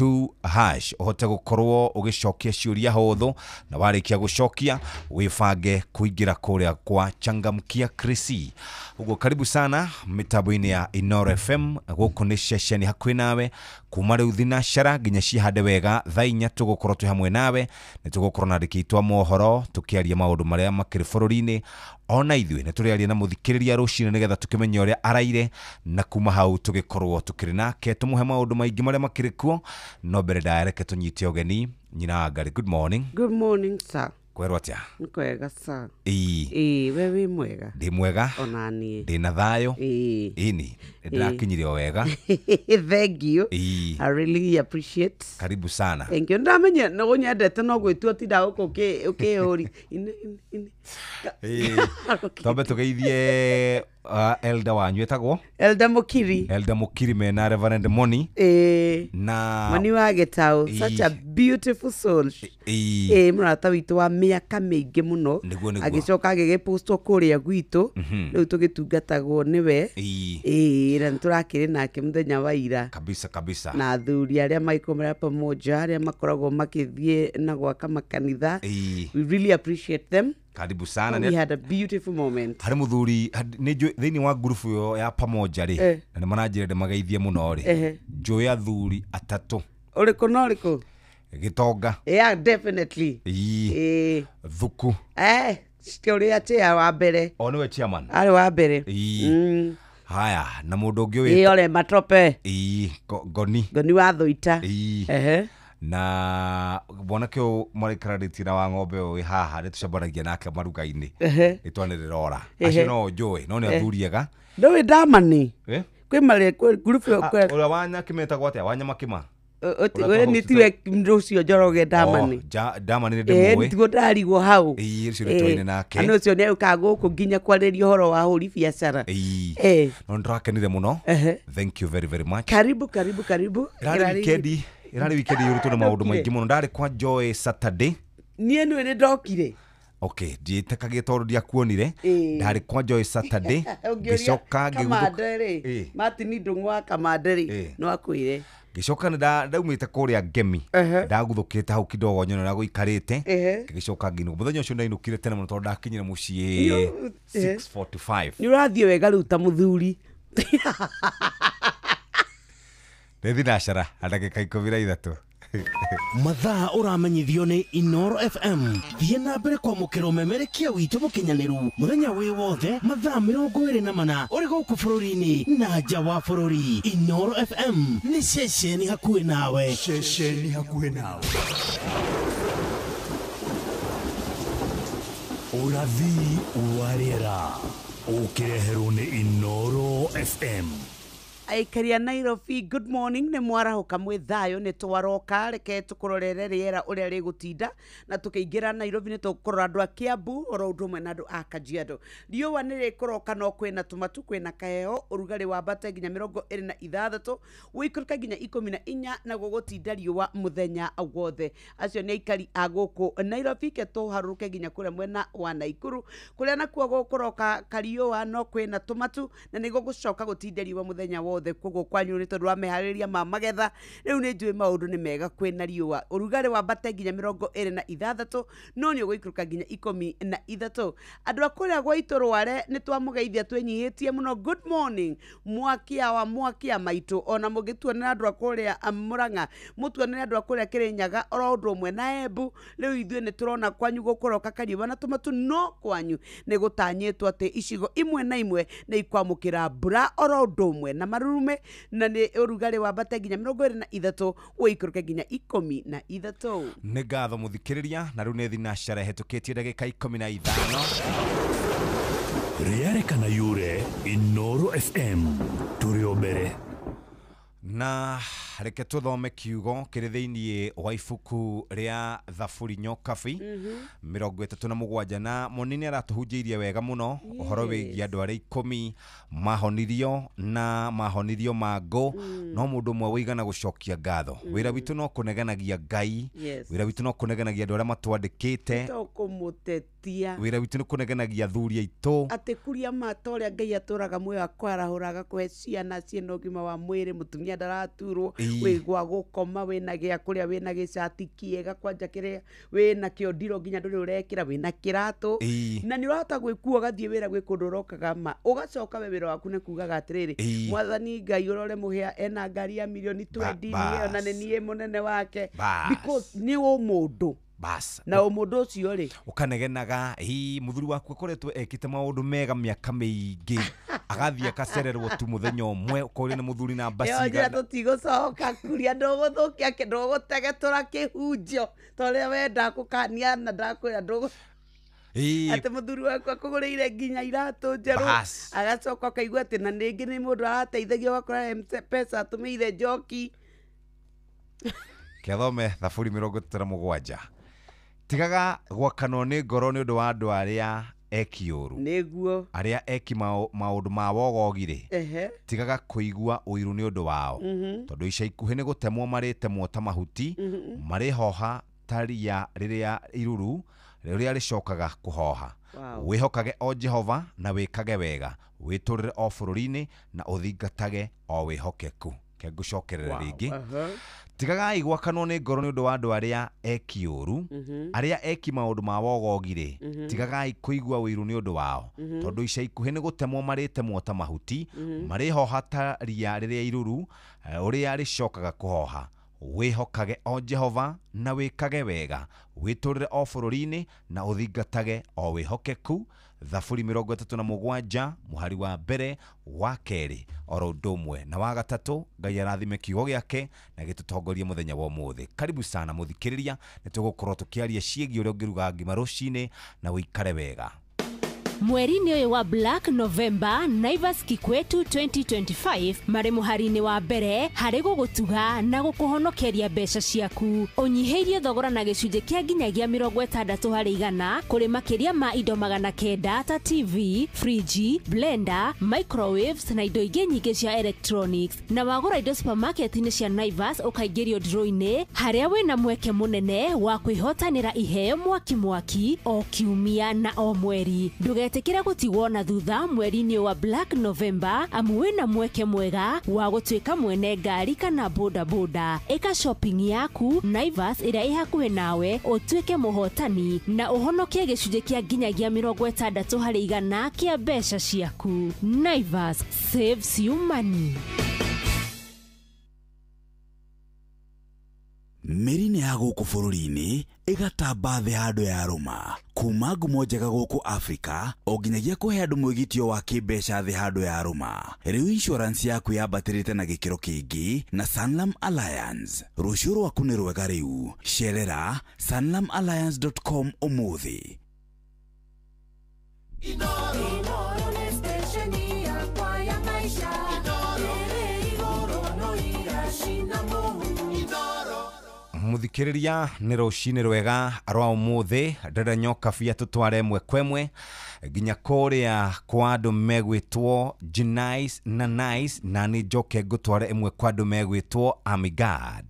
#2# uhote gukorwo ugicokia ciuria hotho na warikia gucokia wifange kuingira kuria kwa Changamkia Krisi. Ugo karibu sana mitambo-ini ya Inoro FM guku ni session hakuhi nawe kuma riu thinashara nginya cihande wega thaa 4 tugukorwo twi hamwe nawe ni tugukorwo na ndikitwa mohoro tukiaria maundu maria makiri bururi-ini ona ithwe ni turiaria na muthikiriria rucine nigetha tukimenya uria araire na kuma hau tugikorwo tukiri nake tumuhe maundu maingi maria makiri kuo no mbere ndaereke tunyite ogeni nyina Ngari. Good morning. Good morning, sir. Kwero atia? Nkwega, sir. Wewe mwega. Ndi mwega. Onani. Ndi na thayo. Ini. Ndakinyire wega. Thank you. I really appreciate. Karibu sana. Thank you. Ndamenya no nyendete no gwitua ti ndako uri. Tobe tugeithie elder wanyu etagwo Elder Mukiri. Elder Mukiri mena Reverend Moni. Na Moni wa Getao. Such a beautiful soul. Murata witu wa miaka mingi muno. Agicoka agigepostwo kuria gwitu. Riu tugitungatagwo niwe. Na turakiri nake muthenya wa ira. Kabisa. Na athuri aria maikomera pamoja aria makoragwo makithie na gwaka makanitha. We really appreciate them. Karibu sana. We had a beautiful moment. Hari muthuri thiini wa group yo ya pamoja ri na ni manajire de magaithie muno ri njui athuri atatu uriko no uriko Gitonga. Yeah, definitely. Thuku. Story atia wa mbere. O niwe chairman. Ari wa mbere. Haya na mundu ungi wi ole Matope. Goni wa Thuita. Na bona kyo mari credit na wa ng'ombe wi haha ri tucambaragia nake maruga-ini itwane rirora acio no njui no ni athuriega ndowe Damani kwi mari group yo ura wanya kimeta gwate wanya makima we ni tiwe nducio Njoroge Damani Damani ni ndimwe tigo ndarigwo hau icio ni twaine nake ano cio ni uka guku nginya kwariria horo wa huri biacara no ndirakenire muno. Thank you very much. Karibu Irari wikendi yuru tuna maundu maingi muno ndari kwa Joy Saturday nie ni ndokire. Okay, ndietekagie tondu ndiakuonire ndari kwa Joy Saturday gicoka ngiguthukire Martin Ndung'wa Kamanderi no akwire gicoka ndaumite kuria Ngemi ndaguthukite hau kidogo nyono na guikarite gicoka nginu muthenya ucio ndainukire tene muno tondu ndakinyire mucii 6:45 ni urathie wega riu ta muthuri Rethi nashara adagika 13 mathaa uramenyithio ni Inoro FM thie na mbere kwa mukiro memerekia witu mukinyaniru muthenya wi wothe mathaa 24 uri guku bururi-ini na nja wa bururi. Inoro FM ni ceceni hakuhi nawe. Urathi wa riera ukireherwo ni Inoro FM. Aikaria Nairobi, good morning. Ne mwarahoka mwe thayo ne twaroka reke tukurorere riera uria rigutinda na tukiingira Nairobi ne tukurora andu a Kiambu oro udumwe na andu a Kajiado. Riua ni rikuroka no kwina tumatu kwina kaheo urugari wa bate nginya 26 wikuruka nginya 14 na gugutinda riua muthenya wothe. Acio ni aikari a guku Nairobi ke tuharuruke nginya kure mwena wa Naikuru kuria nakuo gukuroka kariua no kwina tumatu na ni gugucoka gutinda riua muthenya wothe kogo kwanyu ni tondu wa mehariria ma magetha. Riu ni njui maundu ni mega kwina riua urugari wa bate nginya 26 no ni uguikuruka nginya 13. Andu akuria gwa iturware ni twamugeithia twenyihitie muno. Good morning mwakia maitu ona mugituonera andu akuria Murang'a mutuonera andu akuria Kirinyaga oro undu umwe na Embu. Riu ithue ni turona kwanyu gukuroka kariuba na tumatu no kwanyu ni gutanyitwo ati icigo imwe na imwe ni ikwamukira mbura oro undu umwe na marurume na ni urugari wa bate nginya 23 wikuruke nginya 13. Ni ngatho muthikiriria na riu ni thinashara hetukitie ndagika 15 riereka yure Inoro FM turio mbere na reke tuthome kiugo kiri thiini wa ibuku ria Thaburi Nyokabi 37 na Monini aratuhunjirie wega muno uhoro wigie andu aria 10 mahonirio mago no mundu mwe wigana gucokia ngatho. Wira witu no kunegenagia Ngai, wira witu no kunegenagia andu aria matwandikite, wira witu no kunegenagia athuri aitu ati kuria matoria Ngai aturaga muoyo akwarahuraga kwe ciana ciena ugima wa mwiri mutumia ndaraturwo wĩ gwa gũkoma wĩna gĩa kũrĩa wĩna gĩcati kĩega kwanja kĩrĩa wĩna kĩo ndiro nginya ndũrĩ ũrekĩra wĩna kĩratũ na nĩ ũrahota gwĩkua ũgathiĩ wĩra gwĩ kũndũ ũrokaga ma ũgacoka we wĩra waku nĩ kugaga atĩrĩrĩ mwathani Ngai ũrore mũhĩa ena ngari ya milioni 20 nĩyo na nĩ niĩ mũnene wake because nĩ mũndũ bas na mũndũ ũcio rĩ ũkanegenaga mũthuri waku akoretwo ekĩte maũndũ mega mĩaka mĩingĩ agathiĩ akacererwo tu mũthenya ũmwe ũkoria nĩ mũthuri na basi njĩra tũtigũcoka kuria ndũgũthũkia ndũgũtegetũra kĩhunjio torĩa wenda gũkania na ndakwĩra ndũgũ atĩ mũthuri waku akũgũrĩire nginya iratũ njerũ agacoka akaigua atĩ na ningĩ nĩ mũndũ arateithagia ũgakora M-Pesa atũmĩire njoki Kĩathome thaburi 37 tigaga gwakanwo nĩ ngoro nĩ ũndũ wa andũ arĩa ekiũru nĩguo arĩa eki maũndũ ma wogogire tigaga kũigua ũiru nĩ ũndũ wao tondũ ica ikuhĩ nĩ gũtemwo marĩtemwo ta mahuti marĩhoha taria rĩrĩa iruru rĩrĩa rĩcokaga kũhoha wĩhokage o Jehova na wĩkage wega wĩtũrĩre o bũrũri-inĩ na ũthingatage o wĩhokeku ngũcokerera rĩngĩ tigaga igwakanwo nĩ ngoro nĩ ũndũ wa andũ arĩa ekiũru arĩa eki maũndũ ma wogogire tigaga kũigua ũiru nĩ ũndũ wao tondũ ica ikuhĩ nĩ gũtemwo marĩtemwo ta mahuti marĩhoha ta ria rĩrĩa iruru ũrĩa rĩcokaga kũhoha wĩhokage o Jehova na wĩkage wega wĩtũrĩre o bũrũri-inĩ na ũthingatage o wĩhokeku thaburi 37 mũhari wa mbere wa kerĩ oro ũndũ ũmwe na wa gatatũ Ngai arathime kiugo gĩake na gĩtũtongorie mũthenya wa ũmũthĩ karibu sana mũthikĩrĩria nĩ tũgũkorwo tũkĩaria ciĩgiĩ ũrĩa ũngĩruga ngima rũcinĩ na wĩikare wega Mweri-inĩ ũyũ wa Black November, Naivas Kikwetu 2025 marĩ mũhari-inĩ wa mbere harĩ gũgũtuga na gũkũhonokeria mbeca ciaku. Ũnyihĩirie thogora na gĩcunjĩ kĩa nginyagia 60% kũrĩ makĩria ma indo 900 ta TV, friji, blender, microwaves na indo ingĩ nyingĩ cia electronics. Na wagũra indo supermarket-inĩ cia Naivas ũkaingĩrio draw-inĩ harĩa wĩna mweke mũnene wa kwĩhotanĩra iheo mwaki o kiumia na o mweri. Ndũgetĩkĩre gũtigwo na thutha mweri-inĩ wa Black November amu wĩna mweke mwega wa gũtuĩka mwene ngari kana boda. Ĩka shopping yaku Naivas ĩrĩa ĩ hakuhĩ nawe ũtuĩke mũhotani na ũhonokie gĩcunjĩ kĩa nginyagia 60% kĩa mbeca ciaku. Naivas saves you money. Mĩri-inĩ ya gũkũ bũrũri-inĩ ĩgatamba thĩ handũ ya rũma kuma ngumo njega gũkũ Afrika o nginyagia kũhe andũ mwĩgitio wa kĩmbeca thĩ handũ ya rũma. Rĩu insurance yaku yambatĩrĩte na gĩkĩro kĩingĩ na Sanlam Alliance. Rũciũ rwaku nĩ rwega rĩu. Cerera sanlamalliance.com ũmũthĩ. Muthikĩrĩria nĩ rũcinĩ rwega rwa ũmũthĩ ndĩrenda nyoka bia tũtware ĩmwe kwa ĩmwe nginya kũrĩa kwa andũ megwĩtwo Janice na Nice na nĩ njoke ngũtware ĩmwe kwa andũ megwĩtwo Amigad.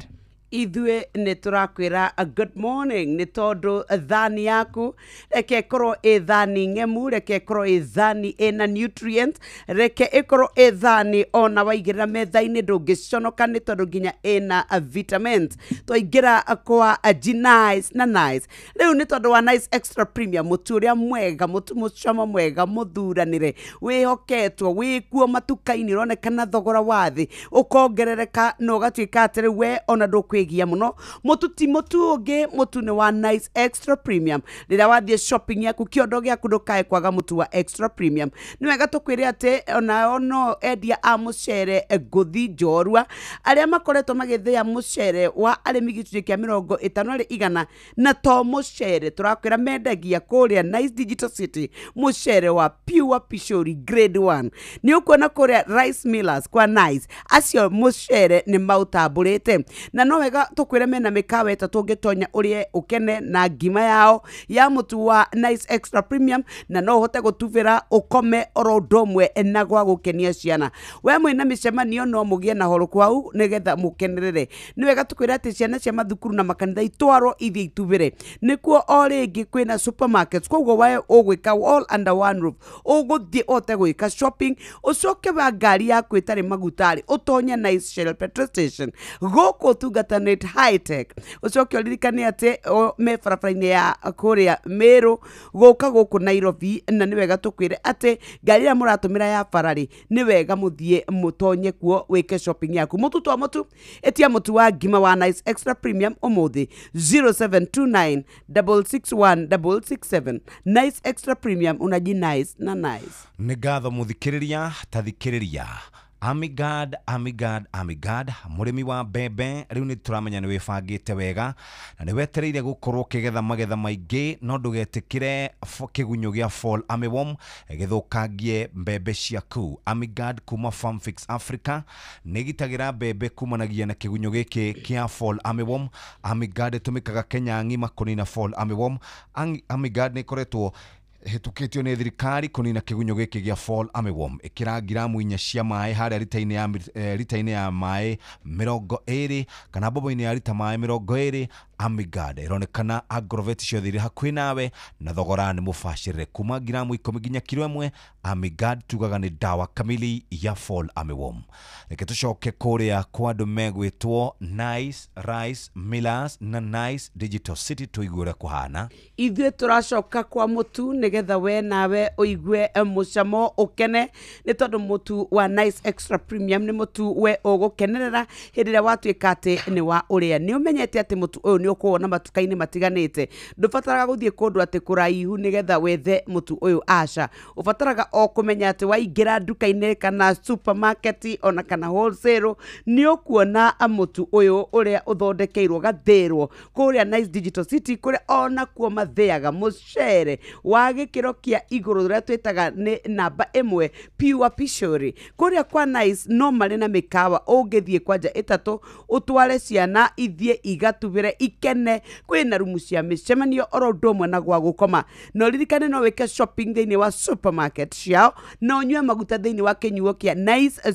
Ithuĩ nĩ tũrakwĩra good morning nĩ tondũ thani yaku reke ĩkorwo ĩ thani ng'emu, reke ĩkorwo ĩ thani ĩna nutrient, reke ĩkorwo ĩ thani ona waigĩrĩra metha-inĩ ndũngĩconoka nĩ tondũ nginya ĩna vitamins. Twaingĩra kwa Janice na Nice rĩu nĩ tondũ wa Nice Extra Premium, mũtu ũrĩa mwega, mũtu mũcamo mwega mũthuranĩre wĩhoketwo wĩkuo matuka-inĩ ũronekana thogora wa thĩ ũkongerereka na ũgatuĩka atĩ rĩu we ona ndũkwĩ gia muno mutu ti mutu ũngĩ, mutu nĩ wa Nice Extra Premium. Rĩrĩa wathiĩ shopping yaku kĩondo gĩaku ndũkae kwaga mutu wa Extra Premium. Nĩ wega tũkwĩre atĩ ona endia a mũcere ngũthi njorua arĩa makoretwo magĩthĩa mũcere wa arĩmi gĩcunjĩ kĩa 50% na to mũcere tũrakwĩra mendagia kũrĩa Nice Digital City mũcere wa pure pishori grade 1. Nĩ ũkuona kũrĩa Rice Millers kwa Nice acio mũcere nĩ mautambũrĩte na no wega wega tukwire mena mikawa tungitonya urie ukene na ngima yao ya mutu wa Nice Extra Premium na no hote gutuvira ukome oro ndomwe na gwa gukenia ciana we mwina micemanio no mugie na horo kwau nigetha mukenerere ni wega tukwira ati ciana cia mathukuru na makanitha itwaro ithie ituvire nikuo oringi kwina supermarkets koguo wae ugwika all under one roof uguthie ote gwika shopping ucoke ba ngari yaku itari magutari utonye Nice Shell petrol station goko tungatanit high tech ucoke uririkane ati me barabara-ini ya kuria Meru goka goku Nairobi na ni wega tukwire ati ngari ya muratumira ya farari ni wega muthie mutonye kuo wike shopping yaku mutu twa mutu etia mutu wa ngima wa Nice Extra Premium umuthi 0729 661 667 Nice Extra Premium unaji nice na nice nĩ ngatho mũthikĩrĩria tathikĩrĩria Amigad mũrĩmi wa mbembe rĩu nĩ tũramenya nĩ wĩbangĩte wega na nĩ wetereire gũkorwo kĩgetha magetha maingĩ no ndũgetĩkĩre kĩgunyũ gĩa fall armyworm gĩthũkangie mbembe ciaku. Amigad kuma Farm Fix Africa nĩ gitagĩra mbembe kumanagia na kĩgunyũ gĩkĩ kĩa fall armyworm. Amigad ĩtũmĩkaga Kenya ng'ima kũnina fall armyworm. Amigad nĩ ĩkoretwo hetuketio nĩ thirikari kunina kĩgunyũ gĩkĩ gĩa fall armyworm ĩkĩra ngiramu 4 cia maĩ harĩa rita-inĩ ya maĩ 20 kana bobo-inĩ ya rita maĩ 20. Amigad ĩronekana agrovet ciothe irĩ hakuhĩ nawe na thogora nĩ mũbacĩrĩre kuma ngiramu 10 nginya kilo 1. Amigad tugaga nĩ dawa kamili ya fall armyworm. Reke tũcoke kũrĩa kwa andũ megwĩtwo Nice Rice Millers na Nice Digital City tũigue ũrĩa kũhana. Ithuĩ tũracoka kwa mutu nigetha we nawe uigue mucamo ukene ni tondu mutu wa Nice Extra Premium ni mutu we ugukenerera hĩndĩ ĩrĩa watuĩka atĩ ni wa ũrĩa ni umenyete atĩ mutu ũyũ ni ũkuona matuka-inĩ matiganĩte ndũbataraga gũthiĩ kũndũ atĩ kũraihu nigetha wethe mutu ũyũ aca ũbataraga o kũmenya atĩ waingĩra nduka-inĩ kana supermarket ona kana wholesale ni ũkuona mutu ũyũ ũrĩa ũthondekeirwo gathĩrwo kũrĩa Nice Digital City kũrĩa ona kuo mathĩaga mũcere wa gĩkĩro kĩa igũrũ rĩrĩa twĩtaga nĩ namba 1 pure pishori kũrĩa kwa Nice no marĩ na mĩkawa ũngĩthiĩ kwanja ĩtatũ ũtware ciana ithie igatubĩre ikene kwĩna rumu cia mĩcemanio oro ndũmwe na gwa gũkoma no ririkane no wĩke shopping thĩinĩ wa supermarket ciao no ũnyue maguta thĩinĩ wa kĩnyuo kĩa Nice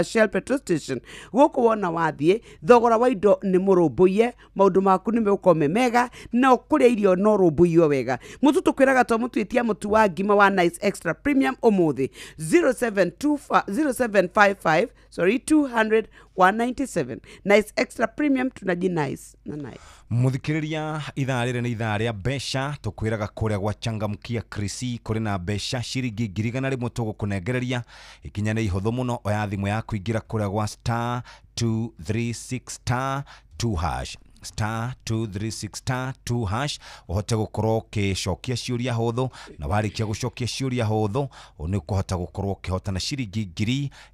Shell petrol station gũkũ wona wathiĩ thogora wa indo nĩ mũrũmbũiye maũndũ maku nĩ megũkorwo mega no kũrĩa irio no rũmbũiyo wega mutu tũkwĩraga to mũtwĩtia mutu wa ngima wa Nice Extra Premium umuthi 0755 200 197 Nice Extra Premium tunaji nice na nice. Muthikĩrĩria ithaa rĩrĩ nĩ ithaa rĩa mbeca tũkwĩraga kũrĩa gwa Changamkia Krisi kũrĩ na mbeca ciringi 100 tũgũkũnengereria ikinya nĩ ihũthũ mũno oya thimũ yaku ingĩra kũrĩa gwa star 236 2 hash star 236 2 hash uhote gukorwo ukĩcokia ciũria hũthũ na warĩkia gũcokia ciũria hũthũ nĩ ũkũhota gukorwo ũkĩhotana ciringi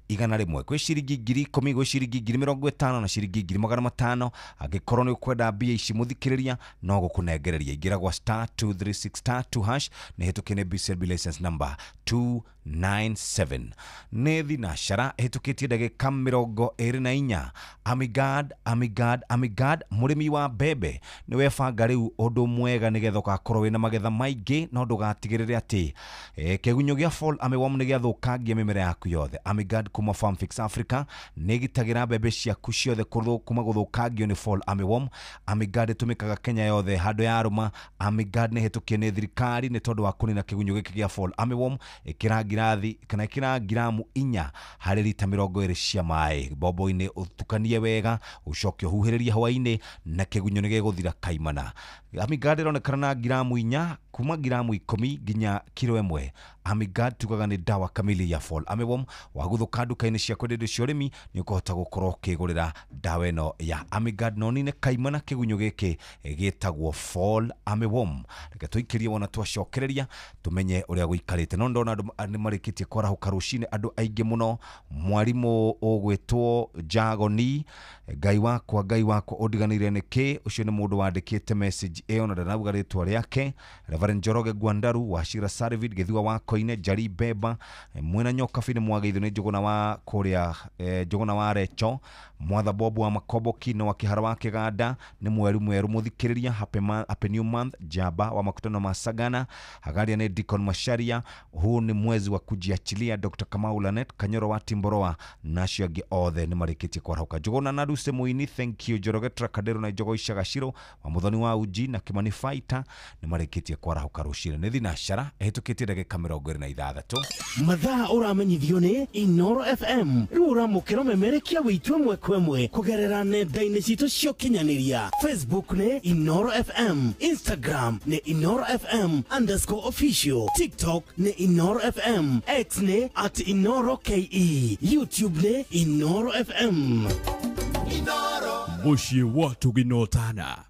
100 kwĩ ciringi 10,000 gwĩ ciringi 50,000 na ciringi 500,000 angĩkorwo nĩ ũkwenda mbia ici mũthikĩrĩria no gũkũnengereria ingĩra gwa star 236 2 hash nĩ hĩtũkie BCB license number 297 nĩ thinacara hĩtũkĩtie ndagĩka 24. Amigad mũrĩmi wa mbembe nĩ webanga rĩu ũndũ mwega nĩgetha ũgakorwo wĩna magetha maingĩ no ndũgatigĩrĩre atĩ kĩgunyũ gĩa fall armyworm nĩ gĩathũkangia mĩmera yaku yothe. Amigad kuma Farm Fix Africa nĩ gitagĩra mbembe ciaku ciothe kuma gũthũkangio nĩ fall armyworm. Amigad ĩtũmĩkaga Kenya yothe handũ ya arũma. Amigad nĩ hĩtũkie nĩ thirikari nĩ tondũ wa kũnina kĩgunyũ gĩkĩ gĩa fall armyworm ĩkĩra ngiramu 4 harĩ rita 20 cia maĩ bobo-inĩ ũtukanie wega ũcoke ũhuhĩrĩrie hwainĩ na kĩgunyũ nĩ gĩgũthira kaimana. Amigad ĩronekana na ngiramu 4 kuma ngiramu 10 nginya kilo 1. Amigad tugaga nĩ dawa kamili ya fall armyworm waguthũka nduka-inĩ cia kwendia cia ũrĩmi nĩ ũkũhota gũkorwo ũkĩgũrĩra dawa ĩno ya Amigad no nine kaimana kĩgunyũ gĩkĩ gĩtagwo fall armyworm. Reke tũikĩrie wona twacokereria tũmenye ũrĩa gũikarĩte no ndona andũ nĩ marĩkĩtie kwarahũka rũcinĩ andũ aingĩ mũno. Mwarimũ ũgwĩtwo Jagoni Ngai wakwa ũndiganĩire nĩkĩ ũcio nĩ mũndũ wandĩkĩte message ĩyo na ndarauga rĩtwa rĩake. Reverend Njoroge Gwandaru Wachira Sarvid Gĩthua wa Koine Jari Beba Mwena Nyoka Fine Mwageithũ nĩ Njũgũna wa kũrĩa Njũgũna wa Recho Mwatha Bob wa Makoboki na wa kihara wa Kiganda ni mweru muthikiriria happy new month. Jaba wa makutano ma Sagana Hagaria ni Deacon Masharia. Huu ni mwezi wa kujiachilia. Dr. Kamau Lanet Kanyoro wa Timboroa nacio angi othe ni marikitie kwarauka. Jogona na Ruse Muini, thank you. Jorogetra Kadero na Jogo Ishagashiro wa Muthoni wa Uji na Kimani Fighter ni marikitie kwarauka rushire. Ni thinashara ehitukitie ndagika 26. Mathaa uramenyithio ni Inoro FM. Rura mukiro memerekia witwe mwekwemwe kugerera nenda-ini citu cio kinyaniria. Facebook ni Inoro FM, Instagram ni Inoro FM_official, TikTok ni Inoro FM, X ni @InoroKE, YouTube ni Inoro FM. Inoro Mushi watu ginotana.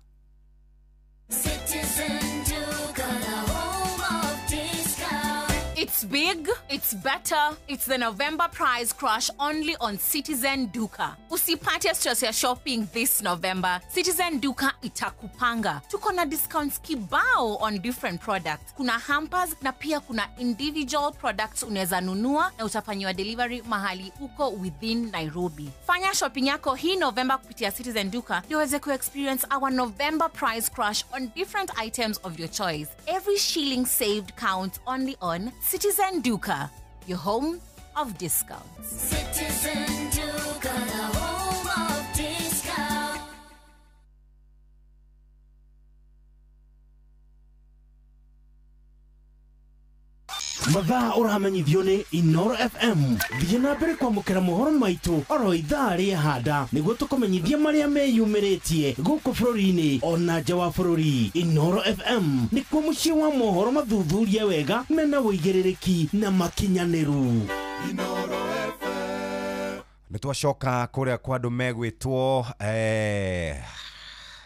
It's big, it's better, it's the November prize crush only on Citizen Duka. Usipate stress ya shopping this November. Citizen Duka itakupanga. Tuko na discounts kibao on different products. Kuna hampers na pia kuna individual products unaweza nunua na utafanyiwa delivery mahali uko within Nairobi. Fanya shopping yako hii November kupitia Citizen Duka ndio uweze ku-experience our November prize crush on different items of your choice. Every shilling saved counts only on Citizen Duka, your home of discounts. Citizen Duka, the home of discounts. Mathaa uramenyithio ni Inoro FM. Thiĩ na mbere kwamũkĩra mohoro maitũ oro ithaa rĩa handa nĩguo tũkũmenyithia marĩa meyumĩrĩtie gũkũ bũrũri-inĩ ona nja wa bũrũri. Inoro FM nĩkuo mũciĩ wa mohoro mathuthurie wega mena wũigĩrĩrĩki na makinyanĩru. Inoro FM. Nĩtwacoka kũrĩa kwa andũ megwĩtwo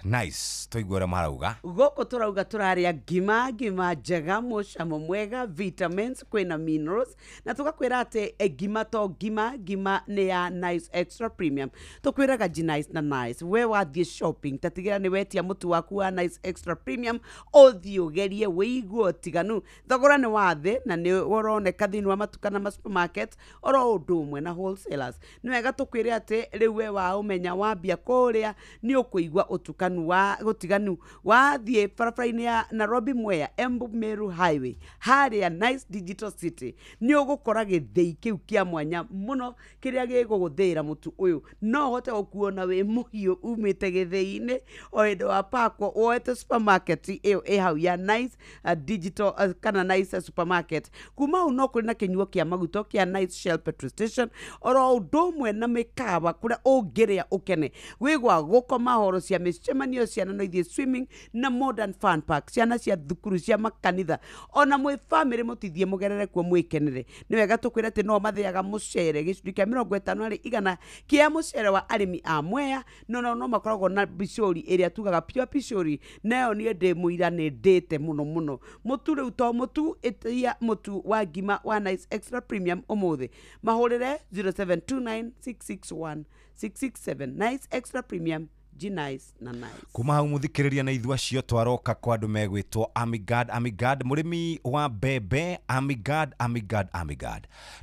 nice toigwera marauga goko turauga turaria ngima njega mucamo mwega vitamins kwina minerals na tugakwira ati ngima to ngima ni ya Nice Extra Premium tukwiraga Nice na Nice we wathie shopping tatigira ni wetia mutu waku wa Nice Extra Premium othio gerie weigwo tiganu thogora ni wathe na ni woroneka thini wa matukana ma supermarket oro udumwe na wholesalers ni wega tukwire ati riwe wa umenya wambia kuria ni ukuigwa utukanu wa gutiganu wathie barabara-ini ya Nairobi Mwea Embu Meru Highway haria Nice Digital City ni ugukora githei kiu kia mwanya muno kiria giguguthira mutu uyu no hote gukuona we muhiu umite githei-ini o indo wa pakwo woete supermarket iyo hau ya Nice Digital kana Nice Supermarket kuma uno kuri na kinyuo kia maguto kia Nice Shell Petrol Station oro udumwe na mikawa kuria ungiria ukene wigwa gukoma horo cia micemanio ciana no ithie swimming na modern fun park ciana cia thukuru cia makanitha ona mwe family mutithie mugerere kuo mwikenere ni wega tukwira ati no mathiaga mucere gicudi kia 50% kia mucere wa arimi a Mwea no makoragwo na bicori iria tugaga pure bicori nayo ni ndi muira ni ndite muno mutu uto mutu itia mutu wa ngima wa Nice Extra Premium umuthi mahurire 0729661667 Nice Extra Premium Nice na Nice. Kuma hau muthikiriria na ithu acio twaroka kwa andu megwitwo Amigad murimi wa bebe Amigad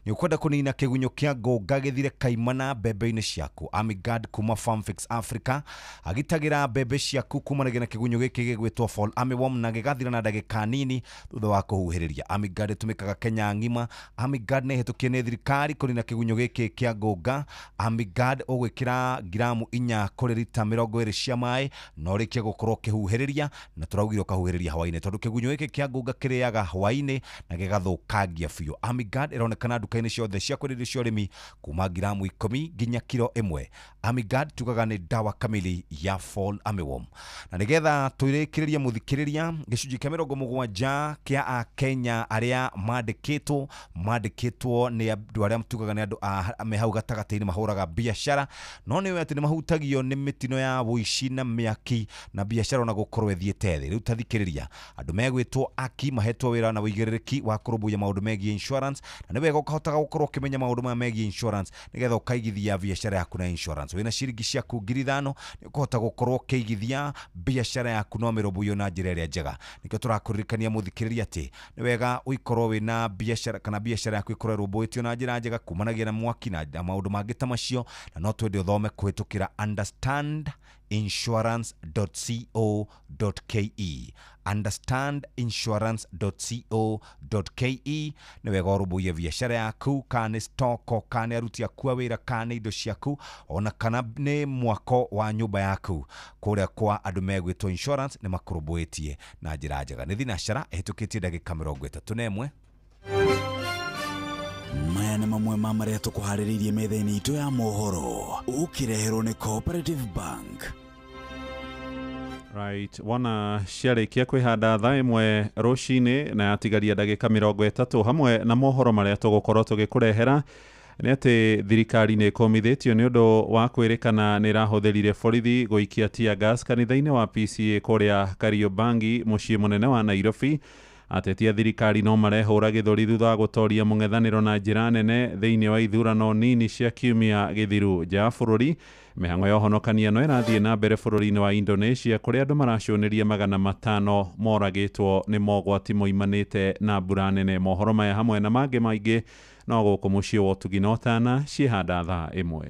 ni ukwenda kunina kigunyo kia ngoga githire kaimana bebe-ini ciaku. Amigad kuma Farm Fix Africa agitagira bebe ciaku kumanagia na kigunyo giki gigwitwo Fall Armyworm na gigathira na ndagika nini thutha wa kuhuhiriria. Amigad tumikaga Kenya ngima. Amigad ne hetukie ni thirikari kunina kigunyo giki kia ngoga. Amigad ugwikira gramu 4 kuri lita 20 cia mai no rikia gukorwo kihuhiriria na turaugiro kahuhiriria hwaine tondu kigunyo giki kia ngoga kiriaga hwaine na gigathukangia biu. Amigad ironekana duka-ini ciothe cia kwenderia cia urimi kuma gramu 10 nginya kilo 1. Amigad tugaga ni dawa kamili ya Fall Armyworm na nigetha tuirikiriria muthikiriria gicunji kia 70 kia a Kenya aria mandikitwo ni andu aria tugaga ni andu a mehau gatagati-ini mahuraga biashara no ni ati ni mahutagio ni mitino ya na woici na miaki na biashara na gukorwo ethiete thi riu tathikiriria andu megwitwo aki mahetwo wira na wigiririki wa kurubuya maundu megie insurance na ni wega ukahota gukorwo kimenya maundu ma megie insurance nigetha ukaigithia biashara yaku na insurance wina ciringi ciaku 5,000 ni ukahota gukorwo ukiigithia biashara yaku no mirubuyo na njira iria njega nikio turakuririkania muthikiriria ati ni wega uikorwo wina biashara kana biashara yaku ikorwo rubuitio na njira njega kumanagia na mwaki na maundu mangi ta macio na no twende uthome kuhitukira understandinsurance.co.ke understandinsurance.co.ke ni wega urubuye biashara yaku kana stoko kana aruti aku wira kana indo ciaku ona kana ni mwako wa nyumba yaku kuria kwa andu megwitwo insurance ni makurubuitie na njira njega ni thinashara ehitukitie ndagika 31 maya nĩ mamwe ma marĩa tũkũharĩrĩirie metha-inĩ itũ ya mohoro ũkĩreherwo nĩ Cooperative Bank. Right, wana ciarĩkia kwĩhanda thaa ĩmwe rũcinĩ na yatigaria ndagĩka 30 hamwe na mohoro marĩa tũgũkorwo tũgĩkũrehera nĩ atĩ thirikari nĩ ĩkomithĩtio nĩ ũndũ wa kwĩrĩkana nĩ ĩrahũthĩrire borithi gũikia tear gas kanitha-inĩ wa PCA kũrĩa Kariobangi mũciĩ mũnene wa Nairobi. Ateti a thirikari no marehũra gĩthũri thutha wa gũtoria mũng'ethanĩro na njĩra nene thĩinĩ wa ithurano nini cia kiumia gĩthiru nja ya bũrũri. Mĩhang'o ya ũhonokania no ĩrathiĩ na mbere bũrũri-inĩ wa Indonesia kũrĩa andũ maracũnĩria 500 moragĩtwo nĩ mogwati moimanĩte na mbura nene. Mohoro maya hamwe na mangĩ maingĩ no gũkũ mũciĩ wa Ũtugi na Ũtana ciĩhanda thaa ĩmwe.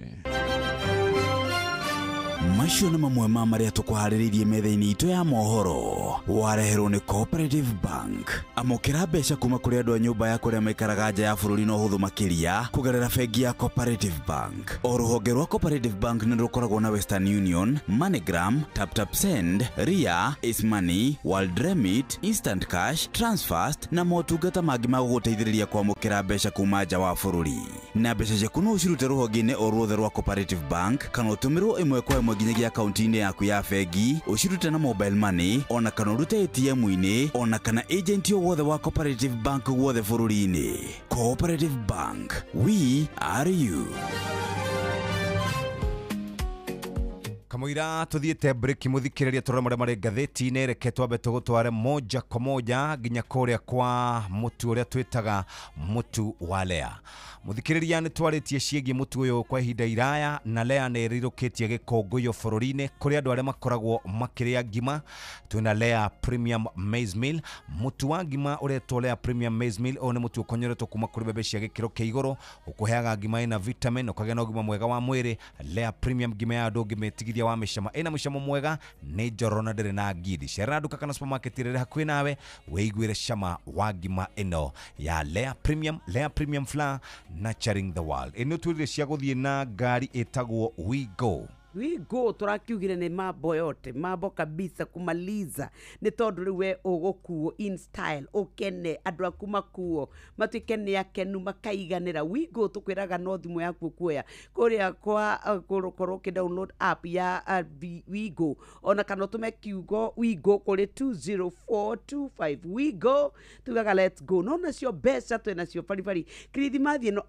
Macio nĩ mamwe ma marĩa tũkũharĩrĩirie metha-inĩ itũ ya mohoro wareherwo nĩ Cooperative Bank. Amũkĩra mbeca kuma kũrĩ andũ a nyũmba ya kũrĩa maikaraga nja ya bũrũri no ũhũthũ makĩria kũgerera bengi ya Cooperative Bank. O rũhonge rwa Cooperative Bank nĩ rũkoragwo na Western Union, MoneyGram, TapTapSend, Ria, Ismoney, World Remit, Instant Cash, Transfast na motungata mangĩ ma gũgũteithĩrĩria kwamũkĩra mbeca kuma nja wa bũrũri. Na mbeca ciaku no ũcirute rũhonge-inĩ o ruothe rwa Cooperative Bank kana ũtũmĩrwo ĩmwe kwa ĩmwe nginyagia akaunti-inĩ yaku ya bengi ũcirute na mobile money ona kana ũrute ATM-inĩ ona kana agent o wothe wa Cooperative Bank wothe bũrũri-inĩ. Cooperative Bank, we are you. Kamuira tuthiete break muthikiriria turora maria mari gatheti-inĩ reke twambe tũgũtware moja kwa moja nginya kũrĩa kwa mũtu ũrĩa twĩtaga mũtu wa Lea. Muthikiriria nĩ twarĩtie ciĩgiĩ mũtu ũyũ kwa ihinda iraya na Lea nĩ ĩrirũkĩtie gĩkũngũĩro bũrũri-inĩ kũrĩ andũ arĩa makoragwo makĩrĩa ngima. Twĩna Lea Premium Maize Meal, mũtu wa ngima ũretwo Lea Premium Maize Meal. Ũyũ nĩ mũtu ũkonyoretwo kuma kũrĩ mbembe cia gĩkĩro kĩa igũrũ ũkũheaga ngima ĩna vitamin ũkagĩa na ũgima mwega wa mwĩrĩ. Lea Premium ngima ya andũ ũngĩmetigithia wa mĩcama ĩna mũcamo mwega nĩ njoro na ndĩrĩ na ngiri. Cerera nduka kana supermarket ĩrĩa hakuhĩ nawe wĩiguĩre cama wa ngima ĩno ya Lea Premium. Lea Premium Flour, nurturing the world. Ĩno twĩrire cia gũthiĩ na ngari ĩtagwo We Go. We Go turakiugire ni mambo yote, mambo kabisa kumaliza. Ni tondu riu we ugukuo in style, ukene andu aku makuo matukene akenu makaiganira. We Go tukwiraga no thimu yaku kuoya kuria kwa korwo ki download app ya We Go ona kana tume kiugo We Go kuri 20425. We Go tugaga let's go. No nacio besa twena cio baribari kirithimathi no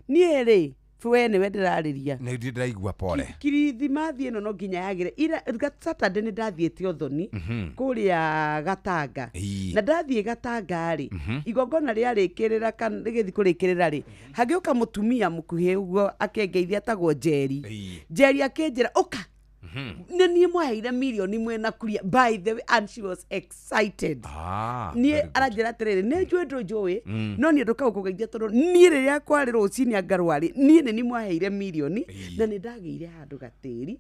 niere Fwe ni wendirariria. Nĩ ndĩraigua pole. Kirithimathi ĩno no nginya yagire. Ira Saturday nĩ ndathiĩte Othoni kũrĩa Gatanga. Na ndathiĩ Gatanga rĩ, igongona rĩarĩkĩrĩra kana rĩgĩthi kũrĩkĩrĩra rĩ, hagĩũka mũtumia mũkuhĩ ũguo akengeithia atagwo Njeri. Njeri akĩnjĩra ũka. Nini mwaheire milioni mwena kuria by the way, and she was excited. Ni aranjira atiriri ni njui ndunjui no ni nduka gukugeithia tondu ni riria kwari rucini angarwari ni mwaheire milioni na ni ndageire handu gatiri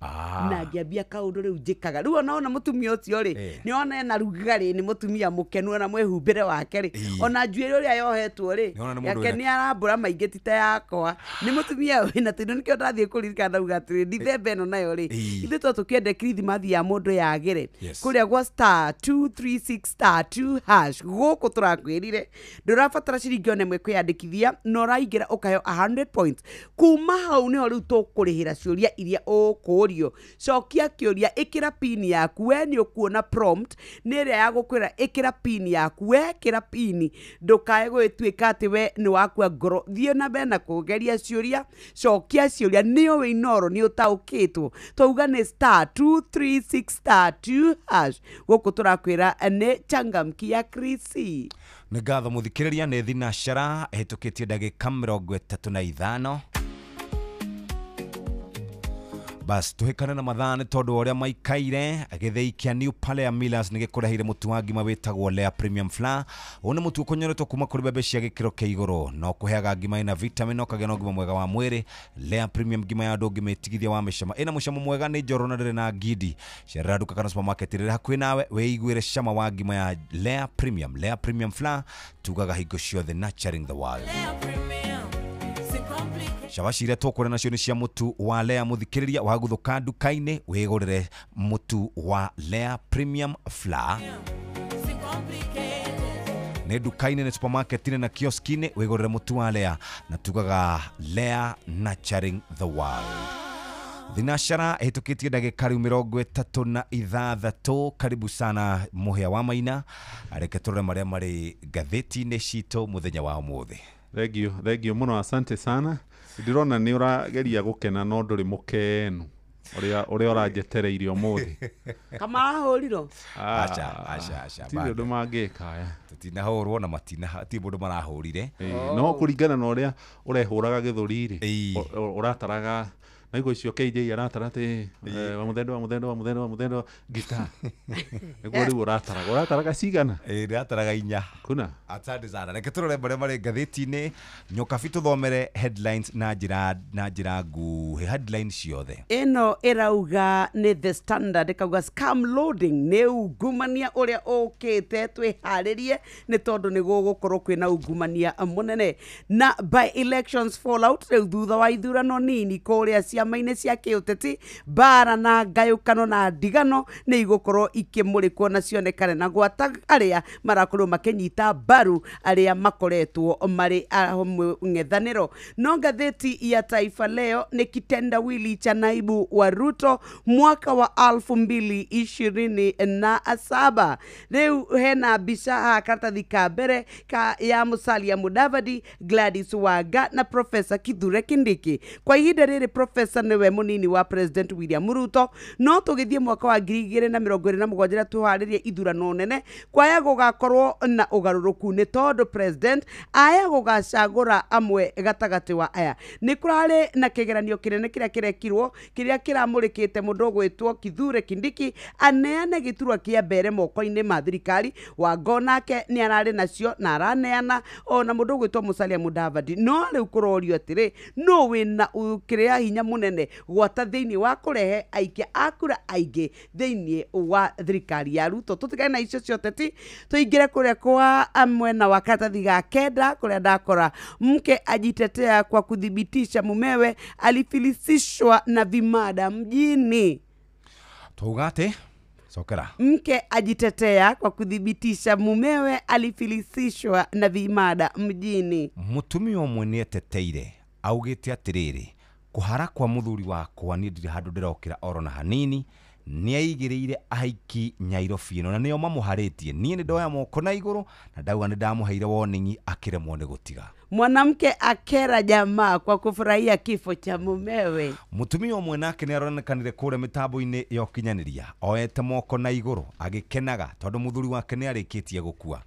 na ngiambia kaundu riu njikaga riu ona mutumia ucio ri ni ona ena rugari ni mutumia mukenu na mwehumbire wake ri ona njui uria yohetwo ri yake ni arambura maingi tita yakwa ni mutumia wina tindo nikio ndathie kuririkana rugatiri ndithembe no nayo ri ithu tukiende kirithimathi ya mundu yagire kuria gwa *236*2# guku turakwirire ndurabatara ciringi one mwe kwiyandikithia no raingira ukayo 100 points kuma hau niho riu tukurihira ciuria iria ukurio cokia kiuria ikira pin yaku we ni ukuona prompt ni ria ya gukwira ikira pin yaku we kira pin ndukae gwituika ati we ni wakua ngoro thie na bena kugeria ciuria cokia ciuria nio we inoro ni utaukitwo twauga ni nĩ *236*2# gũkũ tũrakwĩra nĩ changamki ya Krisi. Nĩ ngatho mũthikĩrĩria nĩ thinashara hetũkĩtie ndagĩka 35. Bas tuhikane na mathane tondu oria maikaire githei kia New Palea Millers ni gikureheire mutu wa ngima witagwo Lea Premium Flour. One mutu ukonyoretwo kuma kuri bebe cia gikiro kia iguru no kuheaga ngima ina vitamin okagĩa na ngima mwega wa mwiri. Lea Premium ngima ya ndũ ngimetigithia wa micama ina mucamo mwega ni njoro na ndĩrĩ na ngidi. Cerera duka kana supermarket rĩrĩ hakuhĩ nawe weiguĩre cama wa ngima ya Lea Premium Flour tugaga hingo ciothe nurturing the world. Shabashire tokore nacio ni cia mutu wa Lea muthikiriria wa guthuka nduka-inĩ wigurire mutu wa Lea Premium Flour. Nĩ nduka-inĩ ni supermarket-inĩ na kiosk-inĩ wigurire mutu wa Lea na tugaga Lea nurturing the world. Thinashara hetũkĩtie ndagĩka 36. Karibu sana muhia wa maina areke turore maria mari gatheti-inĩ citũ muthenya wa ũmũthĩ. Thank you muno, asante sana. Ndirona ni urageria gukena no nduri mukenu uria urajetereirio muthi Kama ahũrirwo acha tio ndo mangika tutinahũrwo na matina ti mũndũ marahũrire no kuringana na uria urehũraga gĩthũri urataraga na igo icio KJ aratarate wa muthendo gita niguo riu urataraga cigana rataraga 4 kuna asante sana reke turore bare mari gatheti-inĩ nyokabi tuthomere headlines na njira nguhĩ headlines ciothe. Ino irauga ni The Standard ikauga scam loading ni ungumania uria ukite twiharirie ni tondu ni gugukorwo kwina ungumania munene na by elections fallout riu thutha wa ithurano nini kuria ciama-inĩ cia kĩũteti bara na ngayũkano na ndigano nĩ igũkorwo ikĩmũrĩkwo na cionekane na gwata arĩa marakorwo makĩnyita mbaru arĩa makoretwo marĩ ng'ethanĩro. No ngatheti ya Taifa Leo ni kitendawili cha naibu wa Ruto mwaka wa 2027. Rĩu hena mbica karatathi ka mbere ya Musalia Mudavadi, Gladys Wanga na Professor Kithure Kindiki. Kwa ihinda rĩrĩ Professor niwe munini wa President William Ruto no tugithie mwaka wa 2027 tuharirie ithurano nene kwaya gugakorwo na ugaruruku ni tondu President aya gugacagura amwe gatagati wa aya. Ni kurari na kigeranio kinene kiria kirekirwo kiria kiramurikite mundu gwitwo Kithure Kindiki aneane giturwa kia mbere moko-ini ma thirikari Wanga nake ni arari nacio na araneana ona mundu gwitwo Musalia Mudavadi. No riu kurorio atiri no wina ukiria hinya munene gwata thiini wa kurehe aikia akura aingĩ thiini wa thirikari ya Ruto. Tutigane na icio cioteti tuingire kuria kwa mwena wa karatathi ga kenda kuria ndakora mke ajitetea kwa kudhibitisha mumewe alifilisishwa na vimada mjini. Tugate sokera. Mke ajitetea kwa kudhibitisha mumewe alifilisishwa na vimada mjini. Mutumia umwe ni eteteire augite atiriri kuhara kwa muthuri wakwa ni ndiri handu ndirokira oro na hanini ni aigiriire aiki Nyairobi no na nio mamuharitie ni ndoya moko na iguru na ndauga ni ndamuheire warning akiremwo ni gutiga. Mwanamke akera jamaa kwa kufurahia kifo cha mumewe. Mutumia umwe nake ni aronekanire kure mitambo-ini ya ukinyaniria oete moko na iguru agikenaga tondu muthuri wake ni arikitie gukua.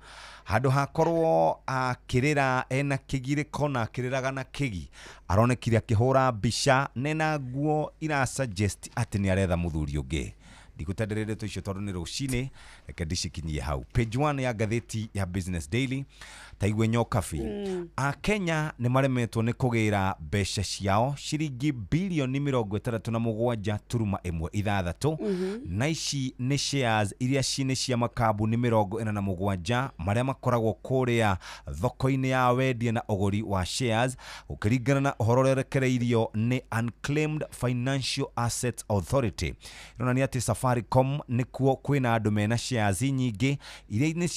Handu hakorwo akirira ena kigiriko na akiriraga na kigi aronekire akihura mbica nena nguo ira suggest ati ni aretha muthuri ungi. Ndigutenderere tu icio tondu ni rucini reke ndicikinyie hau. Page 1 ya gatheti ya Business Daily taigwe nyokabi. Kenya ni maremetwo ni kugira mbeca ciao ciringi bilioni 67.16 na ici ni shares iria cine cia makambuni 47 maria makoragwo kuria thoko-ini ya wendia na uguri wa shares ukiringana na uhoro rekereirio ni Unclaimed Financial Assets Authority. Rona ni ati Safaricom nikuo kwina andu mena shares nyingi iria ni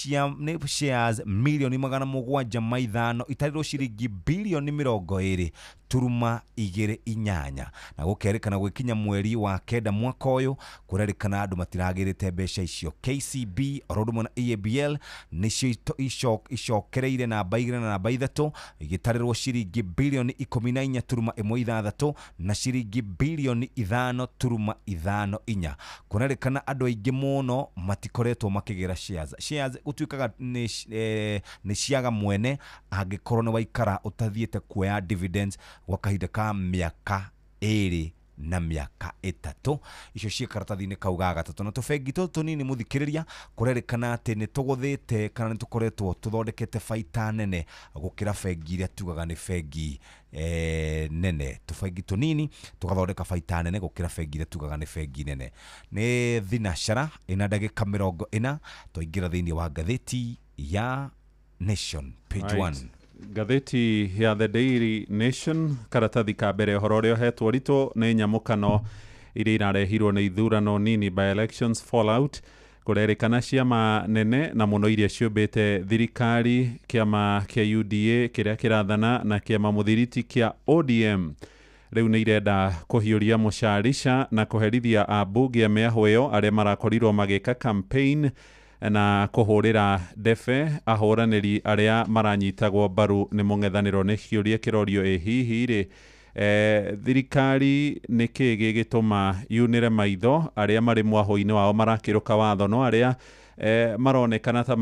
shares milioni 705 itarirwo ciringi bilioni 20 turuma 2.8 na gukerikana gwikinya mweri wa kenda mwaka uyu kurerikana andu matiragirite mbeca icio. KCB orodumwe na EABL nicio icokereire na baigire na baithatu igitarirwo ciringi bilioni 14.16 na ciringi bilioni 5.54 kurerikana andu aingi muno matikoretwo makigira shares gutuikaga ni ciaga mwene angikorwo ni waikara utathiete kuoya dividends gwa kahinda ka miaka 2 na miaka 3 icio cia karatathi-inĩ kau ga gatatu na tũbengi tũtũ nini mũthikĩrĩria kũrerĩkana atĩ nĩ tũgũthĩte kana nĩ tũkoretwo tũthondekete baita nene gũkĩra bengi iria tugaga nĩ bengi nene. Tũbengi tũnini tũgathondeka baita nene gũkĩra bengi iria tugaga nĩ bengi nene. Nĩ thinacara ĩna ndagĩka 40 twaingĩra thĩinĩ wa ngathĩti ya Nation page 1. Gatheti ya The Daily Nation karatathi ka mbere horo rĩo hetwo rito nĩ nyamũkano iria irarehirwo nĩ ithurano nini by elections fallout kũrerĩkana ciama nene na mũno iria ciũmbĩte thirikari kĩama kĩa UDA kĩrĩa kĩrathana na kĩama mũthiriti kĩa ODM rĩu nĩ irenda kũhiũria mũcarisha na kũherithia ambunge a mĩahũ ĩyo arĩa marakorirwo magĩka campaign na kuhurira debe ahũranĩri arĩa maranyitagwo mbaru nĩ mũng'ethanĩro nĩ ciũria kĩrorio hihi rĩ thirikari nĩ kĩĩ gĩgĩtũma yunĩre maitho arĩa marĩ mwahũ-inĩ wao marakĩrũka watho no arĩa maronekana ta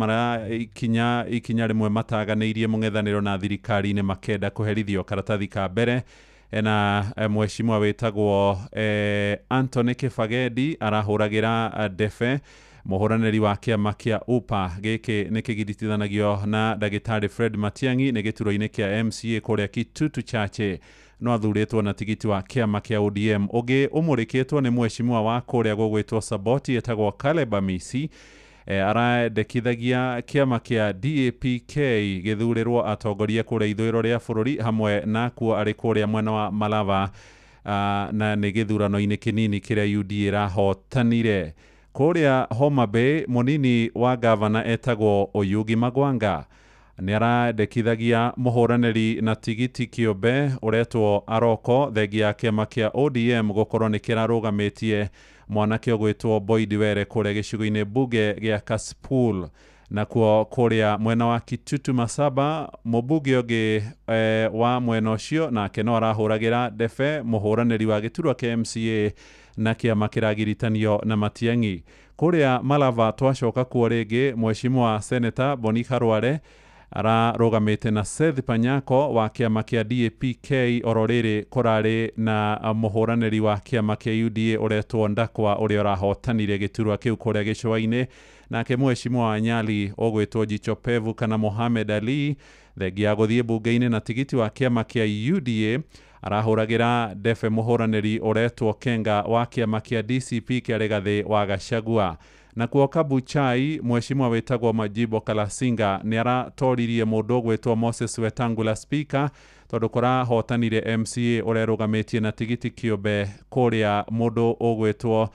ikinya rĩmwe mataganĩirie mũng'ethanĩro na thirikari nĩ makenda kũherithio. Karatathi ka mbere na mheshimiwa wĩtagwo Anthony Kĩbagendi arahũragĩra debe mũhũranĩri wa kĩama kĩa UPA gĩkĩ nĩ kĩgiritithanagio na ndagĩtarĩ Fred Matiang'i nĩ gĩturwa-inĩ kĩa MCA kũrĩa Kitutu Chache no athurĩtwo na tigiti wa kĩama kĩa ODM. Ũngĩ ũmũrĩkĩtwo nĩ mheshimiwa wa kũrĩa gũgwĩtwo Saboti etagwo Caleb Amisi arendekithagia kĩama kĩa DAP-K gĩthurĩrwo atongoria kũrĩa ithũĩro rĩa bũrũri hamwe na kuo arĩ kũrĩa mwena wa Malava na nĩ gĩthurano-inĩ kĩnini kĩrĩa UDA rahotanire. Kũrĩa Homa Bay mũnini wa gavana etagwo Oyugi Magwanga nĩ arendekithagia mũhũranĩri na tigiti kĩũmbe ũretwo Aroko thengia kĩama kĩa ODM gũkorwo nĩ kĩrarũgamĩtie mwanake ũgwĩtwo Boyd Were kũrĩa gĩcigo-inĩ mbunge gĩa Kasipul. Na kuo kũrĩa mwena wa Kitutu Masaba mũmbunge ũngĩ wa mwena ũcio nake no arahũragĩra debe mũhũranĩri wa gĩturwa kĩa MCA na kĩama kĩragiritanio na Matiang'i. Kũrĩa Malava twacoka kuo rĩngĩ mheshimiwa Senator Boni Khalwale ararũgamĩte na Seth Panyako wa kĩama kĩa DAP-K oro rĩrĩ kũrarĩ na mũhũranĩri wa kĩama kĩa UDA ũretwo Ndakwa ũrĩa ũrahotanire gĩturwa kĩu kũrĩa gĩcũa-inĩ. Nake mheshimiwa Nyali ũgwĩtwo Jicho Pevu kana Mohamed Ali thengia gũthiĩ mbunge-inĩ na tigiti wa kĩama kĩa UDA arahũragĩra debe mũhũranĩri ũretwo Kenga wa kĩama kĩa DCP kĩa Rigathĩ wa Gachagua. Na kuo Kabuchai mheshimiwa wĩtagwo Majibo Kalasinga nĩ aratoririe mũndũ ũgwĩtwo Moses Wetangula speaker tondũ kũrahotanire MCA ũrerũgamĩtie na tigiti kĩũmbe kũrĩa mũndũ ũgwĩtwo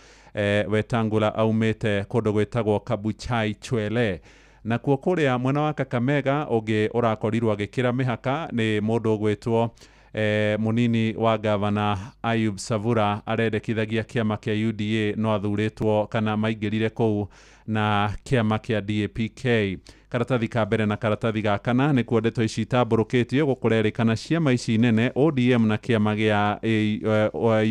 Wetangula aumĩte kũndũ gwĩtagwo Kabuchai Chwele. Na kuo kũrĩa mwena wa Kakamega ũngĩ ũrakorirwo agĩkĩra mĩhaka nĩ mũndũ ũgwĩtwo munini wa gavana Ayub Savura arendekithagia kĩama kĩa UDA no athurĩtwo kana maingĩrire kũu na kĩama kĩa DAP-K. Karatathi ka mbere na karatathi ga kana nĩ kuo ndeto ici itambũrũkĩtio gũkũrerĩkana ciama ici nene ODM na kĩama gĩa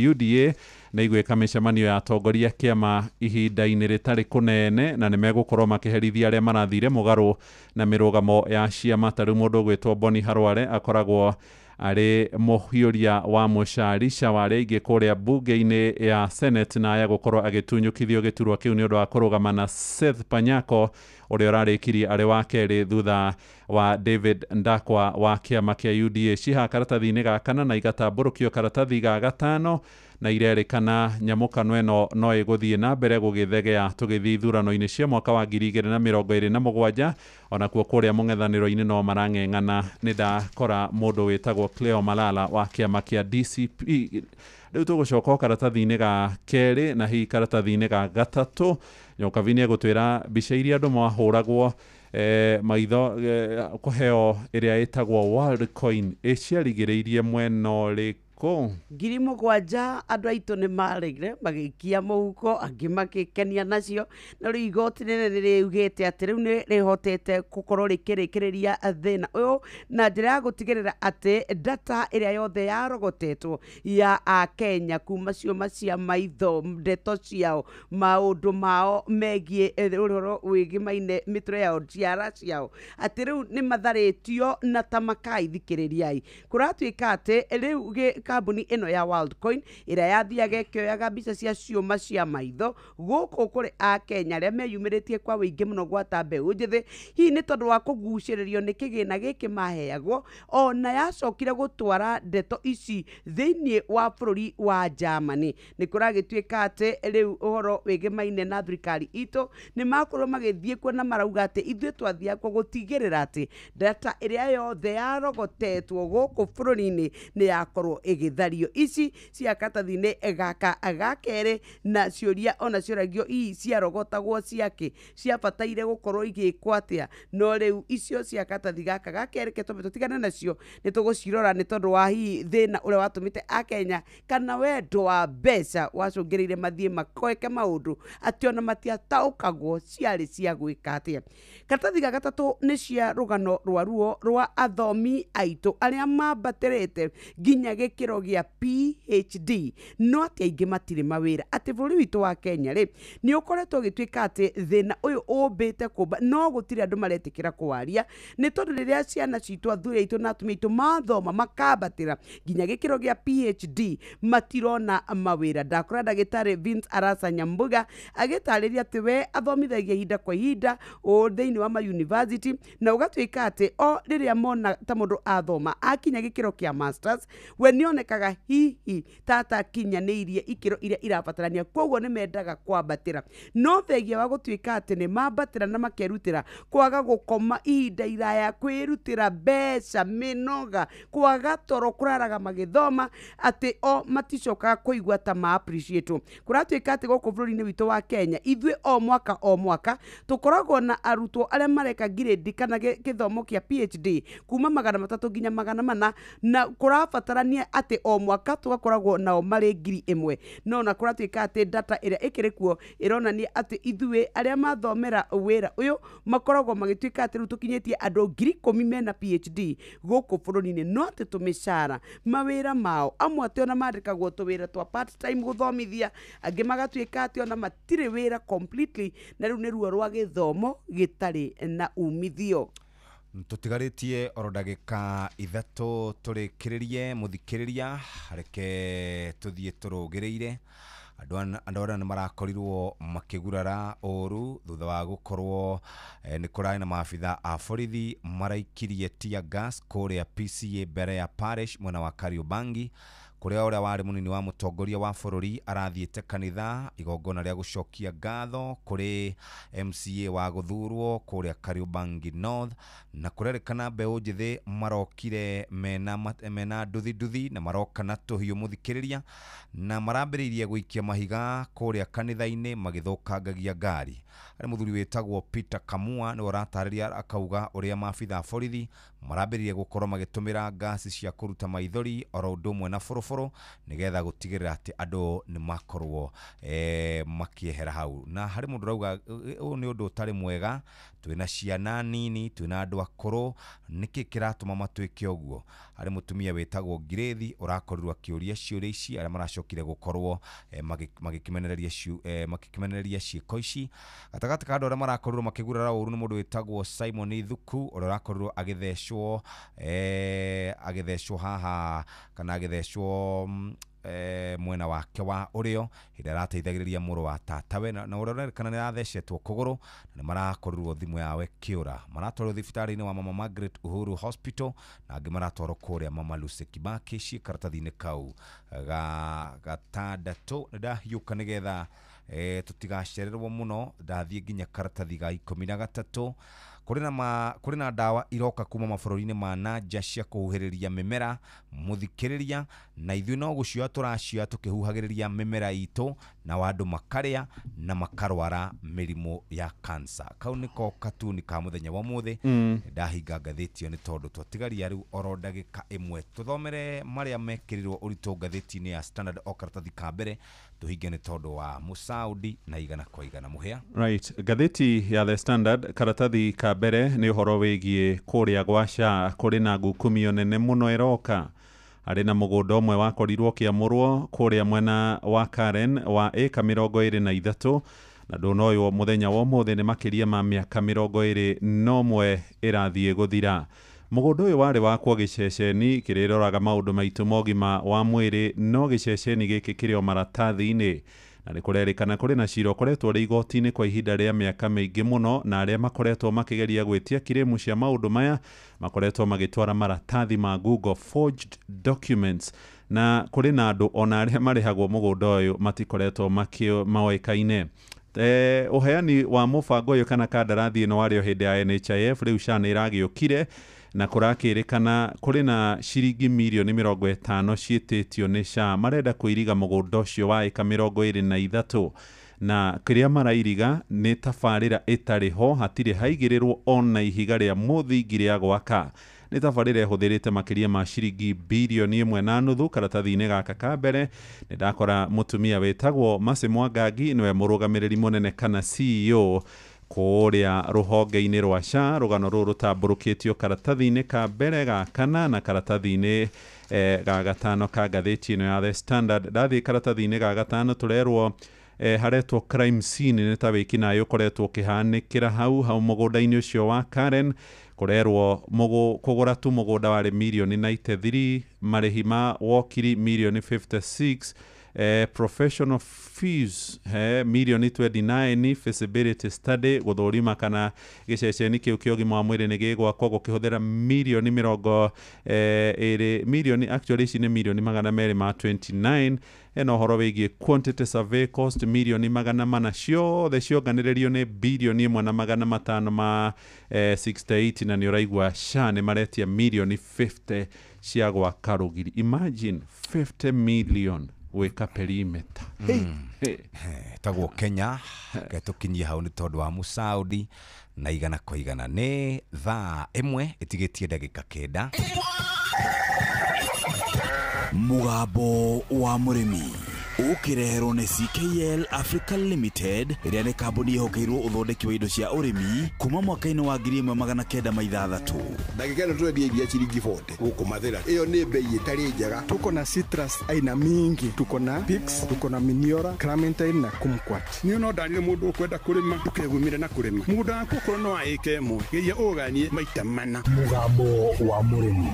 UDA na igwĩka mĩcemanio ya atongoria kĩama ihinda-inĩ rĩtarĩ kũnene na nĩ megũkorwo makĩherithia arĩa marathire mũgarũ na mĩrũgamo ya ciama. Ta rĩu mũndũ ũgwĩtwo Boni Khalwale akoragwo arĩ mũhiũria wa mũcarisha wa arĩa aingĩ kũrĩa mbunge-inĩ ya Senate na aya gũkorwo agĩtunyũkithio gĩturwa kĩu nĩ ũndũ wa kũrũgama na Seth Panyako ũrĩa ũrarĩkirie arĩ wa kerĩ thutha wa David Ndakwa wa kĩama kĩa UDA. Ciha karatathi-inĩ ga kana na igatambũrũkio karatathi ga gatano na irerĩkana nyamũkano ĩno no ĩgũthiĩ na mbere gũgĩthegea tũgĩthiĩ ithurano-inĩ cia mwaka wa 2027 ona kuo kũrĩa mũng'ethanĩro-inĩ no marang'eng'ana. Nĩ ndakora mũndũ wĩtagwo Cleo Malala wa kĩama kĩa DCP. Rĩu tũgũcoka karatathi-inĩ ga kerĩ na hihi karatathi-inĩ ga gatatũ Nyokavi nĩ egũtwĩra mbica iria andũ mahũragwo maitho kuheo iria itagwo Worldcoin iciarigiriirie mwena ũrĩkũ? Ngiri mũgwanja andũ aitũ nĩ maregire magĩikia mũhuko, angĩ magĩkenia nacio, na rĩu igoti nene nĩrĩugĩte atĩ rĩu nĩ rĩhotete gũkorwo rĩkĩrĩkĩrĩria thĩna ũyũ na njĩra ya gũtigĩrĩra atĩ data ĩrĩa yothe yarogotetwo ya Akenya kuma ciũma cia maitho, ndeto ciao, maũndũ mao megiĩ ũhoro wĩgimaine mĩtũrĩre yao, njiara ciao, atĩ rĩu nĩ matharĩtio na ta makaithikĩrĩriai. Kũratuĩka atĩ rĩu kambuni ĩno ya Worldcoin ĩrĩa yathiaga ĩkĩoyaga mbica cia ciũma cia maitho gũkũ kũrĩ Akenya arĩa meyumĩrĩtie kwa wĩingĩ mũno gwata mbeũ njĩthĩ, hihi nĩ tondũ wa kũgucĩrĩrio nĩ kĩgĩna gĩkĩ maheagwo, ona yacokire gũtwara ndeto ici thĩinĩ wa bũrũri wa Germany. Nĩ kũragĩtuĩka atĩ rĩu ũhoro wĩgimaine na thirikari itũ nĩ makorwo magĩthiĩ kuo na marauga atĩ ithuĩ twathiaga kuo gũtigĩrĩra atĩ data ĩrĩa yothe yarogotetwo gũkũ bũrũri-inĩ nĩ yakorwo igithario. Ici cia katathi-inĩ gaka gakerĩ na ciũria ona cioragio ii ciarogotagwo ciake ciabataire gũkorwo igĩkwo atĩa, no rĩu icio cia katathi gaka gakerĩ ketũme tũtigane nacio nĩ tũgũcirora nĩ tondũ wa hihi thĩna ũrĩa watũmĩte Akenya kana wendo wa mbeca wacũngĩrĩire mathiĩ makoeke maũndũ atĩ ona matiataũkagwo ciarĩ cia gwĩka atĩa. Katathi ga gatatũ nĩ cia rũgano rwa ruo rwa athomi aitũ arĩa mambatĩrĩte nginya gĩkĩro gĩa PhD no atĩ aingĩ matirĩ mawĩra. Atĩ bũrũri witũ wa Kenya rĩ nĩ ũkoretwo ũgĩtuĩka atĩ thĩna ũyũ ũmbĩte kũmba no gũtirĩ andũ maretĩkĩra kũwaria, nĩ tondũ rĩrĩa ciana citũ, athuri aitũ na atumia aitũ mathoma makambatĩra nginya gĩkĩro gĩa PhD matirona mawĩra. Ndakora ndagĩtarĩ Vince Arasa Nyambuga agĩtarĩria atĩ we athomithagia ihinda kwa ihinda thĩinĩ wa ma-university, na ũgatuĩka atĩ o rĩrĩa mona ta mũndũ athoma akinya gĩkĩro kĩa masters, we nĩonekaga hihi tata kinyanĩirie ikĩro iria irabatarania, koguo nĩ mendaga kwambatĩra. No thengia wa gũtuĩka atĩ nĩ mambatĩra na makerutĩra kwaga gũkoma ihinda iraya, kwĩrutĩra mbeca, mĩnoga, kwaga toro, kũraraga magĩthoma, atĩ o maticokaga kũigua ta ma-appreciate. Kũratuĩka atĩ gũkũ bũrũri-inĩ witũ wa Kenya ithuĩ o mwaka tũkoragwo na arutwo arĩa mareka grade kana gĩthomo kĩa PhD kuma 300 nginya 400, na kũrabatarania atĩ o mwaka tũgakoragwo nao marĩ 1,000. No na kũratuĩka atĩ data ĩrĩa ĩkĩrĩ kuo ĩronania atĩ ithuĩ arĩa mathomera wĩra ũyũ makoragwo magĩtuĩka atĩ rĩu tũkinyĩtie andũ 10,000 mena PhD gũkũ bũrũri-inĩ, no atĩ tũmĩcara mawĩra mao amwe atĩ ona mandĩkagwo tũwĩra twa part time gũthomithia, angĩ magatuĩka atĩ ona matirĩ wĩra completely, na rĩu nĩ ruo rwa gĩthomo gĩtarĩ na umithio. Tutigarĩtie oro ndagĩka ithatũ tũrĩkĩrĩrie mũthikĩrĩria, reke tũthiĩ tũrũgĩrĩire. Andũ arĩa nĩ marakorirwo makĩgurara ũru thutha wa gũkorwo nĩ kũrarĩ na maabitha a borithi maraikirie tear gas kũrĩa PCA Berea Parish mwena wa Kariobangi, kũrĩa ũrĩa warĩ mũnini wa mũtongoria wa bũrũri arathiĩte kanitha igongona rĩa gũcokia ngatho kũrĩ MCA wa gũthurwo kũrĩa Kariobangi North, na kũrerĩkana mbeũ njĩthĩ marokire mena nduthi na maroka na tũhiũ mũthikĩrĩria, na marambĩrĩirie gũikia mahiga kũrĩa kanitha-inĩ magĩthũkangagia ngari. Arĩ mũthuri wĩtagwo Peter Kamua nĩ ũratarĩria akauga ũrĩa maabitha borithi marambĩrĩirie gũkorwo magĩtũmĩra ngasi cia kũruta maithori oro ũndũ ũmwe na buruburu nĩgetha gũtigĩrĩra atĩ andũ nĩ makorwo makĩehera hau. Na harĩ mũndũ rauga ũyũ nĩ ũndũ ũtarĩ mwega, twĩna ciana nini, twĩna andũ akũrũ, nĩkĩ kĩratũma matuĩke ũguo? Harĩ mũtumia wĩtagwo Ngirĩthi ũrakorirwo akĩũria ciũria ici arĩa maracokire gũkorwo magĩkĩmenereria ciĩko ici. Gatagatĩ ka andũ arĩa marakorirwo makĩgurara ũru nĩ mũndũ wĩtagwo Simon Thuku ũrĩa ũrakorirwo agĩthecwo haha kana agĩthecwo mwena wake wa ũrĩo hĩndĩ arateithagĩrĩria mũrũ wa tatawe, na ũrerĩkana nĩ arathecetwo kũgũrũ na nĩ marakorirwo thimũ yawe kĩũra. Maratwarwo thibitarĩ-inĩ wa Mama Margaret Uhuru Hospital na angĩ maratwarwo kũrĩa Mama Lucy Kibaki. Ciĩ karatathi-inĩ kau gatandatũ. Nĩ ndahiũka nĩgetha tũtigacererwo mũno, ndathiĩ nginya karatathi ga 13. Kũrĩ na ndawa iroka kuma mabũrũri-inĩ ma nanja cia kũhuhĩrĩria mĩmera mũthikĩrĩria, na ithuĩ no gũcioya tũracioya tũkĩhuhagĩrĩria mĩmera itũ na wandu makaria na makarwara mirimo ya cancer. Kau niko katuni ka muthenya wa muthi ndahinga ngathĩti yo ni tondu twatigaria riu oro ndagika imwe tuthomere maria mekirirwo uritu ngathĩti-inĩ ya Standard o karatathi ka mbere tuhinge ni tondu wa Musaudi na igana kwa igana muhia. Right, ngathĩti ya The Standard karatathi ka mbere ni uhoro wigie kuria gwa SHA kuri na ngukumio nene muno iroka. Arĩ na mũgũnda ũmwe wakorirwo kĩamũrwo kũrĩa mwena wa Karen wa ĩka 23 na ndũnoywo mũthenya wa ũmũthĩ nĩ makĩria ma mĩaka 21 ĩrathiĩ gũthira. Mũgũnda ũyũ warĩ wakwo gĩceceni kĩrĩroraga maũndũ maitũ mogima wa mwĩrĩ, no gĩceceni gĩkĩ kĩrĩ o maratathi-inĩ na nĩ kũrerĩkana kũrĩ na cira ũkoretwo ũrĩ igoti-inĩ kwa ihinda rĩa mĩaka mĩingĩ mũno, na arĩa makoretwo makĩgeria gwĩtia kiremu cia maũndũ maya makoretwo magĩtwara maratathi ma Google forged documents, na kũrĩ na andũ ona arĩa marĩhagwo mũgũnda ũyũ matikoretwo maoĩkaine. Uheani wa mũbango ũyũ kana kandarathi ĩno warĩ o hĩndĩ ya NHIF, rĩu SHA nĩ ĩragĩũkire na kũrakĩrĩkana kũrĩ na ciringi mirioni 50 ciĩtĩtio nĩ SHA marenda kũiriga mũgũnda ũcio wa ĩka 23 na kĩrĩa marairiga nĩ tabarĩra ĩtarĩ ho, hatirĩ haigĩrĩrwo ona ihiga rĩa mũthingi rĩa gwaka. Nĩ tabarĩra ĩhũthĩrĩte makĩria ma ciringi bilioni 1.5 karatathi-inĩ gaka ka mbere. Nĩ ndakora mũtumia wĩtagwo Mercy Mwangangi nĩwe mũrũgamĩrĩri mũnene kana CEO kũrĩa rũhonge-inĩ rwa SHA. Rũgano rũrũ rũtambũrũkĩtio karatathi-inĩ ka mbere ga kana na karatathi-inĩ ga gatano ka ngathĩti ĩno ya The Standard. Ndathiĩ karatathi-inĩ ga gatano tũrerwo haretwo crime scene nĩ ta wĩkinaĩ ũkoretwo ũkĩhanĩkĩra hau mũgũnda-inĩ ũcio wa Karen. Kũrerwo kũgũra tu mũgũnda warĩ mirioni 93, marĩhi ma wokiri mirioni 56, professional fees mirioni 29, feasibility study gũthũrima kana gĩceceni kĩu kĩa ũgima wa mwĩrĩ nĩ gĩgwakwo gũkĩhũthĩra mirioni 20 mirioni actually ici nĩ mirioni 229. Ena ũhoro wĩgiĩ quantity survey cost mirioni 400 ciothe cionganĩrĩrio nĩ bilioni 1.5 ma 68, na nĩ ũraigua SHA nĩ maretia mirioni 50 cia gwaka rũgiri. Imagine 50 million gwĩka perimeter. Tagwo Kenya getũkinyia hau nĩ tondũ wa Musaudi na igana kwa igana. Nĩ thaa 1 ĩtigĩtie ndagĩka 9. Mugambo wa mũrĩmi ũkĩreherwo nĩ CKL Africa Limited, ĩrĩa nĩ kambuni ĩhokeirwo ũthondeki wa indo cia ũrĩmi kuma mwaka-inĩ wa 1960. Ndagĩka ĩno twendia iria ciringi 40 gũkũ Mathĩra. Ĩyo nĩ mbei ĩtarĩ njega. Tuko na citrus aina mingi, tuko na Pix, tuko na Miniora, Clementine na Kumquat. Niĩ no ndanire mũndũ ũkwenda kũrĩma ndũkegumire na kũrĩma. Mũgũnda waku ũkorwo no wa ĩka ĩmwe, geria ũganie maita 4. Mugambo wa mũrĩmi.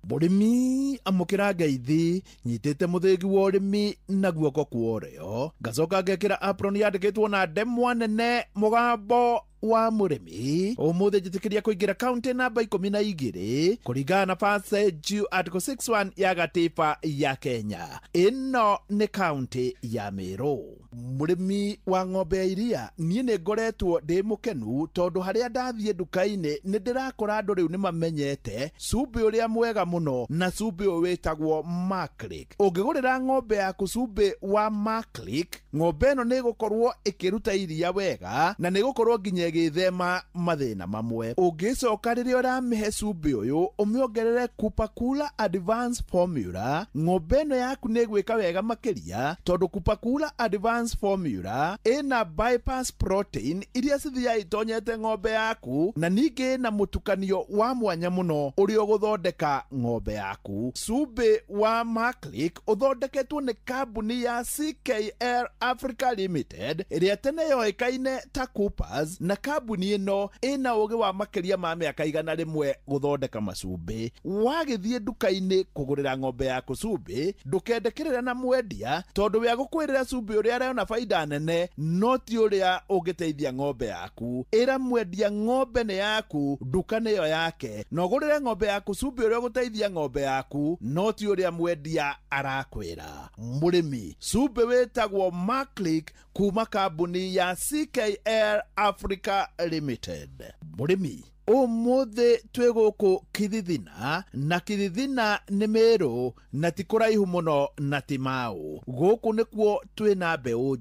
Mũrĩmi amũkĩra ngeithi nyitĩte mũthĩgi wa ũrĩmi na guoko kuoreo, ngacoka ngekĩra apron yandĩkĩtwo na ndemwa nene Mugambo wa mũrĩmi. Ũmũthĩ njĩtĩkĩria kũingĩra kaunti namba 12 kũringana na passage article 61 ya gatiba ya Kenya. Ĩno nĩ kaunti ya Meru. Mũrĩmi wa ng'ombe ya iria, niĩ nĩ ngoretwo ndĩ mũkenu tondũ harĩa ndathiĩ nduka-inĩ nĩ ndĩrakora andũ rĩu nĩ mamenyete cumbĩ ũrĩa mwega mũno, na cumbĩ ũyũ wĩtagwo Maclick. Ũngĩgũrĩra ng'ombe yaku cumbĩ wa Maclick, ng'ombe ĩno nĩ ĩgũkorwo ĩkĩruta iria wega na nĩ ĩgũkorwo nginya ĩgĩthema mathĩna mamwe. Ũngĩcoka rĩrĩa ũramĩhe cumbĩ ũyũ ũmĩongerere Kupakula Advance Formula, ng'ombe ĩno yaku nĩ ĩgwĩka wega makĩria tondũ Kupakula Advance Formula ĩna bypass protein iria cithiaga itonyete ng'ombe yaku, na ningĩ na mũtukanio wa mwanya mũno ũrĩa ũgũthondeka ng'ombe yaku. Cumbĩ wa Maclick ũthondeketwo nĩ kambuni ya CKL Africa Limited ĩrĩa tene yoĩkaine ta Coopers, na kambuni ĩno ĩna ũgĩ wa makĩria ma mĩaka 100 gũthondeka macumbĩ. Wagĩthiĩ nduka-inĩ kũgũrĩra ng'ombe yaku cumbĩ, ndũkendekĩrĩra na mwendia tondũ we agũkwĩrĩra cumbĩ ũrĩa arona faida nene no ti ũrĩa ũngĩteithia ng'ombe yaku. Ĩra mwendia ng'ombe nĩ yaku, nduka nĩyo yake, na ũgũrĩre ng'ombe yaku cumbĩ ũrĩa ũgũteithia ng'ombe yaku no ti ũrĩa mwendia arakwĩra. Mũrĩmi, cumbĩ wĩtagwo Maclick kuma kambuni ya CKL Africa Limited. Mũrĩmi, Ũmũthĩ twĩ gũkũ Kithithina, na Kithithina nĩ Meru na ti kũraihu mũno na ti Mau. Gũkũ nĩkuo twĩ na mbeũ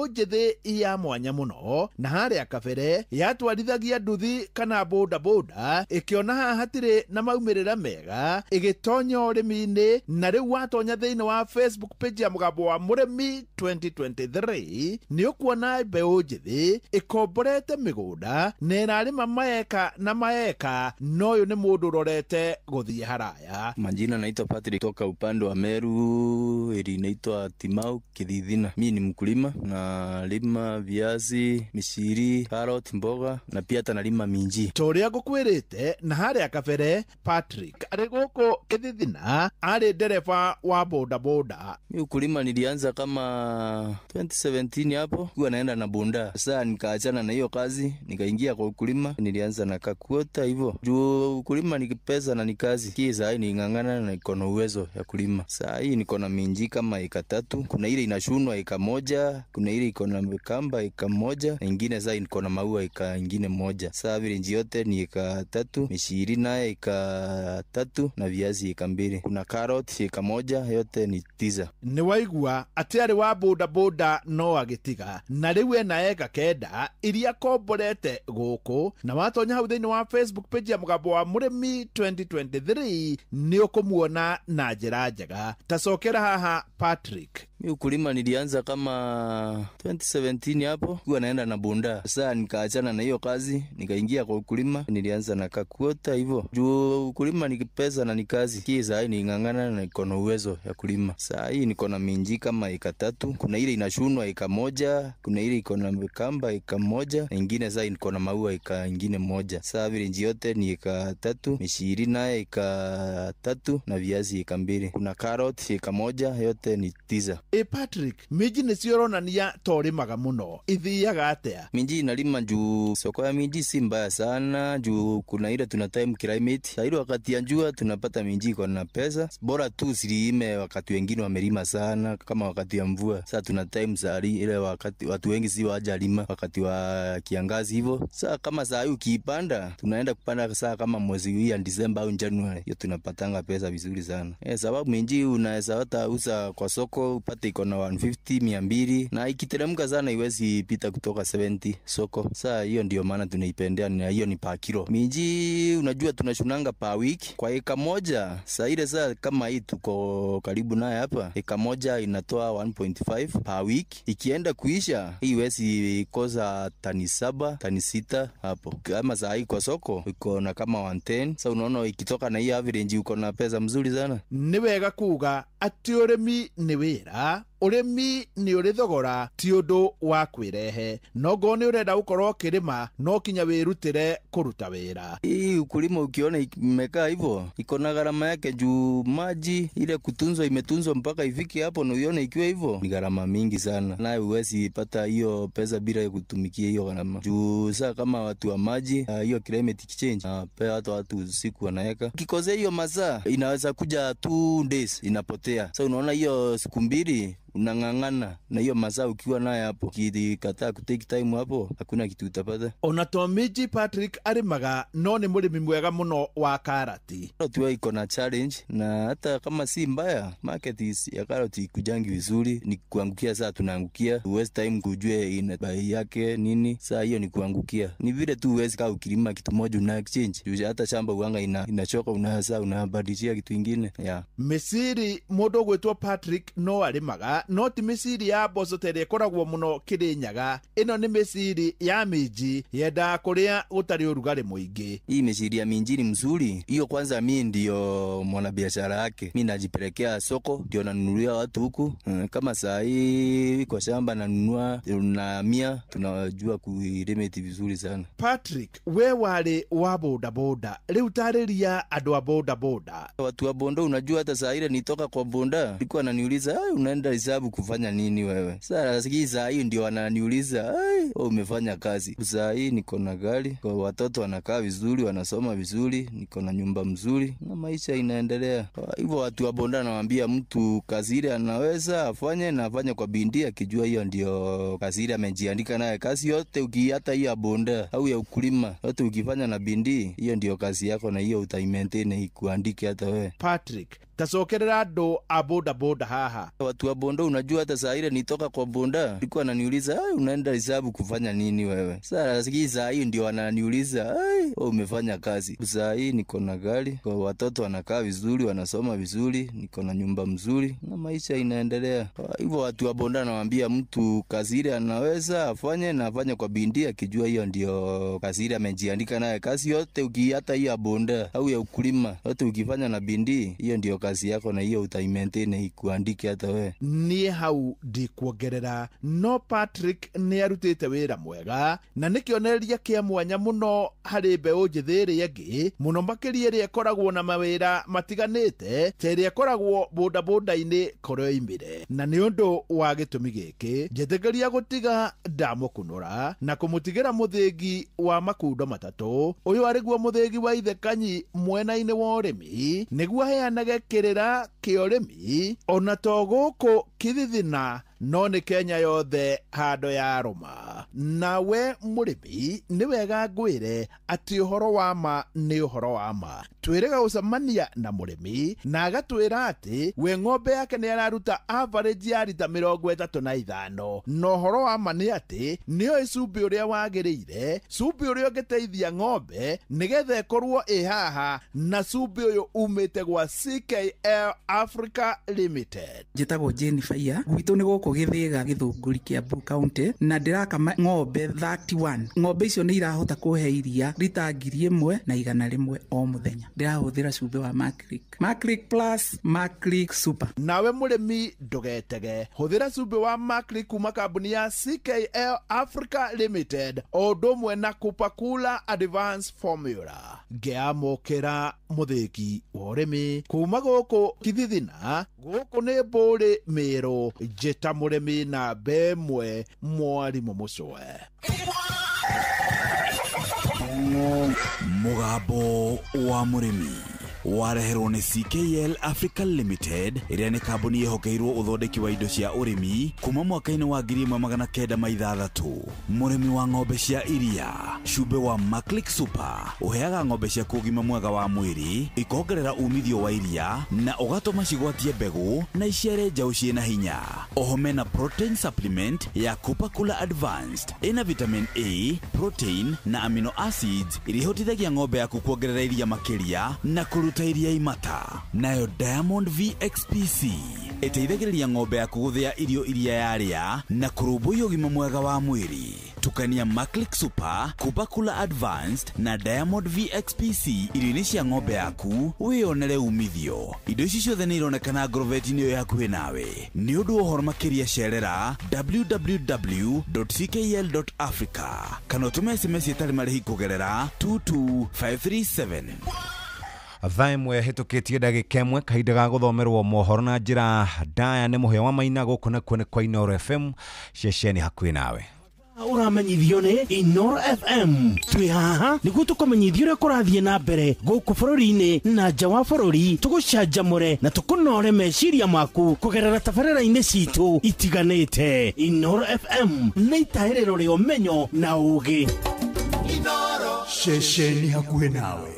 njĩthĩ ya mwanya mũno, na harĩa kabere yatwarithagia nduthi kana bodaboda, ĩkĩona haha hatirĩ na maumĩrĩra mega, ĩgĩtonya ũrĩmi-inĩ, na rĩu watonya thĩinĩ wa Facebook page ya Mũgambo wa Mũrĩmi 2023 nĩ ũkuona mbeũ njĩthĩ ĩkomborete mĩgũnda na ĩrarĩma maeka na maeka, no ũyũ nĩ mũndũ ũrorete gũthiĩ haraya. Majina naitwa Patrick toka upande wa Meru, eri naitwa Timau Kithithina. Mimi ni mkulima na lima viazi, mishiri, carrot, mboga na pia hata nalima minji. Toria ngũkwĩrĩte na harĩa kabere Patrick arĩ gũkũ Kithithina arĩ ndereba wa bodaboda. Mimi ukulima nilianza kama 2017 hapo, huwa naenda na bunda. Sasa nikaachana na hiyo kazi, nikaingia kwa ukulima, nilianza na kakuota hivyo. Juu ukulima ni pesa na ni kazi. Kisa ni ngangana na niko na uwezo ya kulima. Sasa hii niko na minji kama eka 3, kuna ile inashunwa eka 1, kuna ile iko na kamba eka 1, na nyingine sasa niko na maua eka nyingine 1. Sasa vile nji yote ni eka 3, mishiri naye eka 3 na viazi eka 2. Kuna carrot eka 1, yote ni 9. Nĩ waigua atĩ arĩ wa bodaboda no agĩtiga, na rĩu ena eka 9 iria komborete gũkũ, na watonya hau thĩinĩ wa Facebook page ya Mũgambo wa Mũrĩmi 2023 nĩ ũkũmuona na njĩra njega. Tacokera haha Patrick. Mimi ukulima nilianza kama 2017 hapo, huwa naenda na bunda. Sasa nikaachana na hiyo kazi, nikaingia kwa ukulima, nilianza na kakuota hivyo. Juu ukulima ni pesa na ni kazi. Kisa ni ngangana na niko na uwezo ya kulima. Sasa hii niko na minji kama eka 3, kuna ile inashunwa eka 1, kuna ile iko na kamba eka 1, na nyingine sasa niko na maua eka nyingine 1. Sasa vile nji yote ni eka 3, mishiri naye eka 3 na viazi eka 2. Kuna carrot eka 1, yote ni 9. Patrick, minji nĩcio ũronania torimaga mũno, ithiaga atĩa? Minji inalima juu soko ya minji si mbaya sana, juu kuna ile tuna time climate. Sa ile wakati ya jua tunapata minji iko na pesa. Bora tu usilime wakati wengine wamelima sana kama wakati ya mvua. Sasa tuna time sari ile wakati watu wengi si wajalima wakati wa kiangazi hivyo. Sasa kama saa hii ukipanda, tunaenda kupanda saa kama mwezi huu ya December au January, hiyo tunapatanga pesa vizuri sana. Sababu minji unaweza hata uza kwa soko upate iko na 150, 200, na ikiteremka sana iwezi pita kutoka 70 soko. Sasa hiyo ndio maana tunaipendea, na hiyo ni pa kilo. Minji unajua tunashunanga pa wiki kwa eka 1. Sasa ile saa kama hii tuko karibu naye hapa, eka 1 inatoa 1.5 pa wiki. Ikienda kuisha hii iwezi kosa tani 7, tani 6 hapo. Kama saa hii kwa soko iko na kama 110. Sasa unaona ikitoka na hii average uko na pesa mzuri sana. Nĩ wega kuga atĩ ũrĩmi nĩ wĩra, ũrĩmi nĩ ũrĩ thogora, ti ũndũ wa kwĩrehe. Nogo nĩ ũrenda gũkorwo ũkĩrĩma, no kinya wĩrutĩre kũruta wĩra. Hii ukulima ukiona imekaa hivyo iko na gharama yake, juu maji ile kutunzwa imetunzwa mpaka ifike hapo, na uione ikiwa hivyo ni gharama mingi sana, naye huwezi pata hiyo pesa bila kutumikia hiyo gharama. Juu saa kama watu wa maji, hiyo climate change pea watu usiku wanaweka, kikosea hiyo masaa inaweza kuja 2 days inapotea. Sasa unaona hiyo siku 2 unangangana na hiyo masaa ukiwa naye hapo, kikataa kutake time hapo hakuna kitu utapata. Ona to minji Patrick arimaga no nĩ mũrĩmi mwega mũno wa karati. Tuwa iko na challenge, na hata kama si mbaya market ya karati kujangi vizuri, ni kuangukia. Saa tunaangukia, waste time kujue ina bei yake nini. Saa hiyo ni kuangukia, ni vile tu uwezi kaa ukilima kitu moja una exchange, hata shamba uanga inachoka, unasa unabadilishia kitu kingine. Misiri mũndũ gwĩtwo Patrick no arimaga, no ti misiri ya mboco tere koragwo muno Kĩrĩnyaga. Ino ni misiri ya minji yenda kũrĩa gũtarĩ ũrugarĩ mũingĩ. Hii misiri ya minji ni mzuri. Hiyo kwanza mimi ndio mwanabiashara yake, mimi najipelekea soko ndio nanunulia watu huku. Kama saa hii kwa shamba nanunua na 100, tunajua kuilimit vizuri sana. Patrick, we wale wa bodaboda, leo tarĩria andũ a bodaboda. Watu wa boda unajua hata saa ile nitoka kwa boda nilikuwa ananiuliza unaenda hesabu kufanya nini wewe? Sasa sikiza hiyo ndio wananiuliza, umefanya kazi. Sasa hii niko na gari, kwa watoto wanakaa vizuri, wanasoma vizuri, niko na nyumba mzuri na maisha inaendelea. Hivyo watu wa bonda nawaambia mtu kazi ile anaweza afanye na afanye kwa bidii akijua hiyo ndio kazi ile amejiandika naye. Kazi yote hata hiyo ya bonda au ya ukulima yote ukifanya na bidii, hiyo ndio kazi yako na hiyo utaimaintain ikuandike hata wewe. Patrick, tasokerera ndo a boda boda haha. Watu wa bonda unajua hata saa ile nitoka kwa bonda alikuwa ananiuliza, unaenda hesabu kufanya nini wewe? Sasa sikiza hiyo ndio wananiuliza, umefanya kazi. Sasa hii niko na gari, kwa watoto wanakaa vizuri, wanasoma vizuri, niko na nyumba mzuri na maisha inaendelea. Hivyo watu wa bonda nawaambia mtu kazi ile anaweza afanye na afanye kwa bidii akijua hiyo ndio kazi ile amejiandika naye. Kazi yote hata hiyo ya bonda au ya ukulima yote ukifanya na bidii, hiyo ndio kazi yako na hiyo utaimaintain ikuandike hata wewe. Ni hau ndikuongerera no Patrick ni arutite wira mwega na nikionereria kia mwanya muno hari mbeu njithiri yengi muno makiria iri ikoragwo na mawira matiganite teri ikoragwo boda boda ini koryo imire na ni undu wa gitumi giki njetigeria gutiga ndamukunura na kumutigira muthingi wa makundo matatu uyu ariguo muthingi wa ithe Kanyi mwena-ini wa urimi niguo heanage kirira kia urimi ona to guku Kithithina no ni Kenya yothe hando ya Aruma. Nawe murimi ni wega ngwire ati uhoro wa ma ni uhoro wa ma. Twirega ucemania na murimi na agatwira ati we ng'ombe yake ni araruta average ya lita 35 no uhoro wa ma ni ati nio icumbi uria wagiriire cumbi uria ungeteithia ng'ombe nigetha ikorwo ihaha na cumbi uyu umite gwa CKL Africa Limited. Njitagwo Jane Faya gwitu ni goko githiga Githunguri Kiambu County na ndirakama ng'ombe 31. Ng'ombe icio ni irahota kuhe iria lita 1,100 o muthenya. Ndirahuthira cumbi wa Maclick Plus, Maclick Super. Nawe murimi ndugetege huthira cumbi wa Maclick kuma kambuni ya CKL Africa Limited o ndomwe na Kupakula Advanced Formula. Ngiamukira muthiki wa urimi kuma guku Kithithina guku ni Mburi Miru njita murimi na bemwe mwarimu mucwe. Mugambo wa murimi wareherwo ni CKL Africa Limited iria ni kambuni yehokeirwo uthondeki wa indo cia urimi kuma mwaka-ini wa 1960. Murimi wa ng'ombe cia iria cumbi wa Maclick Super uheaga ng'ombe cia kugima mwega wa mwiri ikongerera umithio wa iria na ugatuma cigwatie mbegu na iciare njau ciena hinya. Oho mena protein supplement ya Kupakula Advanced ina vitamin A, protein na amino acids iria ihotithagia ng'ombe yaku kuongerera iria makiria na kuruta iria imata. Nayo Diamond VXPC iteithagiriria ng'ombe yaku guthia irio iria yaria na kurumbuia ugima mwega wa mwiri. Tukania Maclick Super, Kupakula Advanced na Diamond VXPC irio-ini cia ng'ombe yaku wionere umithio. Indo ici ciothe ni ironekana Agrovet-ini yo yakuhi nawe. Ni undu uhoro makiria cerera www.ckl.africa kana utume SMS itari marihi kugerera 22537. thaa imwe hitukitie ndagika imwe kahinda ga guthomerwo mohoro na njira ndaya ni muheo wa maina guku nakuo ni kwa Inoro FM ceceni hakuhi nawe. Uramenyithio ni Inoro FM. Twi haha niguo tukumenyithio uria kurathie na mbere guku bururi-ini na nja wa bururi, tugucanjamure na tukunore meciria maku kugerera tabarĩra-inĩ citu itiganĩte. Inoro FM nĩ itahĩrĩro rĩa ũmenyo na ũũgĩ. Inoro ceceni hakuhi nawe.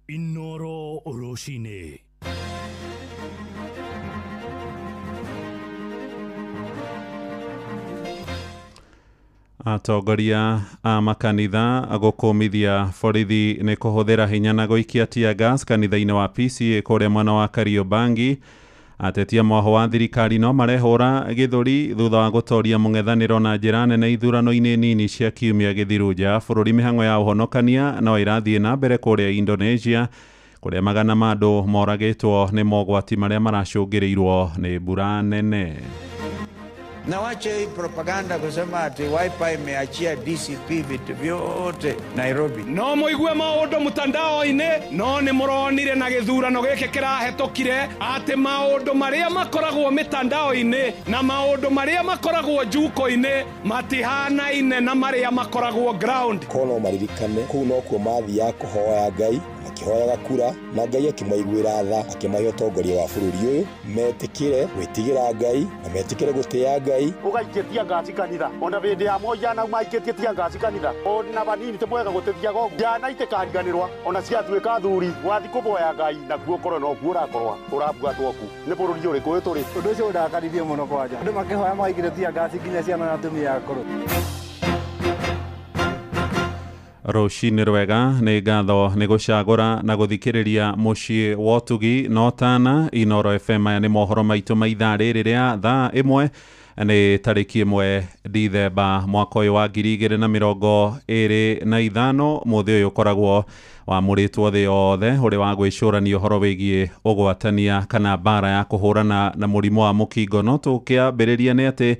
Inoro Oroshine. Atongoria a makanitha gukumithia borithi ni kuhuthira hinya na guikia tear gas kanitha-ini wa PCA kuria mwena wa Kariobangi Atetia moho wa thirikari no marehora githuri thutha wa gutoria mung'ethaniro na njira nene ithurano-ini nini cia kiumia githiru nja bururi mihango ya uhonokania no irathie na mbere kuria Indonesia kuria magana ma andu moragitwo ni mogwati maria maracungirirwo ni mbura nene. Na wache hii propaganda kusema ati Wiper imeachia DCP vitu vyote Nairobi. No muigue maundu mutandao-ini no ni muronire na githurano giki kirahetokire ati maundu maria makoragwo mitandao-ini na maundu maria makoragwo njuko-ini matihanaine na maria makoragwo ground. Kono maririkane kuu no kuo mathia kuhoya Ngai akihoyaga kura na Ngai akimaiguira tha akimahe utongoria wa bururi uyu metikire gwitigira Ngai na metikire gutia Ngai ugaikitia ngasi kanitha ona bindi ya moja na maikitia ngasi kanitha ona banini te mwega gutetia go jana itekariganirwa ona ciatuika thuri wathi kuboya Ngai na kuo koro no kuo rakorwa urabua twoku ni bururi uri kuo turi undu ucio ndakarithie muno kwanja andu makihoya maikitia ngasi nginya ciana na atumia akoro. Rũcinĩ rwega nĩ ngatho nĩ gũcagũra na gũthikĩrĩria mũciĩ wa ũtugi no tana Inoro FM. Aya nĩ mohoro maitũ ma ithaa rĩrĩ rĩa thaa ĩmwe nĩ tarĩki 1 Dithemba mwaka ũyũ wa 2025. Mũthĩ ũyũ ũkoragwo wamũrĩtwo thĩ yothe ũrĩ wa gwĩcũrania ũhoro wĩgiĩ ũgwatania kana mbara ya kũhũrana na mũrimũ wa mũkingo. No tũkĩambĩrĩria nĩ atĩ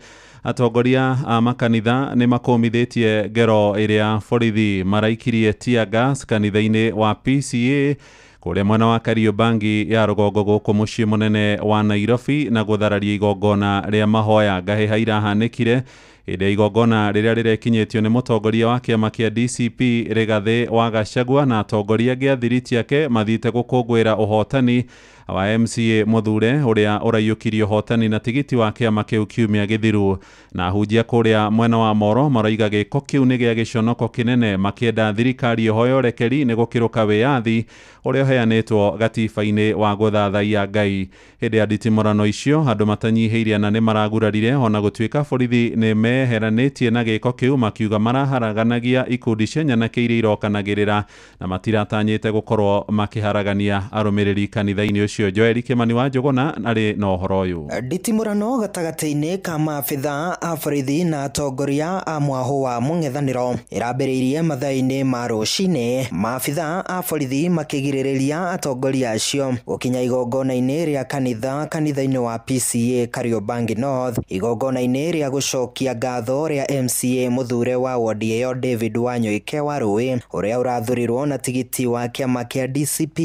atongoria a makanitha nĩ makũmithĩtie ngero ĩrĩa borithi maraikirie tear gas kanitha-inĩ wa PCA kũrĩa mwena wa Kariobangi ya rũgongo gũkũ mũciĩ mũnene wa Nairobi na gũthararia igongona rĩa mahoya ngahĩha irahanĩkire hĩndĩ ya igongona rĩrĩa rĩrekinyĩtio nĩ mũtongoria wa kĩama kĩa DCP Rigathĩ wa Gachagua na atongoria angĩ a thiriti yake mathiĩte gũkũngũĩra ũhotani wa MCA Muthure ũrĩa ũraiyũkirie ũhotani na tigiti wa kĩama kĩu kiumia gĩthiru. Na ahunjia kũrĩa mwena wa Moro maraiga gĩko kĩu nĩ gĩa gĩconoko kĩnene makĩenda thirikari ĩhoe ũrekeri nĩ gũkĩrũka wĩyathi ũrĩa ũheanĩtwo gatiba-inĩ wa gũthathaiya Ngai. Hĩndĩ ya nditimũrano icio andũ matanyihĩire na nĩ maragurarire ona gũtuĩka borithi nĩ meheranĩtie na gĩko kĩu makiuga maraharaganagia ikundi cia nyanake iria irokanagĩrĩra na matiratanyĩte gũkorwo makĩharagania arũmĩrĩri kanitha-inĩ ũcio. Joel Kimani wa Njũgũna arĩ na ũhoro ũyũ. Nditimũrano gatagatĩ-inĩ ka maabitha a borithi na atongoria a mwahũ wa mũng'ethanĩro ĩrambĩrĩirie mathaa-inĩ ma rũcinĩ, maabitha a borithi makĩgirĩrĩria atongoria acio gũkinya igongona-inĩ rĩa kanitha-inĩ wa PCA Kariobangi North, igongona-inĩ rĩa gũcokia ngatho rĩa MCA Muthure wa wodi ĩyo David Wanyoike wa Rũĩ ũrĩa ũrathurirwo na tigiti wa kĩama kĩa DCP.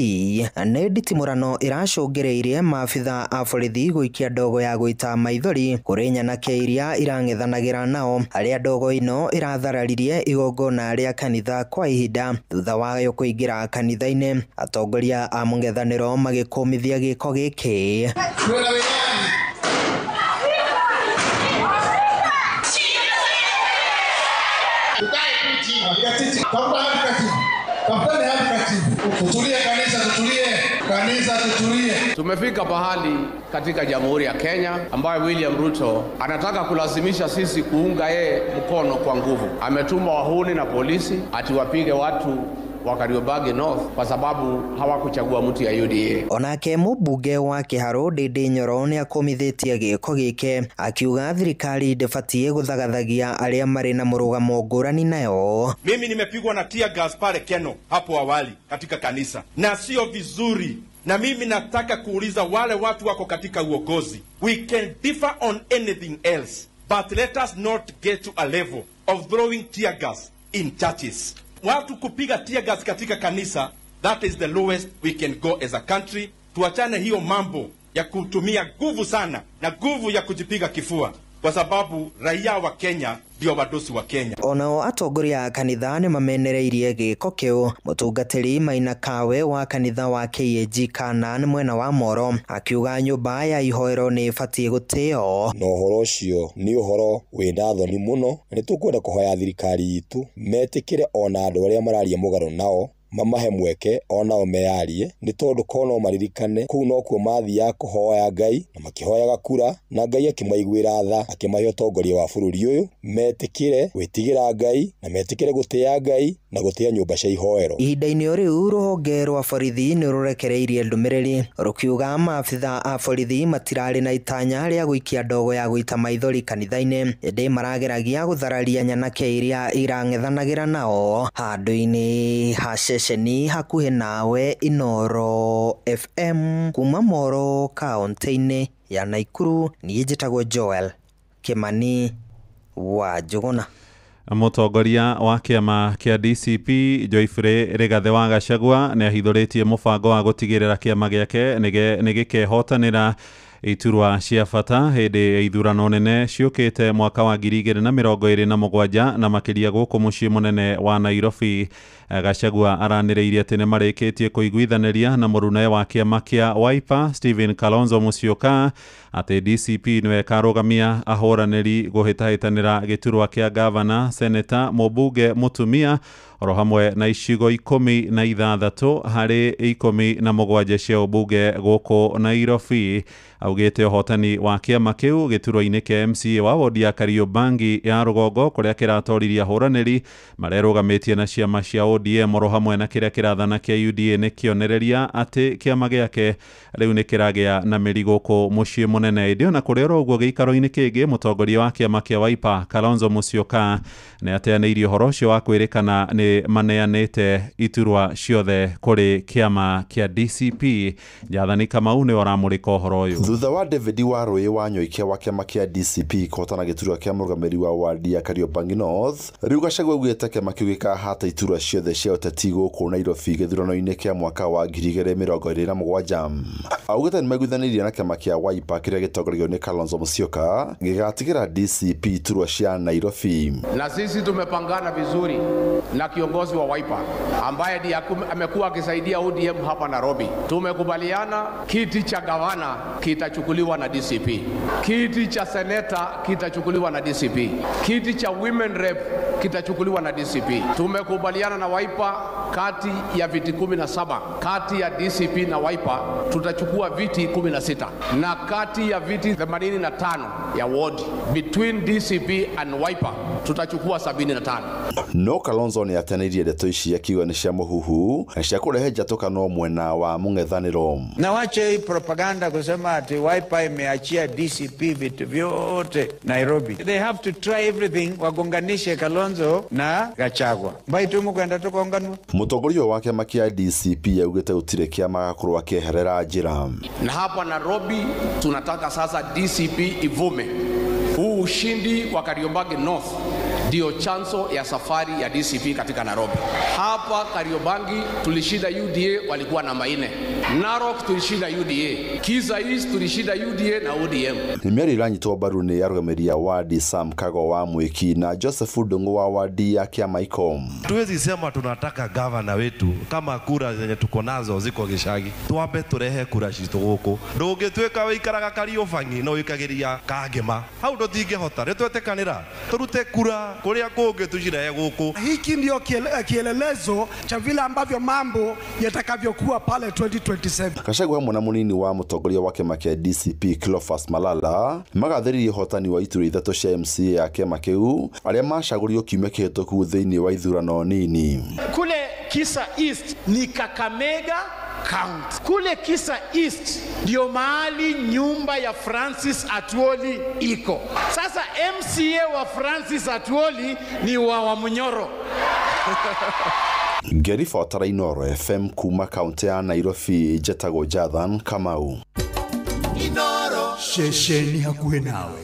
Nĩ nditimũrano ĩracũngĩrĩirie maabitha a borithi gũikia ndogo ya gũita maithori kũrĩ nyanake iria irang'ethanagĩra nao, harĩa ndogo ĩno ĩrathararirie igongona rĩa kanitha kwa ihinda thutha wayo kũingĩra kanitha-inĩ. Atongoria a mũng'ethanĩro magĩkũmithia gĩko gĩkĩ. Tumefika pahali katika Jamhuri ya Kenya ambayo William Ruto anataka kulazimisha sisi kuunga yeye mkono kwa nguvu. Ametuma wahuni na polisi atiwapige watu wa Kariobangi North kwa sababu hawakuchagua mtu ya UDA. Onake mũmbunge wa Kĩharũ Ndindi Nyoro nĩ akomithĩtie gĩko gĩkĩ akiuga thirikari ndĩbatiĩ gũthagathagia arĩa marĩ na mũrũgamo ngũrani nayo. Mimi nimepigwa na tear gas pale Keno hapo awali katika kanisa na sio vizuri, na mimi nataka kuuliza wale watu wako katika uongozi, we can differ on anything else but let us not get to a level of throwing tear gas in churches. Watu kupiga tear gas katika kanisa, that is the lowest we can go as a country. Tuachane hiyo mambo ya kutumia nguvu sana na nguvu ya kujipiga kifua, kwa sababu raia wa Kenya ndio wadosi wa Kenya. Onao atongoria a kanitha nĩ mamenereirie gĩko kĩu. Mũtungatĩri Maina Kawe wa kanitha wa KAG Canaan mwena wa Moro akiuga nyũmba ya ihoero nĩ ĩbatiĩ gũtĩo. No ũhoro ũcio nĩ ũhoro wĩna thoni mũno, nĩ tũkwenda kũhoya thirikari itũ metĩkĩre ona andũ arĩa mararia mũgarũ nao mamahe mweke onao meyarie nĩ tondũ kono maririkane kũu no kuo mathiaga kũhoya Ngai na makĩhoyaga kura na Ngai akĩmaiguĩra tha akĩmahe ũtongoria wa bũrũri ũyũ metĩkĩre gwĩtigĩra Ngai na metĩkĩre gũtĩĩa Ngai na gũtĩĩa nyũmba cia ihoero. Ihinda-inĩ o rĩu rũhonge rwa borithi nĩ rũrekereirie ndũmĩrĩri rũkiuga maabitha a borithi matirarĩ na itanya rĩa gũikia ndogo ya gũita maithori kanitha-inĩ ĩndĩ marageragia gũthararia nyanake iria irang'ethanagĩra nao handũ-inĩ ha ceceni hakuhĩ nawe Inoro FM kuma Moro kaũntĩ-inĩ ya Naikuru. Niĩ njĩtagwo Joel Kimani wa Njũgũna. Mũtongoria wa kĩama kĩa DCP Joyfrey Rigathĩ wa Gachagua nĩ ahithũrĩtie mũbango wa gũtigĩrĩra kĩama gĩake nĩ gĩkehotanĩra iturwa cia bata hĩndĩ ya ithurano nene ciũkĩte mwaka wa 2027 na makĩria gũkũ mũciĩ mũnene wa Nairobi. Gachagua aranĩrĩirie atĩ nĩ marĩkĩtie kũiguithanĩria na mũrune wa kĩama kĩa Wiper Stephen Kalonzo Musyoka atĩ DCP nĩwe karũgamia ahũranĩri gũhĩtahĩtanĩra gĩturwa kĩa gavana, seneta, mũmbunge mũtumia oro hamwe na icigo 16 harĩ 17 cia ũmbunge gũkũ Nairobi. Augĩte ũhotani wa kĩama kĩu gĩturwa-inĩ kĩa MCA wa wodi ya Kariobangi ya rũgongo kũrĩa kĩratoririe ahũranĩri marerũgamĩtie na ciama cia ODM oro hamwe na kĩrĩa kĩrathana kĩa UDA nĩ kĩonereria atĩ kĩama gĩake rĩu nĩ kĩragĩa na mĩri gũkũ mũciĩ mũnene. Ĩndĩ ona kũrĩ oro ũguo gĩikaro-inĩ kĩngĩ mũtongoria wa kĩama kĩa Wiper Kalonzo Musyoka nĩ ateanĩirie ũhoro ũcio wa kwĩrĩkana nĩ maneanĩte iturwa ciothe kũrĩ kĩama kĩa DCP. Njathani Kamau nĩ aramũrĩka ũhoro ũyũ. Thutha wa David Warũĩ wa Nyoikia wa kĩama kĩa DCP kũhotana gĩturwa kĩa mũrũgamĩrĩri wa wadi ya Kariobangi North, rĩu Gachagua augĩte kĩama kĩu gĩkahata iturwa ciothe cia ũteti gũkũ Nairobi gĩthurano-inĩ kĩa mwaka wa 2027. Augĩte nĩ maiguithanĩirie na kĩama kĩa Wiper kĩrĩa gĩtongoragio nĩ Kalonzo Musyoka gĩgatigĩra DCP iturwa cia Nairobi. Na sisi tumepangana vizuri na kiongozi wa Wiper ambaye ndiye amekuwa akisaidia ODM hapa Nairobi. Tumekubaliana kiti cha gavana kitachukuliwa na DCP, kiti cha seneta kitachukuliwa na DCP, kiti cha women rep kitachukuliwa na DCP. Tumekubaliana na Wiper kati ya viti 17 kati ya DCP na Wiper tutachukua viti 16 na kati ya viti 85 ya ward between DCP and Wiper tutachukua 75. No Kalonzo nĩ ateneirie ndeto ici akiuga nĩ cia mũhuhu na cia kũrehe njatũkano mwena wa mũng'ethanĩro. Na wache hii propaganda kusema ati Wiper imeachia DCP vitu vyote Nairobi. They have to try everything wagonganishe Kalonzo na Gachagua. Baitumu kwenda tukonganwa. Mũtongoria wa kĩama kĩa DCP augĩte gũtirĩ kĩama gĩgakorwo kĩeherera njĩra. Na hapa Nairobi tunataka sasa DCP ivume. Huu ushindi wa Kariobangi North ndio chanzo ya safari ya DCP katika Nairobi. Hapa Kariobangi tulishinda UDA, walikuwa namba 4. Narok tulishinda UDA. Kiza East tulishinda UDA na ODM. Nĩmĩario iranyitwo mbaru nĩ arũgamĩrĩri a wadi Sam Kago wa Mwiki na Joseph Ndung'u wa wadi ya kĩama ICOM. Tuwezi sema tunataka gavana wetu kama kura zenye tuko nazo ziko gĩcagi. Twambe turehe kura citũ gũkũ. Ndũngĩtuĩka wĩikaraga Kariobangi no wĩkagĩria Kangema. Hau ndũtingĩhota. Nĩtwetĩkanĩra. Turute kura kuria kũngĩ tucirehe gũkũ. Hiki ndio kielelezo cha vile ambavyo mambo yatakavyokuwa pale 2027. Gachagua mwana mũnini wa mũtongoria wa kĩama kĩa DCP Cleophas Malala magathĩrĩirie hotani wa iturwa 3 cia MCA ya kĩama kĩu arĩa macagũririo kiumia kĩhĩtũku thĩinĩ wa ithurano nini. Kule Kisa East ni Kakamega County. Kule Kisa East ndio mahali nyumba ya Francis Atwoli iko. Sasa MCA wa Francis Atwoli ni wa Munyoro. Ngĩribotera Inoro FM kuma kaunti ya Nairobi, njĩtagwo Jathan Kamau. Inoro ceceni hakuhĩ nawe.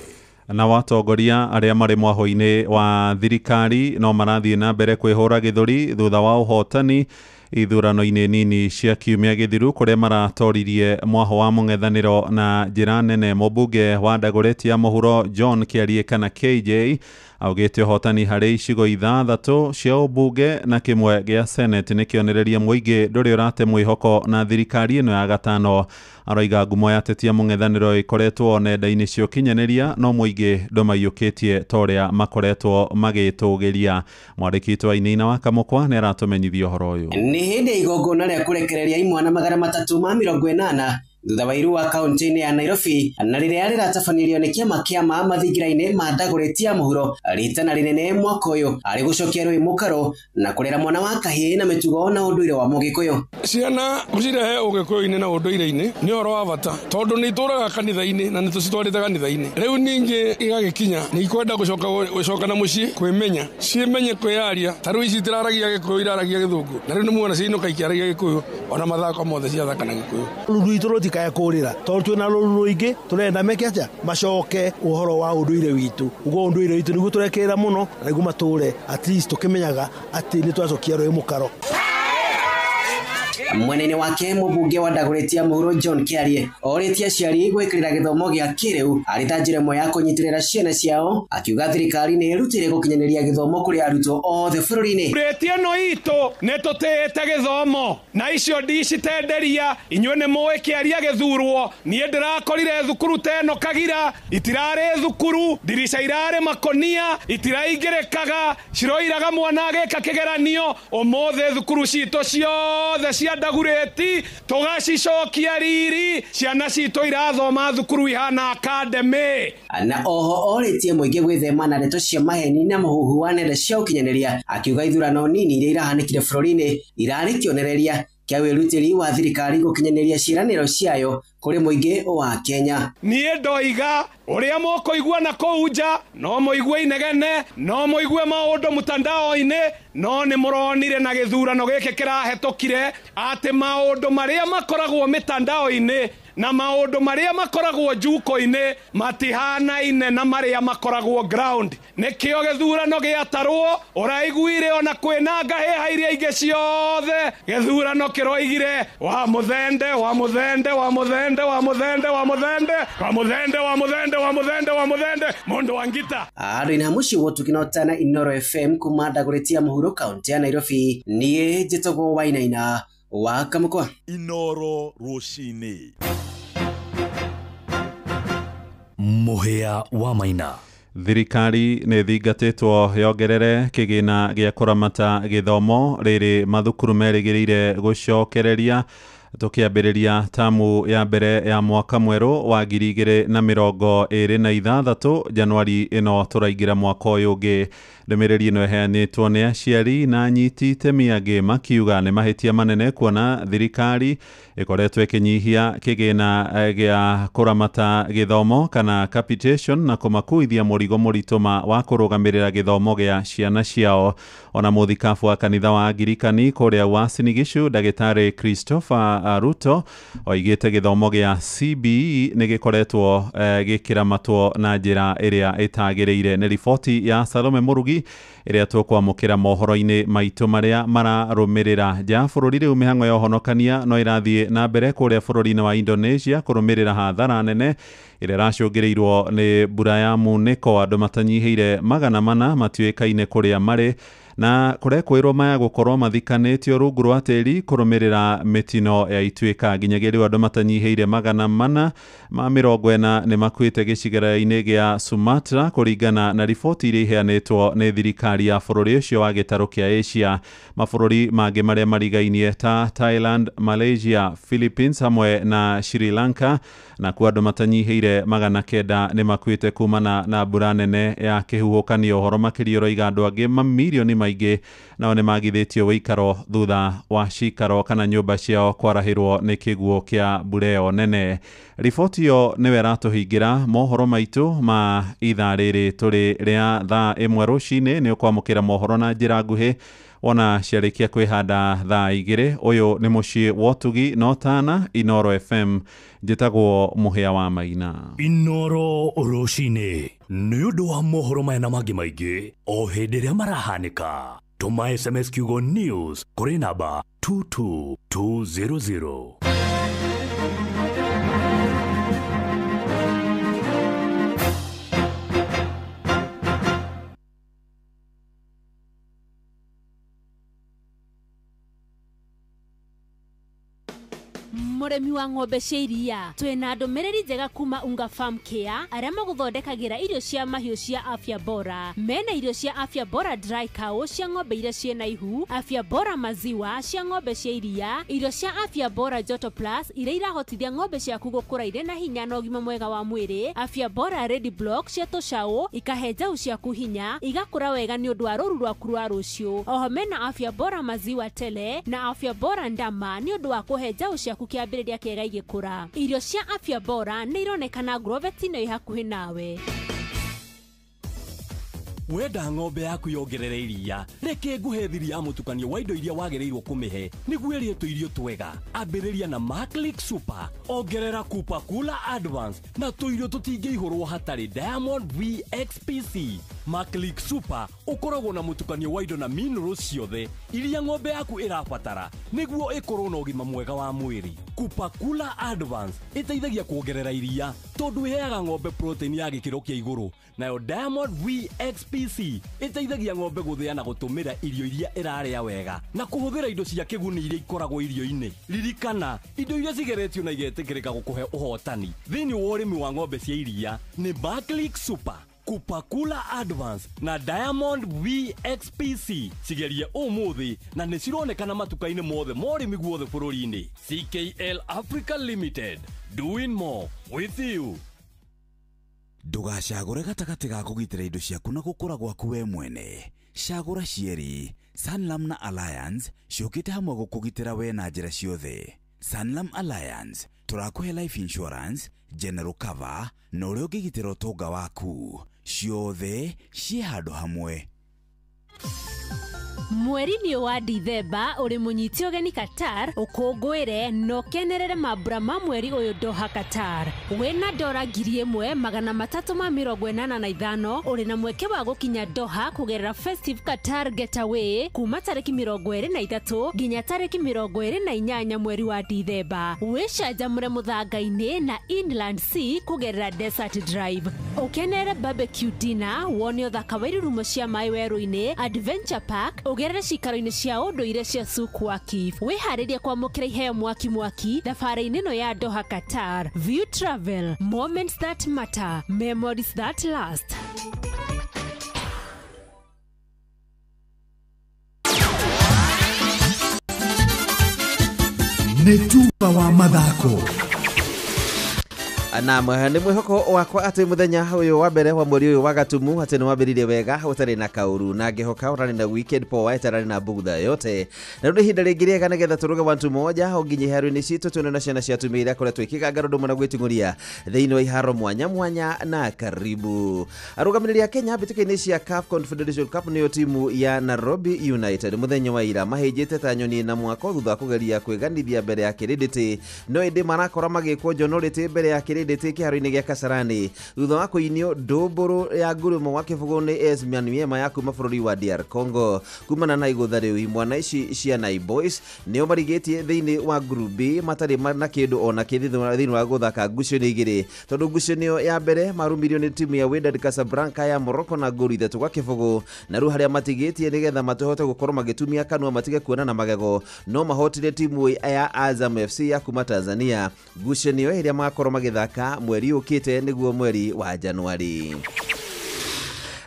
Na watongoria arĩa marĩ mwaho-inĩ wa thirikari no marathiĩ na mbere kwĩhũra gĩthũri thutha wa ũhotani ithurano-inĩ nini cia kiumia gĩthiru kũrĩa maratoririe mwaho wa mũng'ethanĩro na njĩra nene. Mũmbunge wa Dagoretti ya mũhuro John Kĩarie kana KJ augĩte ũhotani harĩ icigo 6 cia ũmbunge na kĩmwe gĩa Senate nĩ kĩonereria mũingĩ ndũrĩ ũrate mwĩhoko na thirikari ĩno ya gatano. Aroiga ngumo ya ateti a mũng'ethanĩro ĩkoretwo nenda-inĩ cia ũkinyanĩria no mũingĩ ndũmaiyũkĩtie torĩa makoretwo magĩtũgĩria. Mwandĩki witũ Ainaina wa Kamũkwa nĩ aratũmenyithia ũhoro ũyũ. Nĩ hindi igongona rĩa kũrekereria imwana 380 thutha wa iru wa kaunti-inĩ ya Nairobi na rĩrĩa rĩratabanirio nĩ kĩama kĩa mathingira-inĩ ma Dagoretti ya mũhuro ritana rĩnene mwaka ũyũ arĩ gũcokia rũĩ mũkaro na kũrera mwana wa kahĩĩ na mĩtugo na ũndũire wa Mũgĩkũyũ. Ciana gũcirehe Ũgĩkũyũ-inĩ na ũndũire-inĩ nĩ ũhoro wa bata tondũ nĩ itũraga kanitha-inĩ na nĩ tũcitwarĩte kanitha-inĩ. Rĩu ningĩ igagĩkinya nĩ ikwenda gũcoka na mũciĩ kwĩmenya ciĩmenye kwĩyaria ta rĩu ici itiraragia Gĩkũyũ iraragia Gĩthũngũ na rĩu nĩ muona ciinũka ikiaragia Gĩkũyũ ona mathako mothe ciathaka na Gĩkũyũ. Rũrũ itũ kaya kũrĩra tondũ twĩna rũrũ rũingĩ tũrenda meke atĩa macoke ũhoro wa ũndũire witũ ugo ũndũire witũ nĩguo tũrekerera mũno na nĩguo matũre at least tũkĩmenyaga atĩ nĩ twacokia rũĩ mũkaro. Mwena-inĩ wake mũmbunge wa Dagoretti ya mũhuro John Kiarie orĩtie aciari gwĩkĩrĩra gĩthomo gĩa kĩrĩu arĩ ta njĩra ĩmwe ya kũnyitĩrĩra ciana ciao akiuga thirikari nĩ ĩrutĩire gũkinyanĩria gĩthomo kũrĩ arutwo othe bũrũri-inĩ. Bureti ĩno itũ nĩ tũtĩĩte gĩthomo na icio ndicitenderia inyuĩ nĩ mũĩ Kĩarie agĩthurwo niĩ ndĩrakorire thukuru ta ĩno Kagira itirarĩ thukuru ndirica irarĩ makonia itiraingĩrĩkaga ciroiraga mwana agĩka kĩgeranio ũmũthĩ thukuru citũ ciothe cia Dagoretti tũgacicokia riri ciana citũ irathoma thukuru ihana academy. Na oho orĩtie mũingĩ gwĩthema na ndeto cia maheni na mũhuhu wa nenda cia ũkinyanĩria akiuga ithurano nini iria irahanĩkire bũrũri-inĩ irarĩ kĩonereria kĩa wĩrutĩri wa thirikari gũkinyanĩria ciĩranĩro ciayo kũrĩ mũingĩ wa Kenya. Niĩ ndoiga ũrĩa mũkũigua na kũu nja no mũigue inegene no mũigue maũndũ mutandao-inĩ no nĩ mũronire na gĩthurano gĩkĩ kĩrahetũkire atĩ maũndũ marĩa makoragwo mĩtandao-inĩ na maũndũ marĩa makoragwo njuko-inĩ matihanaine na marĩa makoragwo ground. Nĩkĩo gĩthurano gĩatarwo ũraiguire ona kwĩna ngahĩha iria ingĩ ciothe gĩthurano kĩroigire wa mũthende wa mũthende wa mũthende wa mũthende wa mũthende wa mũthende wa mũthende wa mũthende wa mũthende mũndũ wa ngita. Andũ-inĩ mũciĩ wotu kinotana Inoro FM kuma Dagoretti ya mũhuro kaunti ya Nairobi niĩ njĩtagwo Wainaina wa Kamũkwa. Inoro rũcinĩ. Mũhĩa wa Maina. Thirikari nĩ thingatĩtwo yongerere kĩgĩna gĩa kũramata gĩthomo rĩrĩ mathukuru merĩgĩrĩire gũcokereria tukiambĩrĩria tamu ya mbere ya mwaka mwerũ wa 2026 Januari ĩno tũraingĩra mwaka ũyũ ũngĩ. Ndũmĩrĩri ĩno ĩheanĩtwo nĩ aciari na anyiti itemi angĩ makiuga nĩ mahĩtia manene kuona thirikari ĩkoretwo ĩkĩnyihia kĩgĩna gĩa kũramata gĩthomo kana capitation na kũmakuithia mũrigo mũritũ wa kũrũgamĩrĩra gĩthomo gĩa ciana ciao. Ona mũthikabu wa kanitha wa Angirikani kũrĩa Uasin Gishu ndagĩtarĩ Christopher Ruto oigĩte gĩthomo gĩa CBE nĩ gĩkoretwo gĩkĩramatwo na njĩra ĩrĩa ĩtagĩrĩire. Nĩ riboti ya Salome Mũrugi ĩrĩa tũkwamũkĩra mohoro-inĩ maitũ marĩa mararũmĩrĩra. Nja bũrũri rĩu mĩhang'o ya ũhonokania no ĩrathiĩ na mbere kũrĩa bũrũri-inĩ wa Indonesia kũrũmĩrĩra hathara nene ĩrĩa ĩracũngĩrĩirwo nĩ mbura ya munĩko. Andũ matanyihĩire 400 matuĩkaine kũrĩa marĩ na kurekwirwo maya gukorwo mathikanĩtio rungu rwa tĩri kũrũmĩrĩra mĩtino ya ituĩka. Nginyagia rĩu andũ matanyihĩire 440 nĩ makuĩte gĩcigĩrĩra-inĩ gĩa Sumatra kũringana na riboti iria iheanĩtwo nĩ thirikari ya bũrũri ũcio wa gĩtarũ kĩa Asia. Mabũrũri mangĩ marĩa marigainie ta Thailand, Malaysia, Philippines hamwe na Sri Lanka na kuo andũ matanyihĩire 900 nĩ makuĩte kumana na mbura nene ya kĩhuhũkanio. Ũhoro makĩria ũroiga andũ angĩ mamirioni maingĩ nao nĩ magithĩtio wĩikaro thutha wa cikaro kana nyũmba ciao kwarahĩrwo nĩ kĩguũ kĩa mbura ĩyo nene. Riboti ĩyo nĩwe ratũhingĩra mohoro maitũ ma ithaa rĩrĩ tũrĩ rĩa thaa 1 rũcinĩ. Nĩ ũkwamũkĩra mohoro na njĩra nguhĩ wona ciarĩkia kwĩhanda thaa 2. Ũyũ nĩ mũciĩ wotugi notana Inoro FM. Njĩtagwo Mũhĩa wa Maina. Inoro rũcinĩ nĩ ũndũ wa mohoro maya na mangĩ maingĩ o hĩndĩ ĩrĩa marahanĩka. Tũma SMS kiugo news kũrĩ namba 22200. muremi wa ng'ombe cia iria twina ndumiriri njega kuma Unga Farm Care aria maguthondekagira irio cia mahiu cia Afya Bora. Mena irio cia Afya Bora Dry Cow cia ng'ombe iria ciena ihu, Afya Bora Maziwa cia ng'ombe cia iria, irio cia Afya Bora Joto Plus iria irahotithia ng'ombe ciaku gukura ire na hinya na ugima mwega wa mwiri, Afya Bora Ready Block cia tucao ikahe njau ciaku hinya igakura wega ni undu wa ruru rwaku rwa rucio. Oho mena Afya Bora Maziwa Tele na Afya Bora Ndama ni undu wa kuhe njau ciaku kiambiriria kiega igikura. Irio cia Afya Bora ni ironekana Grovet-ino ihakuhi nawe. Wenda ng'ombe yaku yongerere iria, reke nguhethiria mutukanio wa indo iria wagereirwo kumihe niguo irie tuirio twega. Ambiriria na Maclick Super, ongerera Kupa Kula Advance na tuirio tutingihurwo hatari Diamond VXPC. Maclick Super ukoragwo na mutukanio wa indo na minerals ciothe iria ng'ombe yaku irabatara niguo ikorwo na ugima mwega wa mwiri. Kupa Kula Advance iteithagia kuongerera iria tondu iheaga ng'ombe protein ya gikiro kia iguru, nayo Diamond VXPC iteithagia ng'ombe guthia na gutumira irio iria iraria wega na kuhuthira indo cia kiguni iria ikoragwo irio-ini. Ririkana, indo iria cigeretio na igetikirika gukuhe uhotani thiini wa urimi wa ng'ombe cia iria ni Maclick Super, Kupa Kula Advance na Diamond VXPC. Cigerie umuthi na nĩ cironekana matuka-inĩ mothe morimi guothe bũrũri-inĩ. CKL Africa Limited, doing more with you. Ndugacagũre gatagatĩ ga kũgitĩra indo ciaku na gũkũra gwaku we mwene. Cagũra cierĩ. Sanlam na Alliance ciũkĩte hamwe gũkũgitĩra we na njĩra ciothe. Sanlam Alliance tũrakũhe life insurance, general cover na ũrĩa ũngĩgitĩra ũtonga waku. Ciothe ciĩ handũ hamwe. Mweri-inĩ wa Dithemba uri munyiti ugeni Qatar ukungwire no kenerere mambura ma mweri uyu Doha Qatar. Wena dora 1,385 uri na mweke wa gukinya Doha kugerera Festive Qatar Getaway kuma tariki 23 nginya tariki 28 mweri wa Dithemba. Wicanjamure muthanga-ini na Inland Sea kugerera Desert Drive. Ukenere barbecue dinner, wone uthaka wa irurumo cia mai weru-ini, Adventure Park, ugerere cikaro-ini cia unduire cia Suku Akif. Wiharirie kwamukira iheo mwaki thabari-ini no ya Doha Qatar. View Travel, moments that matter, memories that last. Netuba wa mathako. Naam, nĩ mwĩhoko wakwa atĩ mũthenya ũyũ wa mbere wa mweri ũyũ wa Gatumu atĩ nĩ wambĩrĩirie wega ũtarĩ na kaũru, na ngĩhoka ũtarĩ na weekend poa ĩtarĩ na bugudha yote. Na rĩu nĩ ihinda rĩngĩ rĩega nĩgetha tũruge wantu moja onginye ihaaro-inĩ citũ tuone na ciana cia atumia iria koretwo ikĩganga ũndũ ũmwe na gwĩtung'ũria thĩinĩ wa iharo mwanya mwanya na karibu. Arũgamĩrĩri a Kenya mbĩtĩka-inĩ cia CAF Confederation Cup nĩyo timu ya Nairobi United mũthenya wa ira mahĩnjĩte ta nyoni na mwako thutha wa kũgeria kwĩganithia mbere ya Kĩrĩndĩtĩ, no ĩndĩ marakora magĩkwo njonorĩtĩ mbere ya Kĩrĩndĩtĩ kĩharo-inĩ gĩa Kasarani thutha wa kũinio ndũmbũrũ ya ngurumo wa kĩbũgũ nĩ Esmian Miema ya kuma bũrũri wa DR Congo. Kumana na igũtha rĩu imwana ici cia Nai Boys nĩo marigĩtie thĩinĩ wa group B matarĩ na kĩndũ ona thĩinĩ wa gũthaka ngucanio igĩrĩ, tondũ ngucanio ya mbere marumirio nĩ timu ya Wydad Casablanca ya Morocco na ngũru 3 gwa kĩbũgũ, na rĩu harĩa matigĩtie nĩgetha matohote gũkorwo magĩtumia kanua matige kuona na magego no mahotire timu ya Azam FC ya kuma Tanzania ngucanio ĩrĩa magakorwo magĩthaka mweri ũkĩte nĩguo mweri wa Januari.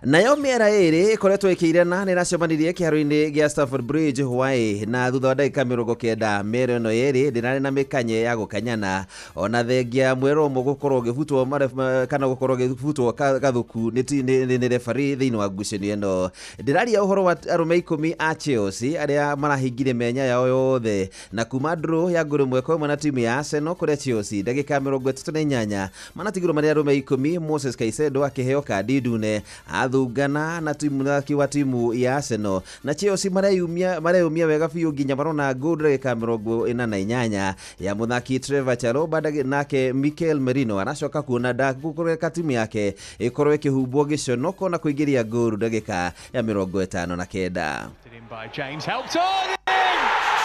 Nayo mĩera ĩrĩ ĩkoretwo ĩkĩirana nĩ ĩracemanirie kĩharo-inĩ gĩa Stamford Bridge Hawaii, na thutha wa ndagĩka 90 mĩera ĩno ĩrĩ ndĩrarĩ na mĩkanye ya gũkanyana ona thengia mwero ũmwe gũkorwo ũgĩbutwo kana gũkorwo ũgĩbutwo gathũku nĩ referee thĩinĩ wa ngucanio ĩno. Ndĩraria ũhoro wa arũme 10 a Chelsea arĩa marahingire mĩanya yao yothe na kuma draw ya ngũrũ mweko ĩmwe na timu ya Arsenal kũrĩa Chelsea ndagĩka 38 manatigirwo marĩ arũme 10, Moses Caicedo akĩheo kandi ndune thungana na timu ya Arsenal, na Chelsea mareyumia wega biũ nginya marona goal ndagĩka 48 ya mũthaki Trevor Chalobah nake Mikel Merino anacoka kuona kũreka timu yake ĩkorwo ĩkĩhumbwo gĩconoko na kũingĩria goal ndagĩka ya 59. By James helped on in!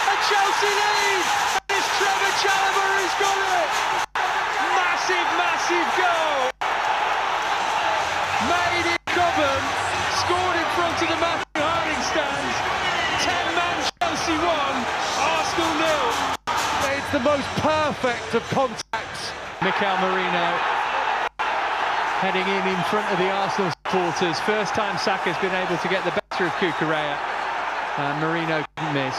And Chelsea lead! It's Trevor Chalobah who's got it! Massive goal! Made in Cobham, scored in front of the Matthew Harding stands. 10-man Chelsea 1, Arsenal 0. It's the most perfect of contacts. Mikel Merino heading in front of the Arsenal supporters. First time Saka's been able to get the better of Cucurella. Merino couldn't miss.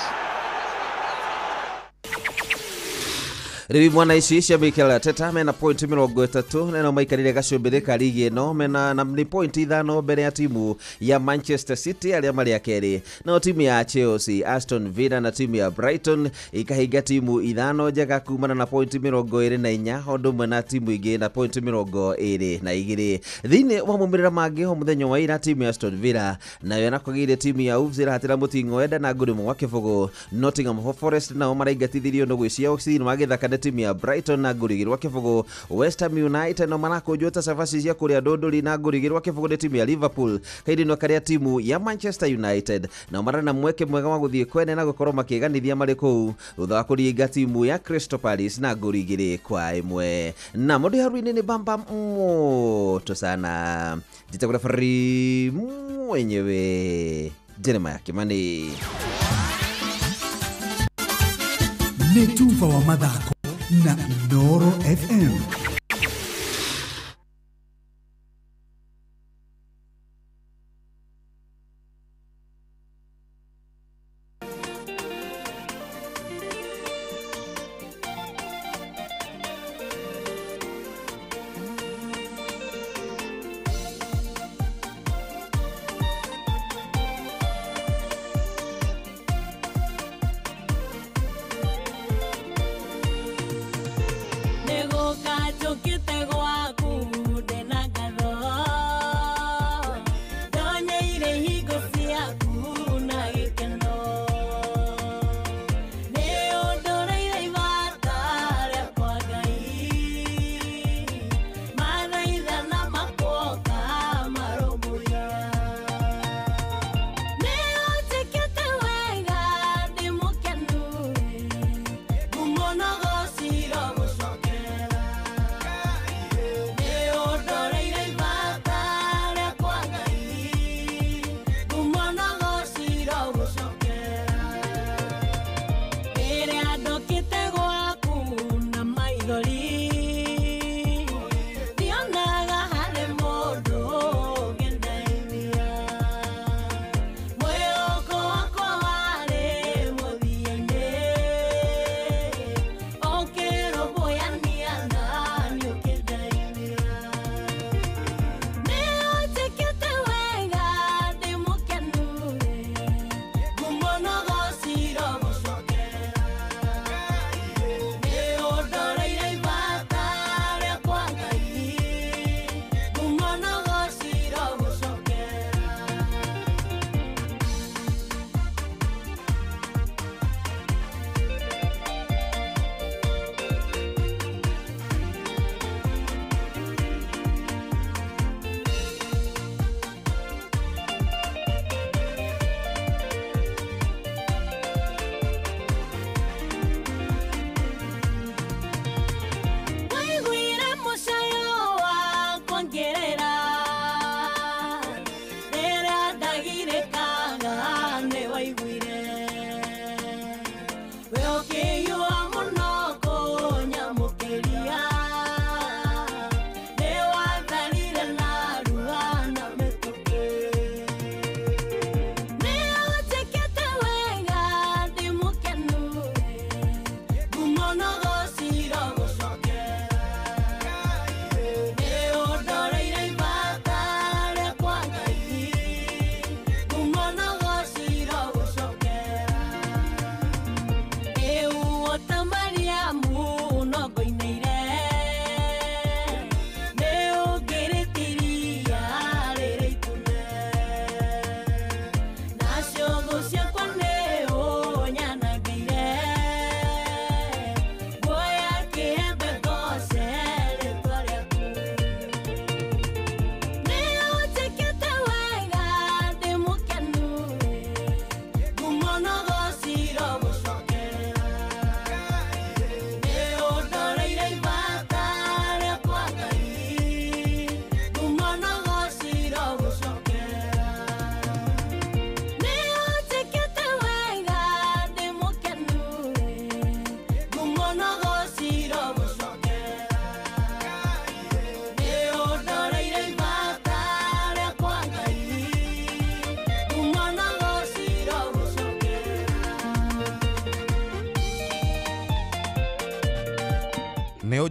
Rivi mwana ici cia Mikel Arteta mena point 30 neno maikarire gacumbire ka ligi ino mena na ni point 5 mbere ya timu ya Manchester City aria mari akeri na timu ya Chelsea, Aston Villa na timu ya Brighton ikahiga timu 5 njega kumana na point 24 hondu mena timu ingi na point 22 thini wa mumirira mangi ho muthenyo wa ira timu ya Aston Villa nayo nakogire timu ya Wolves irahatira mutingo enda na ngurimo wa kibugu. Nottingham Forest nao maraigatithirio no gwicia Oxford magithaka timu ya Brighton na ngurigirwa kibugu. West Ham United no manakujota savasi cia kuria dondoli na ngurigirwa kibugu ni timu ya Liverpool kaidino karia timu ya Manchester United na marana mweke mwega wa guthie kwene na gukorwo makiganithia mari kuu thutha wa kuriga timu ya Crystal Palace na ngurigiri kwa imwe. Na modi haruini ni bamba moto sana jitakura fari mwenyewe Jeremiah Kimani. Netuva wa madhako na Noro FM. Nego gato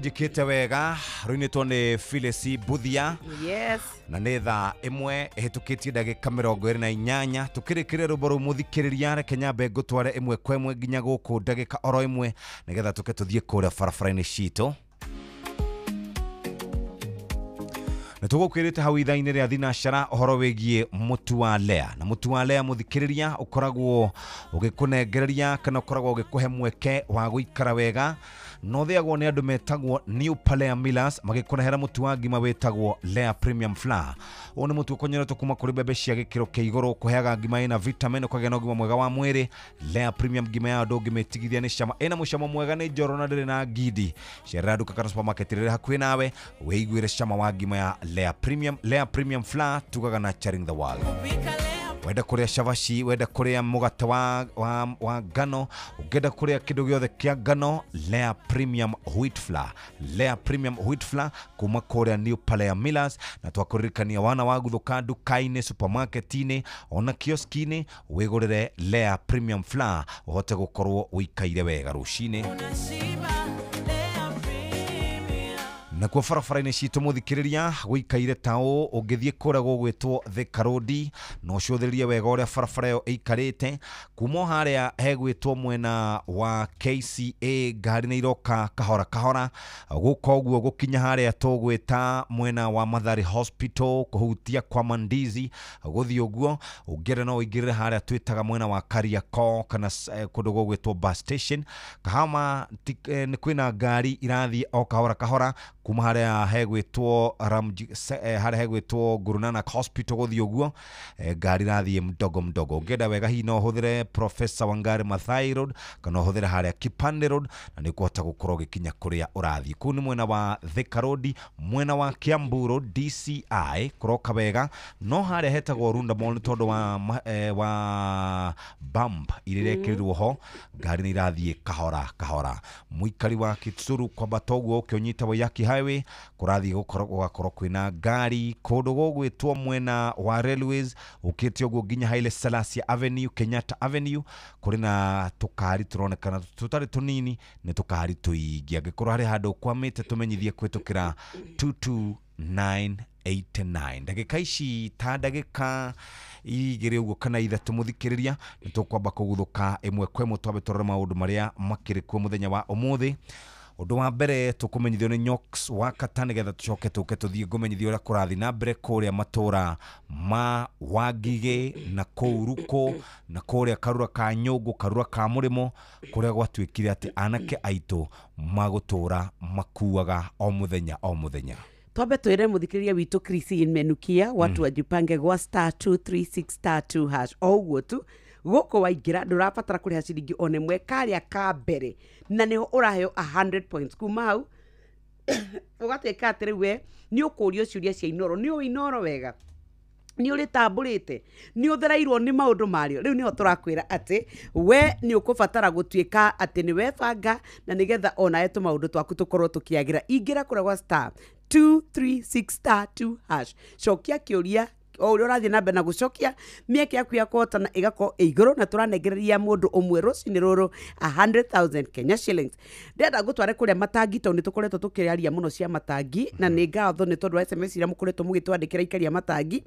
njikite wega ruinitwo ni Phyllis Buthia. Yes. Na nĩ thaa ĩmwe ĩhĩtũkĩtie ndagĩka 28 tũkĩrĩkĩrĩria rũmbo rũu mũthikĩrĩria reke nyambe ngũtware ĩmwe kwa ĩmwe nginya gũkũ ndagĩka oro ĩmwe nĩgetha tũke tũthiĩ kũrĩa barabara-inĩ citũ. Na tũgũkwĩrĩte hau ithaa-inĩ rĩa thinacara ũhoro wĩgiĩ mũtu wa Lea. Na mũtu wa Lea mũthikĩrĩria ũkoragwo ũgĩkũnengereria kana ũkoragwo ũgĩkũhe mweke wa gũikara wega. No thĩagwo nĩ andũ metagwo New Palea Millers magĩkũrehera mũtu wa ngima wĩtagwo Lea Premium Flour. Ũyũ nĩ mũtu ũkonyeretwo kuma kũrĩ mbembe cia gĩkĩro kĩa igũrũ kũheaga ngima ĩna vitamin ũkagĩa na ũgima mwega wa mwĩrĩ. Lea Premium ngima ya andũ ngĩmĩtigithia nĩ cama ĩna mũcamo mwega nĩ njoro na ndĩrĩ na ngindi. Cerera nduka kana supermarket rĩrĩ hakuhĩ nawe wĩiguĩre cama wa ngima ya Lea Premium Flour tugaga na Charing the World. Wenda kuria shavashi, wenda kuria mugate wa ngano, ugenda kuria kindu giothe kia ngano, Lea Premium Wheat Flour. Lea Premium Wheat Flour kuma kuria New Palea Millers na twakuririkania wana wa guthuka nduka-inĩ, supermarket-inĩ, ona kioski-inĩ wigurire Lea Premium Flour uhote gukorwo uikaire wega rucinĩ. Na kwa barabara-inĩ citũ mũthikĩrĩria gũikaire taũ ũngĩthiĩ kũrĩa gũgwĩtwo Thika Road no cũthĩrĩrie wega ũrĩa barabara ĩyo ĩikarĩte kuma harĩa hegwĩtwo mwena wa KCA ngari nĩ iroka kahora kahora gũka ũguo gũkinya harĩa tũgwĩta mwena wa Mathari Hospital kũhutia kwa Mandizi gũthiĩ ũguo ũngĩenda no ũingĩrĩre harĩa twĩtaga mwena wa Kariakoo kana kũndũ gũgwĩtwo bus station Kahama nĩ kwĩna ngari irathiĩ o kahora kahora kuma harĩa hegwĩtwo Guru Nanak Hospital gũthiĩ ũguo ngari rathiĩ mdogo ũngĩenda wega hihi no ũhũthĩre Professor Wangari Maathai Road kana ũhũthĩre harĩa Kipande Road na nĩ kũhota gũkorwo gĩkinya kũrĩa ũrathiĩ. Kũu nĩ mwena wa Thika Road, mwena wa Kiambu Road DCI kũroka wega no harĩa hetagwo Runda Mall nĩ tondũ wa bump iria ĩkĩrirwo ho ngari nĩ irathiĩ kahora kahora. Mũikari wa Kitsuru kwamba toguo ũkĩonyita Waiyaki Highway kũrathiĩ gũgakorwo kwĩna ngari kũndũ gũgwĩtwo mwena wa Railways ũkĩte ũguo nginya Haile Selassie Avenue, Kenyatta Avenue kũrĩ na tũkari tũronekana tũtarĩ tũnini nĩ tũkari tũingĩ. Angĩkorwo harĩ handũ kwamĩte tũmenyithie kwĩtũkĩra 22989. Ndagĩka ici ta ndagĩka igĩrĩ ũguo kana ithatũ mũthikĩrĩria nĩ tũkwamba kũguthũka ĩmwe kwa ĩmwe twambe tũrore maũndũ marĩa makĩrĩ kuo mũthenya wa ũmũthĩ. Ũndũ wa mbere tũkũmenyithio nĩ Nyox Wakata nĩgetha tũcoke tũke tũthiĩ ngũmenyithio ũrĩa kũrathiĩ na mbere kũrĩa matũra ma Wangige na Kouruko na kũrĩa Karura ka Nyũngũ, Karura ka Mũrĩmo kũrĩa gwatuĩkire atĩ anake aitũ magũtũra makuaga o mũthenya o mũthenya. Twambe twĩre mũthikĩrĩria witũ Christine Menukia watu wajipange gwa *236*2# o ũguo tu gũkũ waingĩra ndũrabatara kũrĩha ciringi o nemwe karĩa ka mbere na nĩho ũraheo 100 points kuma hau ũgatuĩka atĩ rĩu we nĩ ũkũũrio ciũria cia inoro nĩ ũĩ inoro wega nĩ ũrĩtambũrĩte nĩ ũthereirwo nĩ maũndũ marĩo rĩu nĩho tũrakwĩra atĩ we nĩ ũkũbatara gũtuĩka atĩ nĩ webanga na nĩgetha onawe tũmaũndũ twaku tũkorwo tũkĩagĩra ingĩra kũrĩa gwa *236*2# cokia kĩũria o ũrĩa ũrathiĩ na mbere na gũcokia mĩeke yaku ya kũhotana ĩgakorwo ĩ igũrũ na tũranengereria mũndũ ũmwe rũcinĩ rũrũ 100,000 Kenya shillings. Ndĩrenda ngũtware kũrĩa matangi tondũ nĩ tũkoretwo tũkĩaria mũno cia matangi na nĩ ngatho nĩ tondũ wa SMS iria mũkoretwo mũgĩtwandĩkĩra ikaria matangi.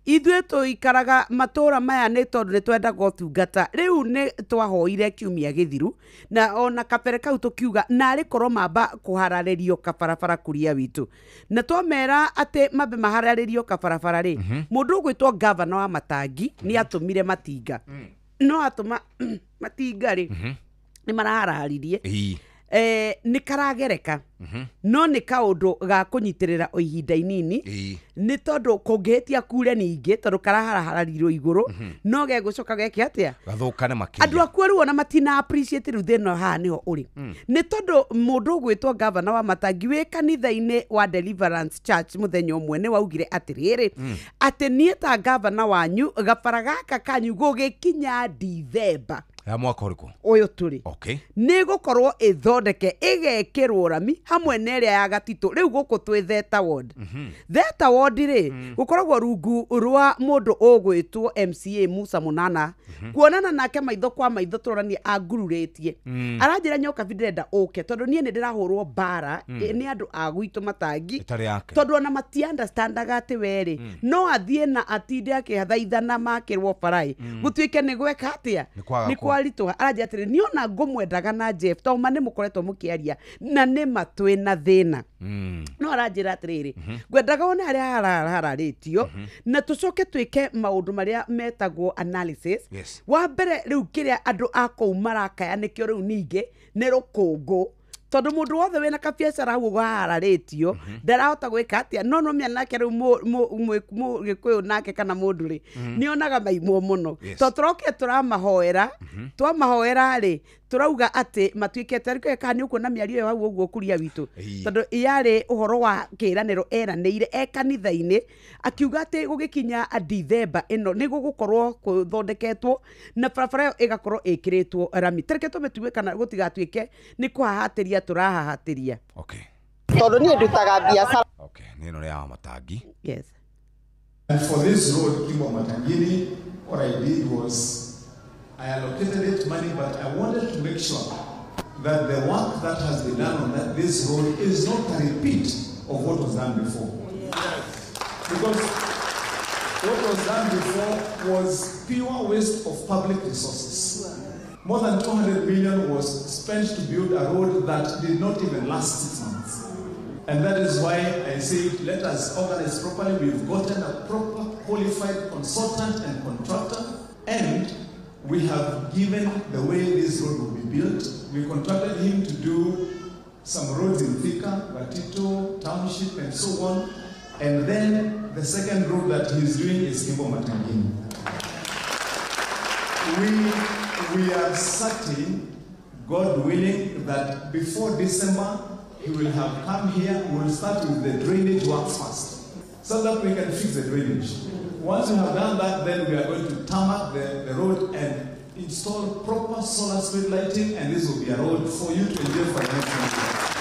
Ithuĩ tũikaraga matũra maya nĩ tondũ nĩ twendaga ũtungata. Rĩu nĩ twahoire kiumia gĩthiru na ona kapere kau tũkiuga narĩ korwo mamba kũhararĩrio kabarabara kuria witũ na twamera atĩ mambe mahararĩrio kabarabara rĩ mũndũ ũgwĩtwo governor wa matangi nĩ atũmire matinga no atũma matinga rĩ nĩ marahararirie nĩ karagereka no nĩ kaũndũ ga kũnyitĩrĩra o ihinda inini nĩ tondũ kũngĩhĩtia kure ningĩ tondũ karahararirio igũrũ no gegũcoka geke atĩa gathũkane makĩria andũ akuo rĩu ona matina appreciate rĩu thĩna haha nĩho ũrĩ nĩ tondũ mũndũ ũgwĩtwo governor wa matangi wĩ kanitha-inĩ wa Deliverance Church mũthenya ũmwe nĩ waugire atĩrĩrĩ atĩ niĩ ta governor wanyu gabara gaka kanyu gũgĩkinya December ya mwaka ũrĩkũ ũyũ tũrĩ okay nĩ gũkorwo ĩthondeke ĩgekĩrwo rami hamwe na ĩrĩa ya Gatitũ rĩu gũkũ twĩ Theta Ward Theta Ward rĩ gũkoragwo rungu rwa mũndũ ũgwĩtwo MCA Musa Munana kuonana nake maitho kwa maitho tũroranie angururĩtie aranjĩra nyoka ndĩrenda ũke tondũ niĩ nĩ ndĩrahũrwo bara nĩ andũ a gwitũ matangi tondũ ona mati understandaga atĩ werĩ no athiĩ na atinde akĩhathaithana makĩrwo barai gũtuĩke nĩ gweka atĩa nĩ kwaritũha aranjĩra atĩrĩ niĩ ona ngũmwendaga na Jeff tondũ ma nĩ mũkoretwo mũkĩaria na nĩ matwĩ na thĩna no aranjĩra atĩrĩrĩ ngwendaga one harĩa hararĩtio na tũcoke twĩke maũndũ marĩa metagwo analysis wa mbere rĩu kĩrĩa andũ a kũu marakaya nĩkĩo rĩu ningĩ nĩ rũkũngũ tondũ mũndũ wothe wĩna kabiacara hau hararĩtio ndarahota gwĩka atĩa no mĩana nake rĩu Mũgĩkũyũ nake kana mũndũ rĩ nĩonaga maimwo mũno tondũ tũrokire twamahoera rĩ turauga ati matuikete ariko kana ukuona miario yo hau uguo kuria witu tondu iyari uhoro wa kiraniro eranire kanitha-ini akiuga ati gugikinya December ino ni gugukorwo kuthondeketwo na barabara yo igakorwo ikiritwo rami tereke tumetue kana gutigatuike ni kuhahatiria turahahatiria tondu ni ndutaga biacara ni no ya matangi yes. And for this road Kimbo Matangini, what I did was I allocated it money, but I wanted to make sure that the work that has been done on this road is not a repeat of what was done before. Because what was done before was pure waste of public resources. More than 200 million was spent to build a road that did not even last 6 months. And that is why I say, let us organize properly. We've gotten a proper qualified consultant and contractor, and we have given the way this road will be built. We contracted him to do some roads in Thika, Gatito, Township, and so on. And then the second road that he's doing is Kimbo Matangini. We are certain, God willing, that before December, he will have come here. We will start with the drainage work first, so that we can fix the drainage. Once we have done that, then we are going to tarmac the road and install proper solar street lighting, and this will be a road for you to enjoy for the next year.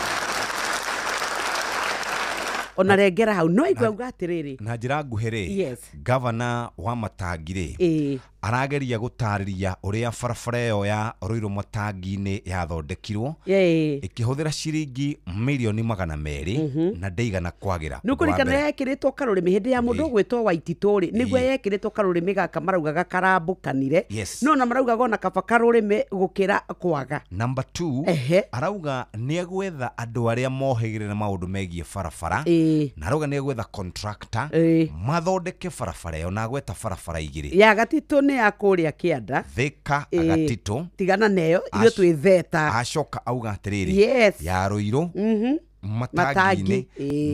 Ona regera hau no igauga atiriri na njira nguhiri governor wa Matangire arageria gutariria uria barabara yo ya Ruiru Matangi-ini yathondekirwo ikihuthira ciringi milioni 200 na ndeigana kwagira nukurikana yekiritwo karurimi hindi ya mundu gwitwo Waitituri niguo yekiritwo karurimi gaka maraugaga karambukanire no na maraugaga ona kaba karurimi gukira kwaga. Number 2 arauga niegwetha andu aria mohigire na maundu megie barabara na arauga niegwetha contractor mathondeke barabara yo na gweta barabara igiri ya Gatito ni ya kuria Kianda Thika Gatito tigana neyo iyo twi Theta acoka auga atiriri ya Ruiru Matangi-ini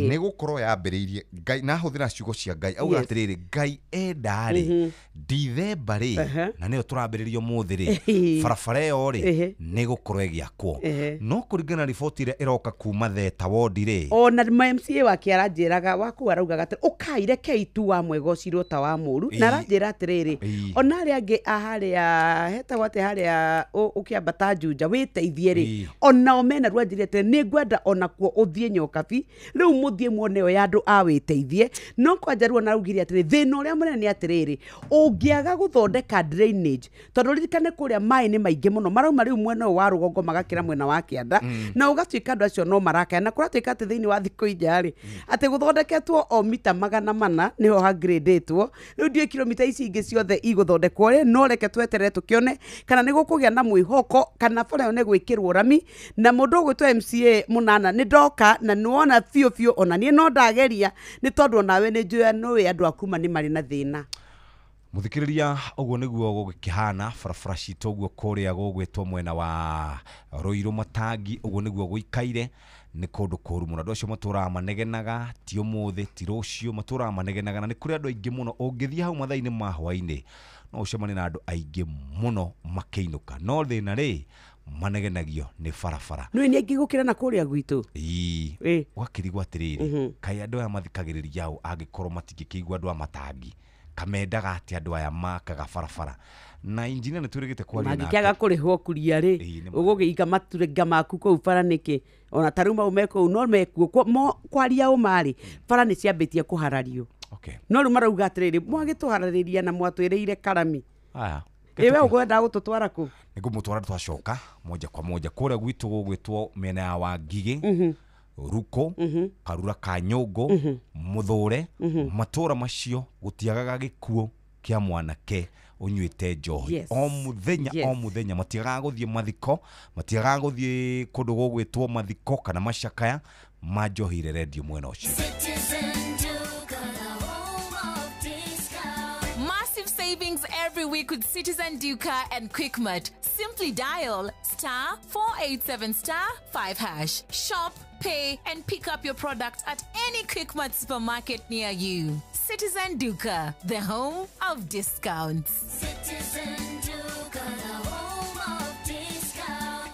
ni gukorwo yambiriirie Ngai na huthira ciugo cia Ngai auga atiriri Ngai endari December ri na niyo turambiririo muthi ri barabara yo ri ni gukorwo egiakwo no kuringana riboti ire iroka kuma Theta Ward ri ona MCA wa kiaranjiraga waku araugaga ati ukaire K2 wa mwego cirwo ta wa muru na aranjira atiriri ona ari angi aharia heta wate haria ukiambata Juja witeithie ri ona omena rwanjire ati ni ngwenda ona kuo uthie nyokabi riu muthie muoneo ya andu a witeithie no kwanjaruo na rugiri atiri thina uria munene ni atiriri ungiaga guthondeka drainage tondu ririkane kuria mai ni maingi muno marauma riu mwena wa rugongo magakira mwena wa Kianda na ugatuika andu acio no marakaya na kuratuika ati thiini wa thiko ijari ati guthondeketwo o mita 400 niho ha gradeetwo riu ndio kilomita ici ingi ciothe iguthondekwo ri no reke tweterere tukione kana ni gukugia na mwihoko kana bara ne gwikirwo rami na mundu gwitwo MCA Munana ni ndoka na nuona fio ona nie no ndageria ni tondu nawe ni njua no we andu akuma ni mari na thina muthikiriria uguo niguo gukihana barabara citu uguo kuria gugwitwo mwena wa Ruiru Matangi uguo niguo guikaire ni kundu kuru muno andu acio matura manegenaga ti umuthi ti rucio matura manegenaga na ni kuri andu aingi muno ungithia hau mathaini ma hwaini no ucemani na andu aingi muno makeinuka no thina ri manegenagio ni barabara no ni aingi gukira na kuria gwitu wakirigwa atiriri kai andu aya mathikagiriria au angikorwo matingikigwa andu a Matangi kamendaga ati andu aya makaga barabara na engineer nĩtwĩrĩgĩte kwaria nake magĩkĩaga kũrĩhwo kuria rĩ ũgũgĩiga matũrenga maku kũu bara nĩkĩ ona tarĩu mau mekũu no mekuo kwaria ũmarĩ bara nĩ ciambĩtie kũharario no rĩu marauga atĩrĩrĩ mwagĩtũhararĩria na mwatwĩrĩire karami aya we ũkwenda gũtũtwara kũ nĩngũmũtwara twacoka moja kwa moja kũrĩa gwitũ gũgwĩtwo mĩena ya Wangigĩ Ruko Karura ka Nyũngũ Mũthũre matũra macio gũtiagaga gĩkuũ kĩa mwanake unyuite njohi o muthenya matiagaga gũthiĩ mathiko matiagaga gũthiĩ kũndũ gũgwĩtwo mathiko kana macakaya manjohire redio mwena ũcio. Savings every week with Citizen Duka and Quickmart. Simply dial *487*5#. Shop, pay, and pick up your product at any Quickmart supermarket near you. Citizen Duka, the home of discounts. Citizen Duka, the home of discounts.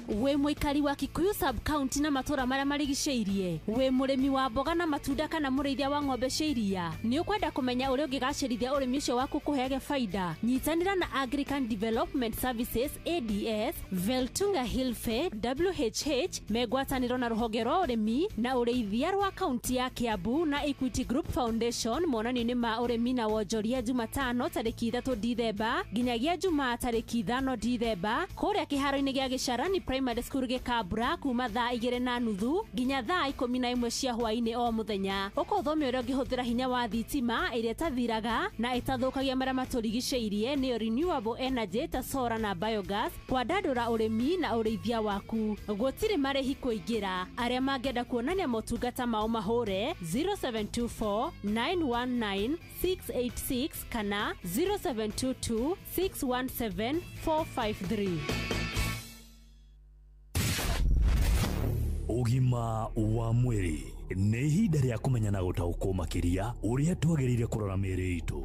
We muikari wa Kikuyu sub county na matura maria marigiceirie we murimi wa mboga na matunda kana mureithia wa ng'ombe cia iria ni ukwenda kumenya uria ungigacirithia urimi ucio waku kuheage faida nyitanira na Agrican Development Services ADS Veltunga Hillfe WHH megwataniro na ruhonge rwa urimi na ureithia rwa county ya Kiambu na Equity Group Foundation monani-ini ma urimi na wonjoria Jumatano tariki 3 Dithemba nginyagia Jumaa tariki 5 Dithemba kuria kiharo-ini gia Gicarani Primary School Gikabura kuma thaa 2:30 nginya thaa 11 cia hwaini o muthenya ukothome uria ungihuthira hinya wa thitima iria tathiraga na itathukagia maria maturigiceirie ni renewable energy ta solar na biogas kwandandura urimi na ureithia waku gutiri marihi kuingira aria mangenda kuonania motungata mao mahure 0724 919 686 kana 0722 617 453. Ugima wa mwiri nĩ ihinda rĩa kũmenya na gũtaũkwo makĩria ũrĩa twagĩrĩire kũrora mĩĩrĩ itũ.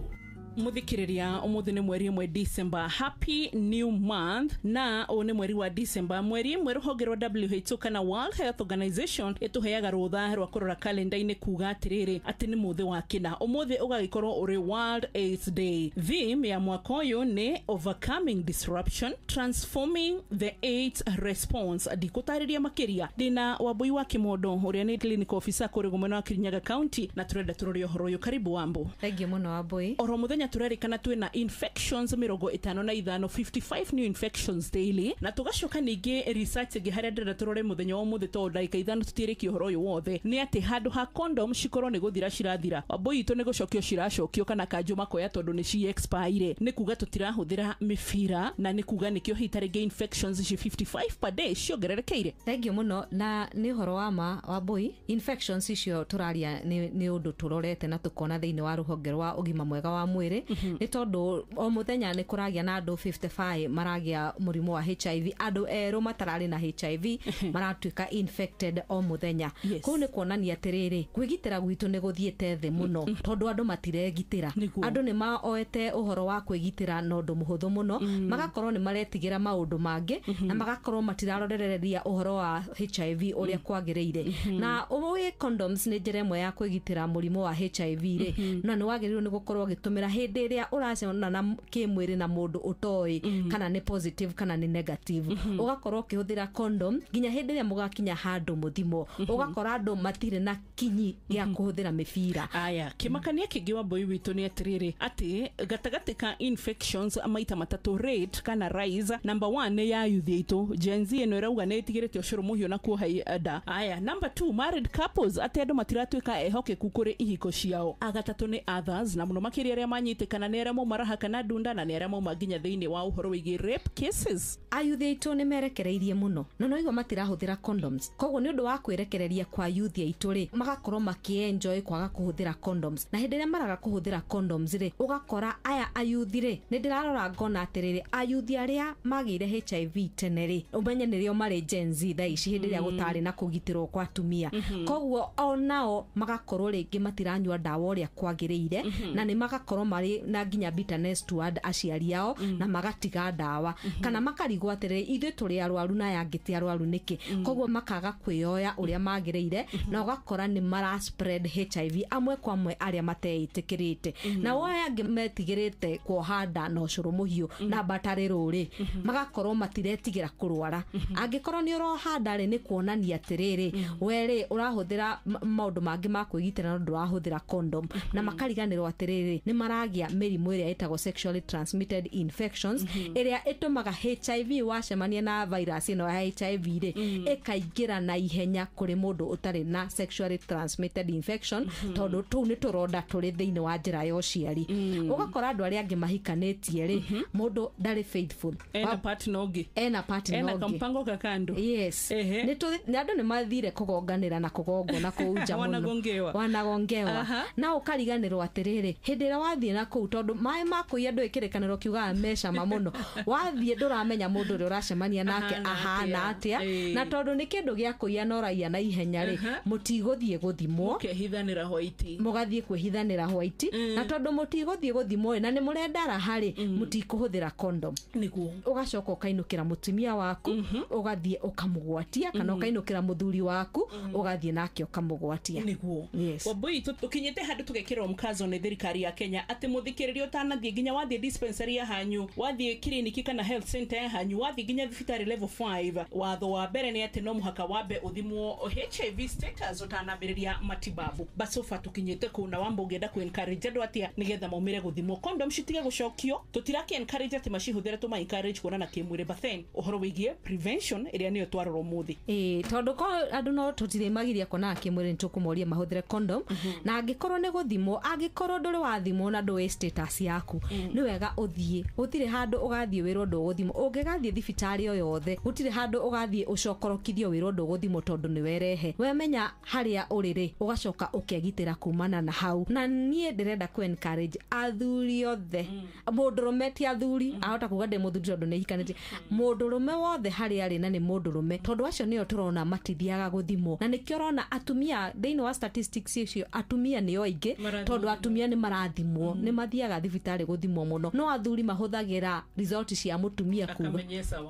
Muthikiriria umuthi ni mweri mwe December. Happy new month na one mweri wa December. Mweri mwe ruhonge rwa WHO kana World Health Organization ituheaga rutha rwa kurora kalenda-ini kuga atiriri ati ni muthi wa kina umuthi ugagikorwo uri World AIDS Day. Theme ya mwaka uyu ni Overcoming Disruption Transforming the AIDS Response. Ndikutariria makiria ndina Wambui wa Kimondo uria ni clinical officer kuri gumena wa Kirinyaga County na turenda turorio horo uyu. Karibu Wambu. Thank you muno Wambui. Oro muthenya turerikana twina infections 55 new infections daily na tugacoka ningi research ingi haria ndira turore muthenya wa muthi to ndaika ithano tutirikio horo uyu wothe ni ati handu ha condom cikorwo ni guthira cirathira Wambui itu ni gucokio ciracokio kana kanju makoya tondu ni ci expire ni kuga tutirahuthira mifira na ni kuga nikio hitarege infections ci 55 per day ciongererekeire. Thank you muno na ni horo wa ma Wambui infections icio turaria ni undu turorete na tukona thiini wa ruhonge rwa ugima mwega wa mwiri ni tondu o muthenya ni kuragia na andu 55 maragia murimu wa HIV andu eru matarari na HIV maratuika infected o muthenya ko ni kuonania atiriri kwigitira gwitu ni guthiete thi muno tondu andu matiregitira andu ni maoete uhoro wa kwigitira no ndu muhuthu muno magakorwo ni maretigira maundu mangi na magakorwo matirarorereria uhoro wa HIV uria kwagiriire na uwe condoms ni njira imwe ya kwigitira murimu wa HIV ri na ni wagirirwo ni gukorwo gitumira hindi iria uracona na kimwiri na mundu utoi kana ni positive kana ni negative ugakorwo ukihuthira condom nginya hindi iria mugakinya handu muthimo ugakora andu matire na kinyi ya kuhuthira mifira. Aya kimakania kingi Wambui witu ni atiriri ati gatagati ka infections maita matatu rate kana rise. Number 1 ni ya youth itu Gen Z eno irauga ni itigirite ucuru muhio na kuoha ada. Aya number 2 married couples ati andu matiratuika ehokeku kuri ihiko ciao. Agatatu ni others na muno makiria aria manyitikana ni aria maumaraha kana dunda na ni aria mauma nginya thiini wa uhoro wigi rape cases. Ayuthi itu ni merekereirie muno no igo matirahuthira condoms koguo ni undu wa kwirekereria kwa youth itu ri magakorwo makienjoy kwaga kuhuthira condoms na hindi iria maraga kuhuthira condoms ri ugakora aya ayuthi ri ni ndirarora ngona atiriri ayuthi aria magire HIV tene ri umenye nirio mari Gen Z tha ici hindi iria gutari na kugitirwo kwa atumia koguo onao magakorwo ringi matiranyua dawa uria kwagiriire na ni magakorwo marĩ na nginya bitterness toward aciari ao na magatiga ndawa kana makarigwo atĩrĩrĩ ithuĩ tũrĩ arwaru na aya angĩ ti arwaru nĩkĩ koguo makaga kwĩyoya ũrĩa magĩrĩire na ũgakora nĩ mara spread HIV amwe kwa amwe arĩa mateĩtĩkĩrĩte na aya angĩ metigĩrĩte kuohanda na ũcũrũ mũhiũ na batarĩ rũrĩ magakorwo matiretigĩra kũrwara angĩkorwo nĩ ũrohanda rĩ nĩ kuonania atĩrĩrĩ werĩ ũrahũthĩra maũndũ mangĩ ma kwĩgitĩra na ndũrahũthĩra condom na makariganĩrwo atĩrĩrĩ nĩ maragĩa mĩrimũ ĩrĩa ĩtagwo sexually transmitted infections ĩrĩa ĩtũmaga HIV wacemania na virus ĩno ya HIV rĩ ĩkaingĩra na ihenya kũrĩ mũndũ ũtarĩ na sexually transmitted infection tondũ tũu nĩ tũronda tũrĩ thĩinĩ wa njĩra ya ũciari ũgakora andũ arĩa angĩ mahikanĩtie rĩ mũndũ ndarĩ faithful ena partner ũngĩ ena kampango kakando yes nĩ andũ nĩ mathire kũgonganĩra na kũgongwo na kũuja mũno wanagongewa na ũkariganĩrwo atĩrĩrĩ hĩndĩ ĩrĩa wathiĩ na kũu tondũ maĩ ma kũiya andũ ĩkĩrĩkanĩro kiugaga mecama mũno wathiĩ ndũramenya mũndũ ũrĩa ũracemania nake ahana atĩa na tondũ nĩ kĩndũ gĩa kũiya na ũraiya na ihenya rĩ mũtigũthiĩ gũthimwo mũgathiĩ kwĩhithanĩra hwaiti na tondũ mũtigũthiĩ gũthimwo na nĩ mũrendara harĩ mũtikũhũthĩra condom nĩguo ũgacoka ũkainũkĩra mũtumia waku ũgathiĩ ũkamũgwatia kana ũkainũkĩra mũthuri waku ũgathiĩ nake ũkamũgwatia nĩguo Wambui tukinyite handũ tugekĩrwo mkazo nĩ thirikari ya Kenya atĩ mũthikĩrĩria ũtanathiĩ nginya wathiĩ dispensary ya hanyu wathiĩ kiriniki kana health center ya hanyu wathiĩ nginya thibitarĩ level 5 watho wa mbere nĩ atĩ no mũhaka wambe ũthimwo HIV status ũtanambĩrĩria matibabu basofa tukinyite kuna wambo ũngĩenda ku encourage andũ atĩa nigetha maumire gũthimwo condom citige gũcokio tutiraki encourage atĩ macihũthĩre tuma encourage kuonana kĩmwĩrĩ but then ũhoro wĩgiĩ prevention ĩrĩa nĩyo twarorwo mũthĩ tondũ andũ no tũtirĩmagiria kuonana kĩmwĩrĩ nĩtũkũmoria mahũthĩre condom na angĩkorwo nĩ gũthimwo angĩkorwo ndũrĩ wathimwo na ndũĩ status yaku nĩ wega ũthiĩ gũtirĩ handũ ũgathiĩ wĩrwo ndũgũthimwo ũngĩgathiĩ thibitarĩ o yothe gũtirĩ handũ ũgathiĩ ũcokorokithio wĩrwo ndũgũthimwo tondũ nĩ werehe wemenya harĩa ũrĩrĩ ũgacoka ũkegitĩra kumana na hau na niĩ ndĩrenda ku encourage athuri othe mũndũrũme ti athuri ahota kuga ndĩ mũthuri tondũ nĩ hikanĩtie mũndũrũme wothe harĩa arĩ na nĩ mũndũrũme tondũ acio nĩo tũrona matithiaga gũthimwo na nĩkĩo ũrona atumia thĩinĩ wa statistics icio atumia nĩo aingĩ tondũ atumia nĩ marathimwo nĩ mathiaga thibitarĩ gũthimwo mũno no athuri mahũthagĩra result cia mũtumia kuga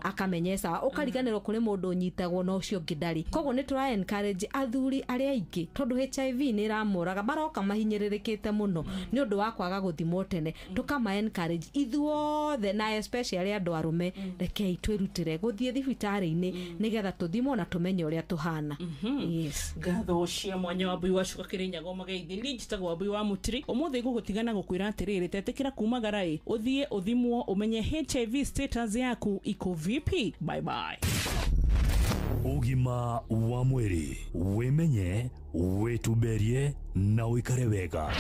akamenyeca ũkariganĩrwo kũrĩ mũndũ ũnyitagwo na ũcio ũngĩ ndarĩ koguo nĩ tũra encourage athuri arĩa aingĩ tondũ HIV nĩ ĩramũraga maroka mahinyĩrĩrĩkĩte mũno nĩ ũndũ wa kwaga gũthimwo tene tũkama encourage ithuothe na especially andũ arũme rekei twĩrutĩre gũthiĩ thibitarĩ-inĩ nĩgetha tũthimwo na tũmenye ũrĩa tũhana yes ngatho cia mwanya wa Wambui wacuka Kĩrĩnyaga Magaithi njitagwo Wambui wa Mutiri ũmũthĩ gũgũtigana gũkwĩra atĩrĩrĩ tetĩkĩra kumagara ũthiĩ ũthimwo ũmenye HIV status yaku iko vipi bye bye Ũgima wa mwĩrĩ wĩmenye wĩtumberie na ũikare wega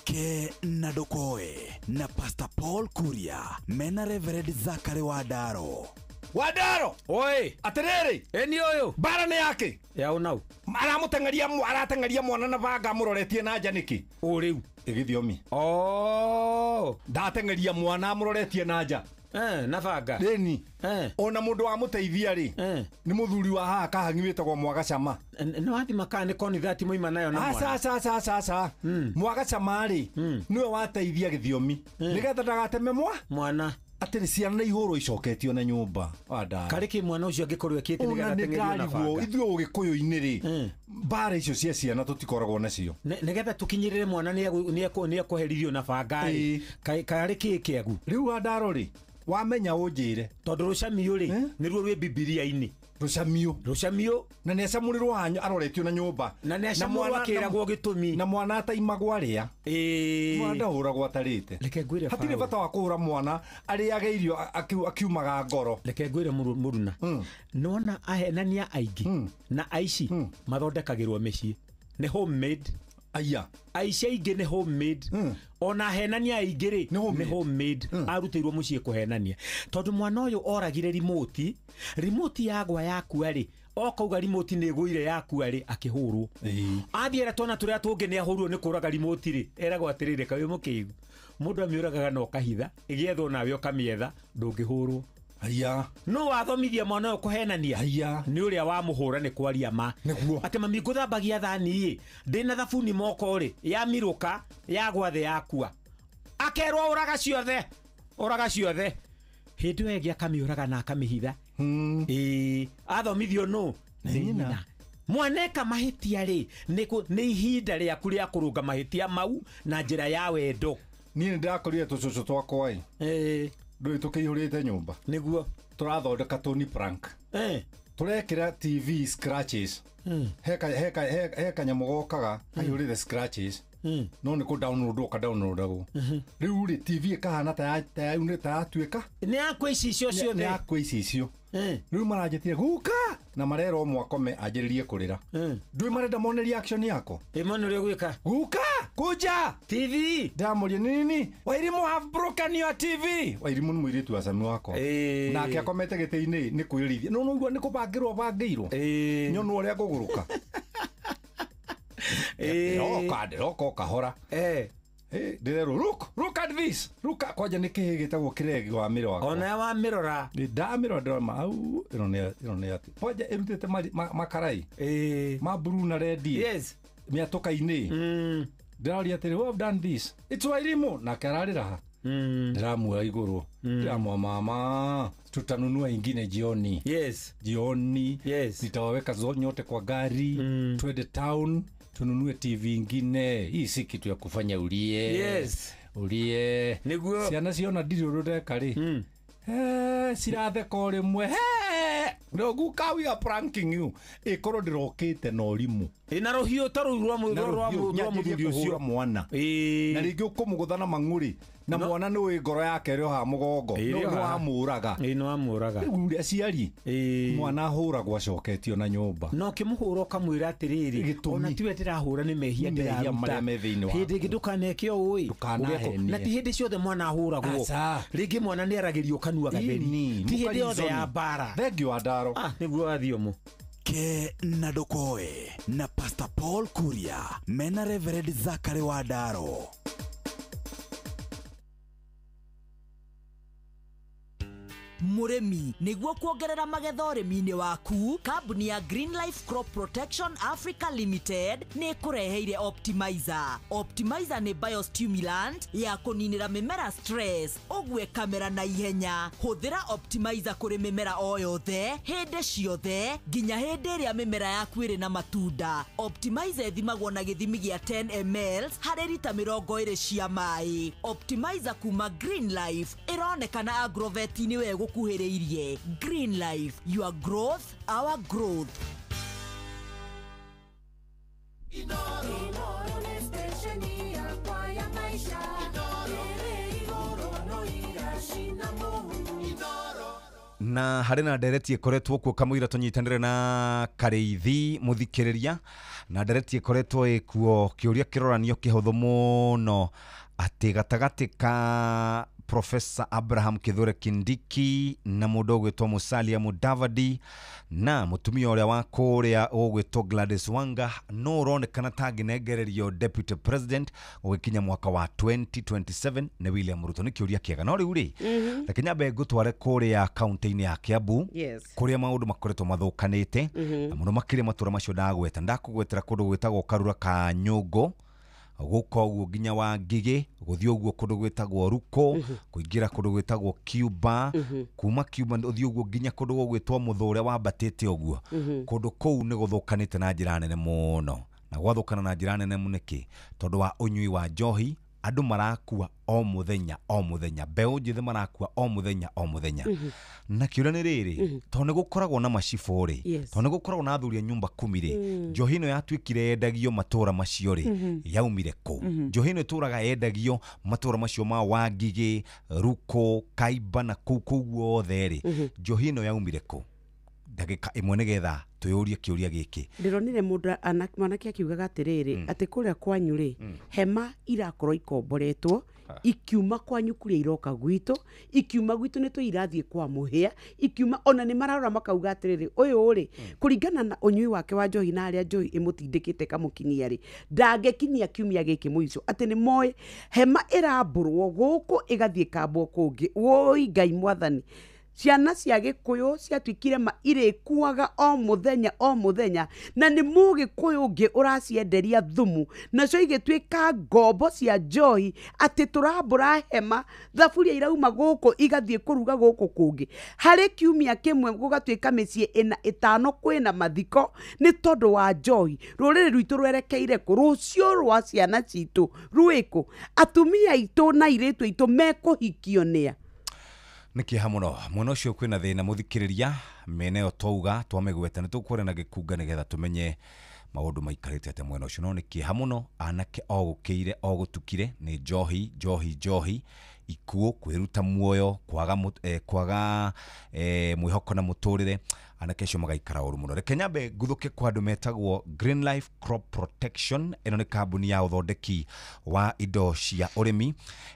ke na ndokoe na Pastor Paul Kuria mena Reverend Zachary Wadaro oi atiriri eni uyu bara ni yake ya unau aratengeria mwana na banga muroretie na nja niki uriu igithiomi ndatengeria mwana muroretie na nja na banga deni ona mundu wa muteithia ri ni muthuri wa haha kahang'imĩtagwo Mwagacama no athi makane koni thati muima nayo na mwana Mwagacama ri niwe wateithia githiomi nigetha ndagateme mwana atĩ ciana na ihũrwo icoketio na nyũmba karĩkĩ mwana ũcio angĩkorwo ekĩte nĩgetha tengerio na banga ithuĩ ũgĩkũyũ-inĩ rĩ mbara icio cia ciana tũtikoragwo nacio nĩgetha tũkinyĩrĩre mwana nĩ ekũherithio na banga karĩ kĩ kĩagu rĩu Wadaro rĩ wamenya ũnjĩre tondũ rũcamio rĩ nĩruo rwĩ Bibilia-inĩ rũcamio na nĩ acamũrĩrwo hanyu aroretio na nyũmba na nĩ acamũrwo akĩragwo gĩtũmi na mwana ataimagwo arĩa mwana ndahũragwo atarĩte hatirĩ bata wa kũhũra mwana arĩage irio akiumaga ngoro reke ngwĩre mũruna nona ahenania aingĩ na aici mathondekagĩrwo mĩciĩ nĩ homemade aici aingĩ nĩ homemade ona henania aingĩ rĩ nĩ homemade arutĩirwo mũciĩ kũhenania tondũ mwana ũyũ oragire remote yagwa yakua rĩ okauga remote nĩ ĩgũire yakua rĩ akĩhũrwo athiĩra twana tũrĩa tũngĩ nĩ ahũrwo nĩ kũraga remote rĩ eragwo atĩrĩrĩ kaĩ mũkĩigu mũndũ amĩũragaga na ũkahitha ĩgĩethwo nawe ũkamĩetha ndũngĩhũrwo Aya. No wathomithia mwana kuhenania. Aya. Ni uria wa muhura ni kwaria ma. Niguo. Ati mami nguthambagia thani ndina thabuni moko ri ya miruka ya gwathe yakua. Akerwo uraga ciothe. Uraga ciothe. Hindi wengi akamiuraga na akamihitha. Athomithio no. Nina. Mwaneka mahitia ri ni ihinda ria kuria kurunga mahitia mau na njira ya wendo. Ni ndakorire tucucu twakwa ndui tukihurite nyumba niguo turathondeka Tony prank turekira TV scratches heka nyamu gokaga kahurite scratches no ni ku download uka downloadago riu ri TV kahana ta unita atuika ni akwa icio ciothe ni akwa icio riu maranjetie guka na marero mwakome ajiririe kurira ndui marenda mone reaction yako imone gwika guka kuja TV ndamurie nini Wairimu have broken your TV Wairimu ni mwiritu wa sami wako na akiakomete gite-ini ni kwirithia no igua ni kubangirwo bangirwo nyono uria guguruka Roko kahora Direro look at this look kwaja ni kihigitagwo kiregi wa miro wako ona wa mirora ndamiro ndoma au irone ati kwaja irutite makarai ma blue na red yes miatoka-ini ndiraria atiri who have done this it's Wairimu na kararira ndiramuoya iguru ndiramwa mama tutanunua ingine jioni jioni nitawaweka nyote kwa gari twende town tununue TV ingine hii si kitu ya kufanya ulie niguo ciana ciona ndiri urudeka ri ciratheka rimwe no guka we are pranking you ikoro ndirokite na urimu ina rohio taru rwa muthuri ucio mwana na ringi ukumuguthana mang'uri na mwana ni wi ngoro yake ri ha mugongo no amuraga uri aciari mwana ahuragwo acoketio na nyumba no kimuhura kamwira atiriri ona tiwe ndirahura ni mehia maria me thiini wa hindi ngidukanekio ui na ti hindi ciothe mwana ahuragwo ringi mwana ni aragirio kanua gatheri ti hindi yothe ya bara thengio andaro niguo athiomo ke na dokoe na Pastor Paul Kuria mena Reverend Zachary Wadaro. Muremi niguo kuongerera magetha urimi-ini waku kambuni ya Green Life Crop Protection Africa Limited ni kureheire Optimizer ni biostimulant ya kuninira mimera stress ogwe kamera na ihenya huthira Optimizer kuri mimera o yothe hindi ciothe nginya hindi ria mimera yaku iri na matunda Optimizer ithimagwo na githimi gia 10 ml hari lita 20 cia mai Optimizer kuma Green Life ironekana Agrovet-ini wego kuhereirie Green Life, your growth, our growth. na harĩ na ndereti ĩkoretwo kuo kamũira tũnyitanĩre na Kareithi mũthikĩrĩria na ndereti ĩkoretwo ĩkuo kĩũria kĩroranio kĩhũthũ mũno atĩ gatagatĩ ka Professor Abraham Kithure Kindiki na mũndũ ũgwĩtwo Musalia Mudavadi na mũtumia ũrĩa wa kũrĩa ũgwĩtwo Gladys Wanga no ũronekana ta ngĩnengererio deputy president ũgĩkinya mwaka wa 2027 nĩ William Ruto nĩ kĩũria kĩega no rĩu rĩ reke nyambe ngũtware kũrĩa kaunti-inĩ ya Kiambu kũrĩa maũndũ makoretwo mathũkanĩte na mũno makĩria matũra macio ndakũgwetera kũndũ gwĩtagwo Karura ka Nyũngũ guko uguo nginya wa Ngigĩ guthio uguo kundu gwetagwo Ruko kuingira kundu gwetagwo Cuba kuma Cuba uthio uguo nginya kundu gwetwo Muthure wa Batete uguo kundu kou ni guthukanite na njira nene muno na gwathukana na njira nene muniki tondu wa unyui wa njohi andu marakua o muthenya beu njithe marakua o muthenya na kiura ni riri to ni gukoragwo na macifo ri to ni gukoragwo na athuri nyumba 10 ri njohi ino yatwikire yendagio matura macio ri yaumire ku njohi ino turaga yendagio matura macio ma Wangigĩ Ruko Kaiba na kuu guothe ri njohi ino yaumire ku ndagika imwe nigetha tuyurie kiuria giki ndironire mundu mwanake akiugaga atiriri ati kuria kwanyu ri hema irakorwo ikomboretwo ikiuma kwanyu kuria iroka gwitu ikiuma gwitu ni tuirathie kwa muhia ikiuma ona ni mararora makauga atiriri uyu ri kuringana na unyui wake wa njohi na aria njohi imutindikite kamukinyia ri ndangekinyia kiumia giki muico ati ni moe hema iramburwo guku igathie kambo kungi woi Ngai mwathani ciana cia Gikuyu ciatuikire ma irikuaga o muthenya na ni Mugikuyu ungi uracienderia thumu nacio igituika ngombo cia njohi ati turambura hema thaburia irauma guku igathie kuruga guku kungi hari kiumia kimwe gugatuika micie ina itano kwina mathiko ni tondu wa njohi ruriri rwitu rwerekeire ku rucio rwa ciana citu rwiku atumia itu na iritu itu mekuhikio nia nikiha muno muno cio kwina thina muthikiriria meneo touga twamegweta nitukure na gikunga nigetha tumenye maundu maikarite ate mwena ucio no nikiha muno anake o gukiire o gutukire ni njohi ikuo kwiruta muoyo kwaga mwihoko na muturire anake cio magaikara uru muno reke nyambe nguthuke kwa andu metagwo Green Life Crop Protection ino ni kambuni ya uthondeki wa indo cia urimi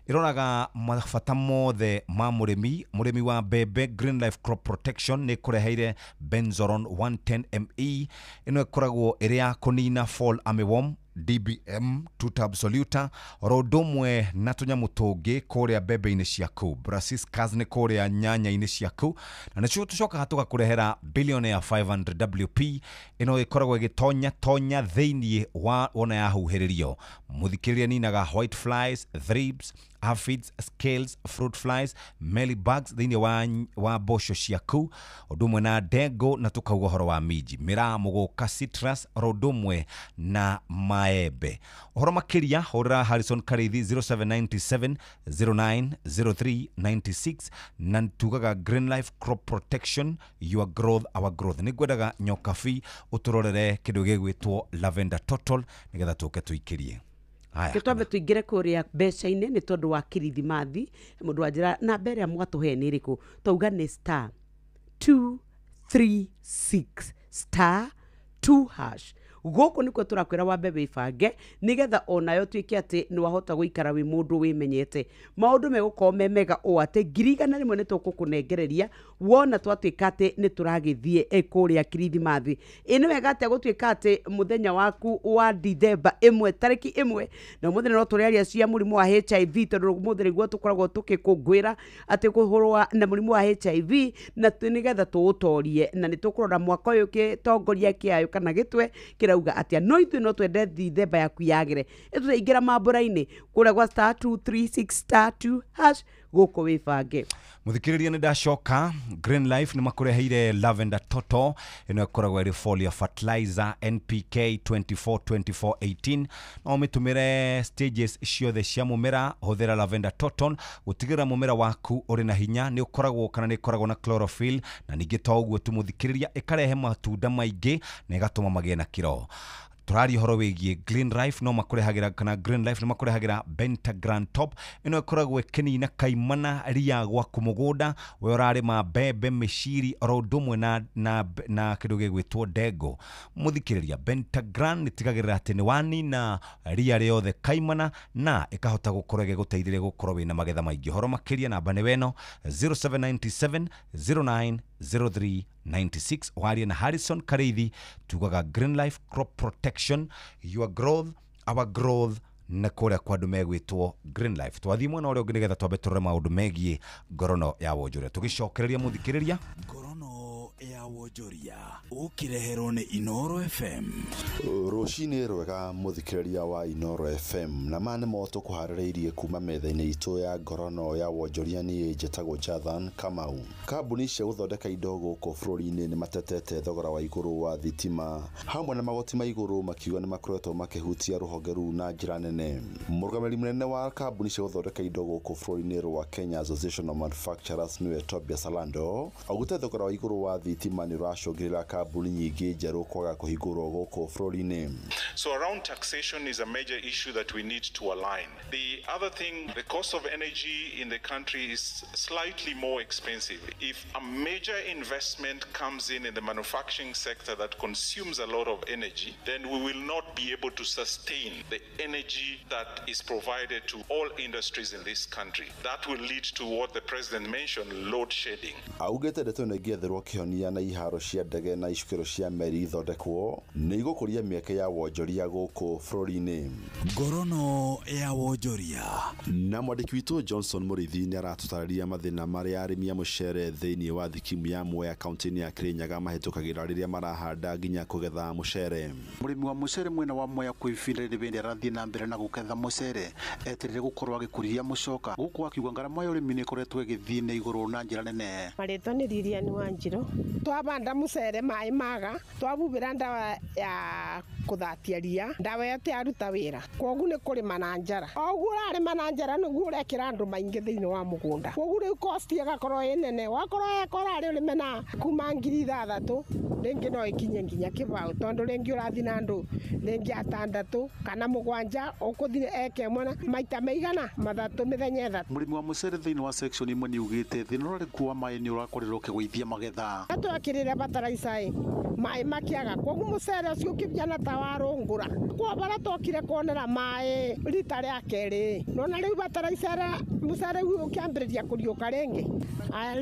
iroraga mabata mothe ma murimi wa mbembe. Green Life Crop Protection ni kureheire benzoron 110 ME ino ikoragwo iri ya kunina fall armyworm DBM tutab soluta rodomwe na tunyamu tungi kuria mbembe-ini ciaku brassicas ni kuria nyanya-ini ciaku na nicio tucoka hatuka kurehera billionaire 500 WP ino ikoragwo igitonya thiini wa ona yahuhiririo muthikiriria ninaga white flies, thrips, aphids, scales, fruit flies, mealybugs thiini wa bosho ciaku odumwe na dengo na tukauga horo wa miji miramu guka citrus rodomwe na maembe. Ohoro makiria hora Harrison Karithi 0797 090396 na tugaga Green Life Crop Protection, your growth our growth. Nigwedaga nyokafi uturorere kindu gigwitwo lavender total nigetha tuke tuikirie haya kitwambe tuingire kuria mbeca-ini ni tondu wa kirithimathi mundu wanjira na mbere ya mwatuhe ni riku tauga ni star 236 star 2 hash guku niko turakwira wa mbebe ibange nigetha onayo twike ati ni wahota guikara wi mundu wimenyete maundu megukorwo memega o ati ngirigana rimwe ni tukukunengereria wona twatwika ati ni turagithie kuria kirithimathi ino wega ati gutwika ati muthenya waku wa December 1 tariki 1 na muthenya no turiaria cia murimu wa HIV tondu muthenya gwo tukoragwo tukikungwira ati kuhurwa na murimu wa HIV na nigetha tuutorie na ni tukurora mwaka uyu kitongoria kiayo kana gitwe kirauga atia no ithu no twende December yaku yagire ituthaingira mambura-ini kuria gwa star 236 star 2 hash guko wibange muthikiriria ni ndacoka. Green Life ni makureheire lavender total ino ikoragwo iri foliar fertilizer NPK 24-24-18 no mitumire stages ciothe cia mumera huthira lavender total gutigira mumera waku uri na hinya ni ukoragwo kana ni ikoragwo na chlorophyll na ningi to uguo tu muthikiriria ikarehe matunda maingi na igatuma magie na kiro. Turari horo wigie Green Life no makurehagira kana Green Life no makurehagira Bentagran top ino ikoragwo ikinina kaimana ria gwa kumugunda we urari ma mbembe miciri rodumwe na kindu gigwitwo dengo. Muthikiriria Bentagran nitigagirira ati ni wani na ria riothe kaimana na ikahota gukorwo giguteithiria gukorwo wina magetha maingi. Horo makiria namba ni weno 0797 090396 waria na Harrison Karithi tugaga Green Life Crop Protection, your growth our growth na kuria kwa andu megwitwo Green Life. Twathii mwena uria ungi nigetha twambe turore maundu megie ngorono ya wonjoria tugicokereria muthikiriria ngorono ya wonjoria ukireherwo ni Inoro FM. Rucini rwega muthikiriria wa Inoro FM na mane moto kuhaririirie kuma metha-ini itu ya ngorono ya wonjoria ni njitagwo Jathan Kamau. Kambuni cia guthondeka indo guku bururi-ini ni matetete thogora wa iguru wa thitima hamwe na magoti ma iguru makiuga ni makoretwo makihutia ruhonge ru na njira nene. Murugamiri munene wa kambuni cia guthondeka indo guku bururi-ini rwa Kenya Association of Manufacturers niwe Tobias Alando augute thogora wa iguru wa thitima ni racungirira kambuni nyingi njeru kwaga kuhingurwo guku bururi-ini. So around taxation is a major issue that we need to align. The other thing, the cost of energy in the country is slightly more expensive. If a major investment comes in the manufacturing sector that consumes a lot of energy, then we will not be able to sustain the energy that is provided to all industries in this country. That will lead to what the president mentioned, load shedding. Augete ndeto negietherwo kihonia na iharo cia ndege na icukĩro cia meri ithondekwo nĩ igũkũria mĩeke ya wonjoria gũkũ bũrũri-inĩ. Ngorono ya wonjoria. Na mwandĩki witũ Johnson Mũrĩithi nĩ aratũtarĩria mathĩna marĩa arĩmi a mũcere thĩinĩ wa thikimu ya Mwea kaunti-inĩ ya Kirinyaga mahĩtũkagĩra rĩrĩa marahanda nginya kũgetha mũcere. Mũrĩmi wa mũcere mwena wa Mwea kwĩ ihinda rĩrĩ bende arathiĩ na mbere na gũketha mũcere etereire gũkorwo agĩkũria mũcoka gũkũ akiuga ngarama ya ũrĩmi nĩ ĩkoretwo ĩgĩthiĩ na igũrũ na njĩra nene. Marĩtwa nĩ Lilian Wanjirũ. Twabanda mũcere maĩ maga twabubĩra ndawa ya kũthatia ria ndawa ĩyo yaruta wĩra koguo nĩ kũrĩma na njara oguo ũrarĩma na njara nĩguo ũrekĩra andũ maingĩ thĩinĩ wa mũgũnda koguo rĩu cost ĩgakorwo ĩ nene wakorwo ekora ũrĩme na kuma 6,000 rĩngĩ no ĩkinye nginya kĩbaũ tondũ rĩngĩ ũrathiĩ na andũ rĩngĩ 6 kana 7 ũkũthiĩ eke mwana maita maigana 3 mĩthenya 3. Mũrĩmi wa mũcere thĩinĩ wa section imwe nĩ ugĩte thĩna ũrĩa kuwa maĩ nĩ ũrakorerwo ũkĩgũithia magetha. Twakĩrĩre bataraitha maĩ makĩaga koguo mũcere ũcio ũkĩbjana ta warũngũra kwa bara tokire kuonera maĩ rita rĩa kerĩ nona rĩu bataraitha mũcere ũyũ ũkĩambĩrĩria kũriũka rĩngĩ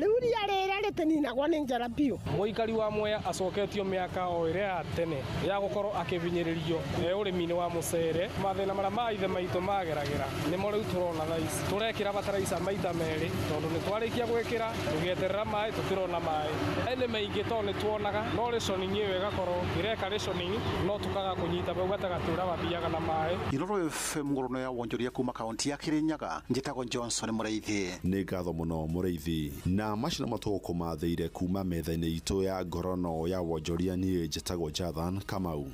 rĩu ria rĩra rĩtĩninagwo nĩ njara biũ. Mũikari wa Mwea acoketio mĩaka o ĩrĩa ya tene ya gũkorwo akĩbinyĩrĩrio ũrĩmi-inĩ wa mũcere mathĩna marĩa maithe maitũ mageragĩra nĩmo rĩu tũrona thaa ici tũrekĩra bataraitha maita merĩ tondũ nĩ twarĩkia gwĩkĩra tũgĩeterera maĩ tũtirona maĩ ene maingĩ tondũ nĩ tuonaga no rationing ĩyo ĩgakorwo ĩreka rationing no tũkaga kũnyita bau gatagatĩ ũrĩa bathiaga na maĩ. Inooro FM ngorono ya wonjoria kuma kaunti ya Kirinyaga njĩtagwo Johnson Mũrĩithi. Nĩ ngatho mũno Mũrĩithi na macina matũkũmathĩire kuma metha-inĩ itũ ya ngorono ya wonjoria niĩ njĩtagwo Jathan Kamau.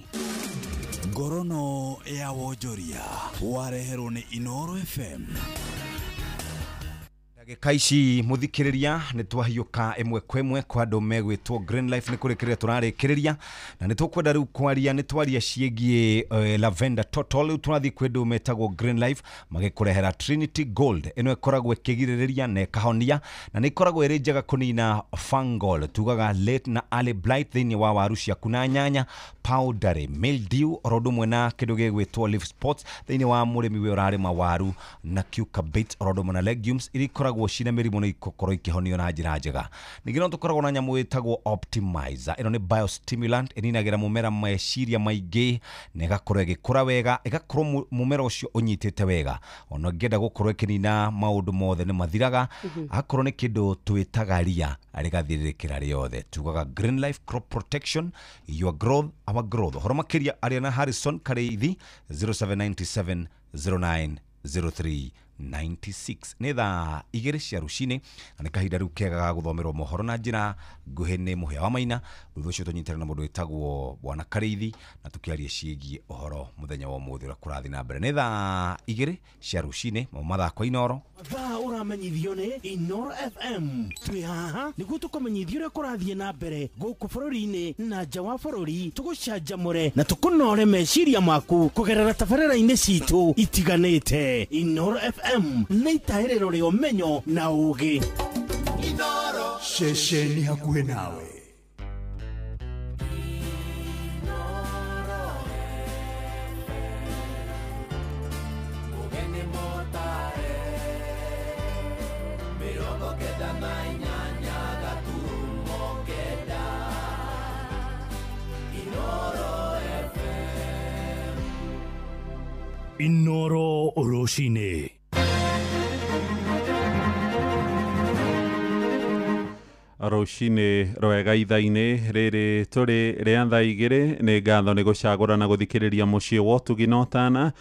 Ngorono ya wonjoria wareherwo nĩ Inooro FM. Kaici muthikiriria ni twahiuka imwe kwa imwe kwa andu megwitwo Green Life ni kurikiria turarikiriria na ni tukwenda riu kwaria ni twaria ciegie Lavender Total turathi kwendu metagwo Green Life magikurehera Trinity Gold ino ikoragwo ikigiririria na ikahonia na ni ikoragwo iri njega kunina fungal tugaga late na early blight thini wa waru ciaku na nyanya powdery mildew orodo mwena kindu gigwitwo leaf spots thini wa murimi we urarima waru na cucurbit orodo mwena legumes iri ikoragwo cina mĩrimũ nĩ ikoragwo ikĩhonio na njĩra njega. Ningĩ no tũkoragwo na nyamũ ĩtagwo Optimizer. Ĩno nĩ biostimulant ĩninagĩra mũmera meciria maingĩ na ĩgakorwo ĩgĩkũra wega, ĩgakorwo mũmera ũcio ũnyitĩte wega. Ona ũngĩenda gũkorwo ĩkĩnina maũndũ mothe nĩ mathiraga, akorwo nĩ kĩndũ twĩtaga ria rĩgathirĩrĩkĩra rĩothe. Tugaga Green Life Crop Protection, your growth, our growth. Horo makĩria Ariana Harrison Kareithi 0797 0903 96 nĩ thaa igĩrĩ cia rũcinĩ na nĩ kahinda rĩu kega ga gũthomerwo mohoro na njĩra nguhĩ nĩ Mũhĩa wa Maina. Thutha ũcio tũnyitana na mũndũ wĩtagwo Bwana Kareithi na tũkĩaria ciĩgiĩ ũhoro mũthenya wa ũmũthĩ ũrĩa kũrathiĩ na mbere. Nĩ thaa igĩrĩ cia rũcinĩ mathako Inooro. Thaa ũramenyithio nĩ Inooro FM. Twĩ haha nĩguo tũkũmenyithio ũrĩa kũrathiĩ na mbere gũkũ bũrũri-inĩ na nja wa bũrũri, tũgũcanjamũre na tũkũnore meciria maku kũgerera tabarĩra-inĩ citũ itiganĩte. Inooro FM nĩ itaĩrĩro rĩa ũmenyo na ũũgĩ. Inooro ceceni hakuhĩ nawe. Inooro rũcinĩ. Rũcinĩ rwega itha-inĩ rĩrĩ tũrĩ rĩa thaa igĩrĩ nĩ ngatho nĩ gũcagũra na gũthikĩrĩria mũciĩ wa ũtugi na ũtana.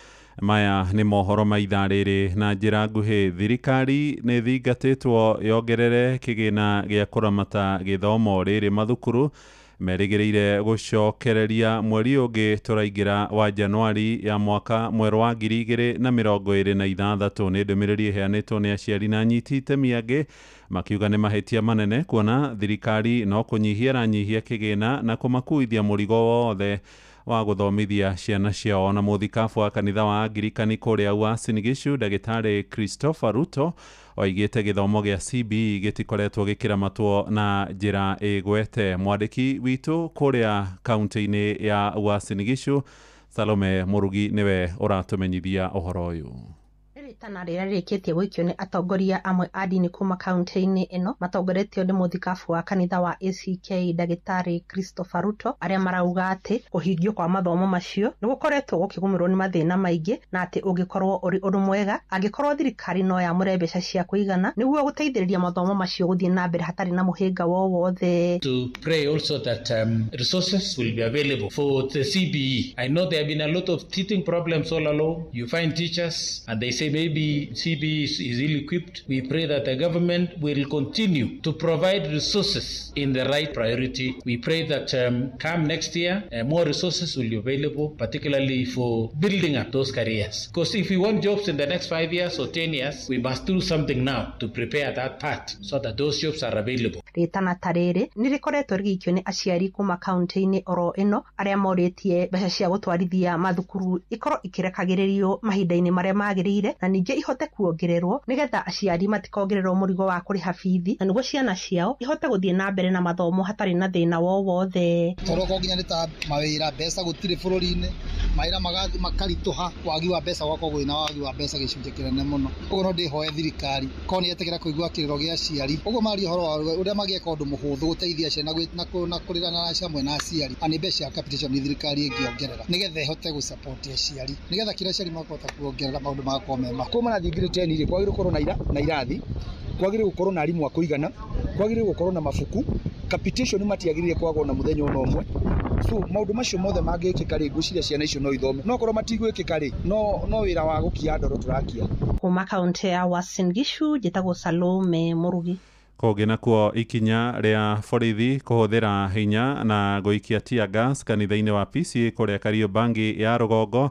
Maya nĩ mohoro ma ithaa rĩrĩ na njĩra nguhĩ. Thirikari nĩ thingatĩtwo yongerere kĩgĩna gĩa kũramata gĩthomo rĩrĩ mathukuru merĩgĩrĩire gũcokereria mweri ũngĩ tũraingĩra wa Januari ya mwaka mwerũ wa 2026. Nĩ ndũmĩrĩri ĩheanĩtwo nĩ aciari na anyiti itemi angĩ makiuga nĩ mahĩtia manene kuona thirikari no kũnyihia ranyihia kĩgĩna na kũmakuithia mũrigo wothe wa gũthomithia ciana ciao. Na mũthikabu wa kanitha wa Angirikani kũrĩa Uasin Gishu Ndagĩtarĩ Christopher Ruto oigĩte gĩthomo gĩa CBE gĩtikoretwo gĩkĩramatwo na njĩra ĩgwete. Mwandĩki witũ kũrĩa kaunti-inĩ ya Uasin Gishu Salome Mũrugi nĩwe ũratũmenyithia ũhoro ũyũ. Itana rĩrĩa rĩrĩkĩtie gũikio nĩ atongoria amwe a ndini kuma kaunti-inĩ ĩno matongoretio nĩ mũthikabu wa kanitha wa ACK ndagĩtarĩ Christopher Ruto, arĩa marauga atĩ kũhingio kwa mathomo macio nĩ gũkoretwo gũkĩgũmĩrwo nĩ mathĩna maingĩ, na atĩ ũngĩkorwo ũrĩ ũndũ mwega angĩkorwo thirikari no yamũre mbeca cia kũigana nĩguo gũteithĩrĩria mathomo macio gũthiĩ na mbere hatarĩ na mũhĩnga wowothe. To pray also that resources will be available for the CBE. I know there have been a lot of teaching problems all along. You find teachers and they say maybe CBE is ill-equipped. We pray that the government will continue to provide resources in the right priority. We pray that come next year, more resources will be available, particularly for building up those careers. Because if we want jobs in the next 5 years or 10 years, we must do something now to prepare that part so that those jobs are available. Rĩtana ta rĩrĩ nĩ rĩkoretwo rĩgĩikio nĩ aciari kuma kaunti-inĩ oro ĩno arĩa morĩtie mbeca cia gũtwarithia mathukuru ikorwo ikirekagĩrĩrio mahinda-inĩ marĩa magĩrĩire, na ningĩ ihote kuongererwo nĩgetha aciari matikongererwo mũrigo wa kũrĩha bithi, na nĩguo ciana ciao ihote gũthiĩ na mbere na mathomo hatarĩ na thĩna wowothe. Toroko nginya nĩ ta mawĩra mbeca gũtirĩ bũrũri-inĩ, mawĩra makaritũha, wagi wa mbeca gwakwo gwĩna wagi wa mbeca gĩcunjĩ kĩnene mũno. Ũguo no ndĩhoe thirikari korwo nĩ yetĩkĩra kũigua kĩrĩro gĩa aciari, ũguo maria ũhoro wa ũrĩa magĩka ũndũ mũhũthũ gũteithia ciana na kũrĩrana na hamwe na aciari, na nĩ mbeca ya capitation ni thirikari ĩngĩongerera nĩgetha ĩhote gũsupport aciari, nĩgetha kĩrĩa aciari makahota kuongerera maũndũ magakorwo mema. Kuma na thingiri 10 irĩ kwagĩrĩirwo gũkorwo na irathi, kwagĩrĩirwo gũkorwo na arimũ a kũigana, kwagĩrĩirwo gũkorwo na mabuku, capitation matiagĩrĩire kwagwo na mũthenya ũmwe. So maũndũ macio mothe mangĩkĩka rĩ, ngwĩciria ciana icio no ithome, no korwo matigwĩkĩka rĩ, no wĩra wa gũkia ndoro tũrakia. Kuma kaunti ya Uasin Gishu njĩtagwo Salome Mũrugi. Kũngĩ nakuo ikinya rĩa borithi kũhũthĩra hinya na gũikia tear gas kanitha-inĩ wa PCA kũrĩa Kariobangi ya rũgongo,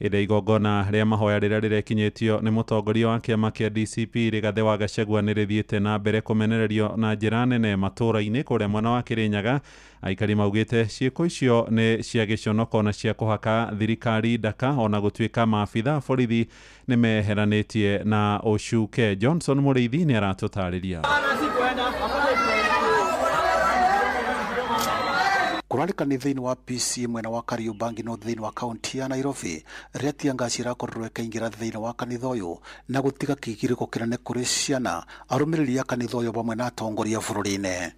ĩrĩa igongona rĩa mahoya rĩrĩa rĩrekinyĩtio nĩ mũtongoria wa kĩama kĩa DCP Rigathĩ wa Gachagua nĩ rĩthiĩte na mbere kũmenererio na njĩra nene matũũra-inĩ kũrĩa mwena wa Kĩrĩnyaga. Aikari maugĩte ciĩko icio nĩ cia gĩconoko na cia kũhaka thirikari ndaka, ona gũtuĩka maabitha borithi nĩ meheranĩtie na ũcuke. Johnson Mũrĩithi nĩ aratũtarĩria. Kũrarĩ kanitha-inĩ wa PCA mwena wa Kariobangi no thĩinĩ wa kaunti ya Nairobi, rĩrĩa tiangaci irakorirwo ĩkaingĩra thĩinĩ wa kanitha ũyũ na gũtiga kĩgirĩko kĩnene kũrĩ ciana, arũmĩrĩri a kanitha ũyũ hamwe na atongoria bũrũri-inĩ.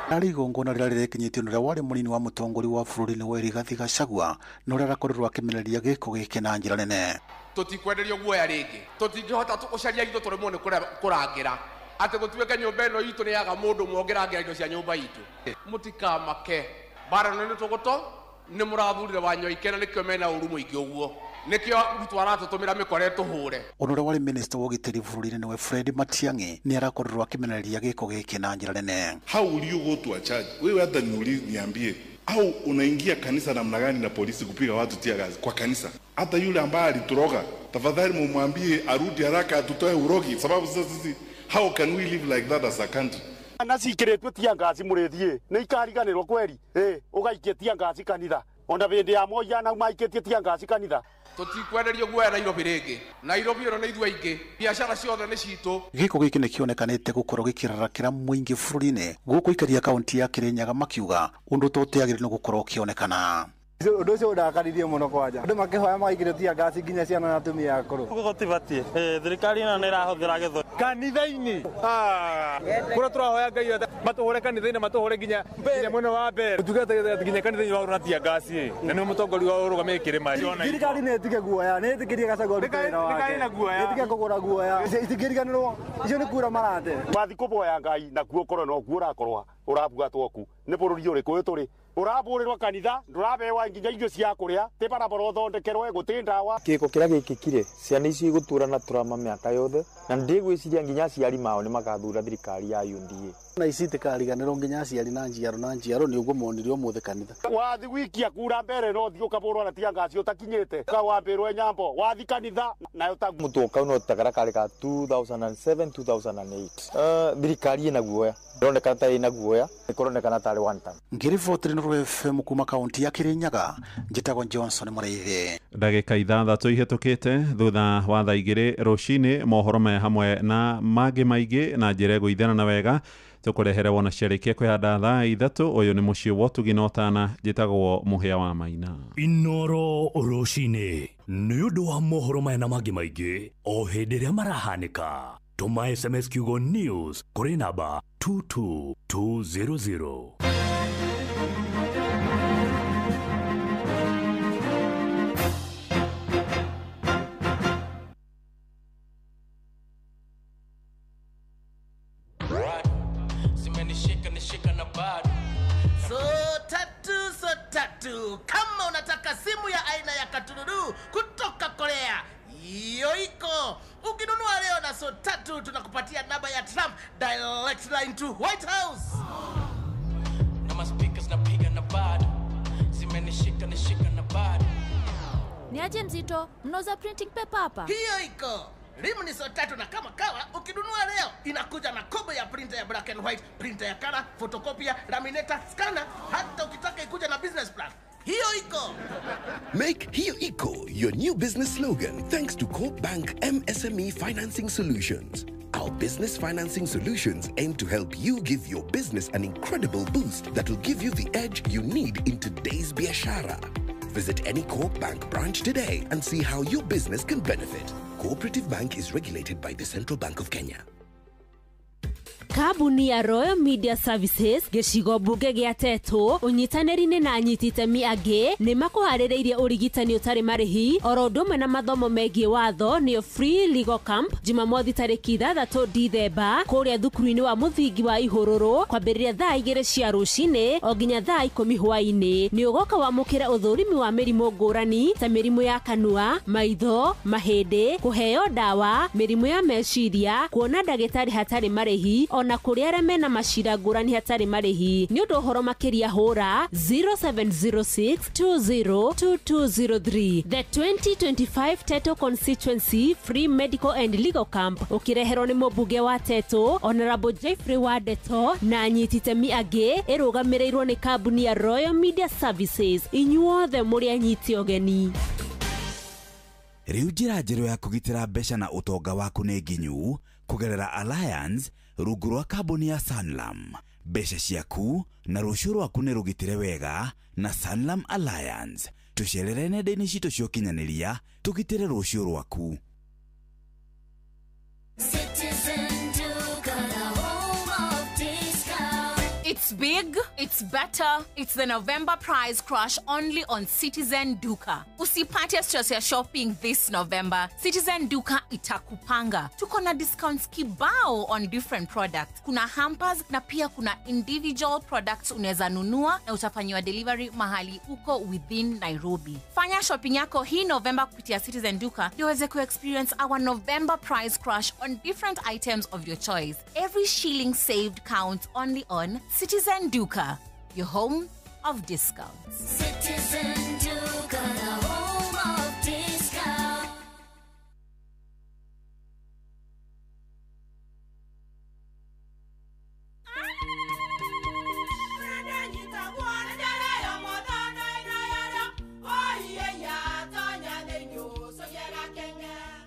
Narĩ igongona rĩrĩa rĩrekinyĩtio nĩ ũrĩa warĩ mũnini wa mũtongoria wa bũrũri nĩwe Rigathĩ Gachagua, na ũrĩa arakorirwo akĩmenereria gĩko gĩkĩ na njĩra nene. Tũtikwenderio guoya rĩngĩ, tũtingĩhota gũcaria itũ tũrĩ mũno kũrangĩra atĩ gũtuĩke nyũmba ĩno itũ nĩ yaga mũndũ mwongerangĩra indo cia nyũmba itũ. Mũtikamake, bara nĩ tũgũto nĩ mũrathurire Wanyoike na nĩkĩo mena ũru mũingĩ ũguo, nĩkĩo Ruto aratũtũmĩra mĩkore tũhũre. Ũrĩa warĩ minister wa ũgitĩri bũrũri-inĩ nĩwe Fred Matiang'i nĩ arakorirwo akĩmenereria gĩko gĩkĩ na njĩra nene. How will you go to a church? Wewe hata niambie, au unaingia kanisa namna gani na polisi kupiga watu tear gas kwa kanisa? Hata yule ambaye alitoroka, tafadhali mumwambie arudi haraka atutoe urogi, sababu sisi how can we live like that as a country? Na cikiretwe tear gas mũrĩthiĩ nĩ ikariganĩrwo kweri ũgaikia tear gas kanitha, ona hĩndĩ ya moya na maikĩtie tear gas kanitha. Tũtikwenderio guoya Nairobi rĩngĩ. Nairobi ĩno nĩ ithuĩ aingĩ, biacara ciothe nĩ citũ. Gĩko gĩkĩ nĩ kĩonekanĩte gũkorwo gĩkĩrarakĩra mũingĩ bũrũri-inĩ, gũkũ ikaria kaunti ya Kĩrĩnyaga makiuga ũndũ tũtĩagĩrĩire nĩ gũkorwo ũkĩonekana. Ũndũ ũcio ũndakaririe mũno kwanja, andũ makĩhoya magaikĩrio tear gas nginya ciana na atumia akũrũ. Gũtibatiĩ, thirikari ĩno nĩ ĩrahũthĩra gĩthũri kanitha-inĩ. Kũrĩa tũrahoya Ngai matũhũre kanitha-inĩ, matũhũre nginya mwena wa mbere, tugete nginya kanitha-inĩ wa na tear gas na nĩ mũtongoria wa ũrũgamĩrĩire kĩrĩma. Thirikari nĩ ĩtige guoya, nĩ ĩtĩkĩrie Gachagua rute wĩra wake, nĩ ĩtige kũgũra guoya, itingĩriganĩrwo icio nĩ kura marate. Wathi kũboya Ngai nakuo ũkorwo no kuo ũrakorwo ũrabugatwo ku nĩ bũrũri ũrĩkũ tũrĩ ũrabũrĩrwo kanitha, ndũrabewa nginya irio cia kũrĩa, tĩ barabara ũthondekerwo gũtĩ ndawa. Gĩko kĩrĩa gĩkĩkire ciana ici igũtũra na tũrama mĩaka yothe, na ndigwĩciria nginya aciari mao nĩ magathura thirikari ya UDA. Na ici tikariganĩrwo nginya aciari na njiaro nĩ ũguo monire ũmũthĩ kanitha. Wathi wikia kura mbere no thiĩ ũkabũrwo na tear gas ũtakinyĩte, kawambĩrwo Nyambo, wathi kanitha nayo ta mũtũka no tagarakari ka 2007 2008. Thirikari ĩna guoya, ndoneka ta ĩna guoya, ĩkoronekana tarĩ one time. Ngĩribotire Nuru FM kuma kaunti ya Kĩrĩnyaga, njĩtagwo Johnson Mũrĩithi. Ndagĩka ithathatũ ihĩtũkĩte thutha wa thaa igĩrĩ rũcinĩ, mohoro me hamwe na mangĩ maingĩ na njĩra ĩgũithana na wega tukurehere wona ciarikia kwihanda thaa 3 uyu ni mucii wa tuginotana jitagwo muhia wa maina Inoro rucini nĩ ũndũ wa mohoro maya na mangĩ maingĩ o hĩndĩ ĩrĩa marahanĩka. Tũma SMS kiugo news kũrĩ namba 22200. So tatu kama unataka simu ya aina ya Katunuru kutoka Korea, hiyo iko. Ukinunua leo na So Tatu tunakupatia namba ya Trump direct line to White House. Na maspikers napiga na bad, zimenishika na bad. Ni aje mzito, mnauza printing paper hapa? Hiyo iko. Rimu ni So Tatu na kama kawa ukinunua leo inakuja na kobo ya printer ya black and white, printer ya color, photocopia, laminator, scanner, hata ukitaka ikuja na business plan. Hiyo iko. Make Hiyo Iko your new business slogan thanks to Coop Bank MSME Financing Solutions. Our business financing solutions aim to help you give your business an incredible boost that will give you the edge you need in today's biashara. Visit any Coop Bank branch today and see how your business can benefit. Cooperative Bank is regulated by the Central Bank of Kenya. Kabuni ya Royal Media Services gĩcigo mbunge gĩa Tetu ũnyitanĩri-inĩ na anyiti itemi angĩ nĩ makuharĩrĩirie ũrigitani ũtarĩ marĩhi oro ũndũ ũmwe na mathomo megiĩ watho nĩyo Free Legal Camp Jumamothi tarĩki 6 Dithemba kũrĩa thukuru-inĩ wa mũthingi wa Ihũrũrũ kwambĩrĩria thaa 2 cia rũcinĩ o nginya thaa 10 hwaĩ-inĩ. Nĩ ũgoka wamũkĩra ũthũrimi wa mĩrimũ ngũrani ta mĩrimũ ya kanua, maitho, mahĩndĩ, kũheo ndawa, mĩrimũ ya meciria, kuona ndagĩtarĩ hatarĩ marĩhi na kũrĩa arĩa mena macira ngũrani hatarĩ marĩhi. Nĩ ũndũ ũhoro makĩria hũra 0706202203. The 2025 Teto Constituency Free Medical and Legal Camp ũkĩreherwo nĩ mũmbunge wa Teto Honorable Jeffrey Wadeto na anyiti itemi angĩ ĩrũgamĩrĩirwo nĩ kambuni ya Royal Media Services. Inyuothe mũrĩ anyiti ũgeni. Rĩu njĩra njerũ ya kũgitĩra mbeca na ũtonga waku nĩ nginyu kũgerera Alliance rungu rwa kambuni ya Sanlam. Mbeca ciaku na rũciũ rwaku nĩ rũgitĩre wega na Sanlam Alliance. Tũcerere nenda-inĩ citũ cia ũkinyanĩria tũgitĩre rũciũ rwaku. It's big, it's better, it's the November prize crush only on Citizen Duka. Usipate stress ya shopping this November. Citizen Duka itakupanga. Tuko na discounts kibao on different products. Kuna hampers na pia kuna individual products unaweza nunua na utafanyiwa delivery mahali uko within Nairobi. Fanya shopping yako hii November kupitia Citizen Duka ndio uweze ku-experience our November prize crush on different items of your choice. Every shilling saved counts only on Citizen Duka, your home of discounts. Citizen Duka, the home of discounts.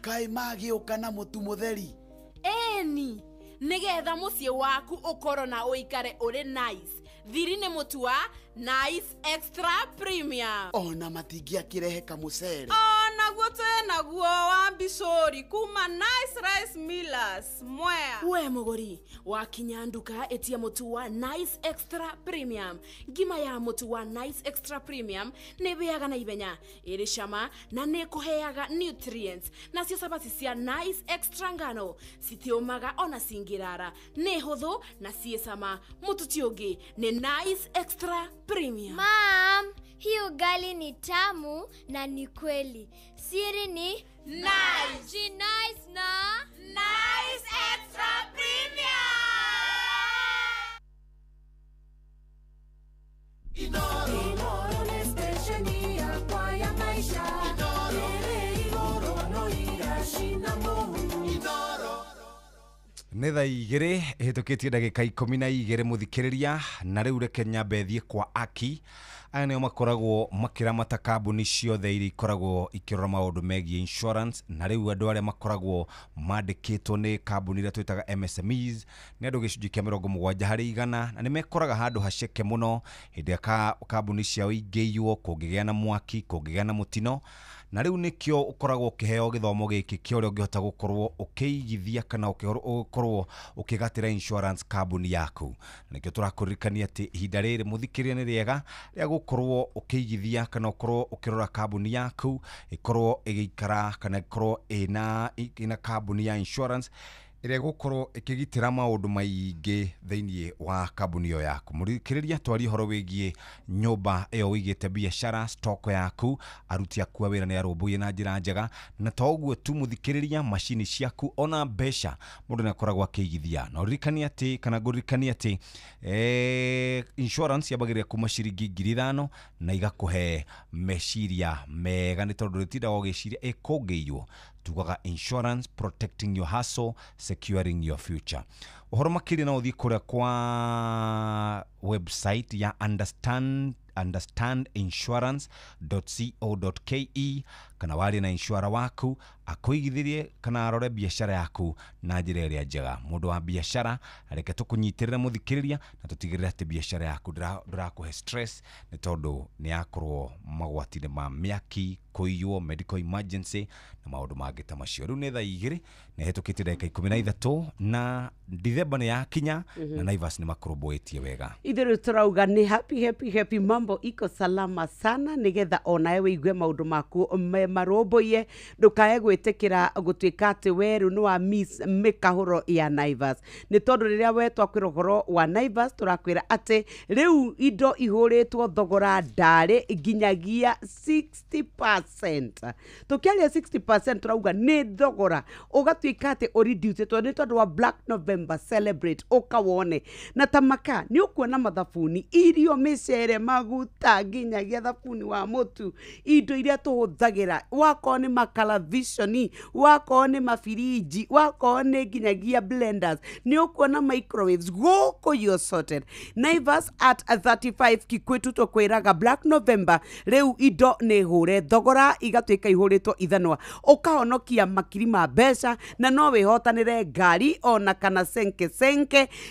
Kai magĩũka na mũtu mũtheri. Eni, nigetha muciĩ waku ũkorwo na ũikare ũrĩ nice. Thiri nĩ mũtu wa Nice Extra Premium. Ona matingĩakĩrehe kamũcere. Ona guo naguo wa Bishori kuma Nice Rice Millers Mwea. We mũgũri wakinya nduka etia mũtu wa Nice Extra Premium. Ngima ya mũtu wa Nice Extra Premium nĩ bĩaga na ibenya, ĩrĩ cama na nĩ kũheaga nutrients. Nacio sabati cia Nice Extra ngano citiũmaga ona cingĩrara, nĩ hũthũ na ciĩ cama. Mũtu ti ũngĩ nĩ Nice Extra Premium. Mom, hii ugali ni tamu na ni kweli. Siri ni Nice. Ji nice na Nice Extra Premium. Inoro ni stesheni ya kwa ya maisha. Inoro no irashina mohu. nä thaa igä hä kie ndagä 12 muthikiriria na rä u reke nyambe thiä kwa aki aya nä o makoragwo makä ramata kambuni ciothe iria ikoragwo ikärora maå megiä insurance na rä u andå arä a makoragwo mandä kä two nä kambuni iria twätaga MSMEs nä andå gä cunjä kä a 70 harä 100 na nä mekoraga handå haceke må no hä ndä ä kambuni ciao ingäiywo kå ngä gä a na mwaki kå ngä gä a na må tino na rä u nä kä o å koragwo å kä heo gä thomo gä kä kä å rä a å ngä hota gå korwo å kä igithia kana å korwo å kä gatä ra insurance kambuni yaku nä kä o tå rakå ririkania atä ihinda rä rä må thikä rä a nä rĩega rä a gå korwo å kä igithia kana å korwo å kä rora kambuni yaku ä korwo ä gä ikara kana ä korwo ä na kambuni ya insurance ĩrĩa gũkorwo ĩkĩgitĩra maũndũ maingĩ thĩinĩ wa kambuni ĩyo yaku. Mũthikĩrĩria twarie ũhoro wĩgiĩ nyũmba ĩyo wĩigĩte biacara stock yaku aruti aku a wĩra nĩ arũmbũiye na njĩra njega na to ũguo tu mũthikĩrĩria macini ciaku ona mbeca mũndũ nĩ akoragwo akĩigithia na ũririkanie atĩ kana ngũririkanie atĩ insurance yambagĩrĩria kuma ciringi 5,000 na igakũhe meciria mega nĩ tondũ rĩtindaga ũgĩciria ĩkũngĩiywo tugaga insurance protecting your hustle securing your future. Ũhoro makĩria na ũthiĩ kũrĩa kwa website ya understandinsurance.co.ke kana warie na insurer waku akũigithirie kana arore biacara yaku na njĩra ĩrĩa njega. Mũndũ wa biacara areke tũkũnyitĩrĩra mũthikĩrĩria na tũtigĩrĩre atĩ biacara yaku ndĩrakũhe stress nĩ tondũ nĩ yakorwo magwati-inĩ ma mĩaki kũiywo medical emergency na maũndũ mangĩ ta macio. Rĩu nĩ thaa 2 na hetũkĩte ndagĩka 13 na December nĩ yakinya na Naivas nĩ makũrũmbũĩtie wega. Ithuĩ tũrauga nĩ happy mambo iko salama sana nigetha onawe wĩigue maũndũ maku marũmbũiye ndũkae gwĩtĩkĩra gũtuĩka atĩ we rĩu nĩ wa miss mĩkahũro ya Naivas. Nĩ tondũ rĩrĩa we twakwĩra ũhoro wa Naivas tũrakwĩra atĩ rĩu indo ihũrĩtwo thogora ndarĩ nginyagia 60%. Tũkĩaria 60% tũrauga nĩ thogora ũgatuĩka atĩ ũreducĩtwo nĩ tondũ wa Black November celebrate ũkawone na tamaka nĩ ũkuona mathabuni irio mĩcere maguta nginyagia thabuni wa mũtu indo iria tũhũthagĩra wakorwo nĩ makalavisioni wakorwo nĩ mabiriji wakorwo nĩ nginyagia blenders nĩ ũkuona microwaves gũkũ you sorted. Naivas at 35 Kikwetu tũkwĩraga Black November rĩu indo nĩ hũre thogora igatuĩka ihũrĩtwo ithanwa ũkahonokia makiri ma mbeca na no wĩhotanĩre ngari ona kana senke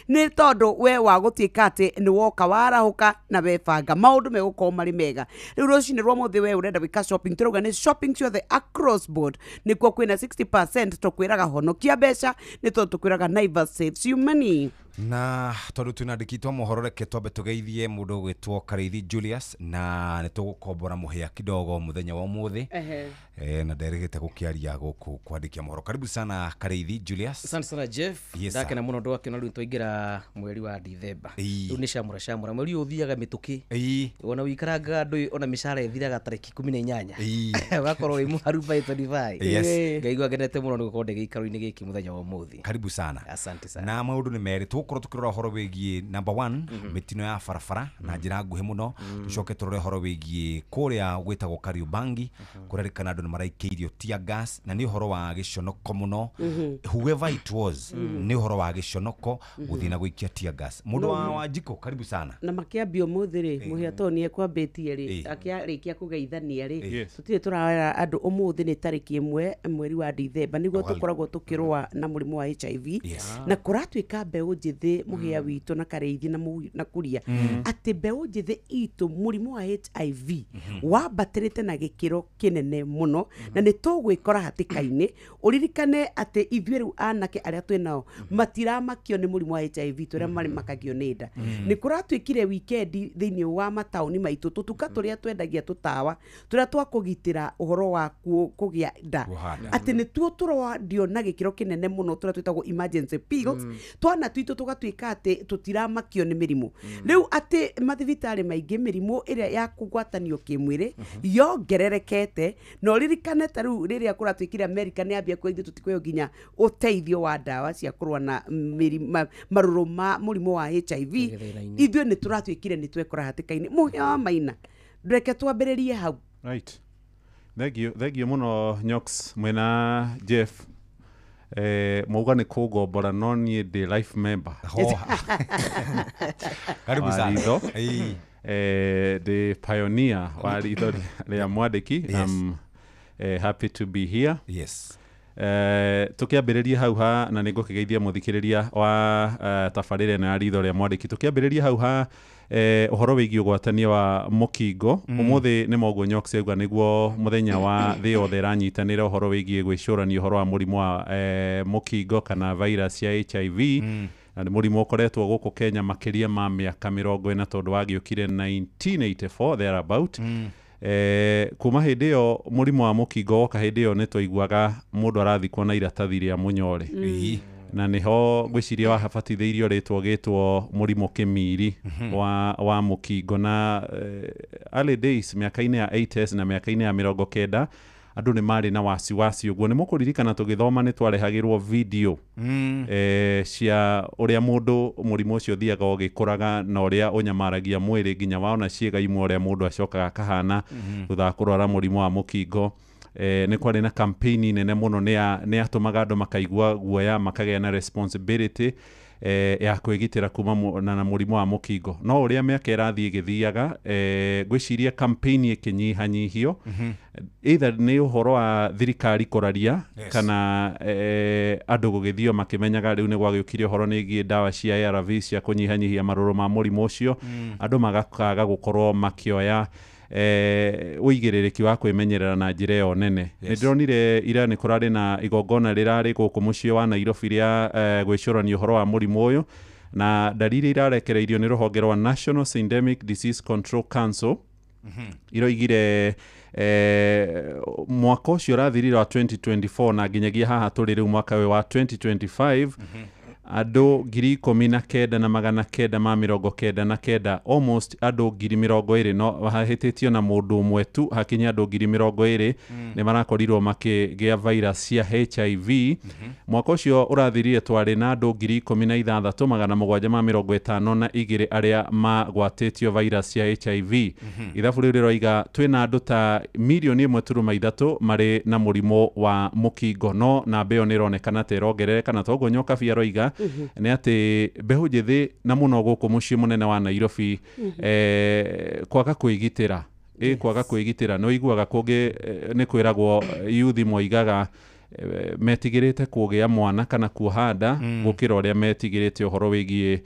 nĩ tondũ we wa gũtuĩka atĩ nĩ woka warahũka na webanga maũndũ megũkorwo marĩ mega. Rĩu rũcinĩ rwa mũthĩ we ũrenda wĩka shopping tũrauga nĩ shopping ciothe across board nĩkuo kwĩna 60% tũkwĩraga honokia mbeca nĩ tondũ tũkwĩraga Naivas saves you money. Na tondũ tunandĩkĩtwo mohoro reke twambe tũgeithie mũndũ ũgwĩtwo Kareithi Julius na nĩ tũgũkombora mũhĩa kidogo mũthenya wa ũmũthĩ na nderĩgĩte gũkĩaria gũkũ kwandĩkia mohoro. Karibu sana Kareithi Julius. Asante sana Jeff. Ndake na mũno ndwakĩona rĩu twaingĩra mweri wa December. Rĩu nĩ camũra mweri ũyũ ũthiaga mĩtũkĩ ona wĩikaranga andũ ona mĩcara ĩthiraga tarĩki 18 wakorwo wĩ mũharu by 25 ngaigua ngenete mũno nĩ gũkorwo ndĩgĩikaro-inĩ gĩkĩ mũthenya wa ũmũthĩ. Karibu sana. Asante sana. Na maũndũ nĩ merĩ tũkorwo tukirora horo wĩgiĩ number 1 mĩtino ya barabara na njĩra nguhĩ mũno tucoke tũrore horo wĩgiĩ kũrĩa gwĩtagwo Kariobangi kũrerĩkana andũ nĩ maraikĩirio tear gas na nĩ ũhoro wa gĩconoko mũno whoever it was nĩ ũhoro wa gĩconoko gũthiĩ na gũikia tear gas. Mũndũ wa Wanjikũ karibu sana. Na makĩambia ũmũthĩ rĩ mũhĩa to nĩ ekwambĩtie rĩ akĩarĩkia kũgeithania rĩ tũtirĩ tũrawera andũ ũmũthĩ nĩ tarĩki 1 mweri wa December nĩguo tũkoragwo tũkĩrũa na mũrimũ wa HIV na kũratuĩka mbeũ njĩthĩ mũhĩa witũ na Kareithi na Kuria atĩ mbeũ njĩthĩ itũ mũrimũ wa HIV wambatĩrĩte na gĩkĩro kĩnene mũno na nĩ tũgwĩkora hatĩka-inĩ ũririkane atĩ ithuĩ rĩu anake arĩa twĩnao matiramakio nĩ mũrimũ wa HIV tũrĩa marĩ makagio nĩ nda. Nĩ kũratuĩkire weekend thĩinĩ wa mataũni maitũ tũtuka tũrĩa twendagia tũtawa tũrĩa twakũgitĩra ũhoro wa kũgĩa nda atĩ nĩ tuo tũrondio na gĩkĩro kĩnene mũno tũrĩa twĩtagwo emergency pills twana twitũ tũgatuĩka atĩ tũtiramakio nĩ mĩrimũ. Rĩu atĩ mathibitarĩ maingĩ mĩrimũ ĩrĩa ya kũgwatanio kĩmwĩrĩ yongererekete na ũririkane ta rĩu rĩrĩa kũratuĩkire America nĩ ambia kwa ithuĩ tũtikũheo nginya ũteithio wa ndawa cia kũrũa na marũrũ ma mũrimũ wa HIV ithuĩ nĩ tũratuĩkire nĩ twekora hatĩka-inĩ. Mũhĩa wa Maina reke twambĩrĩrie hau. Right. Thank you mũno Nyox mwena Jeff. Mauga ni kugombora no nie ndi life member. Karibu sana. The pioneer wa ritho ria mwandiki. I'm happy to be here. Yes. Tukiambiriria hau ha na ningo kigeithia muthikiriria wa tabarire na ritho ria mwandiki. Tukiambiriria hau ha uhoro wigi ugwatania wa mukingo. Umuthi ni moguo nyoksegwa niguo muthenya wa thi yothe ranyitanira uhoro wigi gwicurania uhoro wa murimu wa mukingo kana virus ya HIV. Na ni murimu ukoretwo guku Kenya makiria ma miaka 40 tondu wagiukire 1984 thereabout. Kuma hindi yo murimu wa mukingo woka hindi yo nitwaiguaga mundu arathikwo na iratathi ria munyore. Na niho gwiciria wa habatitheirio ritwo gitwo murimu kimiri wa mukingo na early days miaka-ini ya 80s na miaka-ini ya 90 andu ni mari na wasiwasi uguo. Ni mukuririkana tugithoma ni twarehagirwo video cia uria mundu murimu ucio thiaga ugikuraga na uria unyamaragia mwiri nginya waona ciega imwe uria mundu acokaga kahana thutha kurwara murimu wa mukingo. Ni kwari na campaign nene muno ni atumaga andu makaigua guoya makagea na responsibility ya kwigitira kuma na murimu wa mukingo. No uria miaka irathie githiaga gwiciria campaign ikinyihanyihio either ni uhoro wa thirikari kuraria kana andu gugithio makimenyaga riu ni gwagiukire uhoro nigie dawa cia ARV cia kunyihanyihia maruru ma murimu ucio. Andu magakaga gukorwo makioya uigiririki wa kwimenyerera na njira yo nene. Ndironire ira ni kurari na igongona rirari guku mucii wa Nairobi ria gwicurania uhoro wa murimu uyu na dalili irarekereirio ni ruhonge rwa National Syndemic Disease Control Council. Iroigire mwaka ucio urathirira wa 2024 na nginyagia haha turi riu mwaka wa 2025 andu 19,999 almost andu 20,000 no hahititio na mundu umwe tu hakinya andu 20,000 ni marakorirwo makigea virus cia HIV. Mwaka ucio urathirire twari na andu 16,752 aria magwatitio virus cia HIV. Ithabu riu riroiga twina andu ta 1.3 mari na murimu wa mukingo no na mbeo ni ronekana te rogerereka na toguo nyoka bia roiga ni ati behu jithi na muno guku mucii munene wa Nairobi kwaga kwigitira kwaga kwigitira no iguaga kungi ni kwiragwo youth moigaga metigirite kugia mwana kana kuhanda gukira uria metigirite uhoro wigie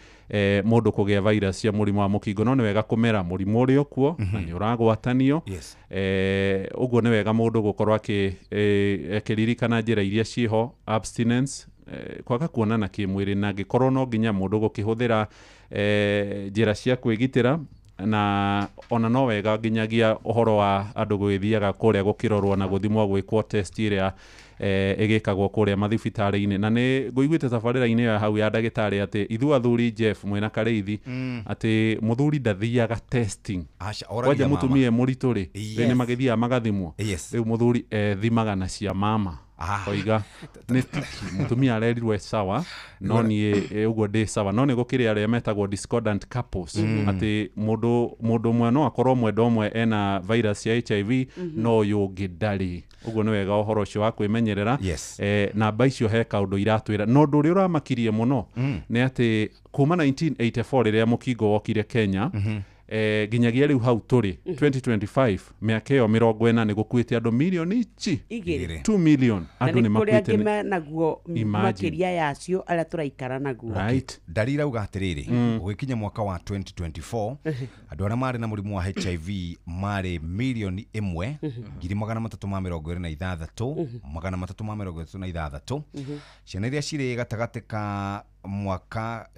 mundu kugia virus ya murimu wa mukingo. No ni wega kumera murimu uri okuo na ni uragwatanio. Uguo ni wega mundu gukorwo akiririkana njira iria ciho abstinence kwaga kuonana kimwiri na gikorwo no nginya mundu gukihuthira njira cia kwigitira na ona no wega nginyagia uhoro wa andu gwithiaga kuria gukirorwo na guthimwo gwikwo test iria igikagwo kuria mathibitari-ini. Na ni nguiguite tabarira-ini ya hau ya ndagitari ati ithu athuri Jeff mwena Kareithi ati muthuri ndathiaga testing waje mutumie murituri ni magithia magathimwo riu muthuri thimaga na cia mama oiga ni mutumia arerirwe sawa no ni uguo ndi sawa no ni gukiri aria metagwo discordant couples ati mundu mwe no akorwo mwendo mwe ena virus ya HIV no yungi ndari. Uguo ni wega uhoro ucio wa kwimenyerera. Namba icio he kaundu iratwira no ndu uri uramakirie muno ni ati kuma 1984 riria mukingo wokire Kenya ginyagia riu hau turi 2025 miaka yo 40 ni gukwite andu milioni ichi 2 million andu ni makwite naguo makiria yacio ala turaikara naguo. Dalila uga atiriri ugikinya mwaka wa 2024 andu aria mari na murimu wa HIV mari milioni 1,226,336 ciana iria ciri gatagati ka mwaka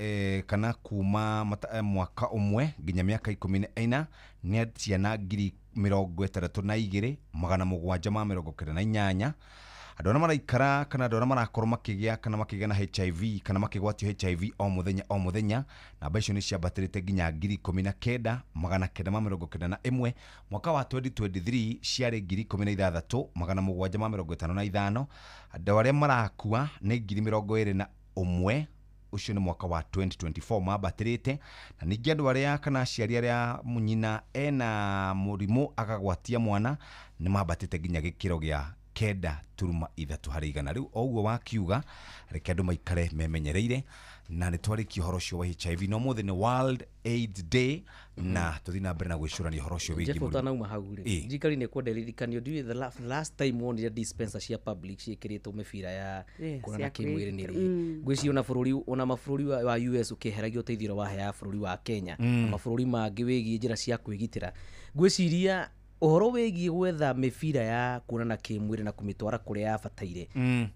kana kuma mwaka umwe nginya miaka 14 ni ciana 62,798 andu aria maraikara kana andu aria marakorwo makigia kana makigĩa na HIV kana makigwatio HIV o muthenya namba icio ni ciambatirite nginya 19,991 mwaka wa 2023 ciari 16,755 andu aria marakua ni 21,000 ucio ni mwaka wa 2024 mabatirite na ningi andu aria kana aciari aria munyina ena murimu akagwatia mwana ni mabatite nginya gikiro gia 9.3 harĩ igana. Rĩu oguo wakiuga reke andũ maikare memenyereire na nĩ twarĩkia ũhoro ũcio wa HIV. No mũthĩ nĩ World AIDS Day na tũthiĩ na mbere na gwĩcũrania ũhoro ũcio wĩgiĩ mũrimũ. Jeff nauma hau rĩ. Njikari nĩ kwenderithikanio the last time wonire dispenser cia public ciĩkĩrĩtwo mĩbira ya kũrana kĩmwĩrĩ nĩ rĩ. Ngwĩciria ona mabũrũri wa US ũkĩheragia ũteithio wa ya bũrũri wa Kenya na mabũrũri mangĩ wĩgiĩ njĩra cia kwĩgitĩra. Ngwĩciria ũhoro wĩgiĩ gwetha mĩbira ya kuonana kĩmwĩrĩ na kũmĩtwara kũrĩa yabataire.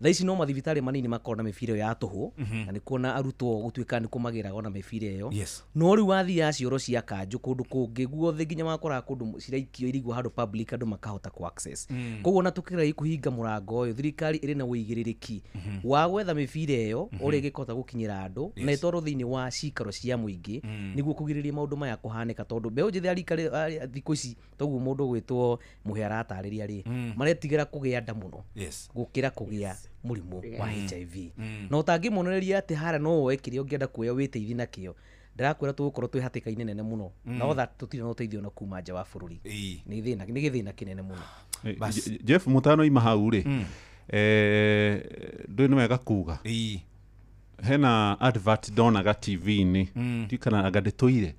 Thaa ici no mathibitarĩ manini makorwo na mĩbira ya tũhũ na nĩ kuona arutwo gũtuĩka nĩ kũmagĩraga na mĩbira ĩyo. No rĩu wathiĩ ya cioro cia kanjũ kũndũ kũngĩ guothe nginya makoraga kũndũ ciraikio irigwo handũ public andũ makahota ku access. Koguo na tũkĩgeria kũhinga mũrango ũyũ, thirikari ĩrĩ na wĩigĩrĩrĩki wa gwetha mĩbira ĩyo ũrĩa ĩngĩhota gũkinyĩra andũ na ĩtwarwo thĩinĩ wa cikaro cia mũingĩ nĩguo kũgirĩrĩria maũndũ maya kũhanĩka, tondũ mbeũ njĩthĩ arikari thikũ ici toguo mũndũ gwĩtwo mũhe aratarĩria rĩ maretigĩra kũgĩa nda mũno gũkĩra kũgĩa mũrimũ wa HIV. Na ũtangĩmonereria atĩ hara no woe kĩrĩa ũngĩenda kuoya wĩteithie nakĩo, ndĩrakwĩra tũgũkorwo twĩ hatĩka-inĩ nene mũno na otha tũtirĩ na ũteithio na kuma nja wa bũrũri. Nĩ gĩthĩna kĩnene mũno. Jeff Mutano ima hau rĩ ndũĩ nĩ wega kuga hena advert ndonaga TV-inĩ ndikana ndĩtũire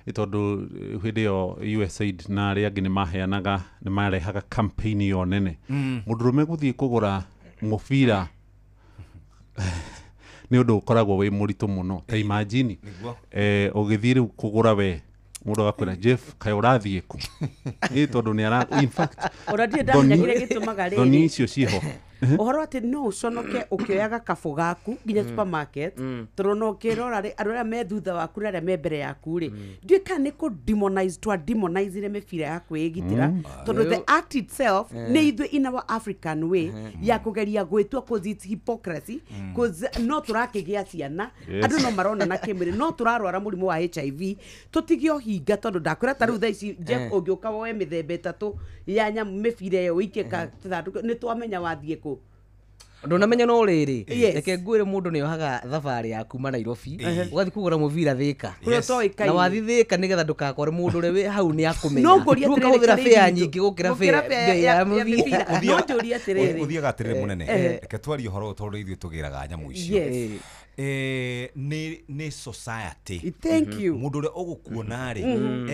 tondũ hĩndĩ ĩyo USAID na arĩa angĩ nĩ marehaga campaign yo nene mũndũrũme gũthiĩ kũgũra mũbira nĩ ũndũ ũkoragwo wĩ mũritũ mũno. Ta imagine ũgĩthiĩ rĩu kũgũra we mũndũ agakwĩra Jeff kaĩ ũrathiĩ kũ tondũ nĩ ara in fact ũrathiĩ ndamenyagire gĩtũmaga rĩrĩ ndoni icio ciho ũhoro atĩ no ũconoke ũkĩoyaga kabũ gaku nginya supermarket tondũ no ũkĩrora rĩ andũ arĩa me thutha waku na arĩa me mbere yaku rĩ ndiũĩ kana nĩ kũ-demonize twa-demonize mĩbira ya kwĩgitĩra tondũ the act itself nĩ ithuĩ in our African way ya kũgeria gwĩtua cause it's hypocrisy cause no tũrakĩgĩa ciana andũ no maronana kĩmwĩrĩ no tũrarwara mũrimũ wa HIV tũtigio hinga tondũ ndakwĩra ta rĩu thaa ici Jeff ũngĩũka woe mĩthemba ĩtatũ ya nyamũ mĩbira ĩyo ũikie kathandũkũ nĩ twamenya wathiĩ kũ ndũnamenya no rĩrĩ reke ngwĩre mũndũ nĩ ohaga thabarĩ ya kuma Nairobi ũgathiĩ kũgũra mũbira Thĩka na wathiĩ Thĩka nĩgetha ndũkakore mũndũ ũrĩa wĩ hau nĩ akũmenya ũkahũthĩra fare nyingĩ gũkĩra fare ya mũbira. No njũrie atĩrĩrĩ ũthiaga atĩrĩrĩ mũnene reke twarie ũhoro tondũ ithuĩ tũgĩraga nyamũ icio nĩ society. Thank you. Mũndũ ũrĩa ũgũkuona rĩ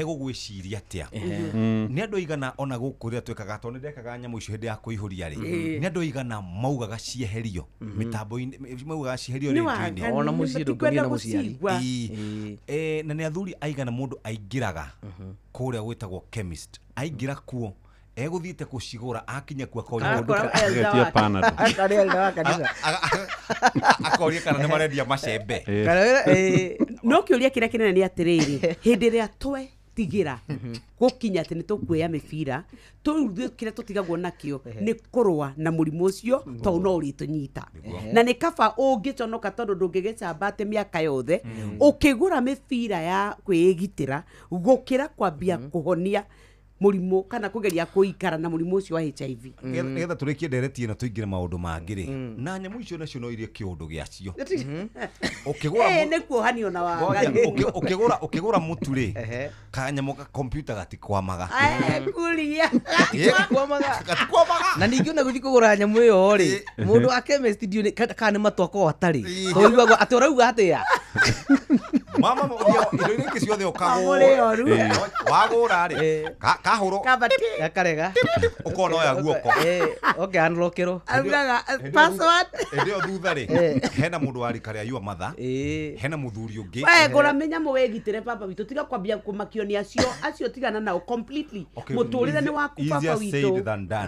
egũgwĩciria atĩa nĩ andũ aigana ona gũkũ rĩrĩa twĩkaga tondũ ndekaga nyamũ icio hĩndĩ ya kũihũria rĩ nĩ andũ aigana maugaga cieherio mĩtambo-inĩ maugaga cieherio rĩndio-inĩ ona mũciĩ ndũngĩona na mũciari na nĩ athuri aigana mũndũ aingĩraga kũrĩa gwĩtagwo chemist aingĩra kuo egũthiĩte gũcigũra akinya kuo akoria Panadol akoria kana nĩ marendia macembe. No kĩũria kĩrĩa kĩnene nĩ atĩrĩrĩ hĩndĩ ĩrĩa twetigira gũkinya atĩ nĩ tũkuoya mĩbira tũrĩa kĩrĩa tũtigagwo nakĩo nĩ kũrũa na mũrimũ ũcio tondũ no ũrĩtũnyita na nĩ kaba ũngĩconoka tondũ ndũngĩgĩcamba atĩ mĩaka yothe ũkĩgũra mĩbira ya kwĩgitĩra gũkĩra kwambia kũhonia mũrimũ kana kũgeria kũikara na mũrimũ ũcio wa HIV. Nĩgetha tũrĩkie ndereti ĩno tũingĩre maũndũ mangĩ rĩ na nyamũ icio nacio no irie kĩũndũ gĩacio ũkĩgũra nĩ kuohanio na wagari ũkĩgũra mũtu rĩ kanyamũ ga kompyuta gatikwamaga kuria gatikwamaga na ningĩ ona gũthiĩ kũgũra nyamũ ĩyo rĩ mũndũ wa chemist ndiũ kana nĩ matwako atarĩ tondũ atĩ ũrauga atĩa mama indo iria ingĩ ciothe ũkagũra wagũra rĩ kahũrũ gakarega ũkona oya guoko ũkĩanũrũkĩrwo augaga password ĩndĩyo thutha rĩ hena mũndũ wa rika rĩa yua matha hena mũthuri ũngĩ gũra mĩnyamũ wĩgitĩre baba witũ tiga kwambia kũmakio nĩ acio tigana nao completely mũtũrĩre nĩ waku baba witũ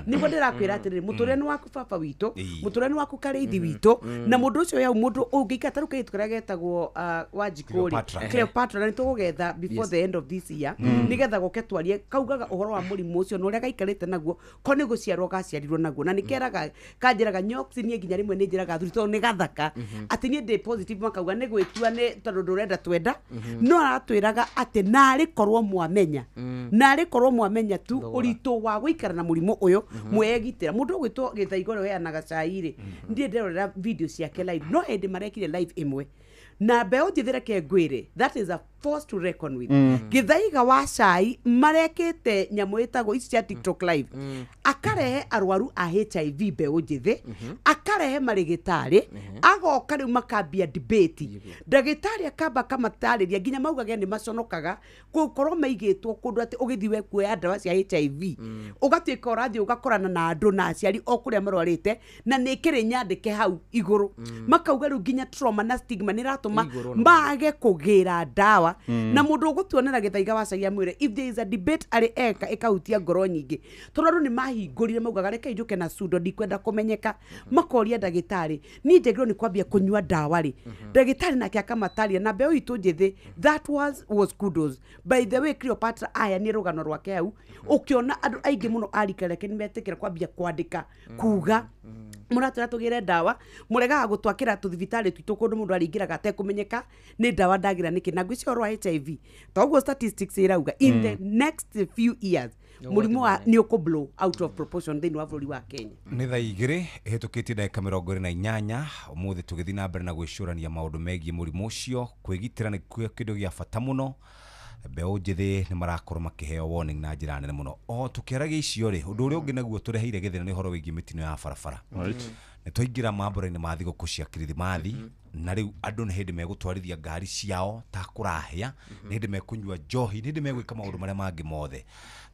nĩguo ndĩrakwĩra atĩrĩrĩ mũtũrĩre nĩ waku baba witũ mũtũrĩre nĩ waku karĩithi witũ na mũndũ ũcio yau mũndũ ũngĩika tarũ kaitũ karĩa getagwo Wanjikũ Cleopatra na nĩtũgũgetha before the end of this year nĩgetha gũke twarie kaugaga ũhoro wa mũrimũ ũcio na ũrĩa gaikarĩte naguo ko nĩ gũciarwo gaciarirwo naguo na nĩkeraga kanjĩraga nyoksi niĩ nginya rĩmwe nĩ njĩraga athuri tondũ nĩ gathaka atĩ niĩ ndĩ positive makauga nĩ gwĩtua nĩ tondũ ndũrenda twenda no aratwĩraga atĩ narĩ korwo mwamenya tu ũritũ wa gũikara na mũrimũ ũyũ mwegitĩra mũndũ ũgwĩtwo Gĩthaigũ heanaga cai rĩ ndiĩ ndĩrorera video ciake live no hĩndĩ marekire live ĩmwe na mbeũ njĩthĩ reke ngwĩre that is a force to reckon with. Githaiga wa cai marekete nyamũ ĩtagwo ici cia TikTok live. Akarehe arwaru a HIV mbeũ njĩthĩ, akarehe marĩgĩtarĩ, agoka rĩu makambia debate. Ndagĩtarĩ akamba kamatarĩria nginya maugage nĩ maconokaga gũkorwo maigĩtwo kũndũ atĩ ũgĩthiĩ we kuoya ndawa cia HIV. Ũgatuĩka ũrathiĩ ũgakorana na andũ na aciari o kũrĩa marwarĩte na nĩ kĩrĩ nyandĩke hau igũrũ. Makauga rĩu nginya trauma na stigma nĩ ratũma mage kũgĩra ndawa. Na mũndũ ũgũtuonera Gĩthaiga wa cai amwĩre if there is a debate arĩ eka ĩkahutia ngoro nyingĩ. Tondũ andũ nĩ mahingũrire maugaga reke njuke na sudo ndikwenda kũmenyeka. Makoria ndagĩtarĩ niĩ njagĩrĩirwo nĩ kwambia kũnyua ndawa rĩ. Ndagĩtarĩ nake akamataria na mbeũ itũ njĩthĩ that was kudos. By the way Cleopatra aya nĩ rũgano rwake hau ũkĩona andũ aingĩ mũno arika reke nĩmetĩkĩra kwambia kwandĩka kuga mũratũra tũgĩre ndawa mũregaga gũtwakĩra tũthibitarĩ twitũ kũndũ mũndũ aringĩraga atekũmenyeka nĩ ndawa ndagira nĩkĩ na ngwĩciria ũhoro wa HIV toguo statistics irauga in the next few years mũrimũ wa nĩ ũkũblow out of proportion thĩinĩ wa bũrũri wa Kenya. Nĩ thaa igĩrĩ ĩhĩtũkĩtie ndagĩka 28 ũmũthĩ tũgĩthiĩ na mbere na gwĩcũrania maũndũ megiĩ mũrimũ ũcio. Kwĩgitĩra nĩ kĩndũ gĩa bata mũno. Mbeũ njĩthĩ nĩ marakorwo makĩheo warning na njĩra nene mũno. O tũkĩaragia icio rĩ ũndũ ũrĩa ũngĩ naguo tũreheire gĩthĩna nĩ ũhoro wĩgiĩ mĩtino ya barabara. Nĩ twaingĩra mambũra-inĩ ma thigũkũ cia kirithimathi na rĩu andũ nĩ hĩndĩ megũtwarithia ngari ciao ta kũrahĩa, nĩ hĩndĩ mekũnyua njohi, nĩ hĩndĩ megwĩka maũndũ marĩa mangĩ mothe.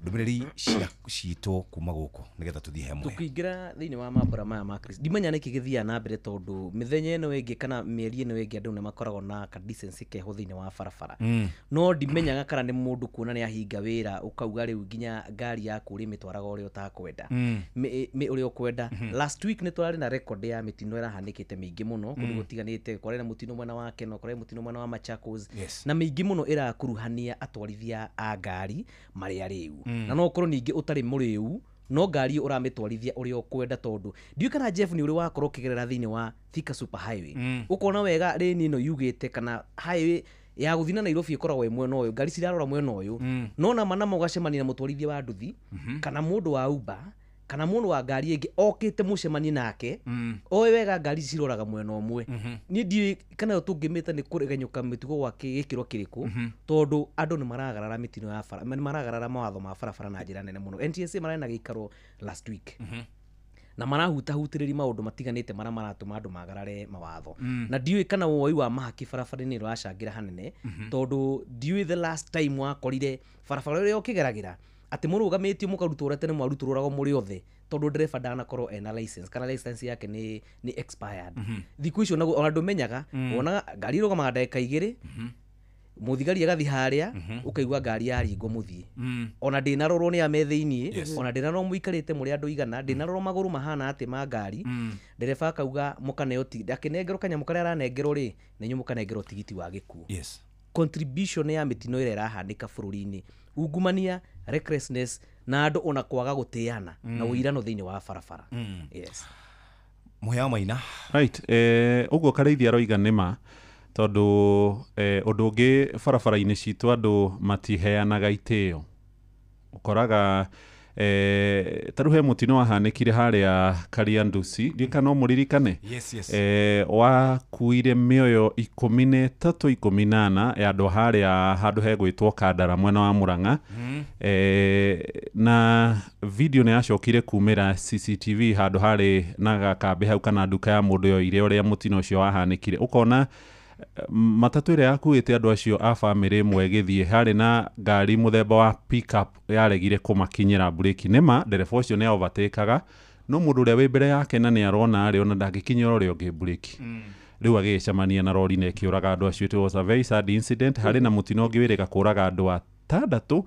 Ndũmĩrĩri citũ kuma gũkũ nĩgetha tũthiĩ hamwe. Tũkĩingĩra thĩinĩ wa mambũra maya ma Kristo ndimenya nĩkĩ gĩthiaga na mbere tondũ mĩthenya ĩno ĩngĩ kana mĩeri ĩno ĩngĩ andũ nĩ makoragwo na ka decency keho thĩinĩ wa barabara. No ndimenyaga kana nĩ mũndũ kuona nĩ ahinga wĩra ũkauga rĩu nginya ngari yaku ũrĩmĩtwaraga ũrĩa ũtakwenda ũrĩa ũkwenda. Last week nĩ twarĩ na record ya mĩtino ĩrahanĩkĩte mĩingĩ mũno kũndũ gũtiganĩte, kwarĩ na mũtino mwena wa Keno, kwarĩ mũtino mwena wa Machakos na mĩingĩ mũno ĩrakuruhania atwarithia a ngari marĩa rĩu. Na no korwo ningĩ ũtarĩ mũrĩu no ngari ũramĩtwarithia ũrĩa ũkwenda tondũ ndiũ kana Jeff nĩ ũrĩ wakorwo ũkĩgerera thĩinĩ wa Thika Super Highway ũkona wega rĩni ĩno yugĩte kana highway ya gũthina Nairobi ĩkoragwo mwena ũyũ, ngari cirarora mwena ũyũ no na manamo ũgacemania na mũtwarithia wa nduthi kana mũndũ wa Uber kana mũndũ wa ngari ĩngĩ okĩte mũcemanie nake oĩ wega ngari ciroraga mwena ũmwe. Niĩ ndiũ kana tũngĩmĩta nĩ kũregenyũka mĩtugo gwa gĩkĩro kĩrĩkũ tondũ andũ nĩ maragarara mĩtino ya bara, nĩ maragarara mawatho ma barabara na njĩra nene mũno. NTSA mararĩ na gĩikaro last week na marahutahutĩrĩria maũndũ matiganĩte marĩa maratũma andũ magarare mawatho. Na ndiũĩ kana woi wa mahaki barabara-inĩ ũracangĩra hanene tondũ ndiũĩ the last time wakorire barabara ũrĩa ũkĩgeragĩra atĩ mũrũgamĩtio mũkarutwo ũrĩa tene mwarutũrũragwo mũrĩ othe tondũ ndereba ndanakorwo ena license kana license yake nĩ expired. Thikũ icio ona ndũmenyaga wona ngari ĩrũgamaga ndagĩka igĩrĩ mũthigari agathiĩ harĩa ũkaigua ngari yaringwo mũthiĩ. Ona ndĩnarorwo nĩ ame thĩiniĩ, ona ndĩnarorwo mũikarĩte mũrĩ andũ igana, ndĩnarorwo magũrũ mahana atĩ ma ngari. Ndereba akauga mũkaneo tigiti, akĩnengerwo kanyamũ karĩa aranengerwo rĩ nĩ nyamũ kanengerwo tigiti wa gĩkuũ. Contribution ya mĩtino ĩrĩa ĩrahanĩka bũrũri-inĩ, ungumania, recklessness na andũ ona kwaga gũtĩana na ũirano thĩinĩ wa barabara. Mũhĩa Maina. Right, ũguo Karĩithia aroiga nĩma tondũ ũndũ ũngĩ barabara-inĩ citũ andũ matiheanaga itĩo. Ũkoraga tarĩu he mũtino wahanĩkire harĩa Kariandusi ndika no mũririkane wakuire mĩoyo 13-18 ya andũ harĩa handũ hegwĩtwo Kandara mwena wa Murang'a. Na video nĩ yacokire kumĩra CCTV handũ harĩ na gakambĩ hau kana nduka ya mũndũ yoire ũrĩa mũtino ũcio wahanĩkire. Ũkona matatũ ĩrĩa yakuĩte andũ acio a bamĩrĩ ĩmwe ĩgĩthiĩ harĩ na ngari mũthemba wa pickup yaregire kũmakinyĩra breki. Nĩma ndereba ũcio nĩ overtakaga no mũndũ ũrĩa wĩ mbere yake na nĩ arona arĩ ona ndangĩkinyĩra ũrĩa ũngĩ breki. Rĩu agĩcemania na rori na ĩkĩũraga andũ acio. It was a very sad incident. Harĩ na mũtino ũngĩ wĩrĩga kũraga andũ 6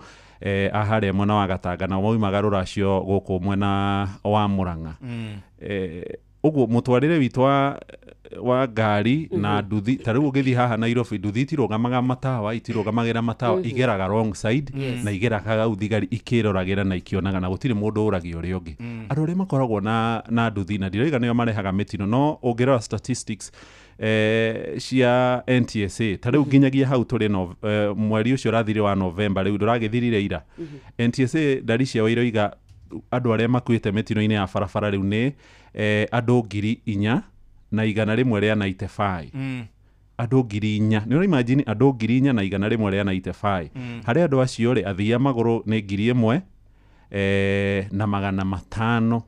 a harĩa mwena wa Gatanga na maumaga rũracio gũkũ mwena wa Murang'a. Ũguo mũtwarĩre witũ wa ngari na nduthi tarĩu ũgĩthiĩ haha Nairobi nduthi itirũgamaga matawa, itirũgamagĩra matawa, igeraga wrong side na igeraga hau thigari ikĩroragĩra na ikĩonaga na gũtirĩ mũndũ ũragio ũrĩa ũngĩ. Andũ arĩa makoragwo na nduthi na ndiroiga nĩo marehaga mĩtino no ũngĩrora statistics cia NTSA tarĩu nginyagia hau tũrĩ mweri ũcio ũrathire wa November rĩu ndũragĩthirire ira. NTSA ndari ciao iroiga andũ arĩa makuĩte mĩtino-inĩ ya barabara rĩu nĩ andũ 4,195 andũ 4,000 nĩ imagine andũ 4,000 na 195 harĩ andũ acio rĩ athia magũrũ nĩ 1,000 na 500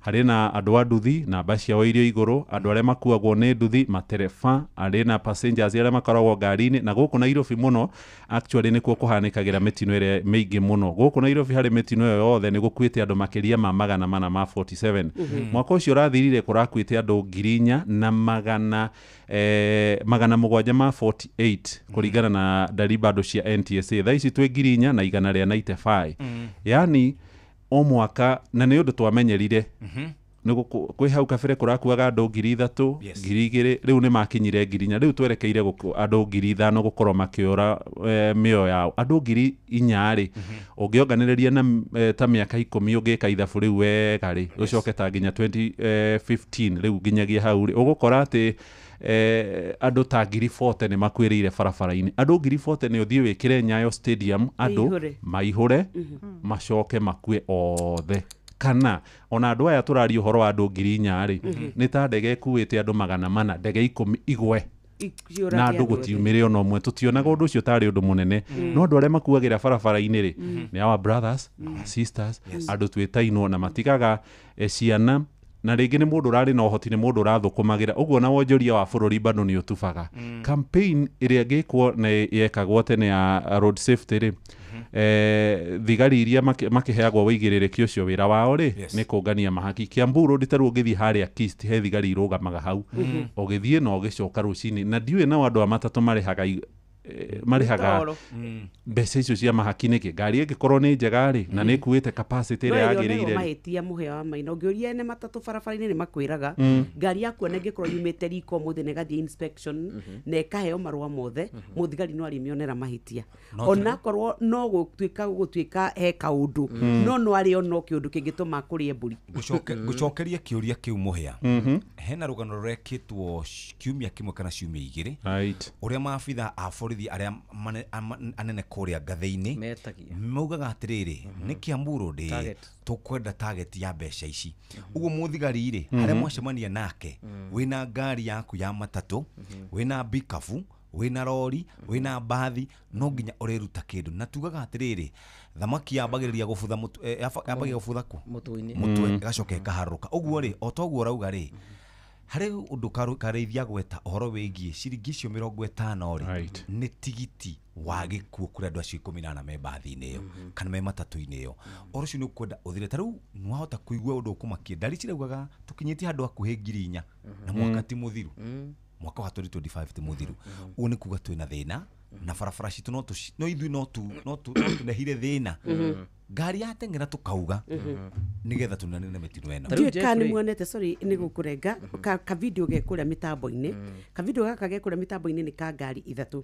harĩ na andũ a nduthi namba ciao irio igũrũ andũ arĩa makuagwo nĩ nduthi matereba arĩ na passengers arĩa makoragwo ngari-inĩ na gũkũ Nairobi mũno actually nĩkuo kũhanĩkagĩra mĩtino ĩrĩa mĩingĩ mũno gũkũ Nairobi harĩ mĩtino ĩyo yothe nĩ gũkuĩte andũ makĩria ma 447 mwaka ũcio ũrathirire kũrakuĩte andũ 4,000 na 748 kũringana na ndari bado cia NTSA thaa ici twĩ 4,000 na 195 yani o mwaka na nĩ ũndũ twamenyerire nĩguo kwĩ hau kabere kũrakuaga andũ 3,000 2,000 rĩu nĩ makinyire 4,000 rĩu twerekeire andũ 5,000 gũkorwo makĩũra mĩoyo yao andũ 4,000 rĩ ũngĩonganĩrĩria na ta mĩaka 10 ũngĩka ithabu rĩu wega rĩ ũcoke ta nginya 2015 rĩu nginyagia hau rĩ ũgũkora atĩ andũ ta 40,000 nĩ makuĩrĩire barabara-inĩ andũ 40,000 nĩ ũthiĩ wĩkĩre Nyayo Stadium andũ maihũre macoke makue othe kana ona andũ aya tũraria ũhoro wa andũ 4,000 rĩ nĩ ta ndege ĩkuĩte andũ 400 ndege 10 igwe na andũ gũtiumĩre ona ũmwe tũtionaga ũndũ ũcio tarĩ ũndũ mũnene no andũ arĩa makuagĩra barabara-inĩ rĩ nĩ our brothers our sisters andũ twĩtainwo na matigaga ciana na rĩngĩ nĩ mũndũ ũrarĩ na ũhoti nĩ mũndũ ũrathũkũmagĩra ũguo na wonjoria wa bũrũri bado nĩ ũtubaga campaign ĩrĩa ngĩkwo na yekagwo tene ya road safety rĩ thigari iria makĩheagwo wĩigĩrĩrĩki ũcio wĩra wao rĩ nĩ kũngania mahaki Kiambu Road tarũ ũgĩthiĩ harĩa Kist he thigari irũgamaga hau ũgĩthiĩ na ũgĩcoka rũcinĩ na ndiũĩ na andũ a matatũ marihaga mbeca icio cia mahaki nĩkĩ ngari ĩngĩkorwo nĩ njega rĩ na nĩ ĩkuĩte capacity ĩrĩa yagĩrĩire mahĩtia mũhĩa wa maina ũngĩũria ene matatũ barabara-inĩ nĩ makwĩraga ngari yaku ĩngĩkorwo yumĩte riko mũthĩ na ĩgathiĩ inspection na ĩkaheo marũa mothe mũthigari no arĩmĩonera mahĩtia onakorwo no gũtuĩka he kaũndũ no arĩo no kĩũndũ kĩngĩtũma kũrĩe mbũri gũcokeria kĩũria kĩu mũhĩa hena rũgano rũrekĩtwo kiumia kĩmwe kana ciumia igĩrĩ ũrĩa maabitha a borithi arĩa anene kũrĩa ngathĩ-inĩ maugaga atĩrĩrĩ nĩ Kiambu Road tũkwenda target ya mbeca ici ũguo mũthigari rĩ harĩa mwacemania nake wĩna ngari yaku ya matatũ wĩna bikabu wĩna rori wĩna mbathi no nginya ũreruta kĩndũ na tugaga atĩrĩrĩ thamaki yambagĩrĩria gũbutha yambagia gũbutha kũ mũtwe ĩgacoka ĩkaharũrũka ũguo rĩ o toguo ũrauga rĩ harĩ ũndũ karĩithia gweta ũhoro wĩgiĩ ciringi icio 50 rĩ nĩ tigiti wa gĩkuũ kũrĩ andũ acio 18 me mbathi-inĩ ĩyo kana me matatũ-inĩ ĩyo ũhoro ũcio nĩ ũkwenda ũthire tarĩu nĩ wahota kũigua ũndũ ũkũmakia ndari ciraugaga tũkinyĩtie handũ hakuhĩ 4,000 na mwaka ti mũthiru mwaka wa 2025 ti mũthiru ũguo nĩ kuga twĩna thĩna na barabara citũ no ithuĩ no tũnehire thĩna ngari yateng'era tukauga nigetha tunanene mĩtino ĩno ndiũĩ kana nĩ muonete sorry nĩ gũkũrenga ka video gekũrĩa mĩtambo-inĩ ka video gaka gekũrĩa mĩtambo-inĩ nĩ ka ngari ithatũ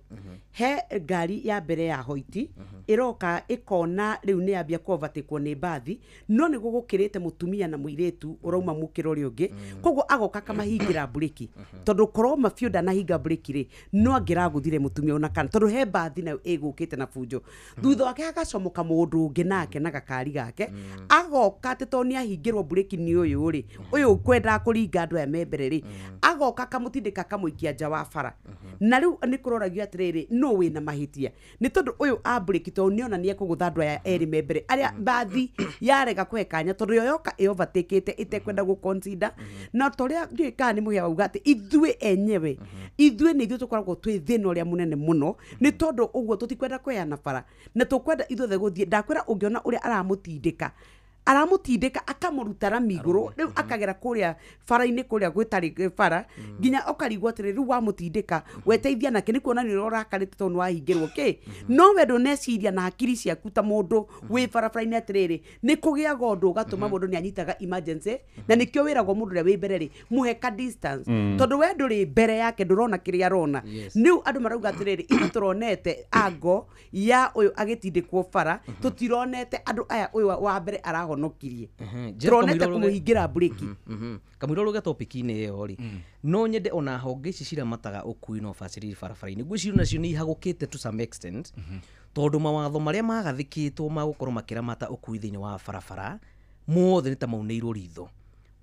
he ngari ya mbere ya hoiti ĩroka ĩkona rĩu nĩ yambia kũovatekwo nĩ mbathi no nĩ gũgũkĩrĩte mũtumia na mũirĩtu ũrauma mũkĩra ũrĩa ũngĩ koguo agoka kamahingĩra breki tondũ korwo mabio ndanahinga breki rĩ no angĩragũthire mũtumia ona kana tondũ he mbathi nayo ĩgũkĩte na bunjo thutha wake hagacomoka mũndũ ũngĩ nake na gakari gake agoka atĩ to nĩ ahingĩrwo breki nĩ ũyũ rĩ ũyũ kwenda kũringa andũ aya membere rĩ agoka kamũtindĩka kamũikia nja wa bara na rĩu nĩ kũroragio atĩrĩrĩ no wĩna mahĩtia nĩ tondũ ũyũ a breki to nĩona nĩ ekũgũtha andũ aya erĩ membere arĩa mbathi yarega kũhe kanya tondũ yo yoka ĩovatekĩte ĩtekwenda gũconsider na torĩa ndiũĩ kana nĩ mũhĩa wauga atĩ ithuĩ enyewe ithuĩ nĩ ithuĩ tũkoragwo twĩ thĩna ũrĩa mũnene mũno nĩ tondũ ũguo tũtikwenda kũheana bara na tũkwenda ithuothe gũthiĩ ndakwĩra ũngĩona ũrĩa aramũtindĩka akamũruta rami igũrũ rĩu akagera kũrĩa bara-inĩ kũrĩa gwĩtarĩ bara nginya ũkarigwo atĩrĩ rĩu wamũtindĩka weteithia nake nĩ kuona nĩ ũrakarĩte tondũ wahingĩrwo kĩ no we ndũneciria na hakiri ciaku ta mũndũ wĩ barabara-inĩ atĩrĩrĩ nĩ kũgĩaga ũndũ ũgatũma mũndũ nĩ anyitaga emergency na nĩkĩo wĩragwo mũndũ ũrĩa wĩ mbere rĩ mũhe ka distance tondũ we ndũrĩ mbere yake ndũrona kĩrĩa arona rĩu andũ marauga atĩrĩrĩ ithuĩ tũronete ango ya ũyũ agĩtindĩkwo bara tũtironete andũ aya ũyũ wa mbere arahonokirie tũronete kũmũhingĩra breki kamũira rũge topic-inĩ ĩyo rĩ no nyende ona honge ici ciramataga ũkui na ũbacĩrĩri barabara-inĩ ngwĩciria nacio nĩ ihagũkĩte to some extent tondũ mawatho marĩa magathĩkĩtwo ma gũkorwo makĩramata ũkui thĩinĩ wa barabara mothe nĩ ta maunĩirwo ritho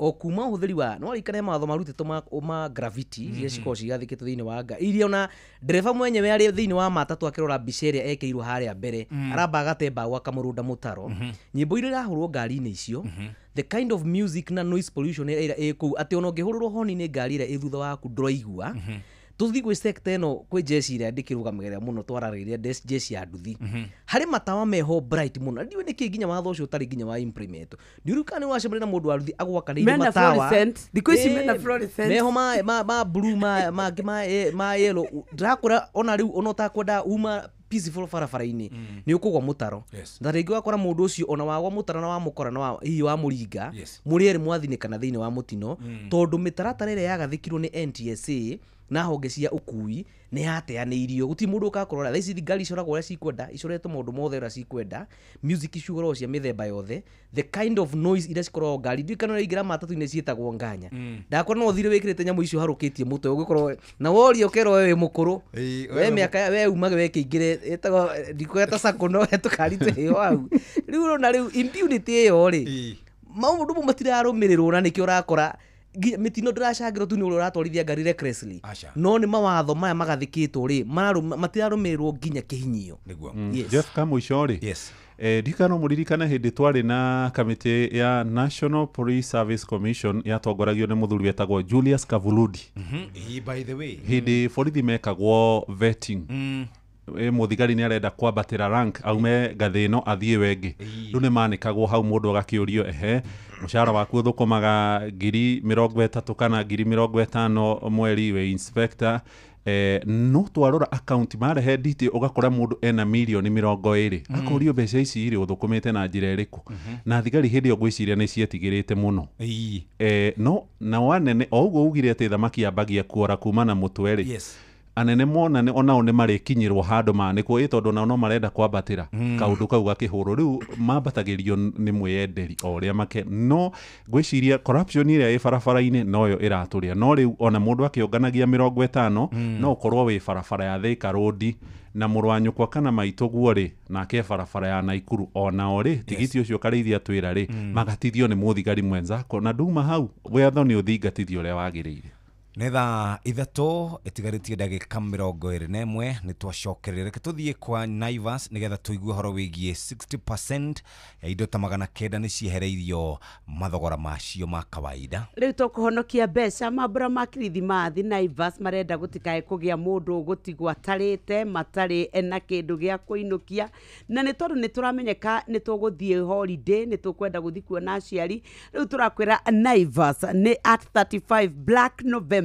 o kuma uthiri wa no rikane matho marutito ma gravity iria ciko cigathikite thiini wa anga iria ona driver mwenyewe ari thiini wa matatu akirora biceria ekeirwo haria mbere aramba gatemba gwa kamurunda mutaro nyimbo iria irahurwo ngari-ini icio the kind of music na noise pollution ira ku ati ona ngihururwo honi ni ngari ira ithutha waku ndroigua tuthi gwe sector no kwe jeshi ira ndikirugamira muno twarariria jeshi ya nduthi hari matawa meho bright muno ndiwe niki nginya watho ucio tari nginya wa implement ndirukane wacemere na mundu wa nduthi agwakaniire matawa dikoisi mena fluorescent meho ma blue ma yellow ndakura ona riu ona takwenda uma peaceful farafara-ini ni ukugwa mutaro ndaringi wakora mundu ucio ona wagwa mutaro na wa mukora na wa hihi wa muringa muri eri mwathinikana thiini wa mutino tondu mitaratara ire yagathikirwo ni NTSA na honge cia ukui ni yateaniirio guti mundu ukakorora thaici ngari icoragwo uria cikwenda icoretwo maundu mothe uria cikwenda music icugorwo cia mithemba yothe the kind of noise iria cikorwo ngari ndikano ingira matatu-ini cietagwo nganya ndakora no thire wikirite nyamu icio harukitie mutwe ugikorwo na worio kero wewe mukuru we miaka we umage wekingire etagwo ndikweta sako no etukarite yo au riu na riu impunity yo ri maundu matirarumirirwo na nikio urakora mitino ndiracangirwo tu ni uri uratwarithia ngari recklessly no ni mawatho maya magathikitwo ri matirarumirirwo nginya kihinyio niguo Jeff Kamuico ri ndikano muririkana hindi twari na kamiti ya National Police Service Commission yatongoragio ni muthuri wetagwo Julius Kavuludi by the way hindi borithi mekagwo vetting muthigari ni arenda kwambatira rank aume gathino athie wengi riu ni manikagwo hau mundu agakiurio mushara waku uthukumaga 30,000 kana 50,000 mweri we inspector no twarora account marehe detail ugakora mundu ena milioni 20 akorio mbeca ici iri uthukumite na njira iriku na thigari hindi ogwiciria ni cietigirite muno no na wanene oguo ugire ati thamaki ambagia kuora kuma na mutweri anene mona ne ona one marekinyirwo handu maniko itondu na no marenda kwambatira kaundu kau gakihuru riu mambatagirio ni mweyenderi oria make no gwiciria corruption iria ibarabara-ini noyo iraturia no riu ona mundu akionganagia 50 no ukorwo wi barabara ya Thika Road na murwanyu kwa kana maito guori na ke barabara ya Naikuru ona ori tigiti ucio karithia twira ri magatithio ni muthigari mwenzako na nduma hau wetho ni uthingatithio uria wagirire Netha ithato itigaritie ndagika 21 ni twacokerere reke tuthie kwa Naivas nigetha tuigue horo wigie 60% ya indo ta 900 ni ciehereirio mathogora macio ma kawaida riu tukuhonokia mbeca mambura ma kirithimathi Naivas marenda gutikae kugia mundu gutigwa tarite matari na kindu gia kuinukia na ni tondu ni turamenyeka ni tuguthie holiday ni tukwenda guthi kuona aciari riu turakwira Naivas ni at 35 Black November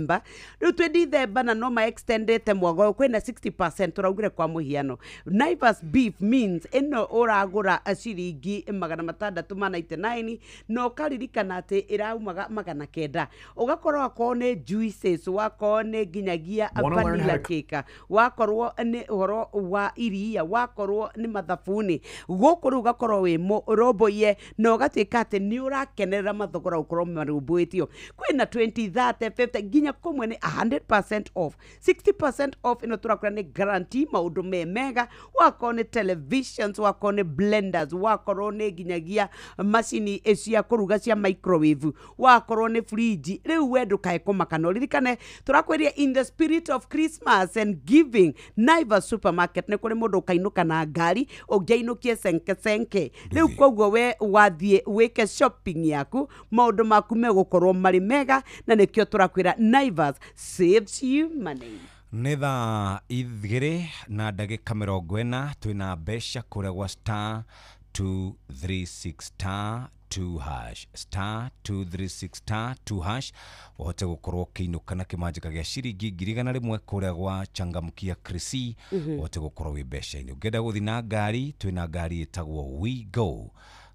riu twe December na no ma extendete mwago kwina 60% turaugire kwa muhiano Naivas beef means ino uragura ciringi 699 no karirikana ati iraumaga 900 ugakorwo akorwo ni juices wakorwo ni nginyagia vanilla cake wakorwo ni horo wa iria wakorwo ni mathabuni guku ru ugakorwo wi roboye no ugatuika ati ni urakenerera mathogora ukorwo marumbuitio kwina 20 30 50 nginya kumwe ni 100% off 60% off ino turakora ni guarantee maundu mega wakorwo ni televisions wakorwo ni blenders wakorwo ni nginyagia machine cia kuruga cia microwave wakorwo ni fridge riu wendu kae kumakana ririkane turakweria in the spirit of Christmas and giving Naivas supermarket ni kuri mundu kainuka na ngari ugeinukie senke riu koguo we wathie wike shopping yaku maundu maku megukorwo mari mega na nikio turakwira Naivas saves you money. Netha igiri na ndagika 40 twina mbeca kuria gwa star 236 2 hash star 236 2 hash wote gukorwo kiinuka na kimanjika gia ciringi 100 kuria gwa changamkia Krisi wote gukorwo wi mbeca-ini ungenda guthi na ngari twina ngari itagwo We Go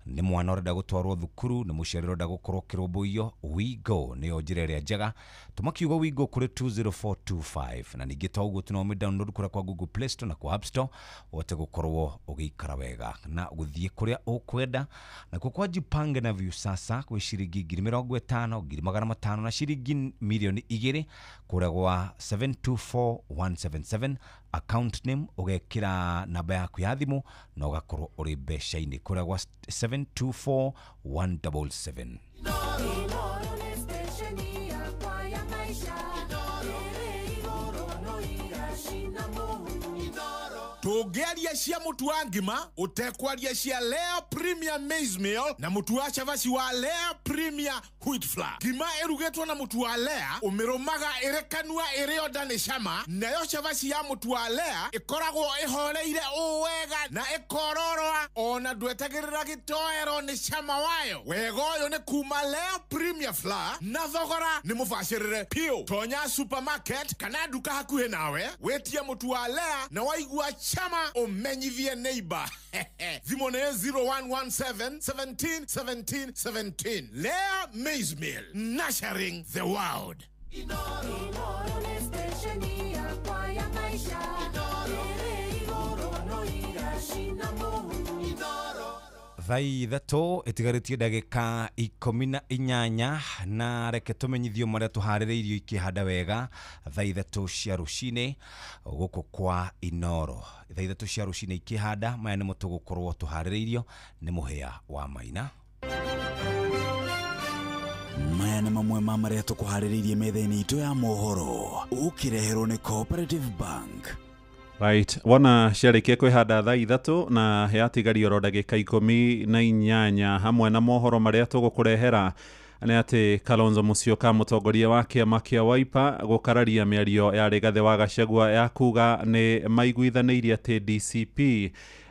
ni mwana urenda gutwarwo thukuru ni muciari urenda gukorwo kirumbuio We Go ni njira iria njega tumakiuga We Go kuri 20425 na ningi to uguo tuno download kura kwa Google Play Store na kwa App Store wote gukorwo ugiikara wega na guthie kuria ukwenda na kwa jipange na view sasa kwa ciringi 50,000 500,000 na ciringi milioni 2 kuria gwa 724177 account name ugekira namba yaku ya thimu na ugakorwo uri mbeca-ini kuria gwa 724177 Ongearia cia mutu wa ngima, utekwaria cia Lea Premium Maize Meal na mutu wa chavaci wa Lea Premium Wheat Flour. Ngima erugetwo na mutu wa Lea, umirumaga irekanua irio ndani cama, nayo chavaci ya mutu wa Lea ikoragwo ihoreire uwega na ikororwa ona ndwetagirira gitoero ni cama wayo. Wega uyu ni kuma Lea Premium Flour na thogora ni mubacirire pio. Tonya supermarket kana duka hakuhe nawe, wetia mutu wa Lea na waigua chama umenyithie neighbor. Thimo ne 0117 17 17 17. Lea Maize Meal, nurturing the world. Thai thato itigaritie ndagika 18 na reke tumenyithio maria tuhaririirio ikihanda wega thai thato cia rucine guku kwa Inoro. Thai thato cia rucine ikihanda maya ni mutugukorwo tuhaririirio ni muhia wa Maina. Maya nĩ mamwe ma maria tukuhaririirie metha-inĩ itu ya mohoro ukireherwo ni Cooperative Bank. Right, wana ciarĩkia kwĩhanda thaa ithatũ na yatigario ro ndagĩka 18 hamwe na mohoro marĩa tũgũkũrehera nĩ atĩ Kalonzo Musyoka mũtongoria wa kĩama kĩa Wiper gũkararia mĩario ya Rigathĩ wa Gachagua ya kuga nĩ maiguithanĩirie atĩ DCP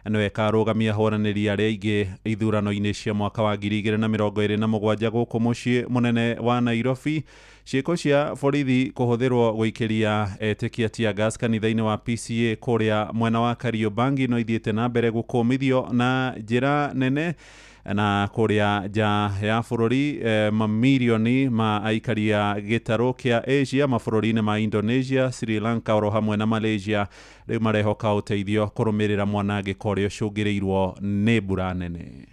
nĩwe karũgamia hũranĩri arĩa aingĩ ithurano-inĩ cia mwaka wa 2027 gũkũ mũciĩ mũnene wa Nairobi. Ciĩko cia borithi kũhũthĩrwo gũikĩria etĩkia tia gas kanitha-inĩ wa PCA kũrĩa mwena wa Kariobangi no ithiĩte na mbere gũkũmithio na njĩra nene, na kũrĩa nja ya bũrũri mamirioni ma aikari a gĩtarũ kĩa Asia mabũrũri-inĩ ma Indonesia, Sri Lanka oro hamwe na Malaysia rĩu marehoka ũteithio kũrũmĩrĩra mwanangĩko ũrĩa ũcũngĩrĩirwo nĩ mbura nene.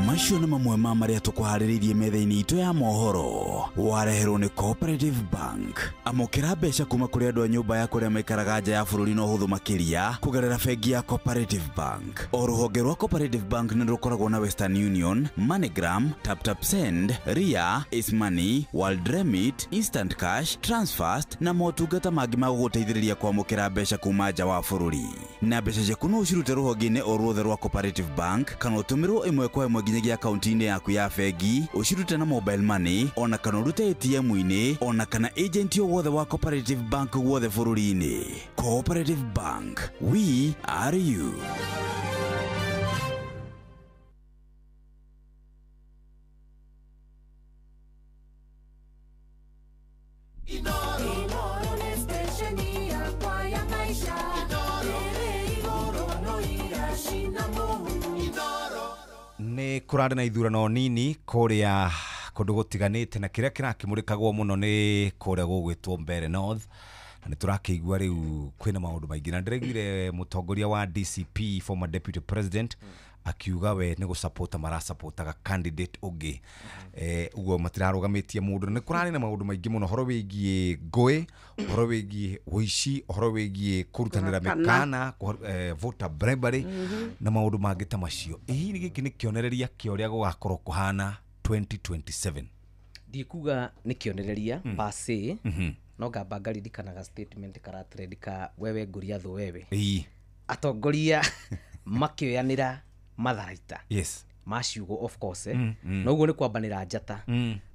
Macio nĩ mamwe ma maria tukuhaririirie metha-inĩ itu ya mohoro wareherwo ni Cooperative Bank. Amũkĩra mbeca kuma kũrĩ andũ a nyũmba ya kũrĩa maikaraga nja ya bũrũri no hũthũ makĩria kũgerera bengi ya Cooperative Bank. O rũhonge rwa Cooperative Bank nĩ rũkoragwo na Western Union, MoneyGram, TapTapSend, Ria, Ismoney, World Remit, Instant Cash, Transfast na motungata mangĩ ma gũgũteithĩrĩria kwamũkĩra mbeca kuma nja wa bũrũri. Na mbeca ciaku no ũcirute rũhonge-inĩ o ruothe rwa Cooperative Bank kana ũtũmĩrwo ĩmwe kwa ĩmwe nginyagia akaunti-inĩ yaku ya bengi, ũcirute na mobile money ona kana ũrute ATM-inĩ ona kana agent o wothe wa Cooperative Bank wothe bũrũri-inĩ. Cooperative Bank, we are you. Nĩ kũrarĩ na ithurano nini kũrĩa kũndũ gũtiganĩte na kĩrĩa kĩrakĩmũrĩkagwo mũno nĩ kũrĩa gũgwĩtwo Mbeere North, na nĩ tũrakĩigua rĩu kwĩna maũndũ maingĩ, na ndĩraiguire mũtongoria wa DCP former deputy president akiuga we nĩ gũsupporta marasupportaga candidate ũngĩ uguo matirarũgamĩtie mũndũ. Nĩ kũrarĩ na maũndũ maingĩ mũno, ũhoro wĩgiĩ ngũĩ, ũhoro wĩgiĩ ũici, ũhoro wĩgiĩ kũrutanĩra mĩkana, voter bribery na maũndũ mangĩ ta macio. Hihi gĩkĩ nĩ kĩonereria kĩa ũrĩa gũgakorwo kũhana 2027? Ndikuga nĩ kĩonereria pase, no ngamba ngaririkanaga statement karatrendika wewe nguria thũ wewe. Atongoria makĩoyanĩra matharaita. Yes. Maciugo of course no guo nĩ kwambanĩra njata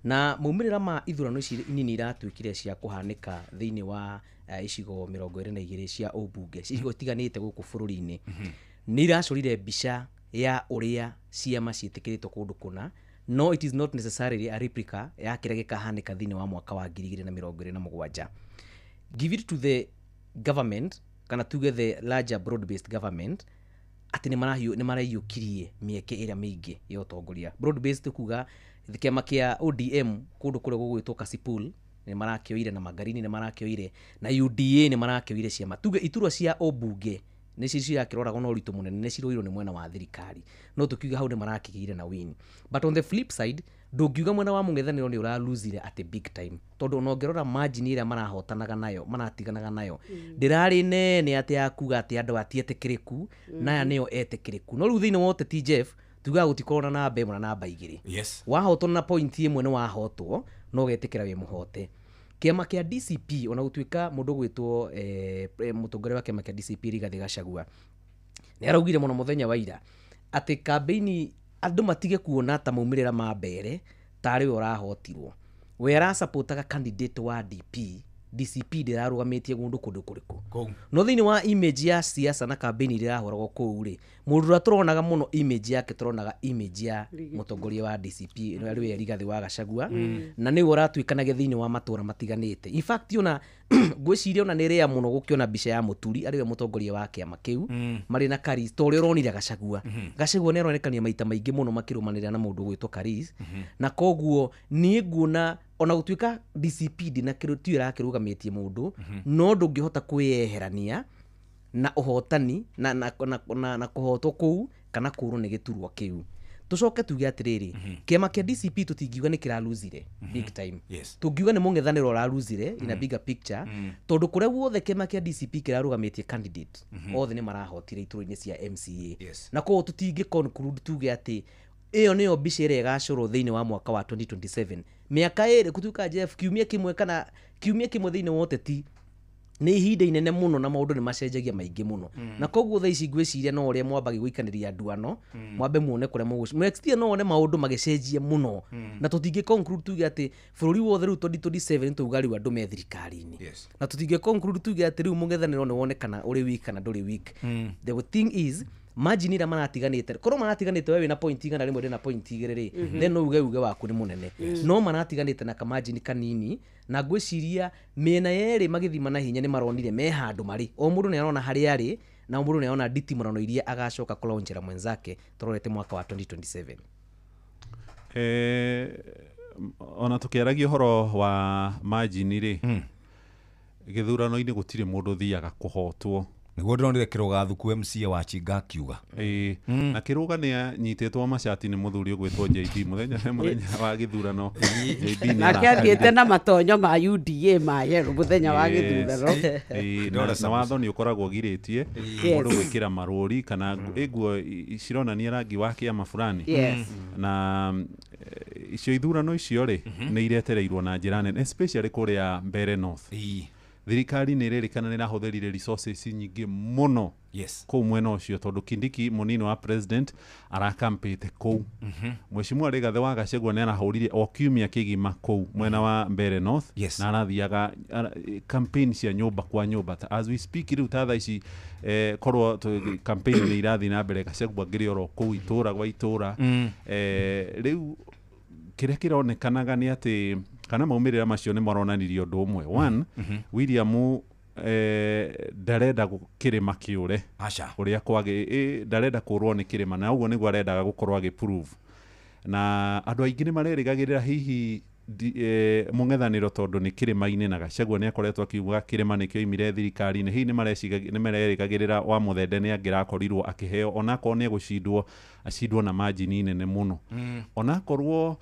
na maumĩrĩra ma ithurano ici nini iratuĩkire cia kũhanĩka thĩinĩ wa icigo 22 cia ũmbunge icigo itiganĩte gũkũ bũrũri-inĩ nĩ iracorire mbica ya ũrĩa ciama ciĩtĩkĩrĩtwo kũndũ kũna, no it is not necessarily a replica ya kĩrĩa gĩkahanĩka thĩinĩ wa mwaka wa 2027. Give it to the government kana tuge the larger broad based government ati nĩ maraiyũkirie mĩeke ĩrĩa mĩingĩ ya ũtongoria. Broad based kuga kĩama kĩa ODM kũndũ kũrĩa gũgwĩtwo Kasipul nĩ marakĩoire na Magarini nĩ marakĩoire na UDA nĩ marakĩoire ciama. Tuge iturwa cia ũmbunge nĩ cirakĩroragwo na ũritũ mũnene, nĩ ciroirwo nĩ mwena wa thirikari, no tũkiuga hau nĩ marakĩgĩire na win. But on the flip side ndũngiuga mwena wa mũng'ethanĩro nĩ ũraluzire at a big time, tondũ onongerora margin ĩrĩa marahotanaga nayo maratiganaga nayo ndĩrarĩ nene atĩ akuga atĩ andũ atietĩkĩrĩku naya nĩyo etĩkĩrĩku. No rĩu thĩinĩ wa ũteti Jeff tuga gũtikorwo na namba ĩmwe na namba igĩrĩ. Yes. Wahotwo na point ĩmwe nĩ wahotwo no getĩkĩra wĩ mũhote. kiama kia DCP ona gutuika mundu gwitwo mutongoria wa kiama kia DCP Rigathi Gachagua ni araugire muno muthenya wa ira ati campaign andu matige kuona ta maumirira ma mbere tari urahotirwo we ara supportaga candidate wa DCP ndirarugametie gundu kundu kuriku no thini wa image ya siasa na campaign irahoragwo kuu ri mundu aturonaga muno image yake turonaga image ya mutongoria wa DCP no ari we Rigathi wa Gachagua na ni uratuikanaga thini wa matura matiganite in fact ona gwiciria ona nirea muno gukiona bica ya muturi ari we mutongoria wa kiama kiu mari na Karis to uri uronira Gachagua Gachagua ni aronekania maita maingi muno makirumanira na mundu gwitwo Karis na koguo ni nguona ona gutuika DCP dina kirutira kirugametie mundu no ndungihota kweherania na uhotani na kuhotwo kuu kana kuru ni giturwa kiu tucoke tuge atiriri kiama kia DCP tutingiuga ni kiraluzire big time tungiuga ni mungethaniro raluzire in a bigger picture tondu kuria guothe kiama kia DCP kirarugametie candidate othe ni marahotire ituro-ini cia MCA na ko tutingi conclude tuge ati iyo niyo bica ire gacoro thiini wa mwaka wa 2027 miaka iri kutuka Jeff kiumia kimwe kana kiumia kimwe thiini wa uteti ni ihinda inene muno na maundu ni macenjagia maingi muno na koguo tha ici ngwiciria no uria mwambagi guikaniria nduano mwambe muone kuria mugucu next year no one maundu magicenjia muno na tutingi conclude tuge ati bururi wothe riu 2027 tugari wa ndume thirikari-ini na tutingi conclude tuge ati riu mungethaniro ni wone kana uri weak kana nduri weak the thing is margin ira maratiganite korwo maratiganite wewe na point igana rimwe ndina point igere then no uge waku ni munene no maratiganite na margin kanini na gwiciria miena yeri magithima na hinya ni maronire me handu mari o mundu ni arona hari ari na mundu ni arona nditimurano iria agacoka kulonjera mwenzake turorete mwaka wa 2027 ona tukiaragia horo wa margin ri githurano-ini gutire mundu thiaga kuhotwo niguo ndironire kiruga thuku MCA wa Chinga kiuga na kiruga ni anyititwo macati ni muthuri ugwitwo JB muthenya wa githurano JB ni na kiathiete na matonyo ma UDA ma yeru muthenya wa githurano na watho ni ukoragwo giritie mundu gwikira maruri kana iguo cironania rangi wa kiama fulani na icio ithurano icio ri ni iretereirwo na njira nene especially kuria Mbere North thirikari ni ririkana ni rahuthirire resources nyingi muno kou mwena ucio tondu Kindiki munini wa president arakampite kou Mheshimiwa Rigathi wa Gachagua ni arahurire o kiumia kigima kou mwena wa Mbere North na arathiaga campaign cia nyumba kwa nyumba as we speak riu ta thaa ici korwo campaign ni irathi na mbere Gachagua ngiri oro kou itura gwa itura riu kiria kironekanaga ni ati kana maumirira macio ni maronanirio ndu umwe one William ndarenda gukirima kiure uria kwage ndarenda kurwo ni kirima na uguo niguo arendaga gukorwo agiprove na andu aingi ni marerigagirira hihi mungethaniro tondu ni kirima-ini na Gachagua ni akoretwo akiuga kirima nikio imire thirikari-ini hihi ni marerigagirira wa muthende ni angirakorirwo akiheo onako ni gucindwo acindwo na margin nene muno onakorwo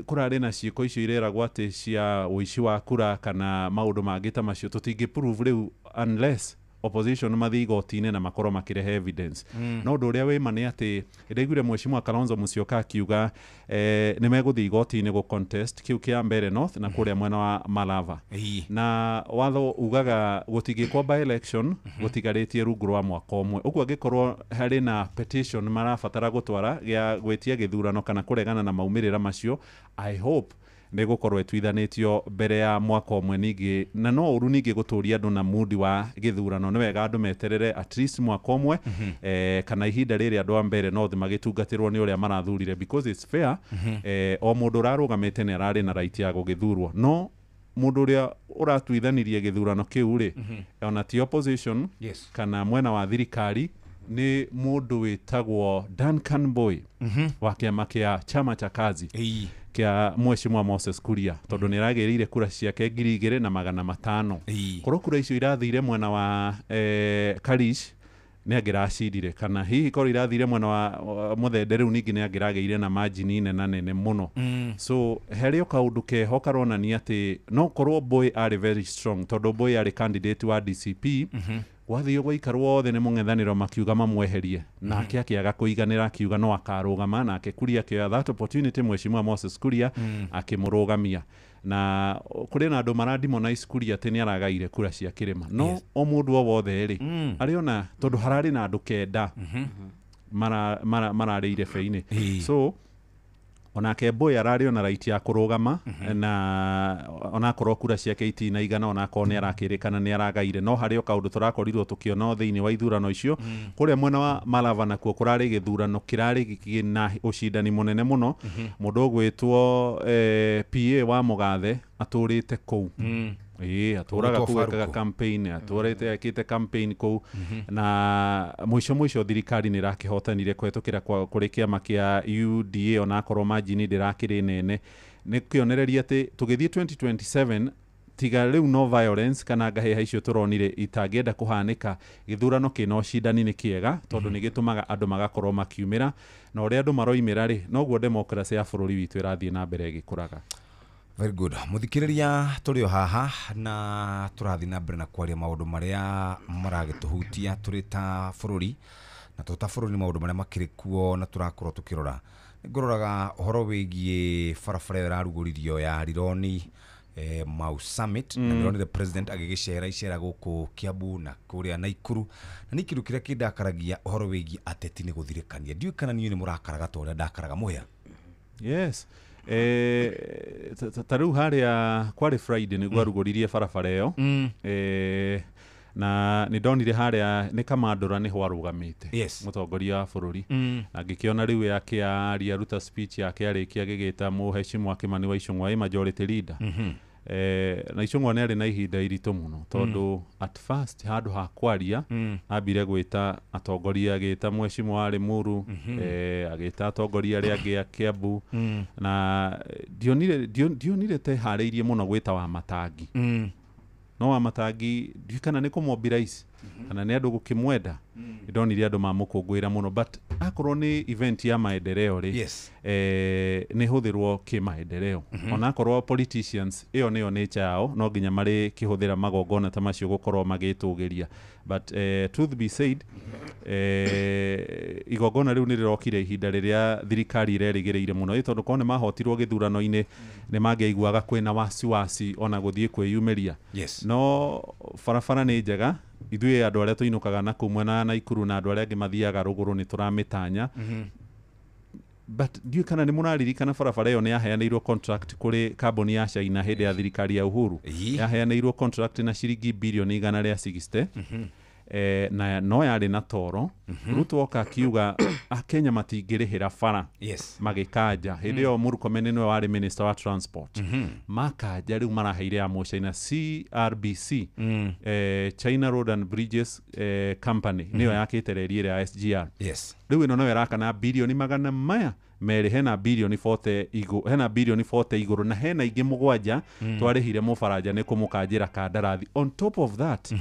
kurari na ciiko icio ireragwo ati cia uici wa kura kana maundu mangi ta macio tutingi prove riu unless opposition mathi igoti-ini na makorwo makirehe evidence no undu uria wi mani ati iraiguire Mheshimiwa Kalonzo Musyoka akiuga ni meguthi igoti-ini go contest kiu kia Mbere North na kuria mwena wa Malava na watho ugaga gutigikwa by election gutigaritie rungu rwa mwaka umwe uguo angikorwo hari na petition marabatara gutwara gia gwetia githurano kana kuregana na maumirira macio I hope negukorwo etwithanitio mbere ya mwaka umwe ningi na no uru ningi guturia andu na mood wa githurano ni wega andu meterere at least mwaka umwe kana ihinda riri andu a Mbere North magitungatirwo ni uria marathurire because it's fair o mundu rarugamite ni arari na right ya gugithurwo no mundu uria uratwithanirie githurano kiu ri ona ti opposition kana mwena wa thirikari ni mundu witagwo Duncan Boy wa kiama kia chama cha kazi kia Mheshimiwa Moses Kuria tondu ni ragirire kura ciake 2,500 koro kura icio irathire mwena wa Karish ni angiracindire kana hihi koro irathire mwena wa muthende riu ningi ni angirageire na margin nene muno so herio kaundu keho karonania ati no korwo Boy ari very strong tondu Boy ari candidate wa DCP wathio gwaikarwo wothe ni mungethaniro makiuga mamweherie nake akiaga kuiganira akiuga no akarugama nake Kuria akioya that opportunity Mheshimiwa Moses Kuria akimurugamia na kuri na andu maradimonize kuri ati ni aragaire kura cia kirima no o mundu o wothe ri ariona tondu harari na andu kenda mararĩire feini so onake boy ararĩ ona right ya kurugama na onakorwo kura ciake itinaigana onakorwo ni arakĩrĩkana ni aragaire no harĩ o kaundu tũrakorirwo tũkĩona thĩinĩ wa ithurano icio kũrĩa mwena wa Malava nakuo kũrarĩ gĩthurano kĩrarĩ na ũcindani mũnene mũno mũndũ ũgwĩtwo PA wa Mũgathe atũrĩte kũu atũraga kuwekaga campaign atũrĩte akĩte campaign kũu na mwisho thirikari nĩ rakĩhotanire kũhetũkĩra kũrĩ kĩama kĩa UDA onakorwo margin ndĩrakĩrĩ nene nĩ kĩonereria atĩ tũgĩthiĩ 2027 tiga rĩu no violence kana ngaheha icio tũronire itangĩenda kũhanĩka gĩthurano kĩna ũcindani nĩ kĩega tondũ nĩ gĩtũmaga andũ magakorwo makiumĩra na ũrĩa andũ maroimĩra rĩ noguo democracy ya bũrũri witũ ĩrathiĩ na mbere ĩgĩkũraga. Very good. Muthikiriria turi o haha na turathi na mbere na kwaria maundu maria maragituhutia turi ta bururi na tuta bururi maundu maria makirikuo na turakorwo tukirora ngororaga horo wigie farafara iraruguririo ya Rironi Mau Summit na Rironi the president agigicera icera guku Kiambu na kuria Naikuru na nikiru kiria kindakaragia horo wigie ateti ni guthirikania ndiu kana niyo ni murakaraga toria ndakaraga muhya. Yes. Tarĩu harĩa kwarĩ Friday nĩguo arugũririe barabara ĩyo na nĩ ndonire harĩa nĩ Kamandũra nĩho arũgamĩte mũtongoria wa bũrũri na ngĩkĩona rĩu akĩaria aruta speech yake arĩkia agĩgĩta Mheshimiwa Kimani wa Ichung'wa majority leader na Ichung'wa nĩ arĩ na ihinda iritũ mũno tondũ at first handũ ha kwaria ambire gwĩta atongoria agĩta Mheshimiwa Limuru agĩta atongoria arĩa angĩ a Kiambu na dionire te harĩirie mũno gwĩta wa Matangi no wa Matangi kana nĩ kũmobilize kana nĩ andũ gũkĩmwenda ndonire andũ mamũkũngũĩra mũno but akorwo nĩ event ya maendeleo rĩ nĩ hũthĩrwo kĩmaendeleo onakorwo politicians ĩyo nĩyo nature yao no nginya marĩ kĩhũthĩra magongona ta macio gũkorwo magĩtũgĩria but truth be said igongona rĩu nĩ rĩrokire ihinda rĩrĩa thirikari irerĩgĩrĩire mũno tondũ korwo nĩ mahotirwo gĩthurano-inĩ nĩ mangĩaiguaga kwĩna wasiwasi ona gũthiĩ kwĩyumĩria no barabara nĩ njega ithuĩ andũ arĩa tũinũkaga na kũu mwena Naikuru na andũ arĩa angĩ mathiaga rũgũrũ nĩ tũramĩtanya but ndiũ kana nĩ mũraririkana barabara ĩyo nĩ yaheanĩirwo contract kũrĩ kambuni ya China hĩndĩ ya thirikari ya Uhuru yaheanĩirwo contract na ciringi birioni 160 na no yarĩ na toro Ruto oka akiuga Kenya matingĩrĩhĩra bara magĩkanja hĩndĩ ĩyo Murkomen nĩwe warĩ minister wa transport makanja rĩu maraheire ya China CRBC China Road and Bridges Company nĩyo yakĩte reri ĩrĩa ya SGR rĩu ĩno no ĩrakana birioni magana maya merĩ hena birioni 40 igũrũ na hena ingĩ mũgwanja twarĩhire mũbaranja nĩ kũmũkanjĩra kandarathi on top of that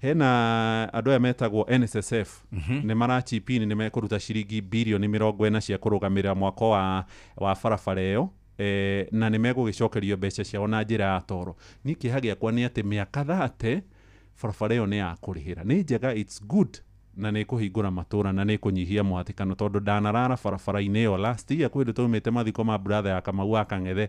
hena andũ aya metagwo NSSF nĩ marachipini nĩ mekũruta ciringi birioni 40 cia kũrũgamĩrĩra mwako wa barabara ĩyo na nĩ megũgĩcokerio mbeca ciao na njĩra ya toro niĩ kĩeha gĩakwa nĩ atĩ mĩaka 30 barabara ĩyo nĩ ya kũrĩhĩra nĩ njega it's good na nĩ kũhingũra matũra na nĩ kũnyihia mũhatĩkano tondũ ndanarara barabara-inĩ ĩyo last year kwĩndũ tũmĩte mathiko ma brother ya Kamau wa Kang'ethe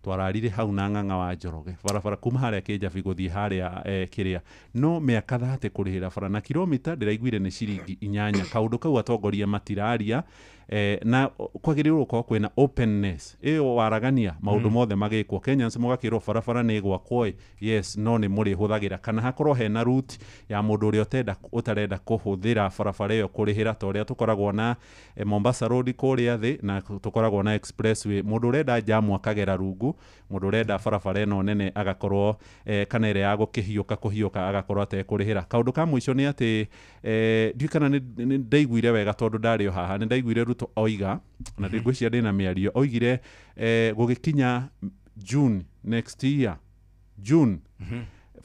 twararire hau na Ng'ang'a wa Njoroge barabara kuma harĩa Kĩnjabi gũthiĩ harĩa kĩrĩa no mĩaka 30 kũrĩhĩra bara na kilomita ndĩraiguire nĩ ciringi 8 kaũndũ kau atongoria matiraria na kwagĩrĩirwo gũkorwo kwĩna openness ĩyo waragania maũndũ mothe magĩkwo Kenyans mũgakĩrwo barabara nĩ gwakwo yes no nĩ mũrĩ hũthagĩra kana hakorwo hena route ya mũndũ ũrĩa ũtarenda kũhũthĩra barabara ĩyo kũrĩhĩra ta ũrĩa tũkoragwo na Mombasa Road kũrĩa thĩ na tũkoragwo na expressway mũndũ ũrenda jamu akagera rungu mũndũ ũrenda barabara ĩno nene agakorwo kana ĩrĩa ya kũhiũka agakorwo atekũrĩhĩra kaũndũ ka mũico nĩ atĩ ndiũ kana nĩ ndaiguire wega tondũ ndarĩ o haha nĩ ndaiguire Ruto oiga na ndĩngwĩciria ndĩna mĩario oigire gũgĩkinya June next year June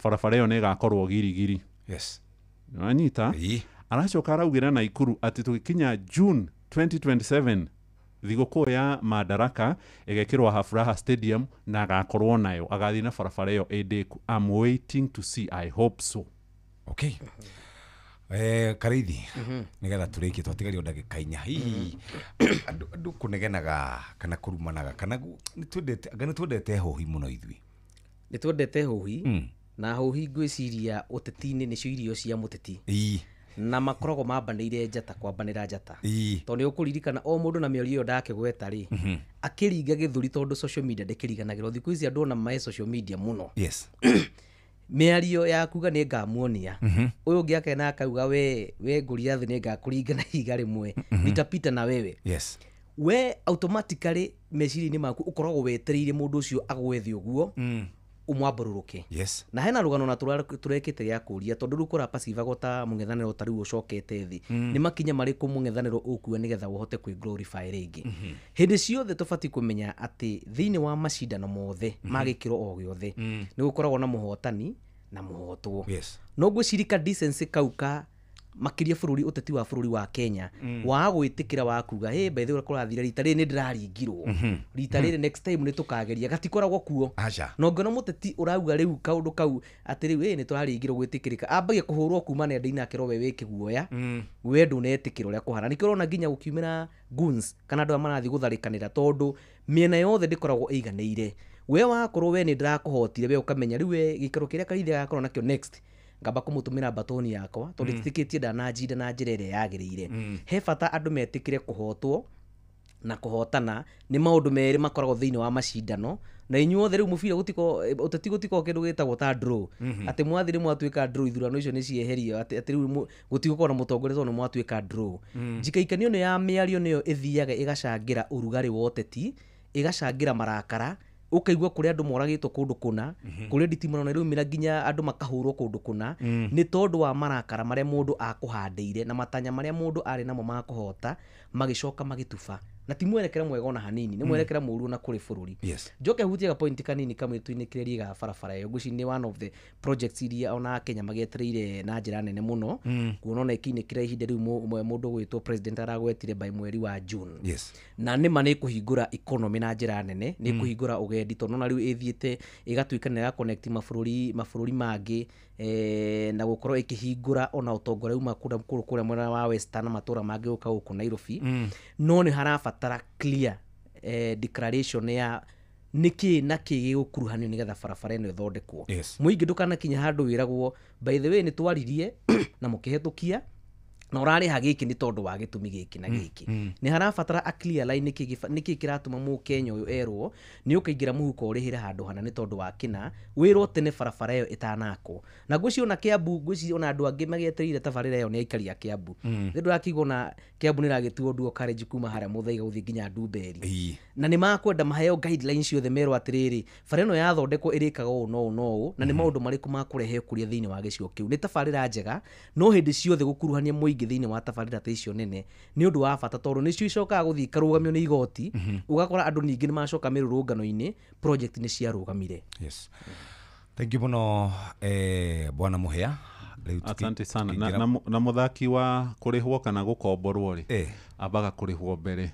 barabara ĩyo nĩ ĩgakorwo girigiri nanyita aracoka araugĩra Naikuru atĩ tũgĩkinya June 2027 thigũkũ ya Madaraka ĩgekĩrwo Hafraha Stadium na agakorwo nayo agathiĩ na barabara ĩyo ĩndĩku I'm waiting to see I hope so Karithi nigetha turiki twatigario ndagika inya hihi andu kunegenaga kana kurumanaga kana ni twendete hohi muno ithui ni twendete hohi na hohi ngwiciria uteti-ini nicio irio cia muteti na makoragwo mambanĩire njata kwambanĩra njata tondũ nĩ ũkũririkana o mũndũ na mĩario ĩyo ndakĩgweta rĩ akĩringa gĩthũri tondũ social media ndĩkĩriganagĩrwo thikũ ici andũ ona mae social media mũno mĩario ya kuga nĩ ngamuonia ũyũ ũngĩ akena akauga we ngũria thĩ nĩ ngakũringa na higa rĩmwe nitapita na wewe we automatically meciria-inĩ maku ũkoragwo wetereire mũndũ ũcio agwe thĩ ũguo umwambaruruke na hena rugano na turekete ya kuria tondu rukura passive gota mũng'ethanĩro ta rĩu ũcokete thĩ nĩ makinya marĩkũ mũng'ethanĩro ũkuwe nĩgetha ũhote kwĩ glorify rĩngĩ hĩndĩ ciothe tũbatiĩ kũmenya atĩ thĩinĩ wa macindano mothe magĩkĩro o gĩothe nĩ gũkoragwo na mũhotani na mũhotwo no ngwĩcirika decency kauka makiria bũrũri ũteti wa bũrũri wa Kenya wa gwĩtĩkĩra wa kuga by the way kũrathira rita rĩrĩ nĩ ndĩraringirwo rita rĩrĩ next time nĩ tũkageria gatikoragwo kuo no ngona mũteti ũrauga rĩu kaũndũ kau atĩ rĩu nĩ tũraringirwo gwĩtĩkĩrĩka ambagia kũhũrwo kuma nenda-inĩ akerwo we wĩke guoya we ndũnetĩkĩra ũrĩa kũhana nĩkĩo ũrona nginya gũkiumĩra goons kana andũ marathiĩ gũtharĩkanĩra tondũ mĩena yothe ndĩkoragwo ĩiganĩire we wakorwo we nĩ ndĩrakũhotire we ũkamenya rĩu we gĩikaro kĩrĩa Karithi agakorwo nakĩo next ngamba kũmũtũmĩra batoni yakwa tondũ tĩtĩkĩtie ndanajinda na njĩra ĩrĩa yagĩrĩire he bata andũ metĩkĩre kũhotwo na kũhotana nĩ maũndũ merĩ makoragwo thĩinĩ wa macindano na inyuothe rĩu mũbira ũteti gũtiko kĩndũ gĩtagwo ta draw atĩ mwathire mwatuĩka draw ithurano icio nĩ cieherio atĩ rĩu gũtigũkorwo na mũtongoria tondũ mwatuĩka draw njikaikanio nĩ ya mĩario nĩyo ĩthiaga ĩgacangĩra ũrugarĩ wa ũteti ĩgacangĩra marakara ukaigua kuri andu moragitwo kundu kuna kuri nditimano na riumira nginya andu makahurwo kundu kuna ni tondu wa marakara maria mundu akuhandeire na matanya maria mundu ari namo makuhota magicoka magitufa na ti mwerekera mwega ona hanini ni mwerekera mũru na kuri bururi njoke hutie ga point kanini kamwe tuinĩkĩrĩrie ga barabara yo guci ni one of the projects iria ona Kenya magietereire na njĩra nene mũno kuona ona ikinĩkĩra ihinda rĩu mũndũ gwĩtwo president aragwetire by mweri wa June na nĩ ma nĩ kũhingũra economy na njĩra nene nĩ kũhingũra ugendi tondũ na rĩu ĩthiĩte ĩgatuĩka nĩ ya connect mabũrũri mangĩ na gũkorwo ĩkĩhingũra ona ũtongoria uma kũrĩa mwena wa Western na matũra mangĩ gũka gũkũ Nairobi no nĩ harabatara clear declaration ya niki na gĩgũkuruhanio nĩgetha barabara ĩno ĩthondekwo mũingĩ ndũkanakinya handũ wĩragwo by the way nĩ twaririe na mũkĩhetũkia na ũrarĩha gĩkĩ nĩ tondũ wa gĩtũmi gĩkĩ na gĩkĩ nĩ harabatara a clear line nĩkĩ kĩratũma Mũkenya ũyũ erwo nĩ ũkaingĩra mũhuko ũrĩhĩre handũ hana nĩ tondũ wa kĩna wĩrwo tene barabara ĩyo ĩtanakwo na ngwĩciona Kiambu ngwĩciona andũ angĩ magietereire tabarĩra ĩyo nĩ aikari a Kiambu nĩ ndũrakigwo na Kiambu nĩ ragĩtuo nduo courage kuma harĩa Mũthaiga gũthiĩ nginya Ndumberi na nĩ makwenda maheo guidelines ciothe merwo atĩrĩrĩ bara ĩno yathondekwo ĩrĩkaga ũũ no ũũ no ũũ na nĩ maũndũ marĩkũ makũrehe kũrĩa thĩinĩ wa gĩcigo kĩu nĩ tabarĩra njega no hĩndĩ ciothe gũkuruhania mũingĩ thĩinĩ wa tabarĩra ta icio nene nĩ ũndũ wa bata tondũ nĩcio icokaga gũthiĩ karũgamio nĩ igoti ũgakora andũ ningĩ nĩ macoka mĩrũrũngano-inĩ project nĩ ciarũgamire. Thank you muno bwana Mũhĩa. Asante sana na muthaki wa kurihwo kana gukomborwo ri ambaga kurihwo mbere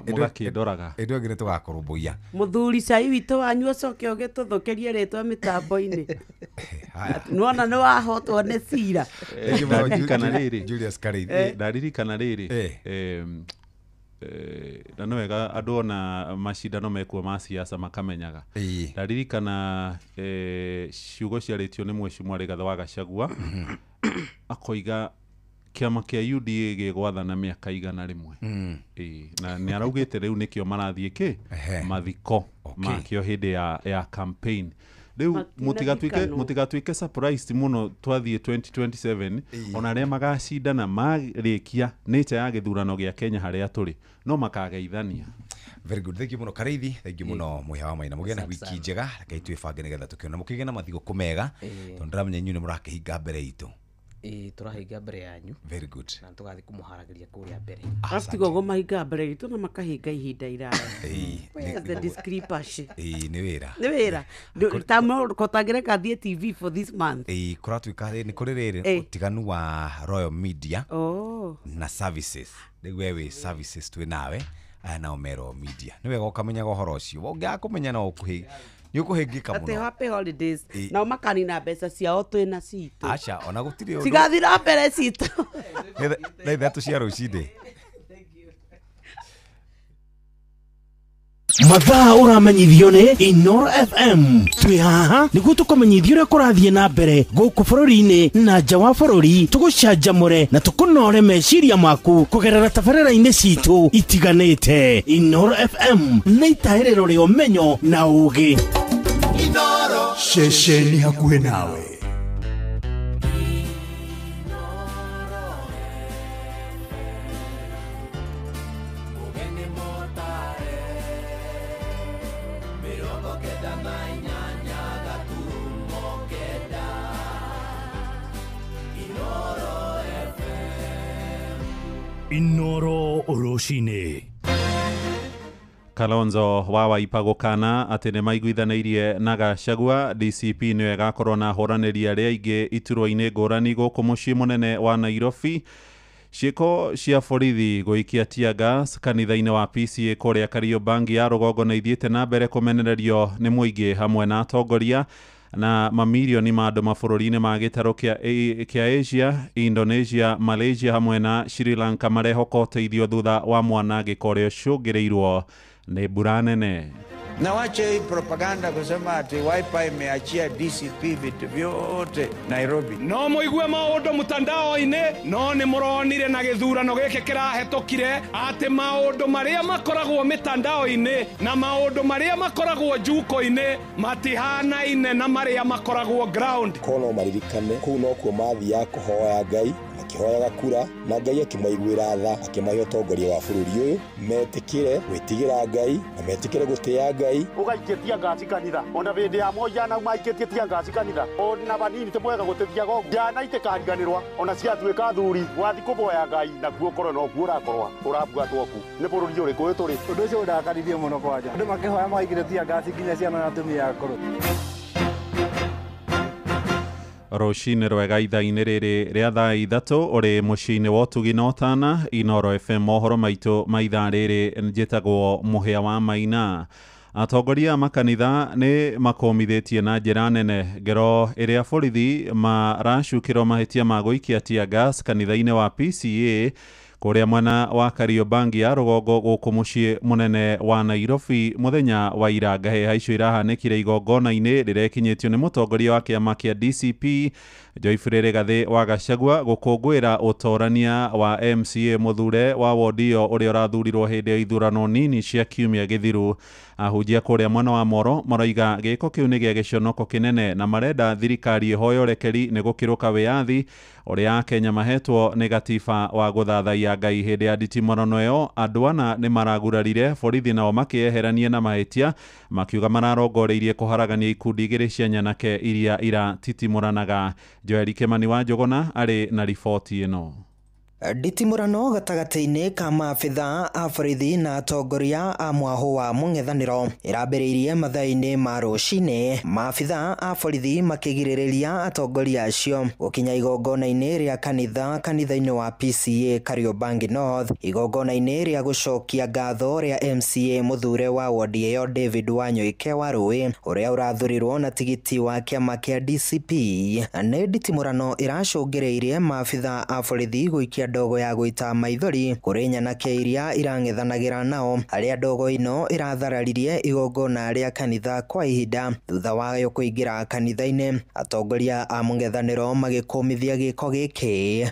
muthaki ndoraga ĩndĩ ngire tugakorũmbũia muthuri cai witũ wanyu ũcoke ũgĩtũthũkĩrie rĩtwa mĩtambo-inĩ nuona nĩ wahotwo nĩ cira Julius Karithi ndaririkana rĩrĩ na no wega andũ ona macindano mekuo ma siasa makamenyaga ndaririkana ciugo ciarĩtio nĩ Mheshimiwa Rigathĩ wa Gachagua akoiga kĩama kĩa UDA gĩgwathana mĩaka igana rĩmwe na nĩ araugĩte rĩu nĩkĩo marathiĩ mathiko makĩo hĩndĩ ya campaign rĩu mutigatuĩke surprised muno twathiĩ 2027 ona arĩa magacindana marĩkia nature ya gĩthurano gĩa Kenya harĩa tũrĩ no makageithania. Very good. Thank you muno Karithi. Thank you muno Mũhĩa wa Maina. Mũgĩe na wiki njega reke twĩbange nĩgetha tũkĩona mũkĩgĩa na mathigũkũ mega tondũ ndĩramenya inyuĩ nĩ mũrakĩhinga mbere itũ. Tũrahinga mbere yanyu. Very good. Na tũgathiĩ kũmũharagĩria kũrĩa mbere. Aftigo mahinga mbere itũ na makahinga ihinda iraya. Where's the discrepancy? Nĩ wĩra. Tamo kotagire kathie TV for this month. Kũratuĩka nĩ kũrĩ rĩrĩ ũtiganu wa Royal Media na services. Rĩu wewe services twĩ nawe aya nao Mero Media. Nĩ wega ũkamenyaga ũhoro ũcio. Ũngĩaga kũmenya no ũkũhĩ Nĩũkũhĩngĩka mũno. Ate happy holidays. Na makanina mbeca ciao twĩna citũ. Acha, ona gũtirĩ ũndũ. Cigathira mbere citũ. Thaa ithatũ cia rũcinĩ. Mathaa ũramenyithio nĩ Inoro FM. Twĩ haha nĩguo tũkũmenyithia ũrĩa kũrathiĩ na mbere gũkũ bũrũri-inĩ na nja wa bũrũri, tũgũcanjamũre na tũkũnore meciria maku kũgerera tabarĩra-inĩ citũ itiganĩte. Inoro FM nĩ itaĩrĩro rĩa ũmenyo na ũũgĩ. Inoro ceceni hakuhĩ nawe. Inoro Oroshine. Kalonzo wa Wiper gũkana atĩ nĩ maiguithanĩirie na Gachagua. DCP nĩwe gakorwo na hũranĩri arĩa aingĩ iturwa-inĩ ngũrani gũkũ mũciĩ mũnene wa Nairobi. Ciĩko cia borithi gũikia tear gas kanitha-inĩ wa PCA kũrĩa Kariobangi ya rũgongo na ithiĩte na mbere kũmenererio nĩ mũingĩ hamwe na atongoria na mamirioni ma andũ mabũrũri-inĩ ma gĩtarũ kĩa Asia, Indonesia, Malaysia hamwe na Sri Lanka marehoka ũteithio thutha wa mwanangĩko ũrĩa ũcũngĩrĩirwo nĩ mbura nene. Na wache hii propaganda kusema ati Wiper imeachia DCP vitu vyote Nairobi. No muigue maundu mutandao-ini no ni muronire na githurano giki kirahetũkire ati maundu maria makoragwo mitandao-ini na maundu maria makoragwo njuko-ini matihanaine na maria makoragwo ground. Kono maririkane kuu no kuo mathiaga kũhoya Ngai akihoyaga kura na Ngai akĩmaiguĩra tha akĩmahe ũtongoria wa bũrũri ũyũ metĩkĩre gwĩtigĩra Ngai na metĩkĩre gũtĩa Ngai. Ũgaikia ngasi kanitha ona bende ya moja na maikĩtie ngasi kanitha ona banini te mwega gũteithia gogo jana itekariganĩrwa ona ciatuĩka thuri wathi kũboya Ngai na guo korwo no guo ũrakorwa ũrabuatwo ku nĩ bũrũri ũrĩkũ ũyũ tũrĩ. Ũndũ ũcio ũndakaririe mũno kwanja andũ makĩhoya maikĩtie ngasi nginya ciana na atumia akũrũ. Rũcinĩ rwega ithaa-inĩ rĩrĩ rĩa thaa ithatũ ũrĩ mũciĩ-inĩ wa ũtugi na ũtana. Inoro FM mohoro maitũ ma ithaa rĩrĩ njĩtagwo Mũhĩa wa Maina. Atongoria makanitha nĩ makomithĩtie na njĩra nene ngero ĩrĩa borithi maracukĩrwo mahĩtia ma gũikia tear gas kanitha-inĩ wa PCA kũrĩa mwena wa Kariobangi ya rũgongo gũkũ mũciĩ mũnene wa Nairobi mũthenya wa ira. Ngahĩha icio irahanĩkire igongona-inĩ rĩrekinyĩtio nĩ mũtongoria wa kĩama kĩa DCP Joyfrey Rigathi wa Gachagua gũkũngũĩra ũtorania wa MCA mũthure wa wodi ĩyo ũrĩa ũrathurirwo hĩndĩ ya ithurano nini cia kiumia gĩthiru. Ahunjia kũrĩa mwena wa Moro marauga gĩko kĩu nĩ gĩa gĩconoko kĩnene na marenda thirikari ĩhoe ũrekeri nĩ gũkĩrũka wĩyathi ũrĩa Akenya mahetwo nĩ gatiba wa gũthathaiya Ngai. Hĩndĩ ya nditimũrano ĩyo andũ ana nĩ maragurarire, borithi nao makĩeherania na mahĩtia makiuga mararongoreirie kũharagania ikundi igĩrĩ cia nyanake iria iratitimũranaga. Joel Kimani wa Njogona arĩ na riboti ĩno. Nditimũrano gatagatĩ-inĩ ka maabitha a borithi na atongoria a mwaho wa mũng'ethanĩro ĩrambĩrĩirie mathaa-inĩ ma rũcinĩ, maabitha a borithi makĩgirĩrĩria atongoria acio gũkinya igongona-inĩ rĩa kanitha-inĩ wa PCA Kariobangi North, igongona-inĩ rĩa gũcokia ngatho rĩa MCA mũthure wa wodi ĩyo David Wanyoike wa Rũĩ ũrĩa ũrathurirwo na tigiti wa kĩama kĩa DCP. Nĩ nditimũrano ĩracũngĩrĩirie maabitha a borithi gũikia ndogo ya gũita maithori kũrĩ nyanake iria irang'ethanagĩra nao, harĩa ndogo ĩno ĩrathararirie igongona rĩa kanitha kwa ihinda thutha wayo kũingĩra kanitha-inĩ. Atongoria a mũng'ethanĩro magĩkũmithia gĩko gĩkĩ.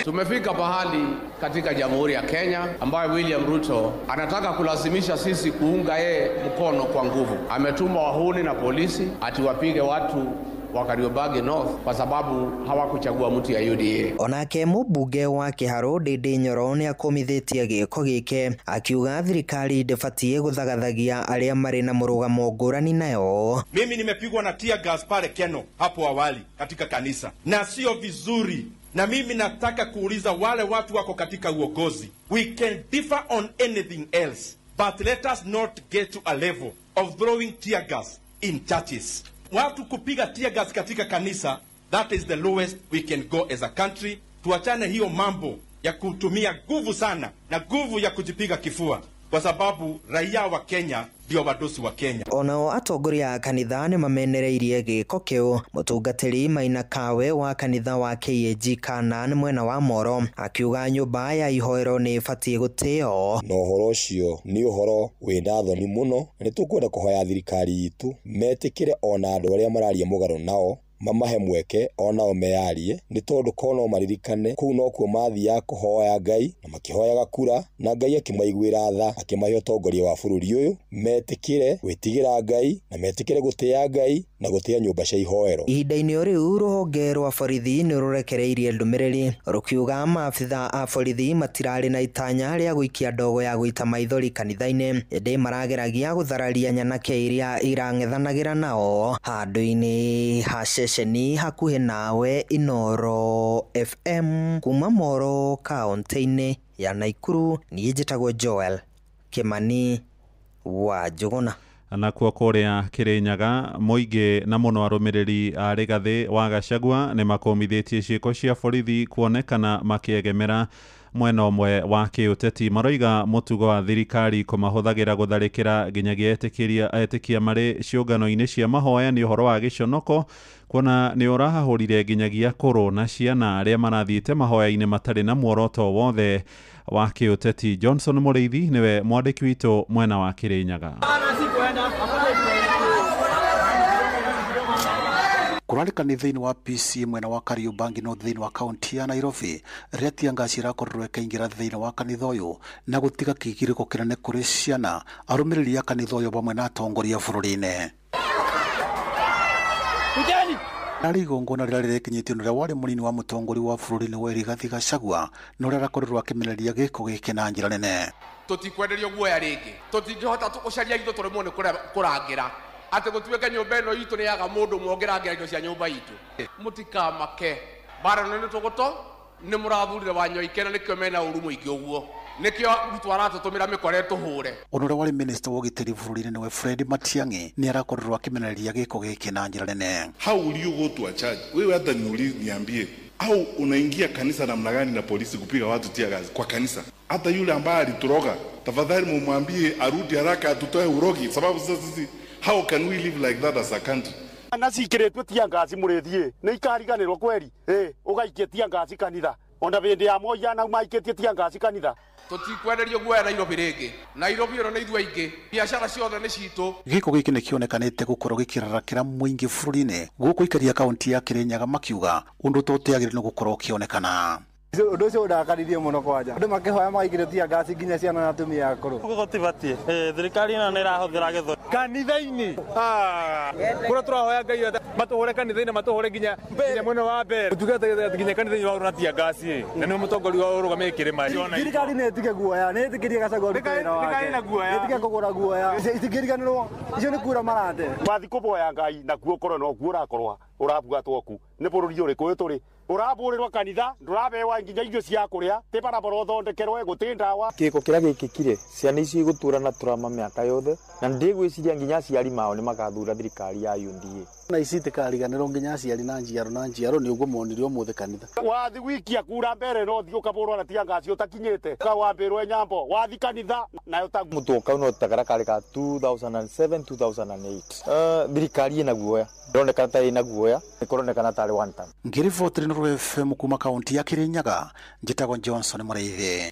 Tumefika pahali katika Jamhuri ya Kenya ambayo William Ruto anataka kulazimisha sisi kuunga yeye mkono kwa nguvu. Ametuma wahuni na polisi ati wapige watu wa Kariobangi North kwa sababu hawakuchagua mtu ya UDA. Onake mũmbunge wa Kĩharũ Ndindi Nyoro nĩ akomithĩtie gĩko gĩkĩ akiuga thirikari ndĩbatiĩ gũthagathagia arĩa marĩ na mũrũgamo ngũrani nayo. Mimi nimepigwa na tear gas pale Keno hapo awali katika kanisa na sio vizuri, na mimi nataka kuuliza wale watu wako katika uongozi, we can differ on anything else but let us not get to a level of throwing tear gas in churches. Watu kupiga tear gas katika kanisa, that is the lowest we can go as a country. Tuachane hiyo mambo ya kutumia nguvu sana na nguvu ya kujipiga kifua, kwa sababu raia wa Kenya ndio wadosi wa Kenya. Onao atongoria a kanitha nĩ mamenereirie gĩko kĩu. Mũtungatĩri Maina Kawe wa kanitha wa KAG Canaan mwena wa Moro akiuga nyũmba ya ihoero nĩ ĩbatiĩ gũtĩo. Na ũhoro ũcio nĩ ũhoro wĩna thoni mũno, na nĩtũkwenda kũhoya thirikari itũ metĩkĩre ona andũ arĩa mararia mũgarũ nao mamahe mweke onao meyarie, nĩ tondũ kono maririkane kũu no kuo mathiaga kũhoya Ngai na makĩhoyaga kura, na Ngai akĩmaiguĩra tha akĩmahe ũtongoria wa bũrũri ũyũ, metĩkĩre gwĩtigĩra Ngai na metĩkĩre gũtĩĩa Ngai na gũtĩĩa nyũmba cia ihoero. Ihinda-inĩ rĩu rũhonge rwa borithi nĩ rũrekereirie ndũmĩrĩri rũkiuga maabitha a borithi matirarĩ na itanya rĩa gũikia ndogo ya gũita maithori kanitha-inĩ, ĩndĩ marageragia gũthararia nyanake iria irang'ethanagĩra nao handũ-inĩ ha ceceni hakuhĩ nawe Inoro FM kuma Moro kaunti-inĩ ya Naikuru. Niĩ njĩtagwo Joel Kimani wa Njũgũna. Nakuo kũrĩa Kĩrĩnyaga mũingĩ na mũno arũmĩrĩri a Rigathĩ wa Gachagua nĩ makomithĩtie ciĩko cia borithi kuonekana makĩegemera mwena ũmwe wa kĩũteti. Maroiga mũtugo wa thirikari kũmahũthagĩra gũtharĩkĩra nginyagia etĩkia marĩ ciũngano-inĩ cia mahoya nĩ ũhoro wa gĩconoko, kuona nĩ ũrahahũrire nginyagia kũrũ na ciana arĩa marathiĩte mahoya-inĩ matarĩ na muoroto wothe wa kĩũteti. Johnson Mũrĩithi niwe mwandĩki witũ mwena wa Kĩrĩnyaga. Kũrarĩkanĩ thĩinĩ wa PC mwena wa Kariobangi no thĩinĩ wa kaunti ya Nairobi rĩrĩa tiangaci irakorirwo ĩkaingĩra thĩinĩ wa kanitha ũyũ na gũtiga kĩgirĩko kĩnene kũrĩ ciana, arũmĩrĩri a kanitha ũyũ hamwe na atongoria bũrũri-inĩ. Narĩ igongona rĩrĩa rĩrekinyĩtio nĩrĩa warĩ mũnini wa mũtongoria wa bũrũri nĩwe Rigathĩ Gachagua, no rĩrĩa arakorirwo akĩmenereria gĩko gĩkĩ na njĩra nene. Tũtikwenderio guoya rĩngĩ, tũtingĩhota gũcaria itũ tũremwo nĩ kũrangĩra atĩ gũtuĩke nyũmba ĩno itũ nĩ yaga mũndũ mwongerangĩra indo cia nyũmba itũ. Mũtikamake, mbarano nĩ tũgũto nĩ mũrathurire Wanyoike na nĩkĩo mena ũru mũingĩ ũguo, nĩkĩo rutwo aratũtũmĩra mĩkore tũhũre. Ũndũ ũrĩa warĩ minista wa ũgitĩri bũrũri-inĩ nĩwe Fred Matiang'i nĩ arakorirwo akĩmenereria gĩko gĩkĩ na njĩra nene. How will you go to a church? Wewe hata niambie, au unaingia kanisa namna gani na polisi kupiga watu tia gazi kwa kanisa? Hata yule ambaye alitoroga, tafadhali mumwambie arudi haraka atutoe urogi, sababu sisi how can we live like that as a country? Nacikiretwe tia ngaci mũrĩthiĩ nĩ ikariganĩrwo kweri ũgaikia tia ngaci kanitha ona hĩndĩ ya moja na maikĩtie tia ngaci kanitha. Tũtikwenderio guoya Nairobi rĩngĩ. Nairobi ĩno nĩ ithuĩ aingĩ, biacara ciothe nĩ citũ. Gĩko gĩkĩ nĩ kĩonekanĩte gũkorwo gĩkĩrarakĩra mũingĩ bũrũri-inĩ, gũkũ ikaria kaunti ya Kĩrĩnyaga makiuga ũndũ tũtĩagĩrĩire nĩ gũkorwo ũkĩonekana. Ũndũ ũcio ũndakaririe mũno kwanja, andũ makĩhoya magaikĩrio tia ngaci nginya ciana na atumia akũrũ. Gũgũtibatiĩ thirikari ĩno nĩ ĩrahũthĩra gĩthũri kanitha-inĩ. Kũrĩa tũrahoya Ngai matũhũre kanitha-inĩ, matũhũre nginya mwena wa mbere, tũtuge nginya kanitha-inĩ wa tia ngaci na nĩ mũtongoria wa ũrũgamĩrĩire kĩrĩma. Thirikari nĩ ĩtige guoya, nĩ ĩtĩkĩrie Gachagua wĩra wake, ĩtige kũgũra guoya, itingĩriganĩrwo icio nĩ kura marate. Wathi kũboya Ngai na kuo korwo no kuo ũrakorwo ũrabuatwo ku nĩ bũrũri ũrĩkũ ũyũ tũrĩ, ũrabũrĩrwo kanitha ndũrabewa nginya irio cia kũrĩa tĩ barabara ũthondekerwo gũtĩ ndawa. Gĩko kĩrĩa gĩkĩkire ciana icio igũtũra na tũrama mĩaka yothe, na ndigwĩciria nginya aciari mao nĩ magathura thirikari ya UDA. Na ici itikariganĩrwo nginya aciari na njiaro nĩ ũguo monire ũmũthĩ kanitha. Wathi wikia kura mbere no thiĩ ũkabũrwo na tia ngaci ũtakinyĩte kawambĩrwo Nyambo wathi kanitha nayo ta mũtũka no takarakari ka 2007 2008 thirikari ĩna guoya ndoneka ta ĩna guoya ĩkoronekana tarĩ one time. Ngĩribotire nĩ FM kuma kaunti ya Kĩrĩnyaga, njĩtagwo Johnson Mũrĩithi.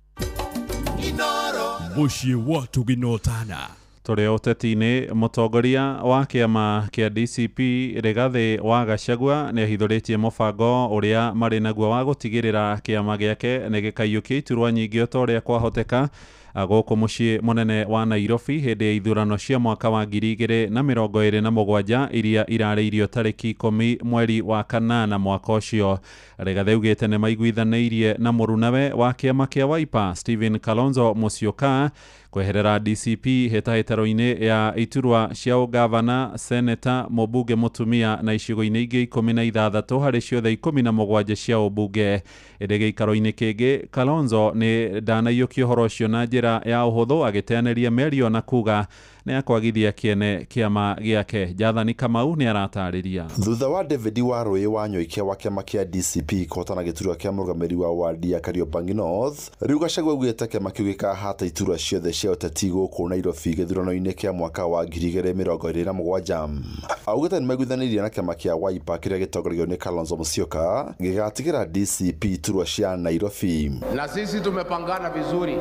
Mũciĩ wa tũginotana. Tũrĩ ũteti-inĩ, mũtongoria wa kĩama kĩa DCP Rigathĩ wa Gachagua nĩ ahithũrĩtie mũbango ũrĩa marĩ naguo wa gũtigĩrĩra kĩama gĩake nĩ gĩkaiyũkia iturwa nyingĩ o ta ũrĩa kwahoteka gũkũ mũciĩ mũnene wa Nairobi hĩndĩ ya ithurano cia mwaka wa 2027 iria irarĩirio tarĩki 10 mweri wa kanana mwaka ũcio. Rigathĩ augĩte nĩ maiguithanĩirie na mũrunawe wa kĩama kĩa Wiper Stephen Kalonzo Musyoka kweherera DCP hĩtahĩtano-inĩ ya iturwa cia ũgavana, seneta, mũmbunge mũtumia na icigo-inĩ ingĩ 16 harĩ ciothe 17 cia ũmbunge. Ĩndĩ gĩikaro-inĩ kĩngĩ Kalonzo nĩ ndanaiyũkia ũhoro ũcio na njĩra ya ũhũthũ, agĩteanĩria mĩario na kuga nĩ akwagithia kĩene kĩama gĩake. Jathani Kamau nĩ aratarĩria. Thutha wa David Warũĩ wa Nyoikia wa kĩama kĩa DCP kũhotana gĩturwa kĩa mũrũgamĩrĩri wa wadi ya Kariobangi North, rĩu Gachagua augĩte kĩama kĩu gĩkahata iturwa ciothe cia ũteti gũkũ Nairobi gĩthurano-inĩ kĩa mwaka wa 2027. Augĩte nĩ maiguithanĩirie na kĩama kĩa Wiper kĩrĩa gĩtongoragio nĩ Kalonzo Musyoka gĩgatigĩra DCP iturwa cia Nairobi. Na sisi tumepangana vizuri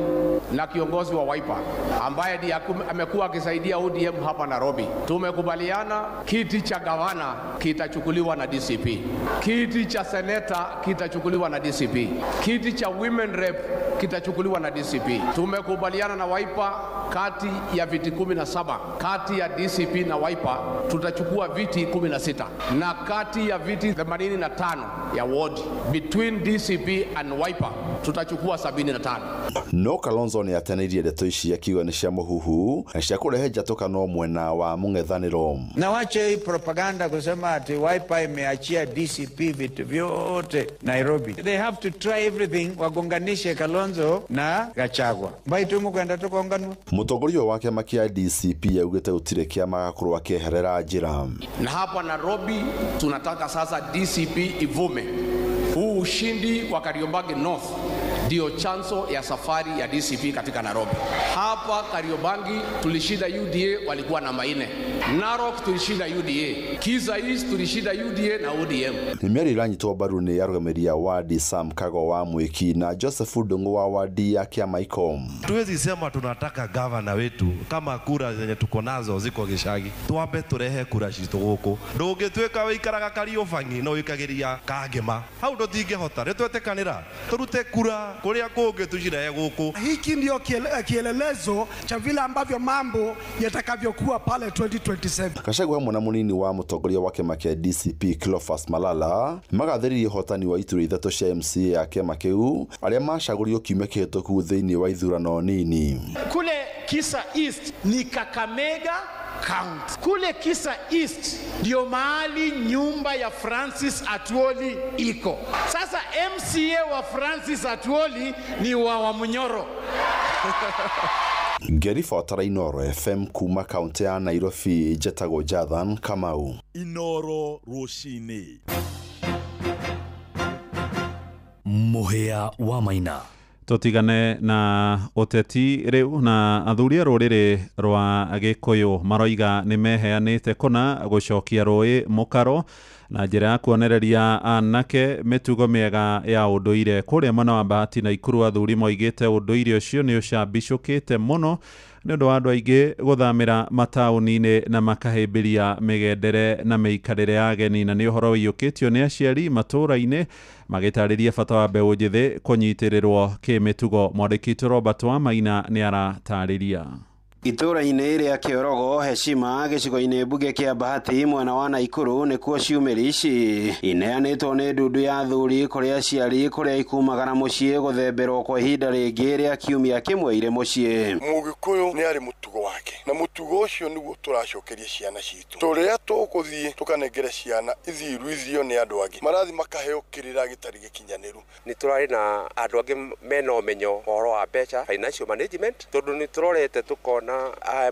na kiongozi wa Wiper ambaye ndiye amekuwa akisaidia ODM hapa Nairobi. Tumekubaliana kiti cha gavana kitachukuliwa na DCP. Kiti cha seneta kitachukuliwa na DCP. Kiti cha women rep kitachukuliwa na DCP. Tumekubaliana na Wiper kati ya viti 17 kati ya DCP na Wiper tutachukua viti 16, na kati ya viti 85 ya ward between DCP and Wiper tutachukua 75. No Kalonzo nĩ ateneirie ndeto ici akiuga nĩ cia mũhuhu na cia kũrehe njatũkano mwena wa mũng'ethanĩro. Na wache hii propaganda kusema ati Wiper imeachia DCP vitu vyote Nairobi. They have to try everything wagonganishe Kalonzo na Gachagua. Mbaitu kwenda tukonganwa. Mũtongoria wa kĩama kĩa DCP augĩte gũtirĩ kĩama gĩgakorwo kĩeherera njĩra. Na hapa Nairobi tunataka sasa DCP ivume. Huu ushindi wa Kariobangi North ndio chanzo ya safari ya DCP katika Nairobi. Hapa Kariobangi tulishinda UDA, walikuwa namba 4. Narok tulishinda UDA. Kiza East tulishinda UDA na ODM. Nĩmĩario iranyitwo mbaru nĩ arũgamĩrĩri a wadi Sam Kago wa Mwiki na Joseph Ndung'u wa wadi ya kĩama ICOM. Tuwezi sema tunataka gavana wetu kama kura zenye tuko nazo ziko gĩcagi. Tuambe turehe kura citũ gũkũ. Ndũngĩtuĩka wĩikaraga Kariobangi no wĩkagĩria Kangema. Hau ndũtingĩhota. Nĩtwetekanĩra. Turute kura kuria kũngĩ tucirehe gũkũ. Hiki ndio kielelezo cha vile ambavyo mambo yatakavyokuwa pale 2027. Gachagua hamwe na mũnini wa mũtongoria wa kĩama kĩa DCP Cleophas Malala magathĩrĩirie hotani wa iturwa 3 cia MCA ya kĩama kĩu arĩa macagũrirwo kiumia kĩhĩtũku thĩinĩ wa ithurano nini. Kule Kisa East ni Kakamega County. Kule Kisa East ndio mahali nyumba ya Francis Atwoli iko. Sasa MCA wa Francis Atwoli ni wa Munyoro. Ngĩribotera Inoro FM kuma kaunti ya Nairobi, njĩtagwo Jathan Kamau. Inoro rũcinĩ. Mũhĩa wa Maina. Tutigane na uteti riu na athuri a rũrĩrĩ rwa Gĩkũyũ maroiga nĩ meheanĩte kũna gũcokia rũĩ mũkaro na njĩra ya kuonereria anake mĩtugo mĩega ya ũndũire. Kũrĩa mwena wa Bahati na Ikuru athuri moigĩte ũndũire ũcio nĩ ũcambicũkĩte mũno nĩ ũndũ wa andũ aingĩ gũthamĩra mataũni-inĩ na makahĩmbĩria mĩgendere na mĩikarĩre ya ageni, na nĩ ũhoro ũiyũkĩtio nĩ aciari matũũra-inĩ magĩtarĩria bata wa mbeũ njĩthĩ kũnyitĩrĩrwo kĩmĩtugo. Mwandĩki witũ Robert wa Maina nĩ aratarĩria. Itũra-inĩ rĩa Kĩorogo Heshima gĩcigo-inĩ mbunge kĩa Bahati mwena wa Naikuru nĩkuo ciumĩrĩ ici ineanĩtwo nĩ ndundu ya athuri kũrĩa aciari kũrĩa ikumagara mũciĩ gũthemberwo kwa ihinda rĩngĩ rĩa kiumia kĩmwe irĩ mũciĩ. Mũgĩkũyũ nĩ arĩ mũtugo wake na mũtugo ũcio nĩguo tũracokeria ciana citũ. Tũrĩa tũgũthiĩ tũkanengere ciana ithiru ithio nĩ andũ angĩ marathi makaheo kĩrĩra gĩtarĩ gĩkinyanĩru. Nĩ tũrarĩ na andũ angĩ mena ũmenyo ũhoro wa mbeca, financial management, tondũ nĩ tũrorete tũkona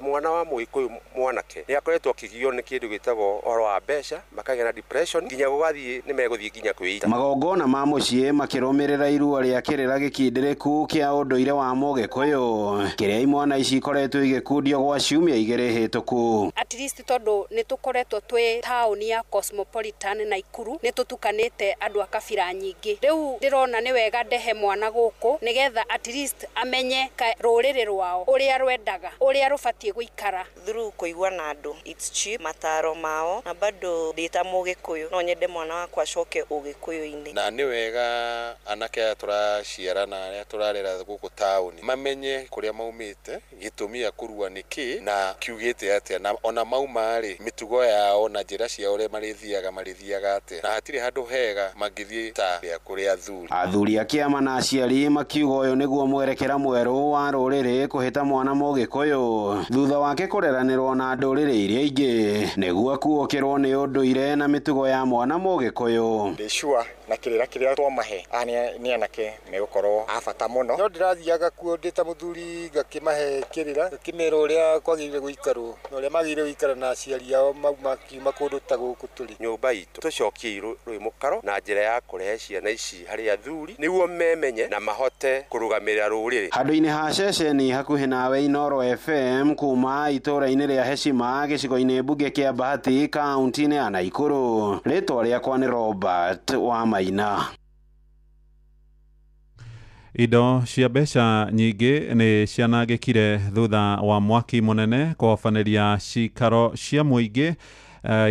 mwana wa Mũgĩkũyũ mwanake nĩ akoretwo akĩgio nĩ kĩndũ gĩtagwo ũhoro wa mbeca, makagĩa na depression, nginya gũgathiĩ nĩ megũthiĩ nginya kwĩita. Magongona ma mũciĩ makĩrũmĩrĩra irua rĩa kĩrĩra gĩkindĩrĩku kĩa ũndũire wa Mũgĩkũyũ kĩrĩa imwana ici ikoretwo igĩkundio gwa ciumia igĩrĩ hĩtũku. At least tondũ nĩ tũkoretwo twĩ taũni ya Cosmopolitan na Ikuru nĩ tũtukanĩte andũ a kabira nyingĩ. Rĩu ndĩrona nĩ wega ndehe mwana gũkũ nĩgetha at least amenye rũrĩrĩ rwao ũrĩa rwendaga ũrĩa rũbatie gũikara. Through kũigua na andũ it's cheap mataro mao na bado ndita Mũgĩkũyũ no nyende mwana wakwa acoke Ũgĩkũyũ-inĩ. Na nĩ wega anake aya tũraciara na arĩa tũrarera gũkũ taũni mamenye kũrĩa maumĩte, gĩtũmi gĩa kũrua nĩkĩ na kiugĩte atĩa, na ona mauma-rĩ mĩtugo yao na njĩra ciao ũrĩa marĩthiaga atĩa, na hatirĩ handũ hega mangĩthiĩ ta kũrĩa athuri. Athuri a kĩama na aciari makiuga ũyũ nĩguo mwerekera mwerũ wa rũrĩrĩ kũhĩta mwana Mũgĩkũyũ thutha wake kũreranĩrwo na ndũrĩrĩ iria ingĩ nĩguo kuokĩrwo nĩ ũndũire na mĩtugo ya mwana Mũgĩkũyũ. Ndĩcua na kirira kiria twamahe ni anake megukorwo abata muno no ndirathiaga kuo ndita muthuri ngakimahe kirira ngakimera uria kwagirire guikaru na uria magirire guikara na aciari ao mauma kundu ta guku turi nyumba itu tucokie rwimukaro na njira ya kurehe ciana ici hari athuri niguo memenye na mahote kurugamirira ruriri handu-ini ha ceceni hakuhi nawe Inoro FM kuma itura-ini ria Heshima gicigo-ini mbunge kia Bahati kaunti-ini ya Naikuru. Ritwa riakwa ni Robert wa Maina. Indo cia mbeca nyingi ni cianangikire thutha wa mwaki munene kwabaniria cikaro cia muingi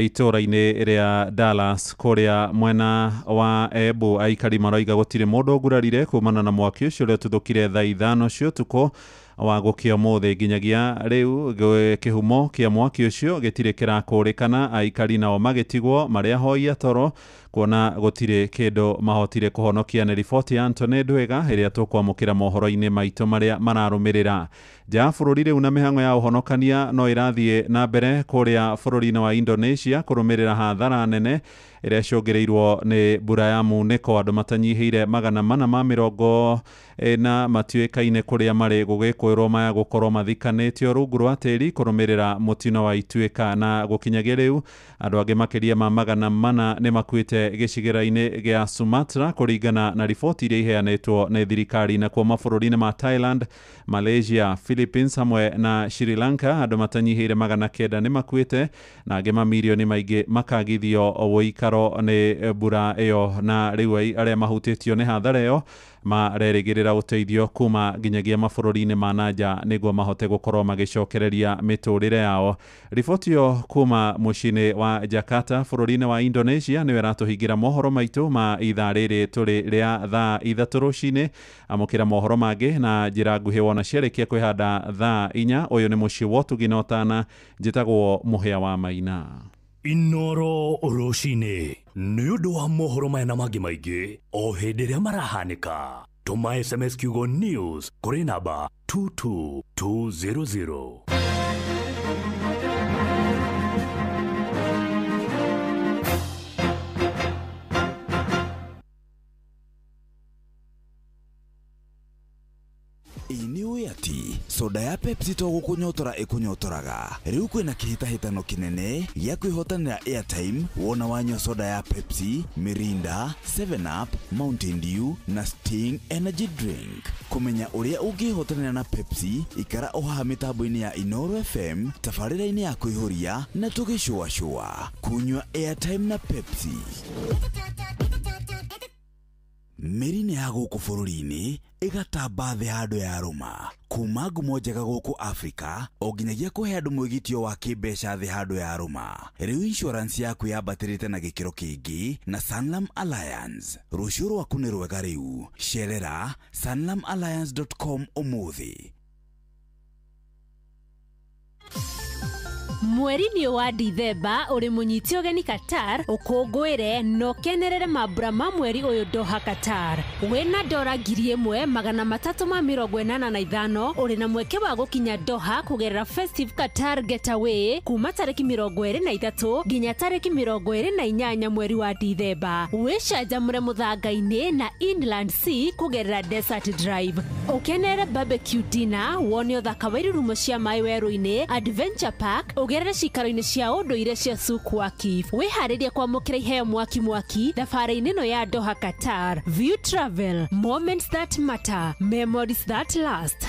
itura-ini ria Dallas kuria mwena wa Embu. Aikari maroiga gutire mundu ngurarire kumana na mwaki ucio uria tuthukire thaa 5 cia utuku wa gukia muthi. Nginyagia riu kihumo kia mwaki ucio gitire kirakurikana, aikari nao magitigwo maria hoia toro kuona gutire kindu mahotire kuhonokia. Ni riboti ya Antony Ndwega iria tukwamukira mohoro-ini maitu maria mararumirira. Ja bururi riu na mihango ya uhonokania no irathie na mbere kuria bururi-ini wa Indonesia kurumirira hathara nene iria ciongereirwo ni mbura ya muniko. Andu matanyihiire 440 na matuikaine kuria mari gugikwirwo maya gukorwo mathikanitio rungu rwa tiri kurumirira mutino wa ituika. Na gukinyagia riu andu angi makiria ma 400 ni makuite gicigira-ini gia Sumatra kuringana na riboti iria iheanitwo ni thirikari. Na kuo mabũrũri-inĩ ma Thailand, Malaysia, Philippines hamwe na Sri Lanka andu matanyihiire 900 ni makuite na angi mamirioni maingi makagithio woikaro ni mbura iyo. Na riu aria mahutitio ni hathara iyo marerigirira uteithio kuma nginyagia mabũrũri-inĩ ma nanja niguo mahote gukorwo magicokereria miturire yao. Riboti yo kuma mucii-inĩ wa Jakarta bũrũri-inĩ wa Indonesia niwe ratuhingira mohoro maitu ma ithaa riri turi ria thaa 3 rucini. Amukira mohoro mangi na njira nguhi wona ciarikia kwihanda thaa 4. Uyu ni mucii wa Tuginotana, njitagwo Muhia wa Maina. Inoro rucini nĩ ũndũ wa mohoro maya na mangĩ maingĩ o hĩndĩ ĩrĩa marahanĩka. Tũma SMS kiugo news kũrĩ namba 22200. Iniwe ati soda ya Pepsi to gukunyotora ikunyotoraga. Riu kwina kihitahitano kinene ya kwihotanira airtime wona wanywa soda ya Pepsi, Mirinda, 7 Up, Mountain Dew na Sting energy drink. Kumenya uria ungihotanira na Pepsi, ikara oha mitambo-ini ya Inoro FM tafarira-ini ya kuihuria na tugicua kunywa airtime na Pepsi. Meri ya guku bururi-ini igatamba thi handu ya ruma kuma ngumo njega guku Afrika o nginyagia kuhe andu mwigitio wa kimbeca thi handu ya ruma. Riu insurance yaku yambatirite na gikiro kingi na Sanlam Alliance. Rucio rwaku ni rwega riu. Sherera sanlamalliance.com umuthi. Mweri-ini wa Dithemba uri munyiti ugeni Qatar ukungwire no kenerere mambura ma mweri uyu Doha Qatar. Wina dora 1385 uri na mweke wa gukinya Doha kugerera Festive Qatar Getaway kuma tariki 23 nginya tariki 28 mweri wa Dithemba. Wicanjamure muthanga-ini na Inland Sea kugerera Desert Drive. Ukenere barbecue dinner, wone uthaka wa irurumo cia mai weru-ini, Adventure Park, ugerere cikaro-ini cia unduire cia Souq Waqif. Wiharirie kwamukira iheo mwaki thabari-ini no ya Doha Qatar. View Travel, moments that matter, memories that last.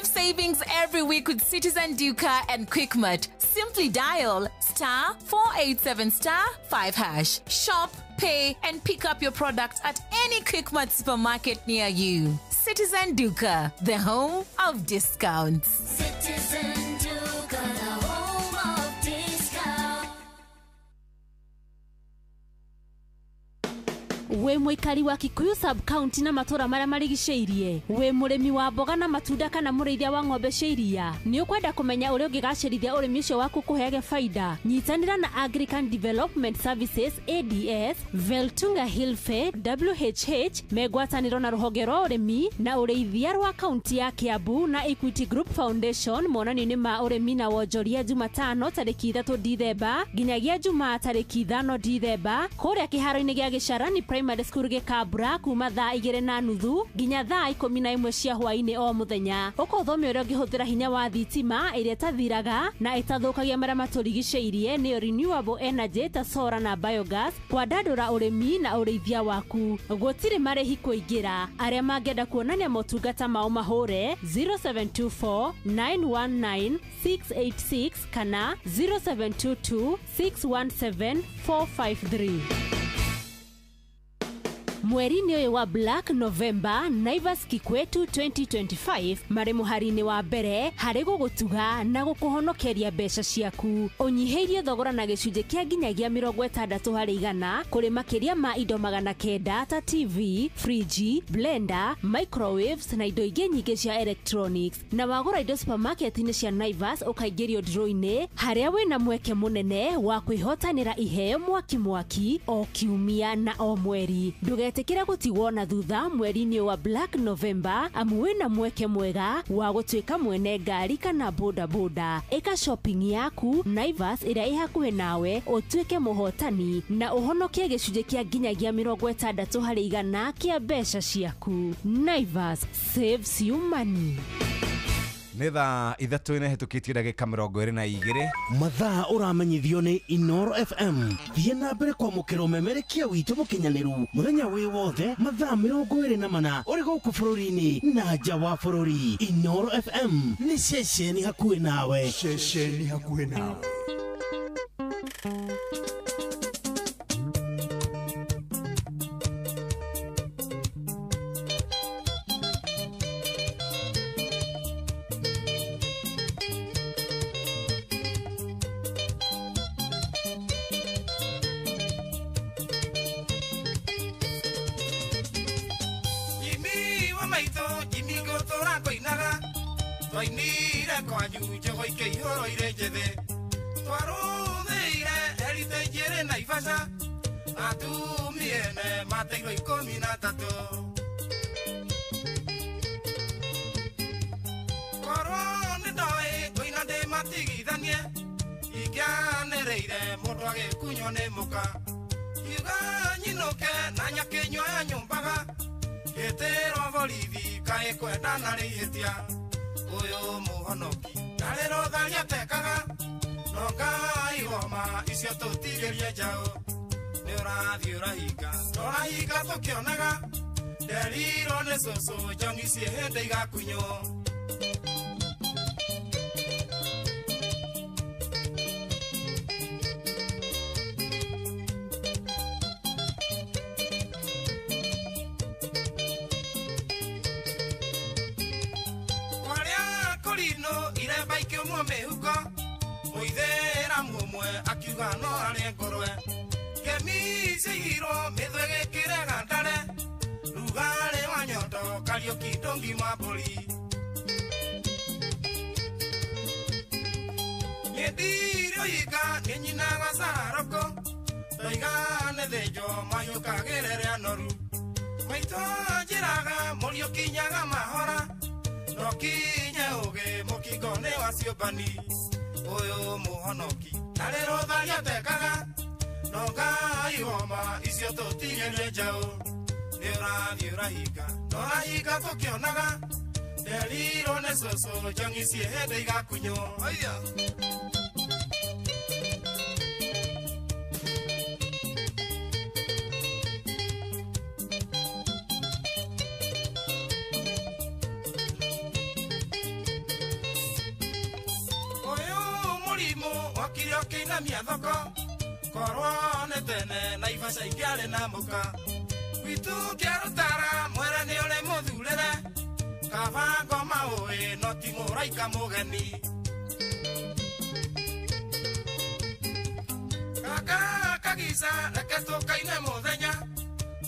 Savings every week with Citizen Duca and Quickmart. Simply dial *487*5#. Shop, pay, and pick up your product at any Quickmart supermarket near you. Citizen Duca, the home of discounts. Citizen Duca, the home of discounts. we muikari wa Kikuyu sub county na matura maria marigiceirie, we murimi wa mboga na matunda kana murithia wa ng'ombe cia iria, ni ukwenda kumenya uria ungigacirithia urimi ucio waku kuheage faida, nyitanira na Agrican Development Services ADS, Veltunga Hilfe WHH, megwataniro na ruhonge rwa urimi na urithia rwa kaunti ya Kiambu na Equity Group Foundation monanio-ini ma urimi na wonjoria Jumatano tariki 3 Dithemba nginyagia Jumaa tariki 5 Dithemba kuria kiharo-ini gia Gicarani Primary School Gikambura kuma thaa 2:30 nginya thaa 11 cia hwaini o muthenya. Ukothome uria ungihuthira hinya wa thitima iria tathiraga na itathukagia maria maturigiceirie ni renewable energy ta solar na biogas kwandandura urimi na urithia waku. Gutiri marehi kuingira. Aria mangenda kuonania motungata mao mahure 0724 919 686 kana 0722 617 453. Mweri-ini uyu wa Black November Naivas Kikwetu 2025 mari muhari-ini wa mbere hari gugutuga na gukuhonokeria mbeca ciaku. Unyiheirie thogora na gicunje kia nginyagia 60% kuri makiria ma indo 900 ta TV, fridge, blender, microwaves na indo ingi nyingi cia electronics. Na wagura indo supermarket-ini cia Naivas ukaingirio draw-ini haria wina mweke munene wa kwihotanira iheo mwaki o kiumia na o mweri. Tikira gutigwo na thutha mweri-ini wa Black November amu wina mweke mwega wa gutwika mwene ngari kana boda boda. Eka shopping yaku Naivas iria ihakuhe nawe utwike muhotani na uhonokie gicunje kia nginyagia 60% kia mbeca ciaku. Naivas saves you money. Nĩ thaa 3 hĩtũkĩtie ndagĩka 22 mathaa ũramenyithio nĩ Inoro FM. Thiĩ na mbere kwamũkĩra ũmemerekia witũ mũkinyanĩru mũthenya wĩ wothe mathaa 24 ũrĩ gũkũ bũrũri-inĩ na nja wa bũrũri. Inoro FM nĩ ceceni hakuhĩ nawe. Ceceni hakuhĩ nawe.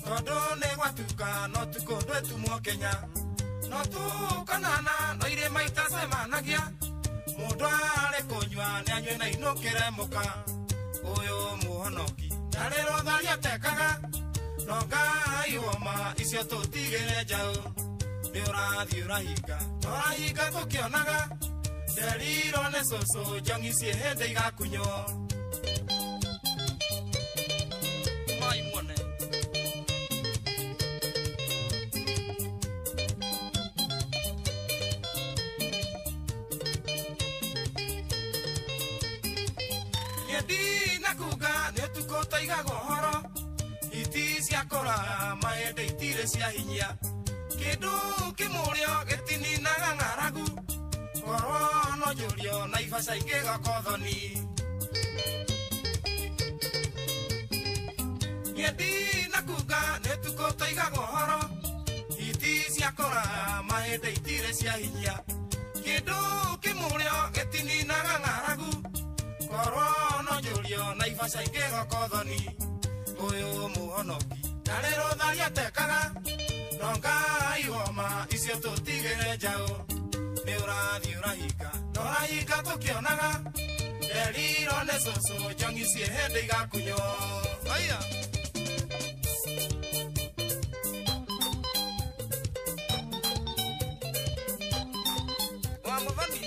Tondo ne watuka no tukondwe tumo Kenya no tukanana no ire maita semanagia mundu are kunywa ni anywe na inukire muka uyu muhonoki narero tharia tekaga no ngai woma icio tutigire njau ni urathi urahinga turahinga tukionaga nderiro ne soso jongi cie hende igakunyo mai muone yedi nakuga ne tukota igagohoro iti ciakora maende itire cia hinya kindu kimurio gitini na ngaragu korwo no jurio na ifasa ingega kothoni yedi nakuga ne tukota igagohoro iti ciakora maende itire cia hinya kindu kimurio gitini na ngaragu korwo no jurio na ifasa ingega kothoni uyu muhonoki narero tharia tekaga no ngai woma icio tutigire njau ni urathi urahinga no urahinga tukionaga nderiro ne soso jongi cie hende igakunyo aya wamuthani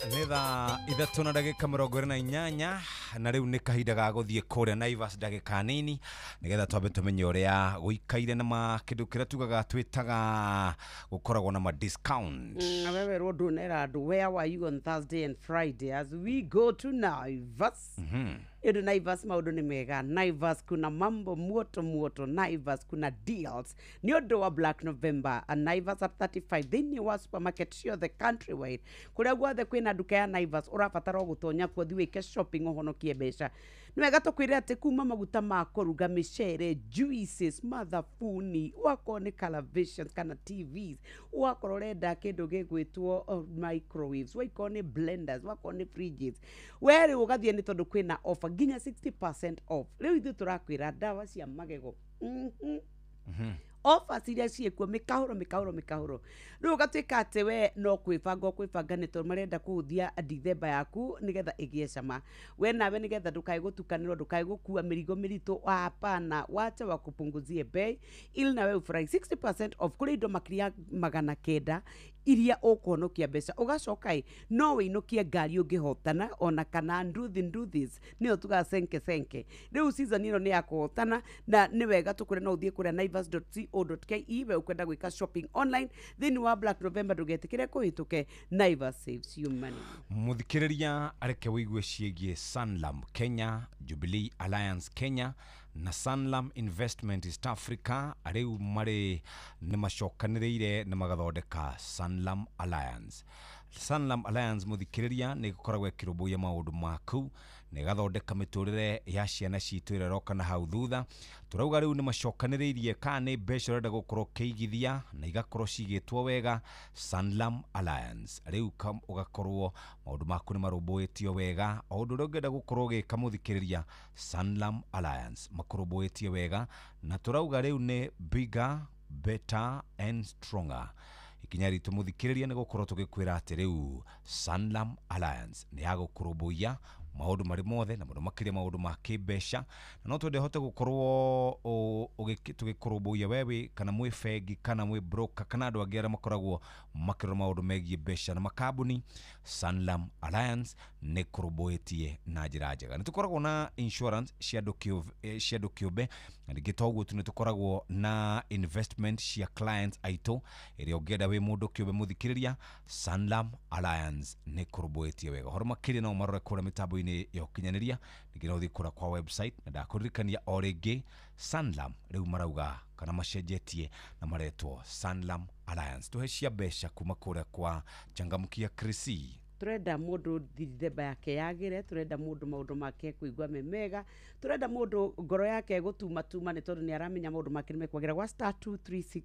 Nitha ithatu na ndagika 28 na riu ni kahinda ga guthie kuria Naivas ndagika nini nigetha twambe tumenye uria guikaire na makindu kira tugaga twitaga gukoragwo na ma discount. Wewe rodo nera andu, where were you on Thursday and Friday as we go to Naivas? Edo Naivas maundu ni mega. Naivas kuna mambo moto moto. Naivas kuna deals. Ni odo wa Black November. A Naivas at 35. Thini wa supermarket sure the countrywide. Kuria guothe kwina duka ya Naivas urabatara gutonya kwa thiwike shopping uhonokie besha. Nwega tukwire ati kuma maguta ma kuruga michere, juices, mathafuni, wako ni televisions kana TVs, wako rorenda kindu gigwitwo microwaves, wako ni blenders, wako ni fridges. Were ugathie ni tondu kwina offer ginya 60% off. Riu ithu turakwira dawa cia magego. Offers iria ciekuo mikahuro. Riu gatwika ati we no kwibanga ni tondu marenda kuhuthia December yaku nigetha igie cama. We nawe nigetha ndukae gutukanirwo, ndukae gukua mirigo mirito, hapana, wacha wakupunguzie bei ili nawe ufurahi 60% off kuri indo makiria 900 iria ukuhonokia mbeca. Ugacoka no winukie ngari ungihotana ona kana nduthis nio tugasenke. Riu season ino ni ya kuhotana na ni wega tukure no uthie kuria naivas.co.ke we ukwenda gwika shopping online thini wa Black November ndugetikire kuhituke. Naivas saves you money. Muthikiriria areke wigue ciegie Sanlam Kenya, Jubilee Alliance Kenya na Sanlam Investment East Africa ariu mari ni macokaniriire na magathondeka Sanlam Alliance. Sanlam Alliance muthikiriria ni gukoragwo kirumbuya maundu maku ni gathondeka miturire ya ciana citu ireroka na hau thutha. Turauga riu ni macokaniriirie kana mbeca renda gukorwo keigithia na igakorwo cigitwo wega Sanlam Alliance. Riu ugakorwo maundu maku ni marumbuitio wega o undu ungenda gukorwo gika muthikiriria Sanlam Alliance makurumbuitio wega na turauga riu ni bigger, better and stronger. Ikinya ritu muthikiriria ni gukorwo tugikwira ati riu Sanlam Alliance ni yagukurumbuia maundu mari mothe na mundu makiria maundu ma kibesha na no twende hote gukorwo tugikurumbuia wewe kana mwi fegi kana mwi broker kana andu angi aria makoragwo makirora maundu megie besha na makambuni. Sanlam Alliance ni kurumbuitie na njira njega. Ni tukoragwo na insurance cia kiumbe na ngitoguo tu ni tukoragwo na investment cia clients aito iria ungenda we mundu kiumbe muthikiriria Sanlam Alliance ni kurumbuitie wega. Horo makiria no marore kura mitambo mĩtambo-inĩ ya ũkinyanĩria ningĩ no thikora kwa website na ndakuririkania o rĩngĩ Sanlam rĩu marauga kana macenjetie na maretwo Sanlam Alliance tuheshia mbeca kuma kũrĩa kwa Changamkia Krisi. Turenda mundu thithemba yake yagire, turenda mundu maundu make kuigwa memega, turenda mundu ngoro yake gutuma tuma ni tondu ni aramenya maundu make ni mekwagira gwa star 236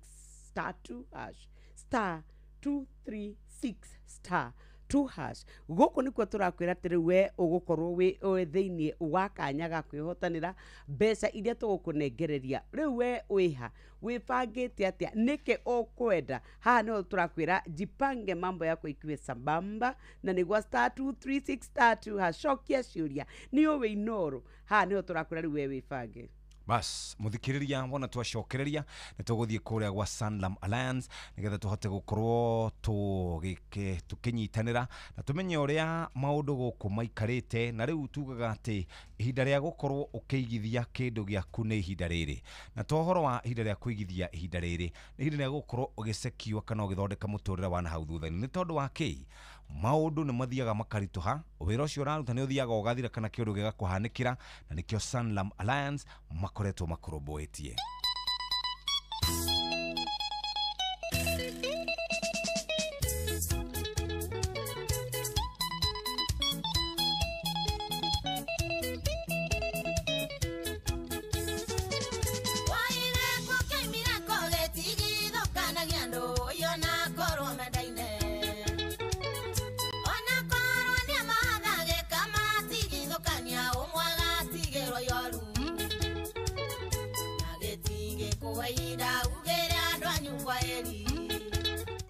star 2 hash star 236 star 2 hash. Goko nikuo turakwira atiri we ugukorwo wi thiini wa kanya ga kwihotanira mbeca iria tugukunengereria. Riu we wiha wibangite atia nike ukwenda ha no turakwira jipange mambo yako ikiwe sambamba na nigwa star 236 star 2 hash shokia ciuria ni uwe inoro ha no turakwira riu we wibange. Bas muthikiriria wona twacokereria ni tuguthie kuria gwa Sanlam Alliance nigetha tuhote gukorwo tukinyitanira na tumenye uria maundu guku maikarite na riu tugaga ati ihinda ria gukorwo ukiigithia kindu giaku ni ihinda riri na tohoro wa ihinda ria kuigithia ihinda riri ni ihinda ria gukorwo ugisekiwa kana ugithondeka muturire wa na hau thutha-ini ni tondu wa ki maundu ni mathiaga makarituha wira ucio uraruta ni uthiaga ugathira kana kiundu gigakuhanikira na nikio Sanlam Alliance makoretwo makuromboetie.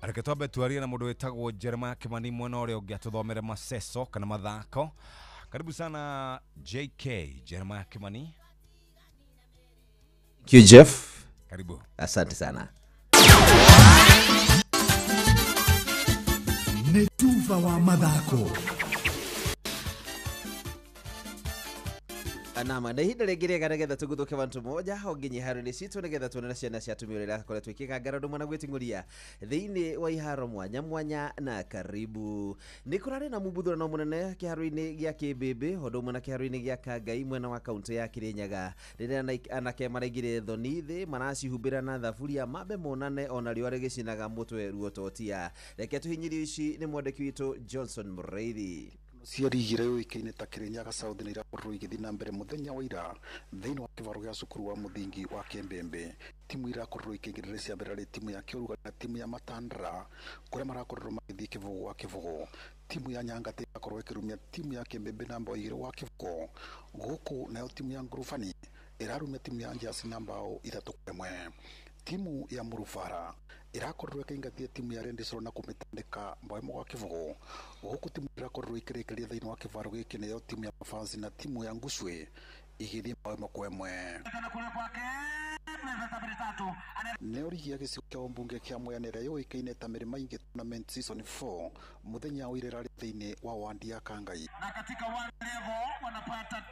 Areke twambe tuarie na mundu wetagwo Jeremiah Kimani mwena uria ungi atuthomere maceso kana mathako. Karibu sana JK Jeremiah Kimani. Thank you Jeff. Karibu. Asante sana. Netuva wa mathako. Anama na hinda rĩngĩ rĩega nĩgetha tũgũthũke bantu moja onginyi iharo-inĩ citũ nĩgetha tuonere ciana cia atumia ũrĩa irakoretwo ikĩgangara ũndũ ũmwe na gwĩting'ũria thĩinĩ wa iharo mwanya mwanya na karibu. Nĩ kũrarĩ na mũmbuthũrano mũnene kĩharo-inĩ gĩa Kĩmbĩmbĩ ũndũ ũmwe na kĩharo-inĩ gĩa Kangai mwena wa kaunti ya Kĩrĩnyaga rĩrĩa anake maraigire thoni thĩ maracihumbĩra na thaburia mambe monane ona riũa rĩgĩcinaga mũtwe ruototia. Reke tũhinyĩrie ici nĩ mwandĩki witũ Johnson Mũreithi. Ciarigire yoikaine ta Kirinyaga South ni irakorwo igithii na mbere muthenya wa ira thiini wa kivaro gia cukuru wa muthingi wa Kembembe. Timu irakorwo ikigirire cia mbere ri timu ya Kĩoruga na timu ya Matandra kuria marakorwo magithii kivugo wa kivugo. Timu ya Nyangate irakorwo ikirumia timu ya Kembembe namba 2 wa kivugo. Guku nayo timu ya Ngurubani irarumia timu ya Njasi namba 3-1. Timu ya Murufara irakorwo ikaingathia timu ya Rendisoro na kumitandika mbaimo wa kivugo. Guku timu irakorwo ikirekeria thiini wa kivaro giki nayo timu ya Mafanzi na timu ya Nguswe igithii mbaimo kwa imwe. Neorigia gĩcigo kĩa mbunge kĩa Mweanĩra yoĩkaine ta Mĩrĩma Ingĩ Tournament Season 4 muthenya wa irera thĩinĩ wa wandi ya Kangai. Na katika one level wanapata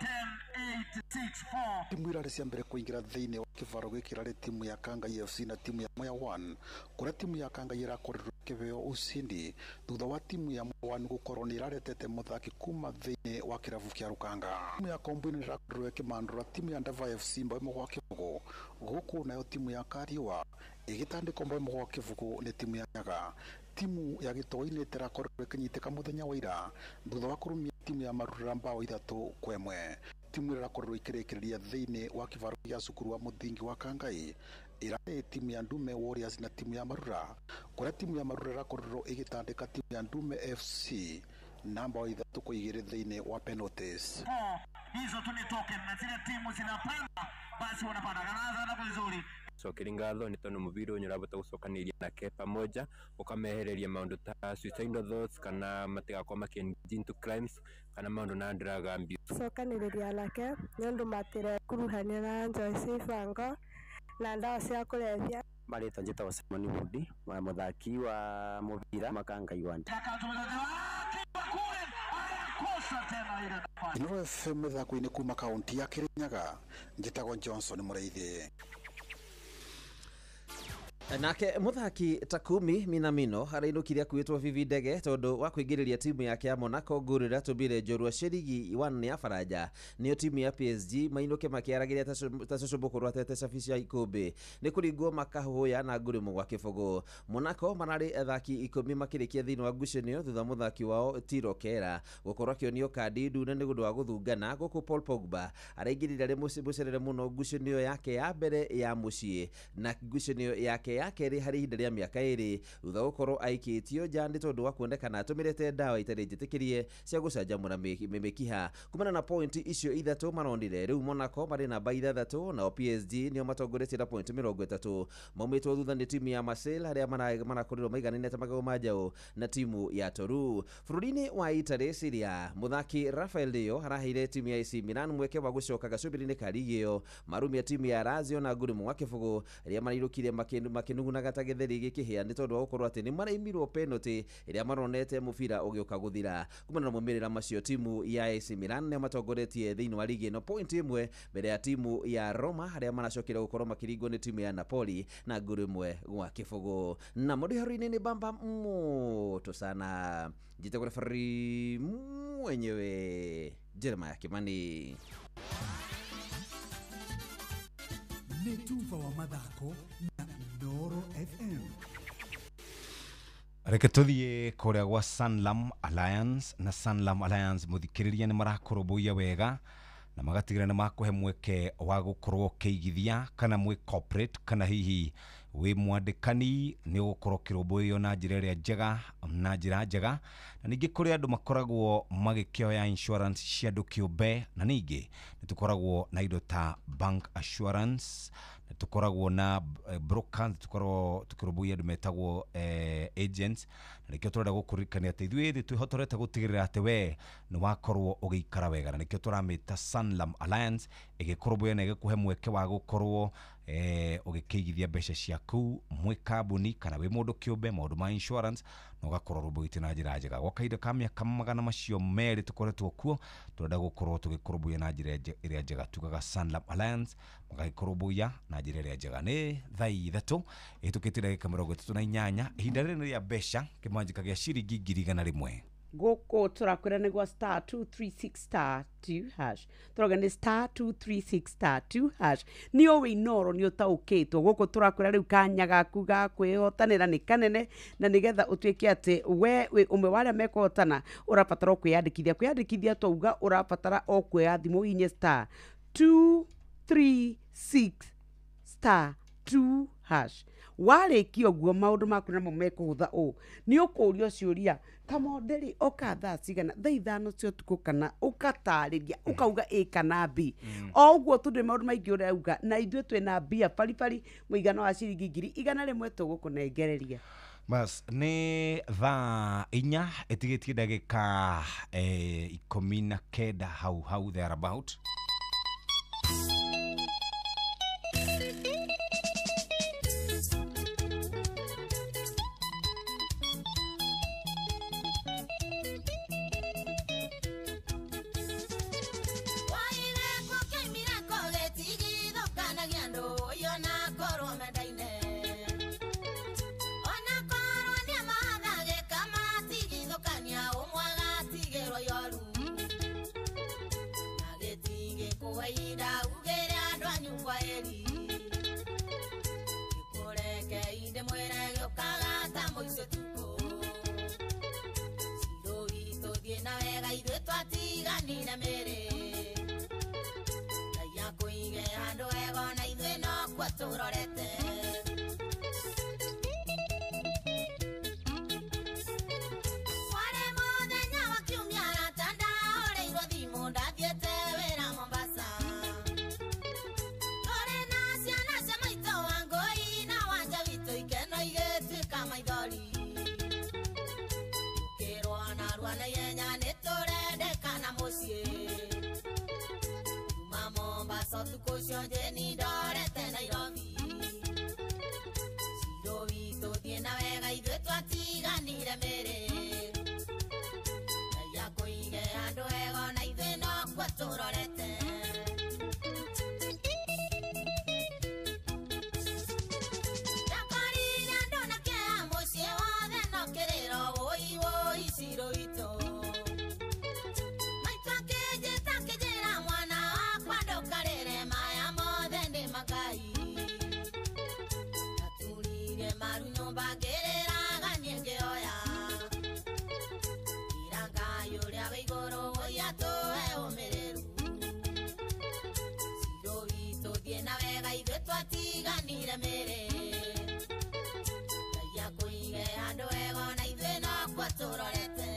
10-8-6-4. Timu irarĩ cia mbere kũingĩra thĩinĩ wa kĩvaro gĩkĩ irarĩ timu ya Kangai FC na timu ya Mwea 1 kuria timu ya Kangai irakorirwo kĩveo ushindi thutha wa timu ya Mwea 1 gũkorwo nĩ iraretete mũthaki kuma thĩinĩ wa kĩrabu kĩa Rukanga. Timu ya Kombuni irakorirwo ĩkĩmandũra timu ya Ndava FC mbaimo gwa kĩvugo. Guku nayo timu ya Kariwa igitandiko mbaimo gwa kivugo ni timu ya Nyaga. Timu ya Gĩtoi-inĩ ĩtirakorirwo ĩkĩnyitĩka muthenya wa ira thutha wa kũrumia timu ya Marurura mbao 3-1. Timu irakorirwo ikĩrĩkĩrĩria thĩinĩ wa kĩvaro gĩa cukuru wa muthingi wa Kangai irarĩ timu ya Ndume Warriors na timu ya Marura kuria timu ya Marura irakorirwo igitandika timu ya Ndume FC namba 3-2 thĩinĩ wa penalties. Hizo tu ni token na zile timu zinapanda basi wanapanda ganaza na vizuri. Cokeri ngatho nĩ tondũ mũbira ũyũ ũrabota gũcokanĩria nake pamoja ũkamehereria maũndũ ta suicidal thoughts kana matigakorwo makĩengage into crimes kana maũndũ na drug abuse. Gũcokanĩrĩria nake nĩ ũndũ matĩrekuruhania na Joyce Ibango na ndawa cia kũrebia. Marĩtwa njĩtagwo Simon Wood wa mũthaki wa mũbira Makangai Wandi. Inoro FM mĩthako-inĩ kuma kaunti ya Kĩrĩnyaga njĩtagwo Johnson Mũreithi. Nake muthaki Takumi Minamino arainũkirie akuĩtwo Vivi Ndege tondũ wa kũingĩrĩria timu yake ya Monaco ngũrĩra tũmbire njorua cirigi 1 ya Faranja. Nĩyo timu ya PSG mainũke makĩaragĩria ta Cocombũkũ rwatete cabi cia ikũmbĩ. Nĩ kũringwo makahũya na ngũrĩmo gwa kĩbũgũ. Monaco manarĩ athaki 10 makĩrĩkia thĩinĩ wa ngucanio thutha mũthaki wao Tiro Kera gũkorwo akĩonio kandi ndune nĩ ũndũ wa gũthungana gũkũ Paul Pogba araingĩrire arĩ mũcerere mũno ngucanio yake ya mbere ya mũciĩ na ngucanio yake ya kerĩ harĩ ihinda rĩa mĩaka 2 thutha gũkorwo aikĩtio nja nĩ tondũ wa kuonekana atũmĩrĩte ndawa itarĩ njĩtĩkĩrie cia gũcanjamũra mĩkiha. Kumana na point icio 3 maronire rĩu Monaco marĩ namba 6 nao PSG nĩo matongoretie na point 30. Maumĩtwo thutha nĩ timu ya Marseille arĩa marakorirwo maiganĩte magego ma njaũ na timu ya Toru. Bũrũri-inĩ wa Italy Syria mũthaki Rafael Leo araheire timu ya AC Milan mweke wa gũcoka gacũmbĩrĩ-inĩ ka ligi ĩyo marumia timu ya Lazio na ngũrĩmo wa kĩbũgũ rĩrĩa marairũkire makinugunaga ta gĩtheri gĩkĩhĩa nĩ tondũ wa gũkorwo atĩ nĩ maraimirwo penalty ĩrĩa maronete mũbira ũgĩũka gũthira. Kumana na maumĩrĩra macio timu ya AC Milan nĩ matongoretie thĩinĩ wa ligi ĩno point 1 mbere ya timu ya Roma arĩa maracokera gũkorwo makĩringwo nĩ timu ya Napoli na ngũrĩmwe gwa kĩbũgũ. Na mũndũ-inĩ nĩ bamba moto sana njite kwa referee mwenyewe Jeremiah Kimani. Nĩ tufa wa mathako na Ndoro FM. Reke tuthiĩ kũrĩa gwa Sanlam Alliance na Sanlam Alliance mũthikĩrĩria nĩ marakũrũmbũiya wega na magatigĩrĩra nĩ makũhe mweke wa gũkorwo kĩigithia kana mwĩ corporate kana hihi wĩ mwandĩkani nĩ gũkorwo kĩrũmbũiyo na njĩra ĩrĩa njega na njĩra njega na ningĩ kũrĩ andũ makoragwo magĩkĩoya insurance cia andũ kĩũmbe na ningĩ nĩ tũkoragwo na indo ta bank assurance nĩ tũkoragwo na brokers tũkoragwo tũkĩrũmbũiya andũ metagwo agents na nĩkĩo tũrenda gũkũririkania atĩ ithuĩ thĩ twĩhotorete gũtigĩrĩra atĩ we nĩ wakorwo ũgĩikara wega na nĩkĩo tũramĩta Sanlam Alliance ĩgĩkũrũmbũiya na ĩgĩkũhe mweke wa gũkorwo ũgĩkĩigithia mbeca ciaku mwĩ kambuni kana wĩ mũndũ kĩũmbe maũndũ ma insurance na ũgakorwo rũmbũitie na njĩra njega. Gwa kahinda ka mĩaka magana macio merĩ tũkoretwo kuo tũrenda gũkorwo tũgĩkũrũmbũiya na njĩra ĩrĩa njega. Tugaga Sanlam Alliance magagĩkũrũmbũiya na njĩra ĩrĩa njega. Nĩ thaa 3 ĩhĩtũkĩte ndagĩka 38 ihinda rĩrĩ rĩa mbeca kĩmanjĩka gĩa ciringi 100 gũkũ tũrakwĩra nĩ gwa star 236 *2# tũrauga nĩ star 236 *2# nĩo wĩinoro nĩ ũtaũkĩtwo gũkũ tũrakwĩra rĩu kanya gaku ga kwĩhotanĩra nĩ kanene na nĩgetha ũtuĩke atĩ we wĩ ũmwe wa arĩa mekũhotana ũrabatara kwĩyandĩkithia twauga ũrabatara o kuoya thimũ inye star 236 *2# warĩkia ũguo maũndũ maku namo mekũhũtha ũũ nĩ ũkũũrio ciũria kamonderi oka thaa cigana thaa 5 cia ũtukũ kana ũgatarĩria ũkauga A kana B o ũguo tũndĩ maũndũ maingĩ ũrauga na ithuĩ twĩna mbia baribari mũigana wa ciringi 100 tũgũkũnengereria. Bas nĩ thaa 4 ĩtigĩtie ndagĩka 19 hau there about. igoro oya toe umereru Siro vito diena vega y de tu atiganire mere Ya kuige ando ego na idena kwatororete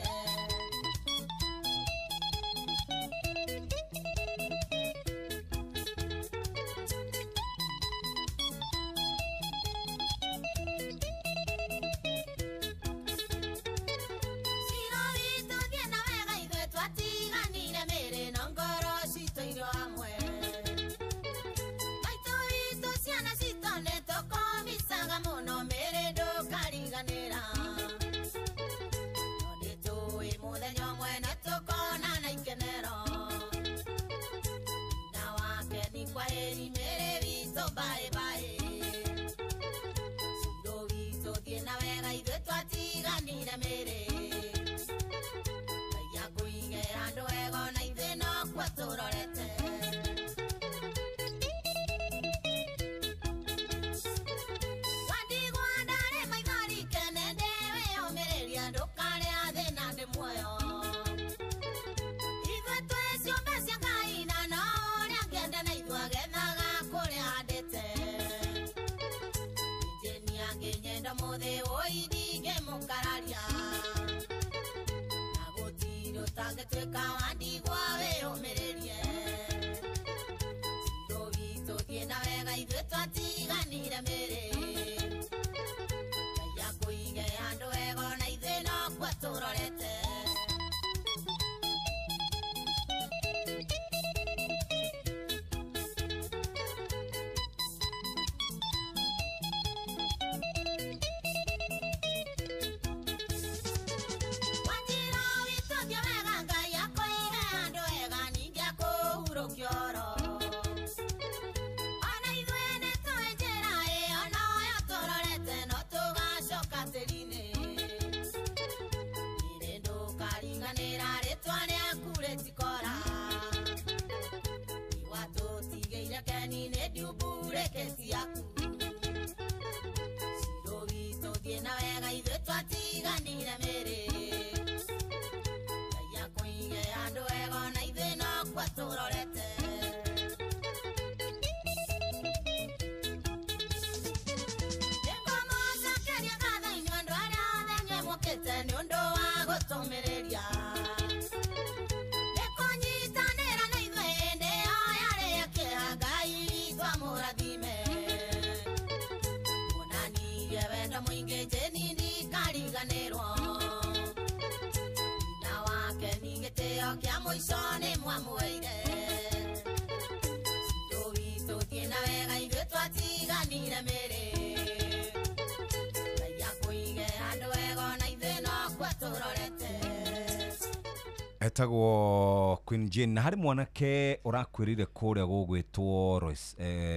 etagwo Queen Jane na hari mwanake urakwirire kuria gugwitwo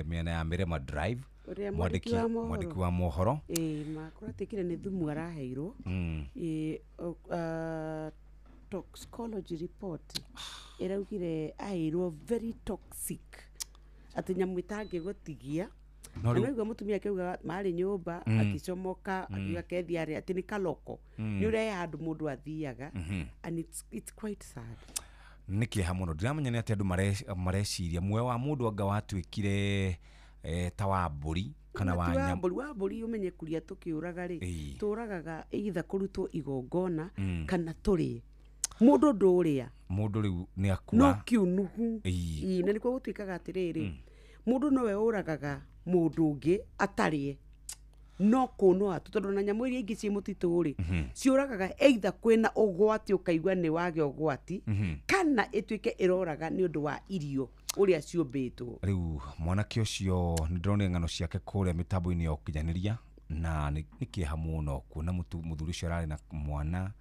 miana ya Mirema Drive mwandiki wa mohoro makora tekire ni thumu araheirwo toxicology report iraugire aheirwo very toxic ati nyamu itange gutigia Nanaigwa mutumia akiuga mari nyumba akicomoka akiuga kethi ari ati ni kaloko ni ure handu mundu athiaga and it's quite sad. Niki hamuno ndiramenya ni ati andu mareciria mwe wa mundu anga watwikire ta wa mburi kana wa mburi umenye kuria tukiuraga ri turagaga either kurutwo igongona kana turi mundu nduria mundu riu ni akua no kiunuhu na niko gutwikaga atiriri mundu nowe uragaga mundu ungi atarie no kuno atu tondu na nyamu iria ingi ci mutitu ri ciuragaga either kwina ugwati ukaigwa ni wage ugwati kana itwike iroraga ni undu wa irio uria ciumbitwo riu mwanake ucio ndirone ngano ciake kuria mitambo-ini ya ukinyaniria na nikiha muno kuona muthuri ucio arari na mwana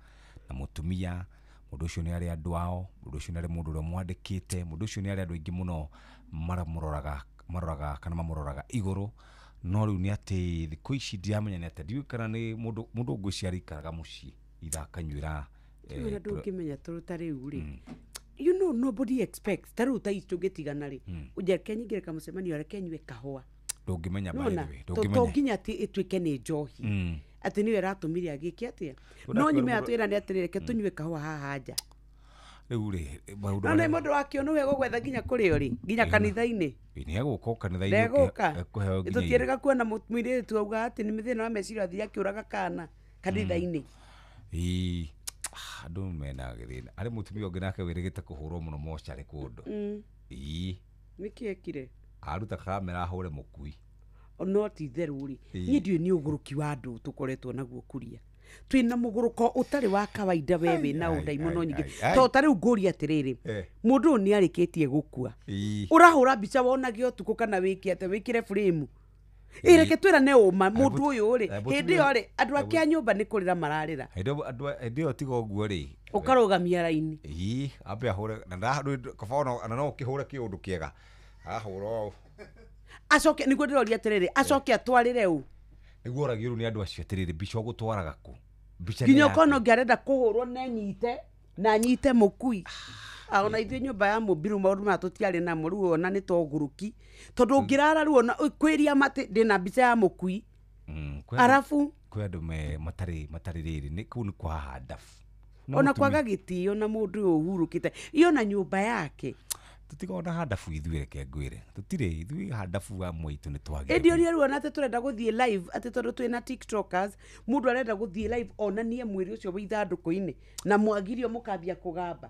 na mutumia mundu ucio ni ari andu ao mundu ucio ni ari mundu uria mwandikite mundu ucio ni ari andu aingi muno maroraga kana mamuroraga iguru no riu ni ati thiku ici ndiamenya ni ati ndiukara ni mundu ngwiciari karaga muci ithakanyuira ndungimenya turuta riu ri you know nobody expects taru ta istugitigana ri ujereke nyingire kamucemanio areke nywe kahua ndungimenya by the way ndungimenya tonginya ati itwike ni njohi ati niwe ratumire agiki atia no nyime atwira ni ati reke tunywe kahua haha nja riu ri maundu no nä må ndå wakĩona we gũgwetha nginya kũrĩ o rĩ nginya kanitha-inĩ nĩ egũka kanitha-inĩ ndegũka kũheo nginya tũtiĩrĩga kuona mũirĩtu auga atĩ nĩ mĩthĩna wa meciria athiĩ akĩũraga kana kanitha-inĩ andũ mena gĩthĩna arĩ mũtumia ũngĩ nake wĩrĩgĩte kũhũrwo mũno mocarĩ kũndũ nĩ kĩ ekire aruta kamera ahũre mũkui no ti therũ rĩ niĩ ndiũĩ nĩ ũgũrũki wa andũ tũkoretwo naguo kũria twĩna mũgũrũko ũtarĩ wa kawaida we wĩna ũndaimono nyingĩ to ta rĩu ngũria atĩrĩrĩ mũndũ ũyũ nĩ arĩkĩtie gũkua ũrahũra mbica wonage ũtukũ kana wĩkĩre frame reke twĩrane ũma mũndũ ũyũ rĩ hĩndĩ ĩyo rĩ andũ ake a nyũmba nĩ kũrĩra mararĩra hĩndĩ ĩyo tiga ũguo rĩ ũkarũgamia raini ambe ahũre na no ũkĩhũre kĩũndũ kĩega ahũra acoke nĩguo ndĩroria atĩrĩrĩ acoke atwarĩre ũ nĩguo oragio rĩu nĩ andũ acio atĩrĩrĩ mbica ũgũtwaraga kũ nginya ũkona ũngĩ arenda kũhũrwo na nyite mũkui ona ithuĩ nyũmba ya mũmbiru maũndũ maya tũtiarĩ namo rĩu ona nĩ togũrũki tondũ ũngĩrara rĩu ona kwĩria matĩ ndĩna mbica ya mũkui arabu kwĩ andũ matarĩ rĩrĩ kũu nĩ kwa handa ona kwaga gĩtĩo na mũndũ ũyũ ũhurũkĩte iyo na nyũmba yake tutikona handabu ithuĩ reke ngwĩre tutirĩ ithuĩ handabu wa mwaitu nĩ twagĩrĩire ĩndĩ ũrĩa rĩu ona atĩ tũrenda gũthiĩ live atĩ tondũ twĩna tiktokers mũndũ arenda gũthiĩ live onanie mwĩrĩ ũcio wĩ ithandũkũ-inĩ na mwagirio mũkambia kũgamba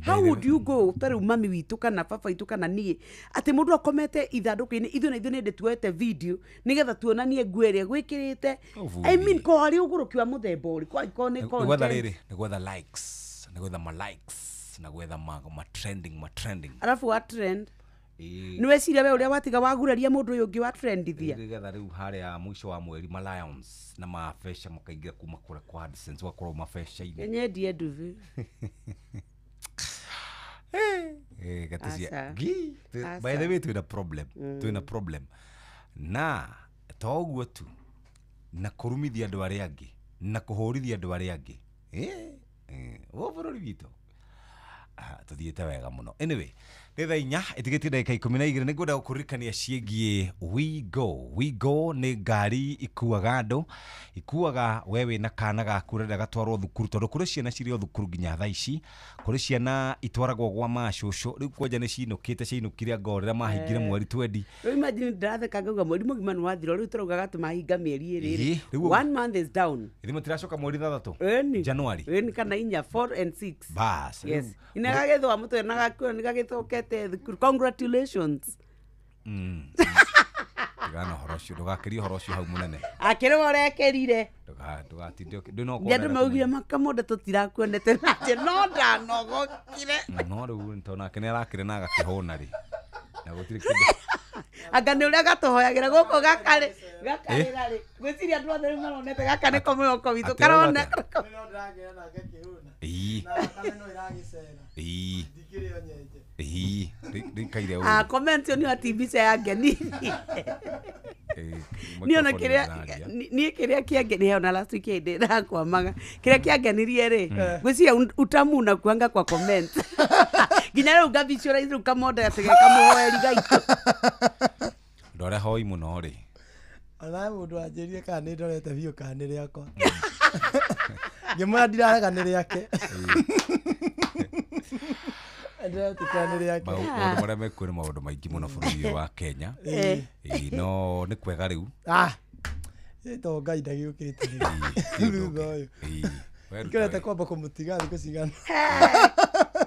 how would you go tarĩu mami witũ kana baba witũ kana niĩ atĩ mũndũ akomete ithandũkũ-inĩ ithuĩ na ithuĩ nĩndĩ tuoete video nĩgetha tuonanie nguo ĩrĩa gwĩkĩrĩte I mean ko harĩ ũgũrũki wa mũthemba ũrĩ ko nĩ content nĩ gwetha likes nĩ gwetha ma likes na gwetha ma trending arafu wa trend nĩ weciria we ũrĩa watiga waguraria mũndũ ũyũ ũngĩ wa trendithia nĩgetha rĩu harĩa mũico wa mweri ma lions na mabesha makaingĩra kuma kũrĩa kwa AdSense wakorwo mabesha-inĩ nyendie nduvi gatĩcia by the way twĩna problem na to ũguo tu na kũrumithia andũ arĩa angĩ na kũhũrithia andũ arĩa angĩ bũrũri witũ tuthiĩte wega mũno anyway nĩ thaa inya ĩtigĩtie ndagĩka 12 nĩ ngwenda gũkũririkania ciĩgiĩ we go nĩ ngari ikuaga andũ ikuaga we wĩna kana gaku ũrenda gatwarwo thukuru tondũ kũrĩ ciana cirĩ o thukuru nginya thaa ici kũrĩ ciana itwaragwo gwa macũcũ rĩu kwanja nĩ ciinũkire ngorera mahingire mweri 20 rĩu imagine ndĩratheka ngauga mweri mũgima nĩ wathira rĩu tũraugaga tũmahinga mĩeri ĩrĩ 1 month is down ithimo tiracoka mweri 3 January kana 4 and 6 bas yes inagagethwa mũtwe na gakuo nĩ gagĩtokete thukuru congratulations gana horocio ndũgakĩrie horocio hau mũnene akĩrwo ũrekerire ndũgatinde ndĩno ndĩ maugire makamonde tũtirakuonete naje no ndanogokire no rĩu ntona kene arakĩre na agakĩhũna rĩ na gũtirĩ kĩndũ anga nĩ ũrĩa gatũhoyagĩra gũkũ gakarĩra rĩ gwĩciria andũ othe maronete gaka nĩ komwĩhoko witũ karona comment yo nĩ atibica ya ngeni niona kĩrĩa kĩangenirie ona last week hĩndĩ ndakwamaga kĩrĩa kĩangenirie rĩ gwĩciria utamuna kuanga kwa comment nginya rĩu ngavisualize rĩu kamonde gategeka mũhoeri gaitũ ndore hoi mũno rĩ ona mũndũ anjĩrire kana nĩ ndorete biũ kana nĩ rĩakwa ngĩmwĩra ndirarega nĩ rĩake maũndũ marĩa mekuo nĩ maũndũ maingĩ mũno bũrũri wa Kenya no nĩ kwega rĩu to Ngai ndagĩũkĩte thutha ũyũ ikerete kwamba kũmũtiga thikũ cigana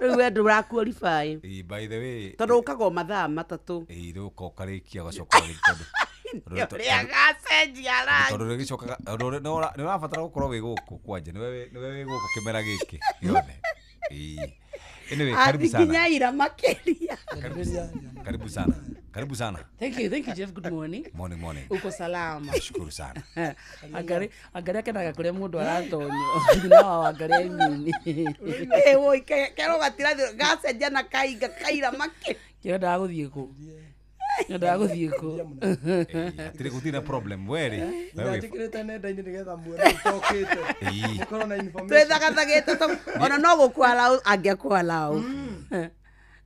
rĩu we ndũrakuorify by the way tondũ ũkaga mathaa matatũ rĩu ũkarĩkia ũgacoka tondũ rĩa gacenjia rangi tondũ rĩgĩcokaga nĩ ũrabatara gũkorwo wĩ gũkũ kwanja nĩ we wĩ gũkũ kĩmera gĩkĩ yone anyway karibu sana nginya ira makeria karibu sana thank you Jeff good morning morning uko salama nashukuru sana angaria kenaga kuria mundu aratonyo thina wa wangaria imini woi kero gatira gacenjia na kaira makeria kĩrenda gũthiĩ kũ nda gũthiĩ kũ atire gũtirĩ problem weri wewe tikirete nenda-inĩ nĩgetha muone utokĩte ũkorwo na information twĩthagathagĩte ona no gũkwala angĩkwala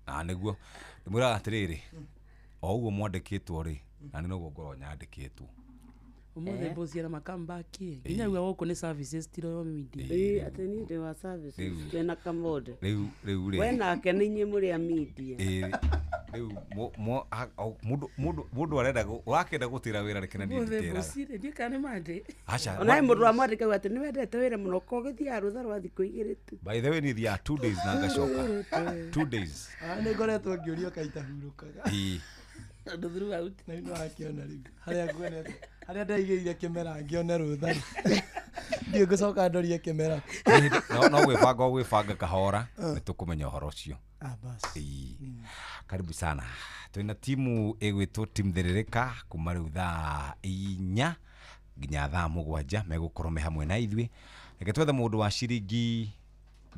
nĩguo ndĩmwĩraga atĩrĩrĩ o ũguo mwandĩkĩtwo rĩ na nĩ noguo ngorwo nyandĩkĩtwo Umothe bosi na makambaki. Nginya uga goko ni services tiro yo media. Ati ni de wa services. Twena kamode. Riu We nake ni nyie muri a media. Riu mundu arenda urakenda gutira wira rekena ni Umothe nditira. bosi ndi kana mande. Acha. Ona mundu amwandika ati ni wendete wira muno ko githia rutha rwa thikũ igĩrĩ tu. By the way ni thia 2 days na ngacoka. 2 days. Nĩ ngoretwo ngĩũrio kaita hurũkaga. Andũ throughout na ino akiona rĩu. Harĩa nguonete. Harĩa ndaigĩire kĩmera ngĩone rũtha. Ndiĩ ngũcoka ndorie kĩmera. No gwĩbanga kahora nĩ tũkũmenya ũhoro ũcio. Basi. Karibu sana. Twina timu ĩgwĩtwo timu therereka kuma rĩu thaa 4 nginya thaa 7 megũkorwo me hamwe na ithuĩ. Reke twethe mũndũ wa ciringi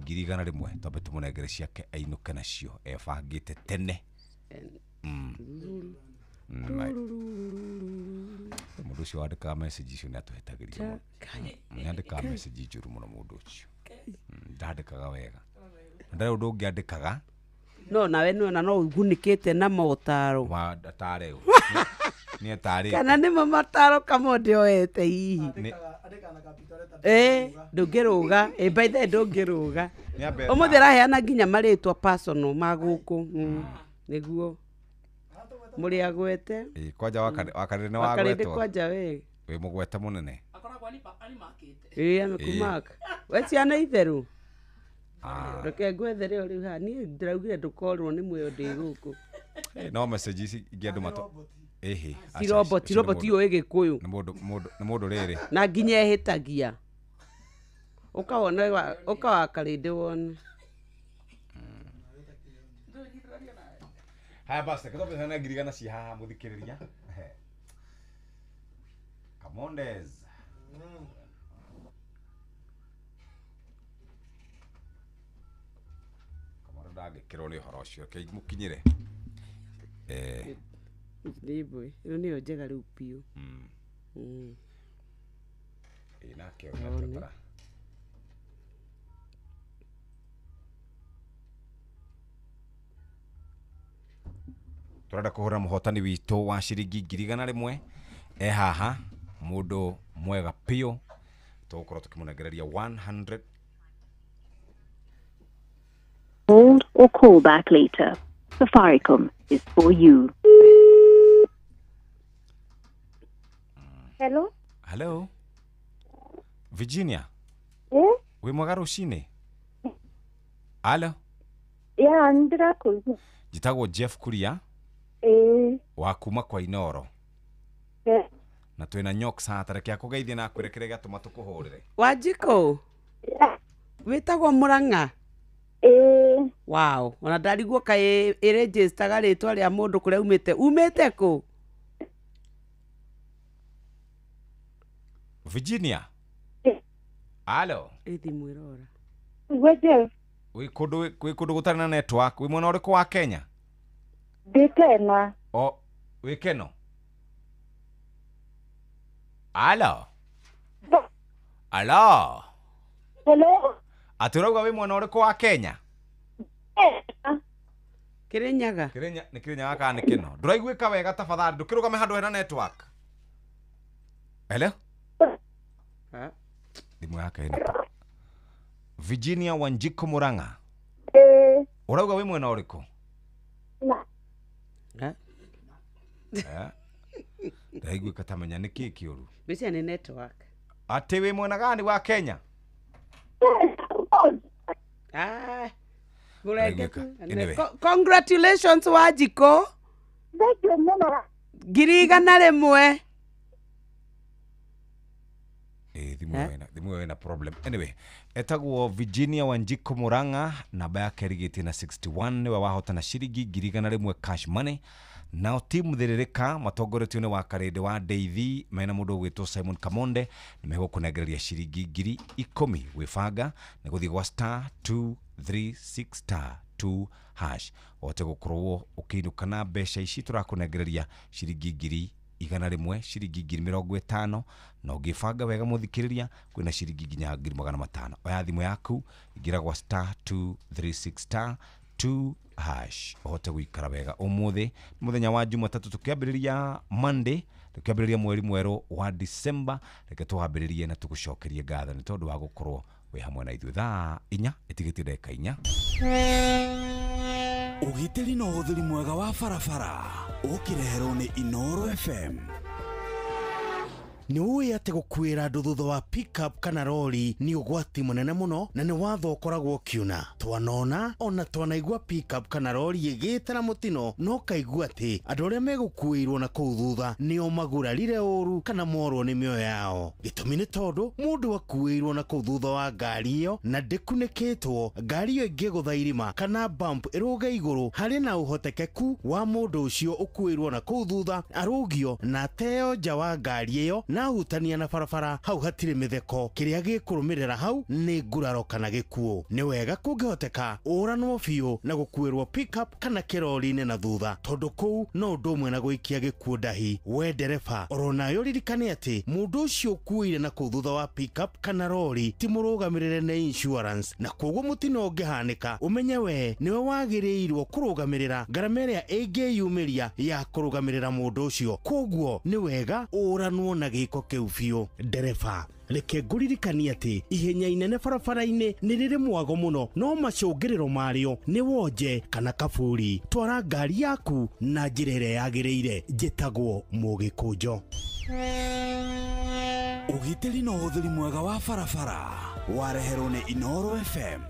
100,000 twambe tũmũnengere ciake ainũke nacio ebangĩte tene. Mũndũ ũcio wandĩkaga message icio nĩatũhetagĩria. Nĩandĩkaga message njũru mũno mũndũ ũcio. Ndandĩkaga wega. Ndarĩ ũndũ ũngĩandĩkaga. No nawe no ugunĩkĩte na motaro. Wa datare. Nĩ atare. Kana nĩ mataro kamode oete hihi. Ndũngĩrũga. By the way ndũngĩrũga. Ũmũthĩ araheana nginya marĩtwa personal ma gũkũ. Nĩguo. Muri agwete. Kwanja wakanene wa gwetwo. Wakanene kwanja we. We mugwete munene. Akoragwo ani makite. Amekumaka. We ciana itheru. Reke ngwethere uri ha ni ndiraugire ndukorwo ni muyo ndi guku. No message ici ingi andu mato. Ehe. Robot yo igikuyu. Nĩ mũndũ rĩrĩ. Na nginya ehitagia. Ukawona ukawakarinde wona. Haya basi, katope sana ngirigana ci haha muthikiriria. Kamondes. Kamara ndagĩkĩrwo nĩ ũhoro ũcio ke mũkinyĩre. Ndibwe, ĩyo nĩyo njega rĩu biũ. Nake ũgatũtara. Turenda kuhura muhotani witũ wa ciringi 100,000 haha mũndũ mwega piũ tũgũkorwo tũkĩmũnengereria 100. Hold or call back later. Safaricom is for you. Hello? Hello? Virginia? Wĩ mwega rũcinĩ? Alo? Ndĩrakuigua. Njĩtagwo Jeff Kuria. Wa kuma kwa Inoro. Na twĩna Nyoks haha reke akũgeithie na akwĩrekere gatũma tũkũhũrĩre. Wanjiko? Wĩtagwo Mũrang'a? Wow, ona ndarigwo kaĩ ĩregistaga rĩtwa rĩa mũndũ kũrĩa umĩte. Umĩte kũ? Virginia? Alo? Thimũ ĩrora. Wĩ kũndũ gũtarĩ na network, wĩ mwena ũrĩkũ wa Kenya? Ndikena. Wĩ Keno? Alo? Alo? Hello? Atũrauga wĩ mwena ũrĩkũ wa Kenya? Kirinyaga. Nĩ Kirinyaga kana nĩ Keno? Ndũraiguĩka wega tafadhali, ndũkĩrũgame handũ hena network. Hello? Thimũ yake ĩna. Virginia Wanjiko Mũrang'a. Ũrauga wĩ mwena ũrĩkũ? Ndaiguĩka tamenya nĩ kĩĩ kĩũru. Mbica nĩ network. Atĩ wĩ mwena gani wa Kenya? Congratulations Wanjiko. Thank you mũno. 100,000. Thimũ ĩna problem. Anyway, etagwo Virginia Wanjiko Mũrang'a, namba yake ĩrigĩtie na 61, nĩwe wahotana ciringi 100,000 cash money. Nao timu therereka matongoretio nĩ wa Karĩndĩ wa Ndeithi mena mũndũ ũgwĩtwo Simon Kamonde nĩmegũkũnengereria ciringi 10,000 gwĩbanga nĩ gũthiĩ gwa *236*2# ote gũkorwo ũkĩinũka na mbeca ici tũrakũnengereria ciringi 100,000 ciringi 50,000 na ũngĩbanga wega mũthikĩrĩria kwĩna ciringi nginya 500,000. Oya thimũ yaku ingĩra gwa *236*2# 2 hash ohote gwikara wega umuthi muthenya wa Jumatatu tukiambiriria Monday tukiambiriria mweri mweru wa December reke tuhambiririe na tugucokerie ngatho ni tondu wa gukorwo we hamwe na ithuĩ thaa 4 itigitie ndeka 4 ugitiri na uthiri mwega wa barabara ukireherwo ni Inoro FM. Ni uĩ atĩ gũkuĩra andũ thutha wa pick-up kana lori ni ũgwati mũnene mũno na nĩ watho ũkoragwo ũkiuna. Twanona ona twanaigua pick-up kana lori ĩgĩte na mũtino no kaigua atĩ andũ arĩa megũkuĩirwo na kũu thutha nĩo magurarire ũru kana morwo nĩ mĩoyo yao. Gĩtũmi nĩ tondũ mũndũ akuĩirwo na kũu thutha wa ngari ĩyo na ndĩkunĩkĩtwo, ngari ĩyo ĩngĩgũtha irima kana bump ĩrũge igũrũ, harĩ na ũhotekeku wa mũndũ ũcio ũkuĩirwo na kũu thutha arũgio na ateo nja wa ngari ĩyo na hutania na barabara, hau hatirĩ mĩtheko. Kĩrĩa gĩkũrũmĩrĩra hau nĩ nguraro kana gĩkuũ. Nĩ wega kũngĩhoteka ũranwo biũ na gũkuĩrwo pick-up kana kĩrori-inĩ na thutha, tondũ kũu no ũndũ ũmwe na gũikia gĩkuũ ndahi. We ndereba oronayo ririkane atĩ mũndũ ũcio ũkuĩire na kũu thutha wa pick-up kana lori ti mũrũgamĩrĩre nĩ insurance, na koguo mũtino ũngĩhanĩka ũmenye we nĩwe wagĩrĩirwo kũrũgamĩrĩra ngarama ĩrĩa ĩngĩyumĩria ya kũrũgamĩrĩra mũndũ ũcio. Koguo nĩ wega ũranwo na gĩko kĩu biũ. Ndereba reke ngũririkanie atĩ ihenya inene barabara-inĩ nĩ rĩrĩ mwago mũno, no macũngĩrĩro marĩo nĩ wonje kana kaburi. Twara ngari yaku na njĩra ĩrĩa yagĩrĩire. Njĩtagwo Mũgĩkũnjo. Ugitiri na uthiri mwega wa barabara wareherwo nĩ Inoro FM.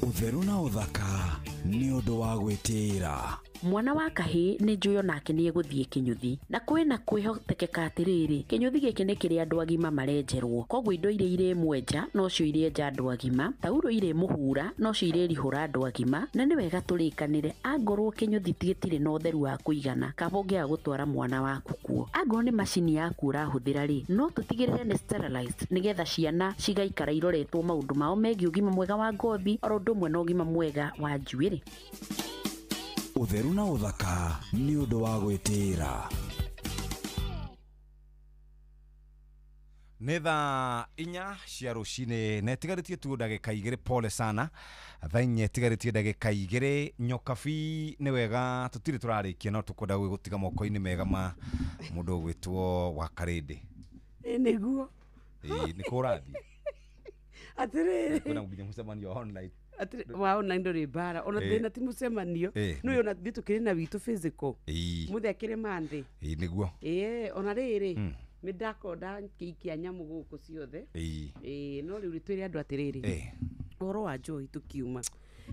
Utheru na uthaka ni ũndũ wa gwĩtĩĩra. Mwana wa kahĩ nĩ njũĩ onake nĩ egũthiĩ kĩnyuthi, na kwĩna kwĩhotekeka atĩrĩrĩ, kĩnyuthi gĩkĩ nĩ kĩrĩa andũ agima marenjerwo. Koguo indo iria irĩ mwenja no cio irĩenja andũ agima, tauro irĩ mũhura no cio irĩrihũra andũ agima, na nĩ wega tũrĩkanĩre angorwo kĩnyuthi gĩtirĩ na ũtheru wa kũigana kaba ũngĩaga gũtwara mwana waku kuo. Angorwo nĩ macini yaku ũrahũthĩra rĩ, no tũtigĩrĩre nĩ sterilized nĩgetha ciana cigaikara iroretwo maũndũ mao megiĩ ũgima mwega wa ngothi oro ũndũ ũmwe na ũgima mwega wa njuĩrĩ. Utheru na uthaka ni ũndũ wa gwĩtĩĩra. Nĩ thaa 4 cia rũcinĩ na ĩtigarĩtie tu ndagĩka 2. Pole sana, thaa 4 ĩtigarĩtie ndagĩka 2. Nyokabi nĩ wega tũtirĩ tũrarĩkia no tũkwenda gũtiga moko-inĩ mega ma mũndũ ũgwĩtwo wa Karĩndĩ. Nĩguo nĩ kũrathiĩ atĩrĩrĩ kwĩna nginya mũcemanio online wa online ndũrĩ bara ona thĩna ti mũcemanio no yona thiĩ tũkĩrĩ na witũ physical mũthenya kĩrĩ Monday nĩguo ona rĩrĩ nĩndakonda ngĩikia nyamũ gũkũ ciothe no rĩu twĩre andũ atĩrĩrĩ ũhoro wa Joy tukiuma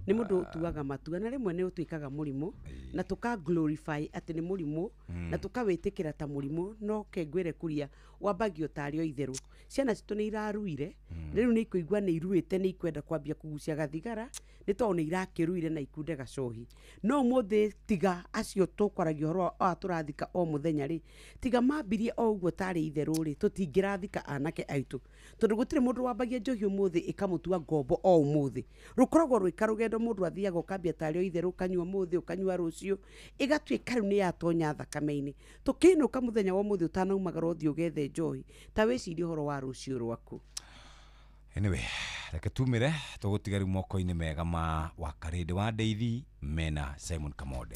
nĩ mũndũ tuaga matua na rĩmwe nĩ ũtuĩkaga mũrimũ na tũka glorify atĩ nĩ mũrimũ na tũkawĩtĩkĩra ta mũrimũ no kengwĩre kuria wambagio tarĩo itherũ. Ciana citũ nĩ iraruire rĩu nĩ ikũigua nĩ iruĩte nĩ ikwenda kwambia kugucia gathigara nĩ tondũ nĩ irakĩruire na ikunde gacohi. No mũthĩ tiga acio tũkwaragia ũhoro wa tũrathika o mũthenya rĩ, tiga mambirie o ũguo tarĩ itherũ rĩ, tũtingĩrathika anake aitũ tondũ gũtirĩ mũndũ wambagia njohi ũmũthĩ ĩkamũtua ngombo o ũmũthĩ. Rũkoragwo rwĩka rũgendo mũndũ athiaga ũkambia tarĩo itherũ ũkanyua mũthĩ ũkanyua rũciũ ĩgatuĩka rĩu nĩ yatonya thakame-inĩ. Tũkĩinũka mũthenya wa mũthĩ ũtanaumagara ũthiĩ ũgethe njohi ta wĩcirie ũhoro wa rũciũ rwaku. Anyway, reke tumĩre tũgũtiga rĩu moko-inĩ mega ma wa Karĩndĩ wa Ndeithi mena Simon Kamode.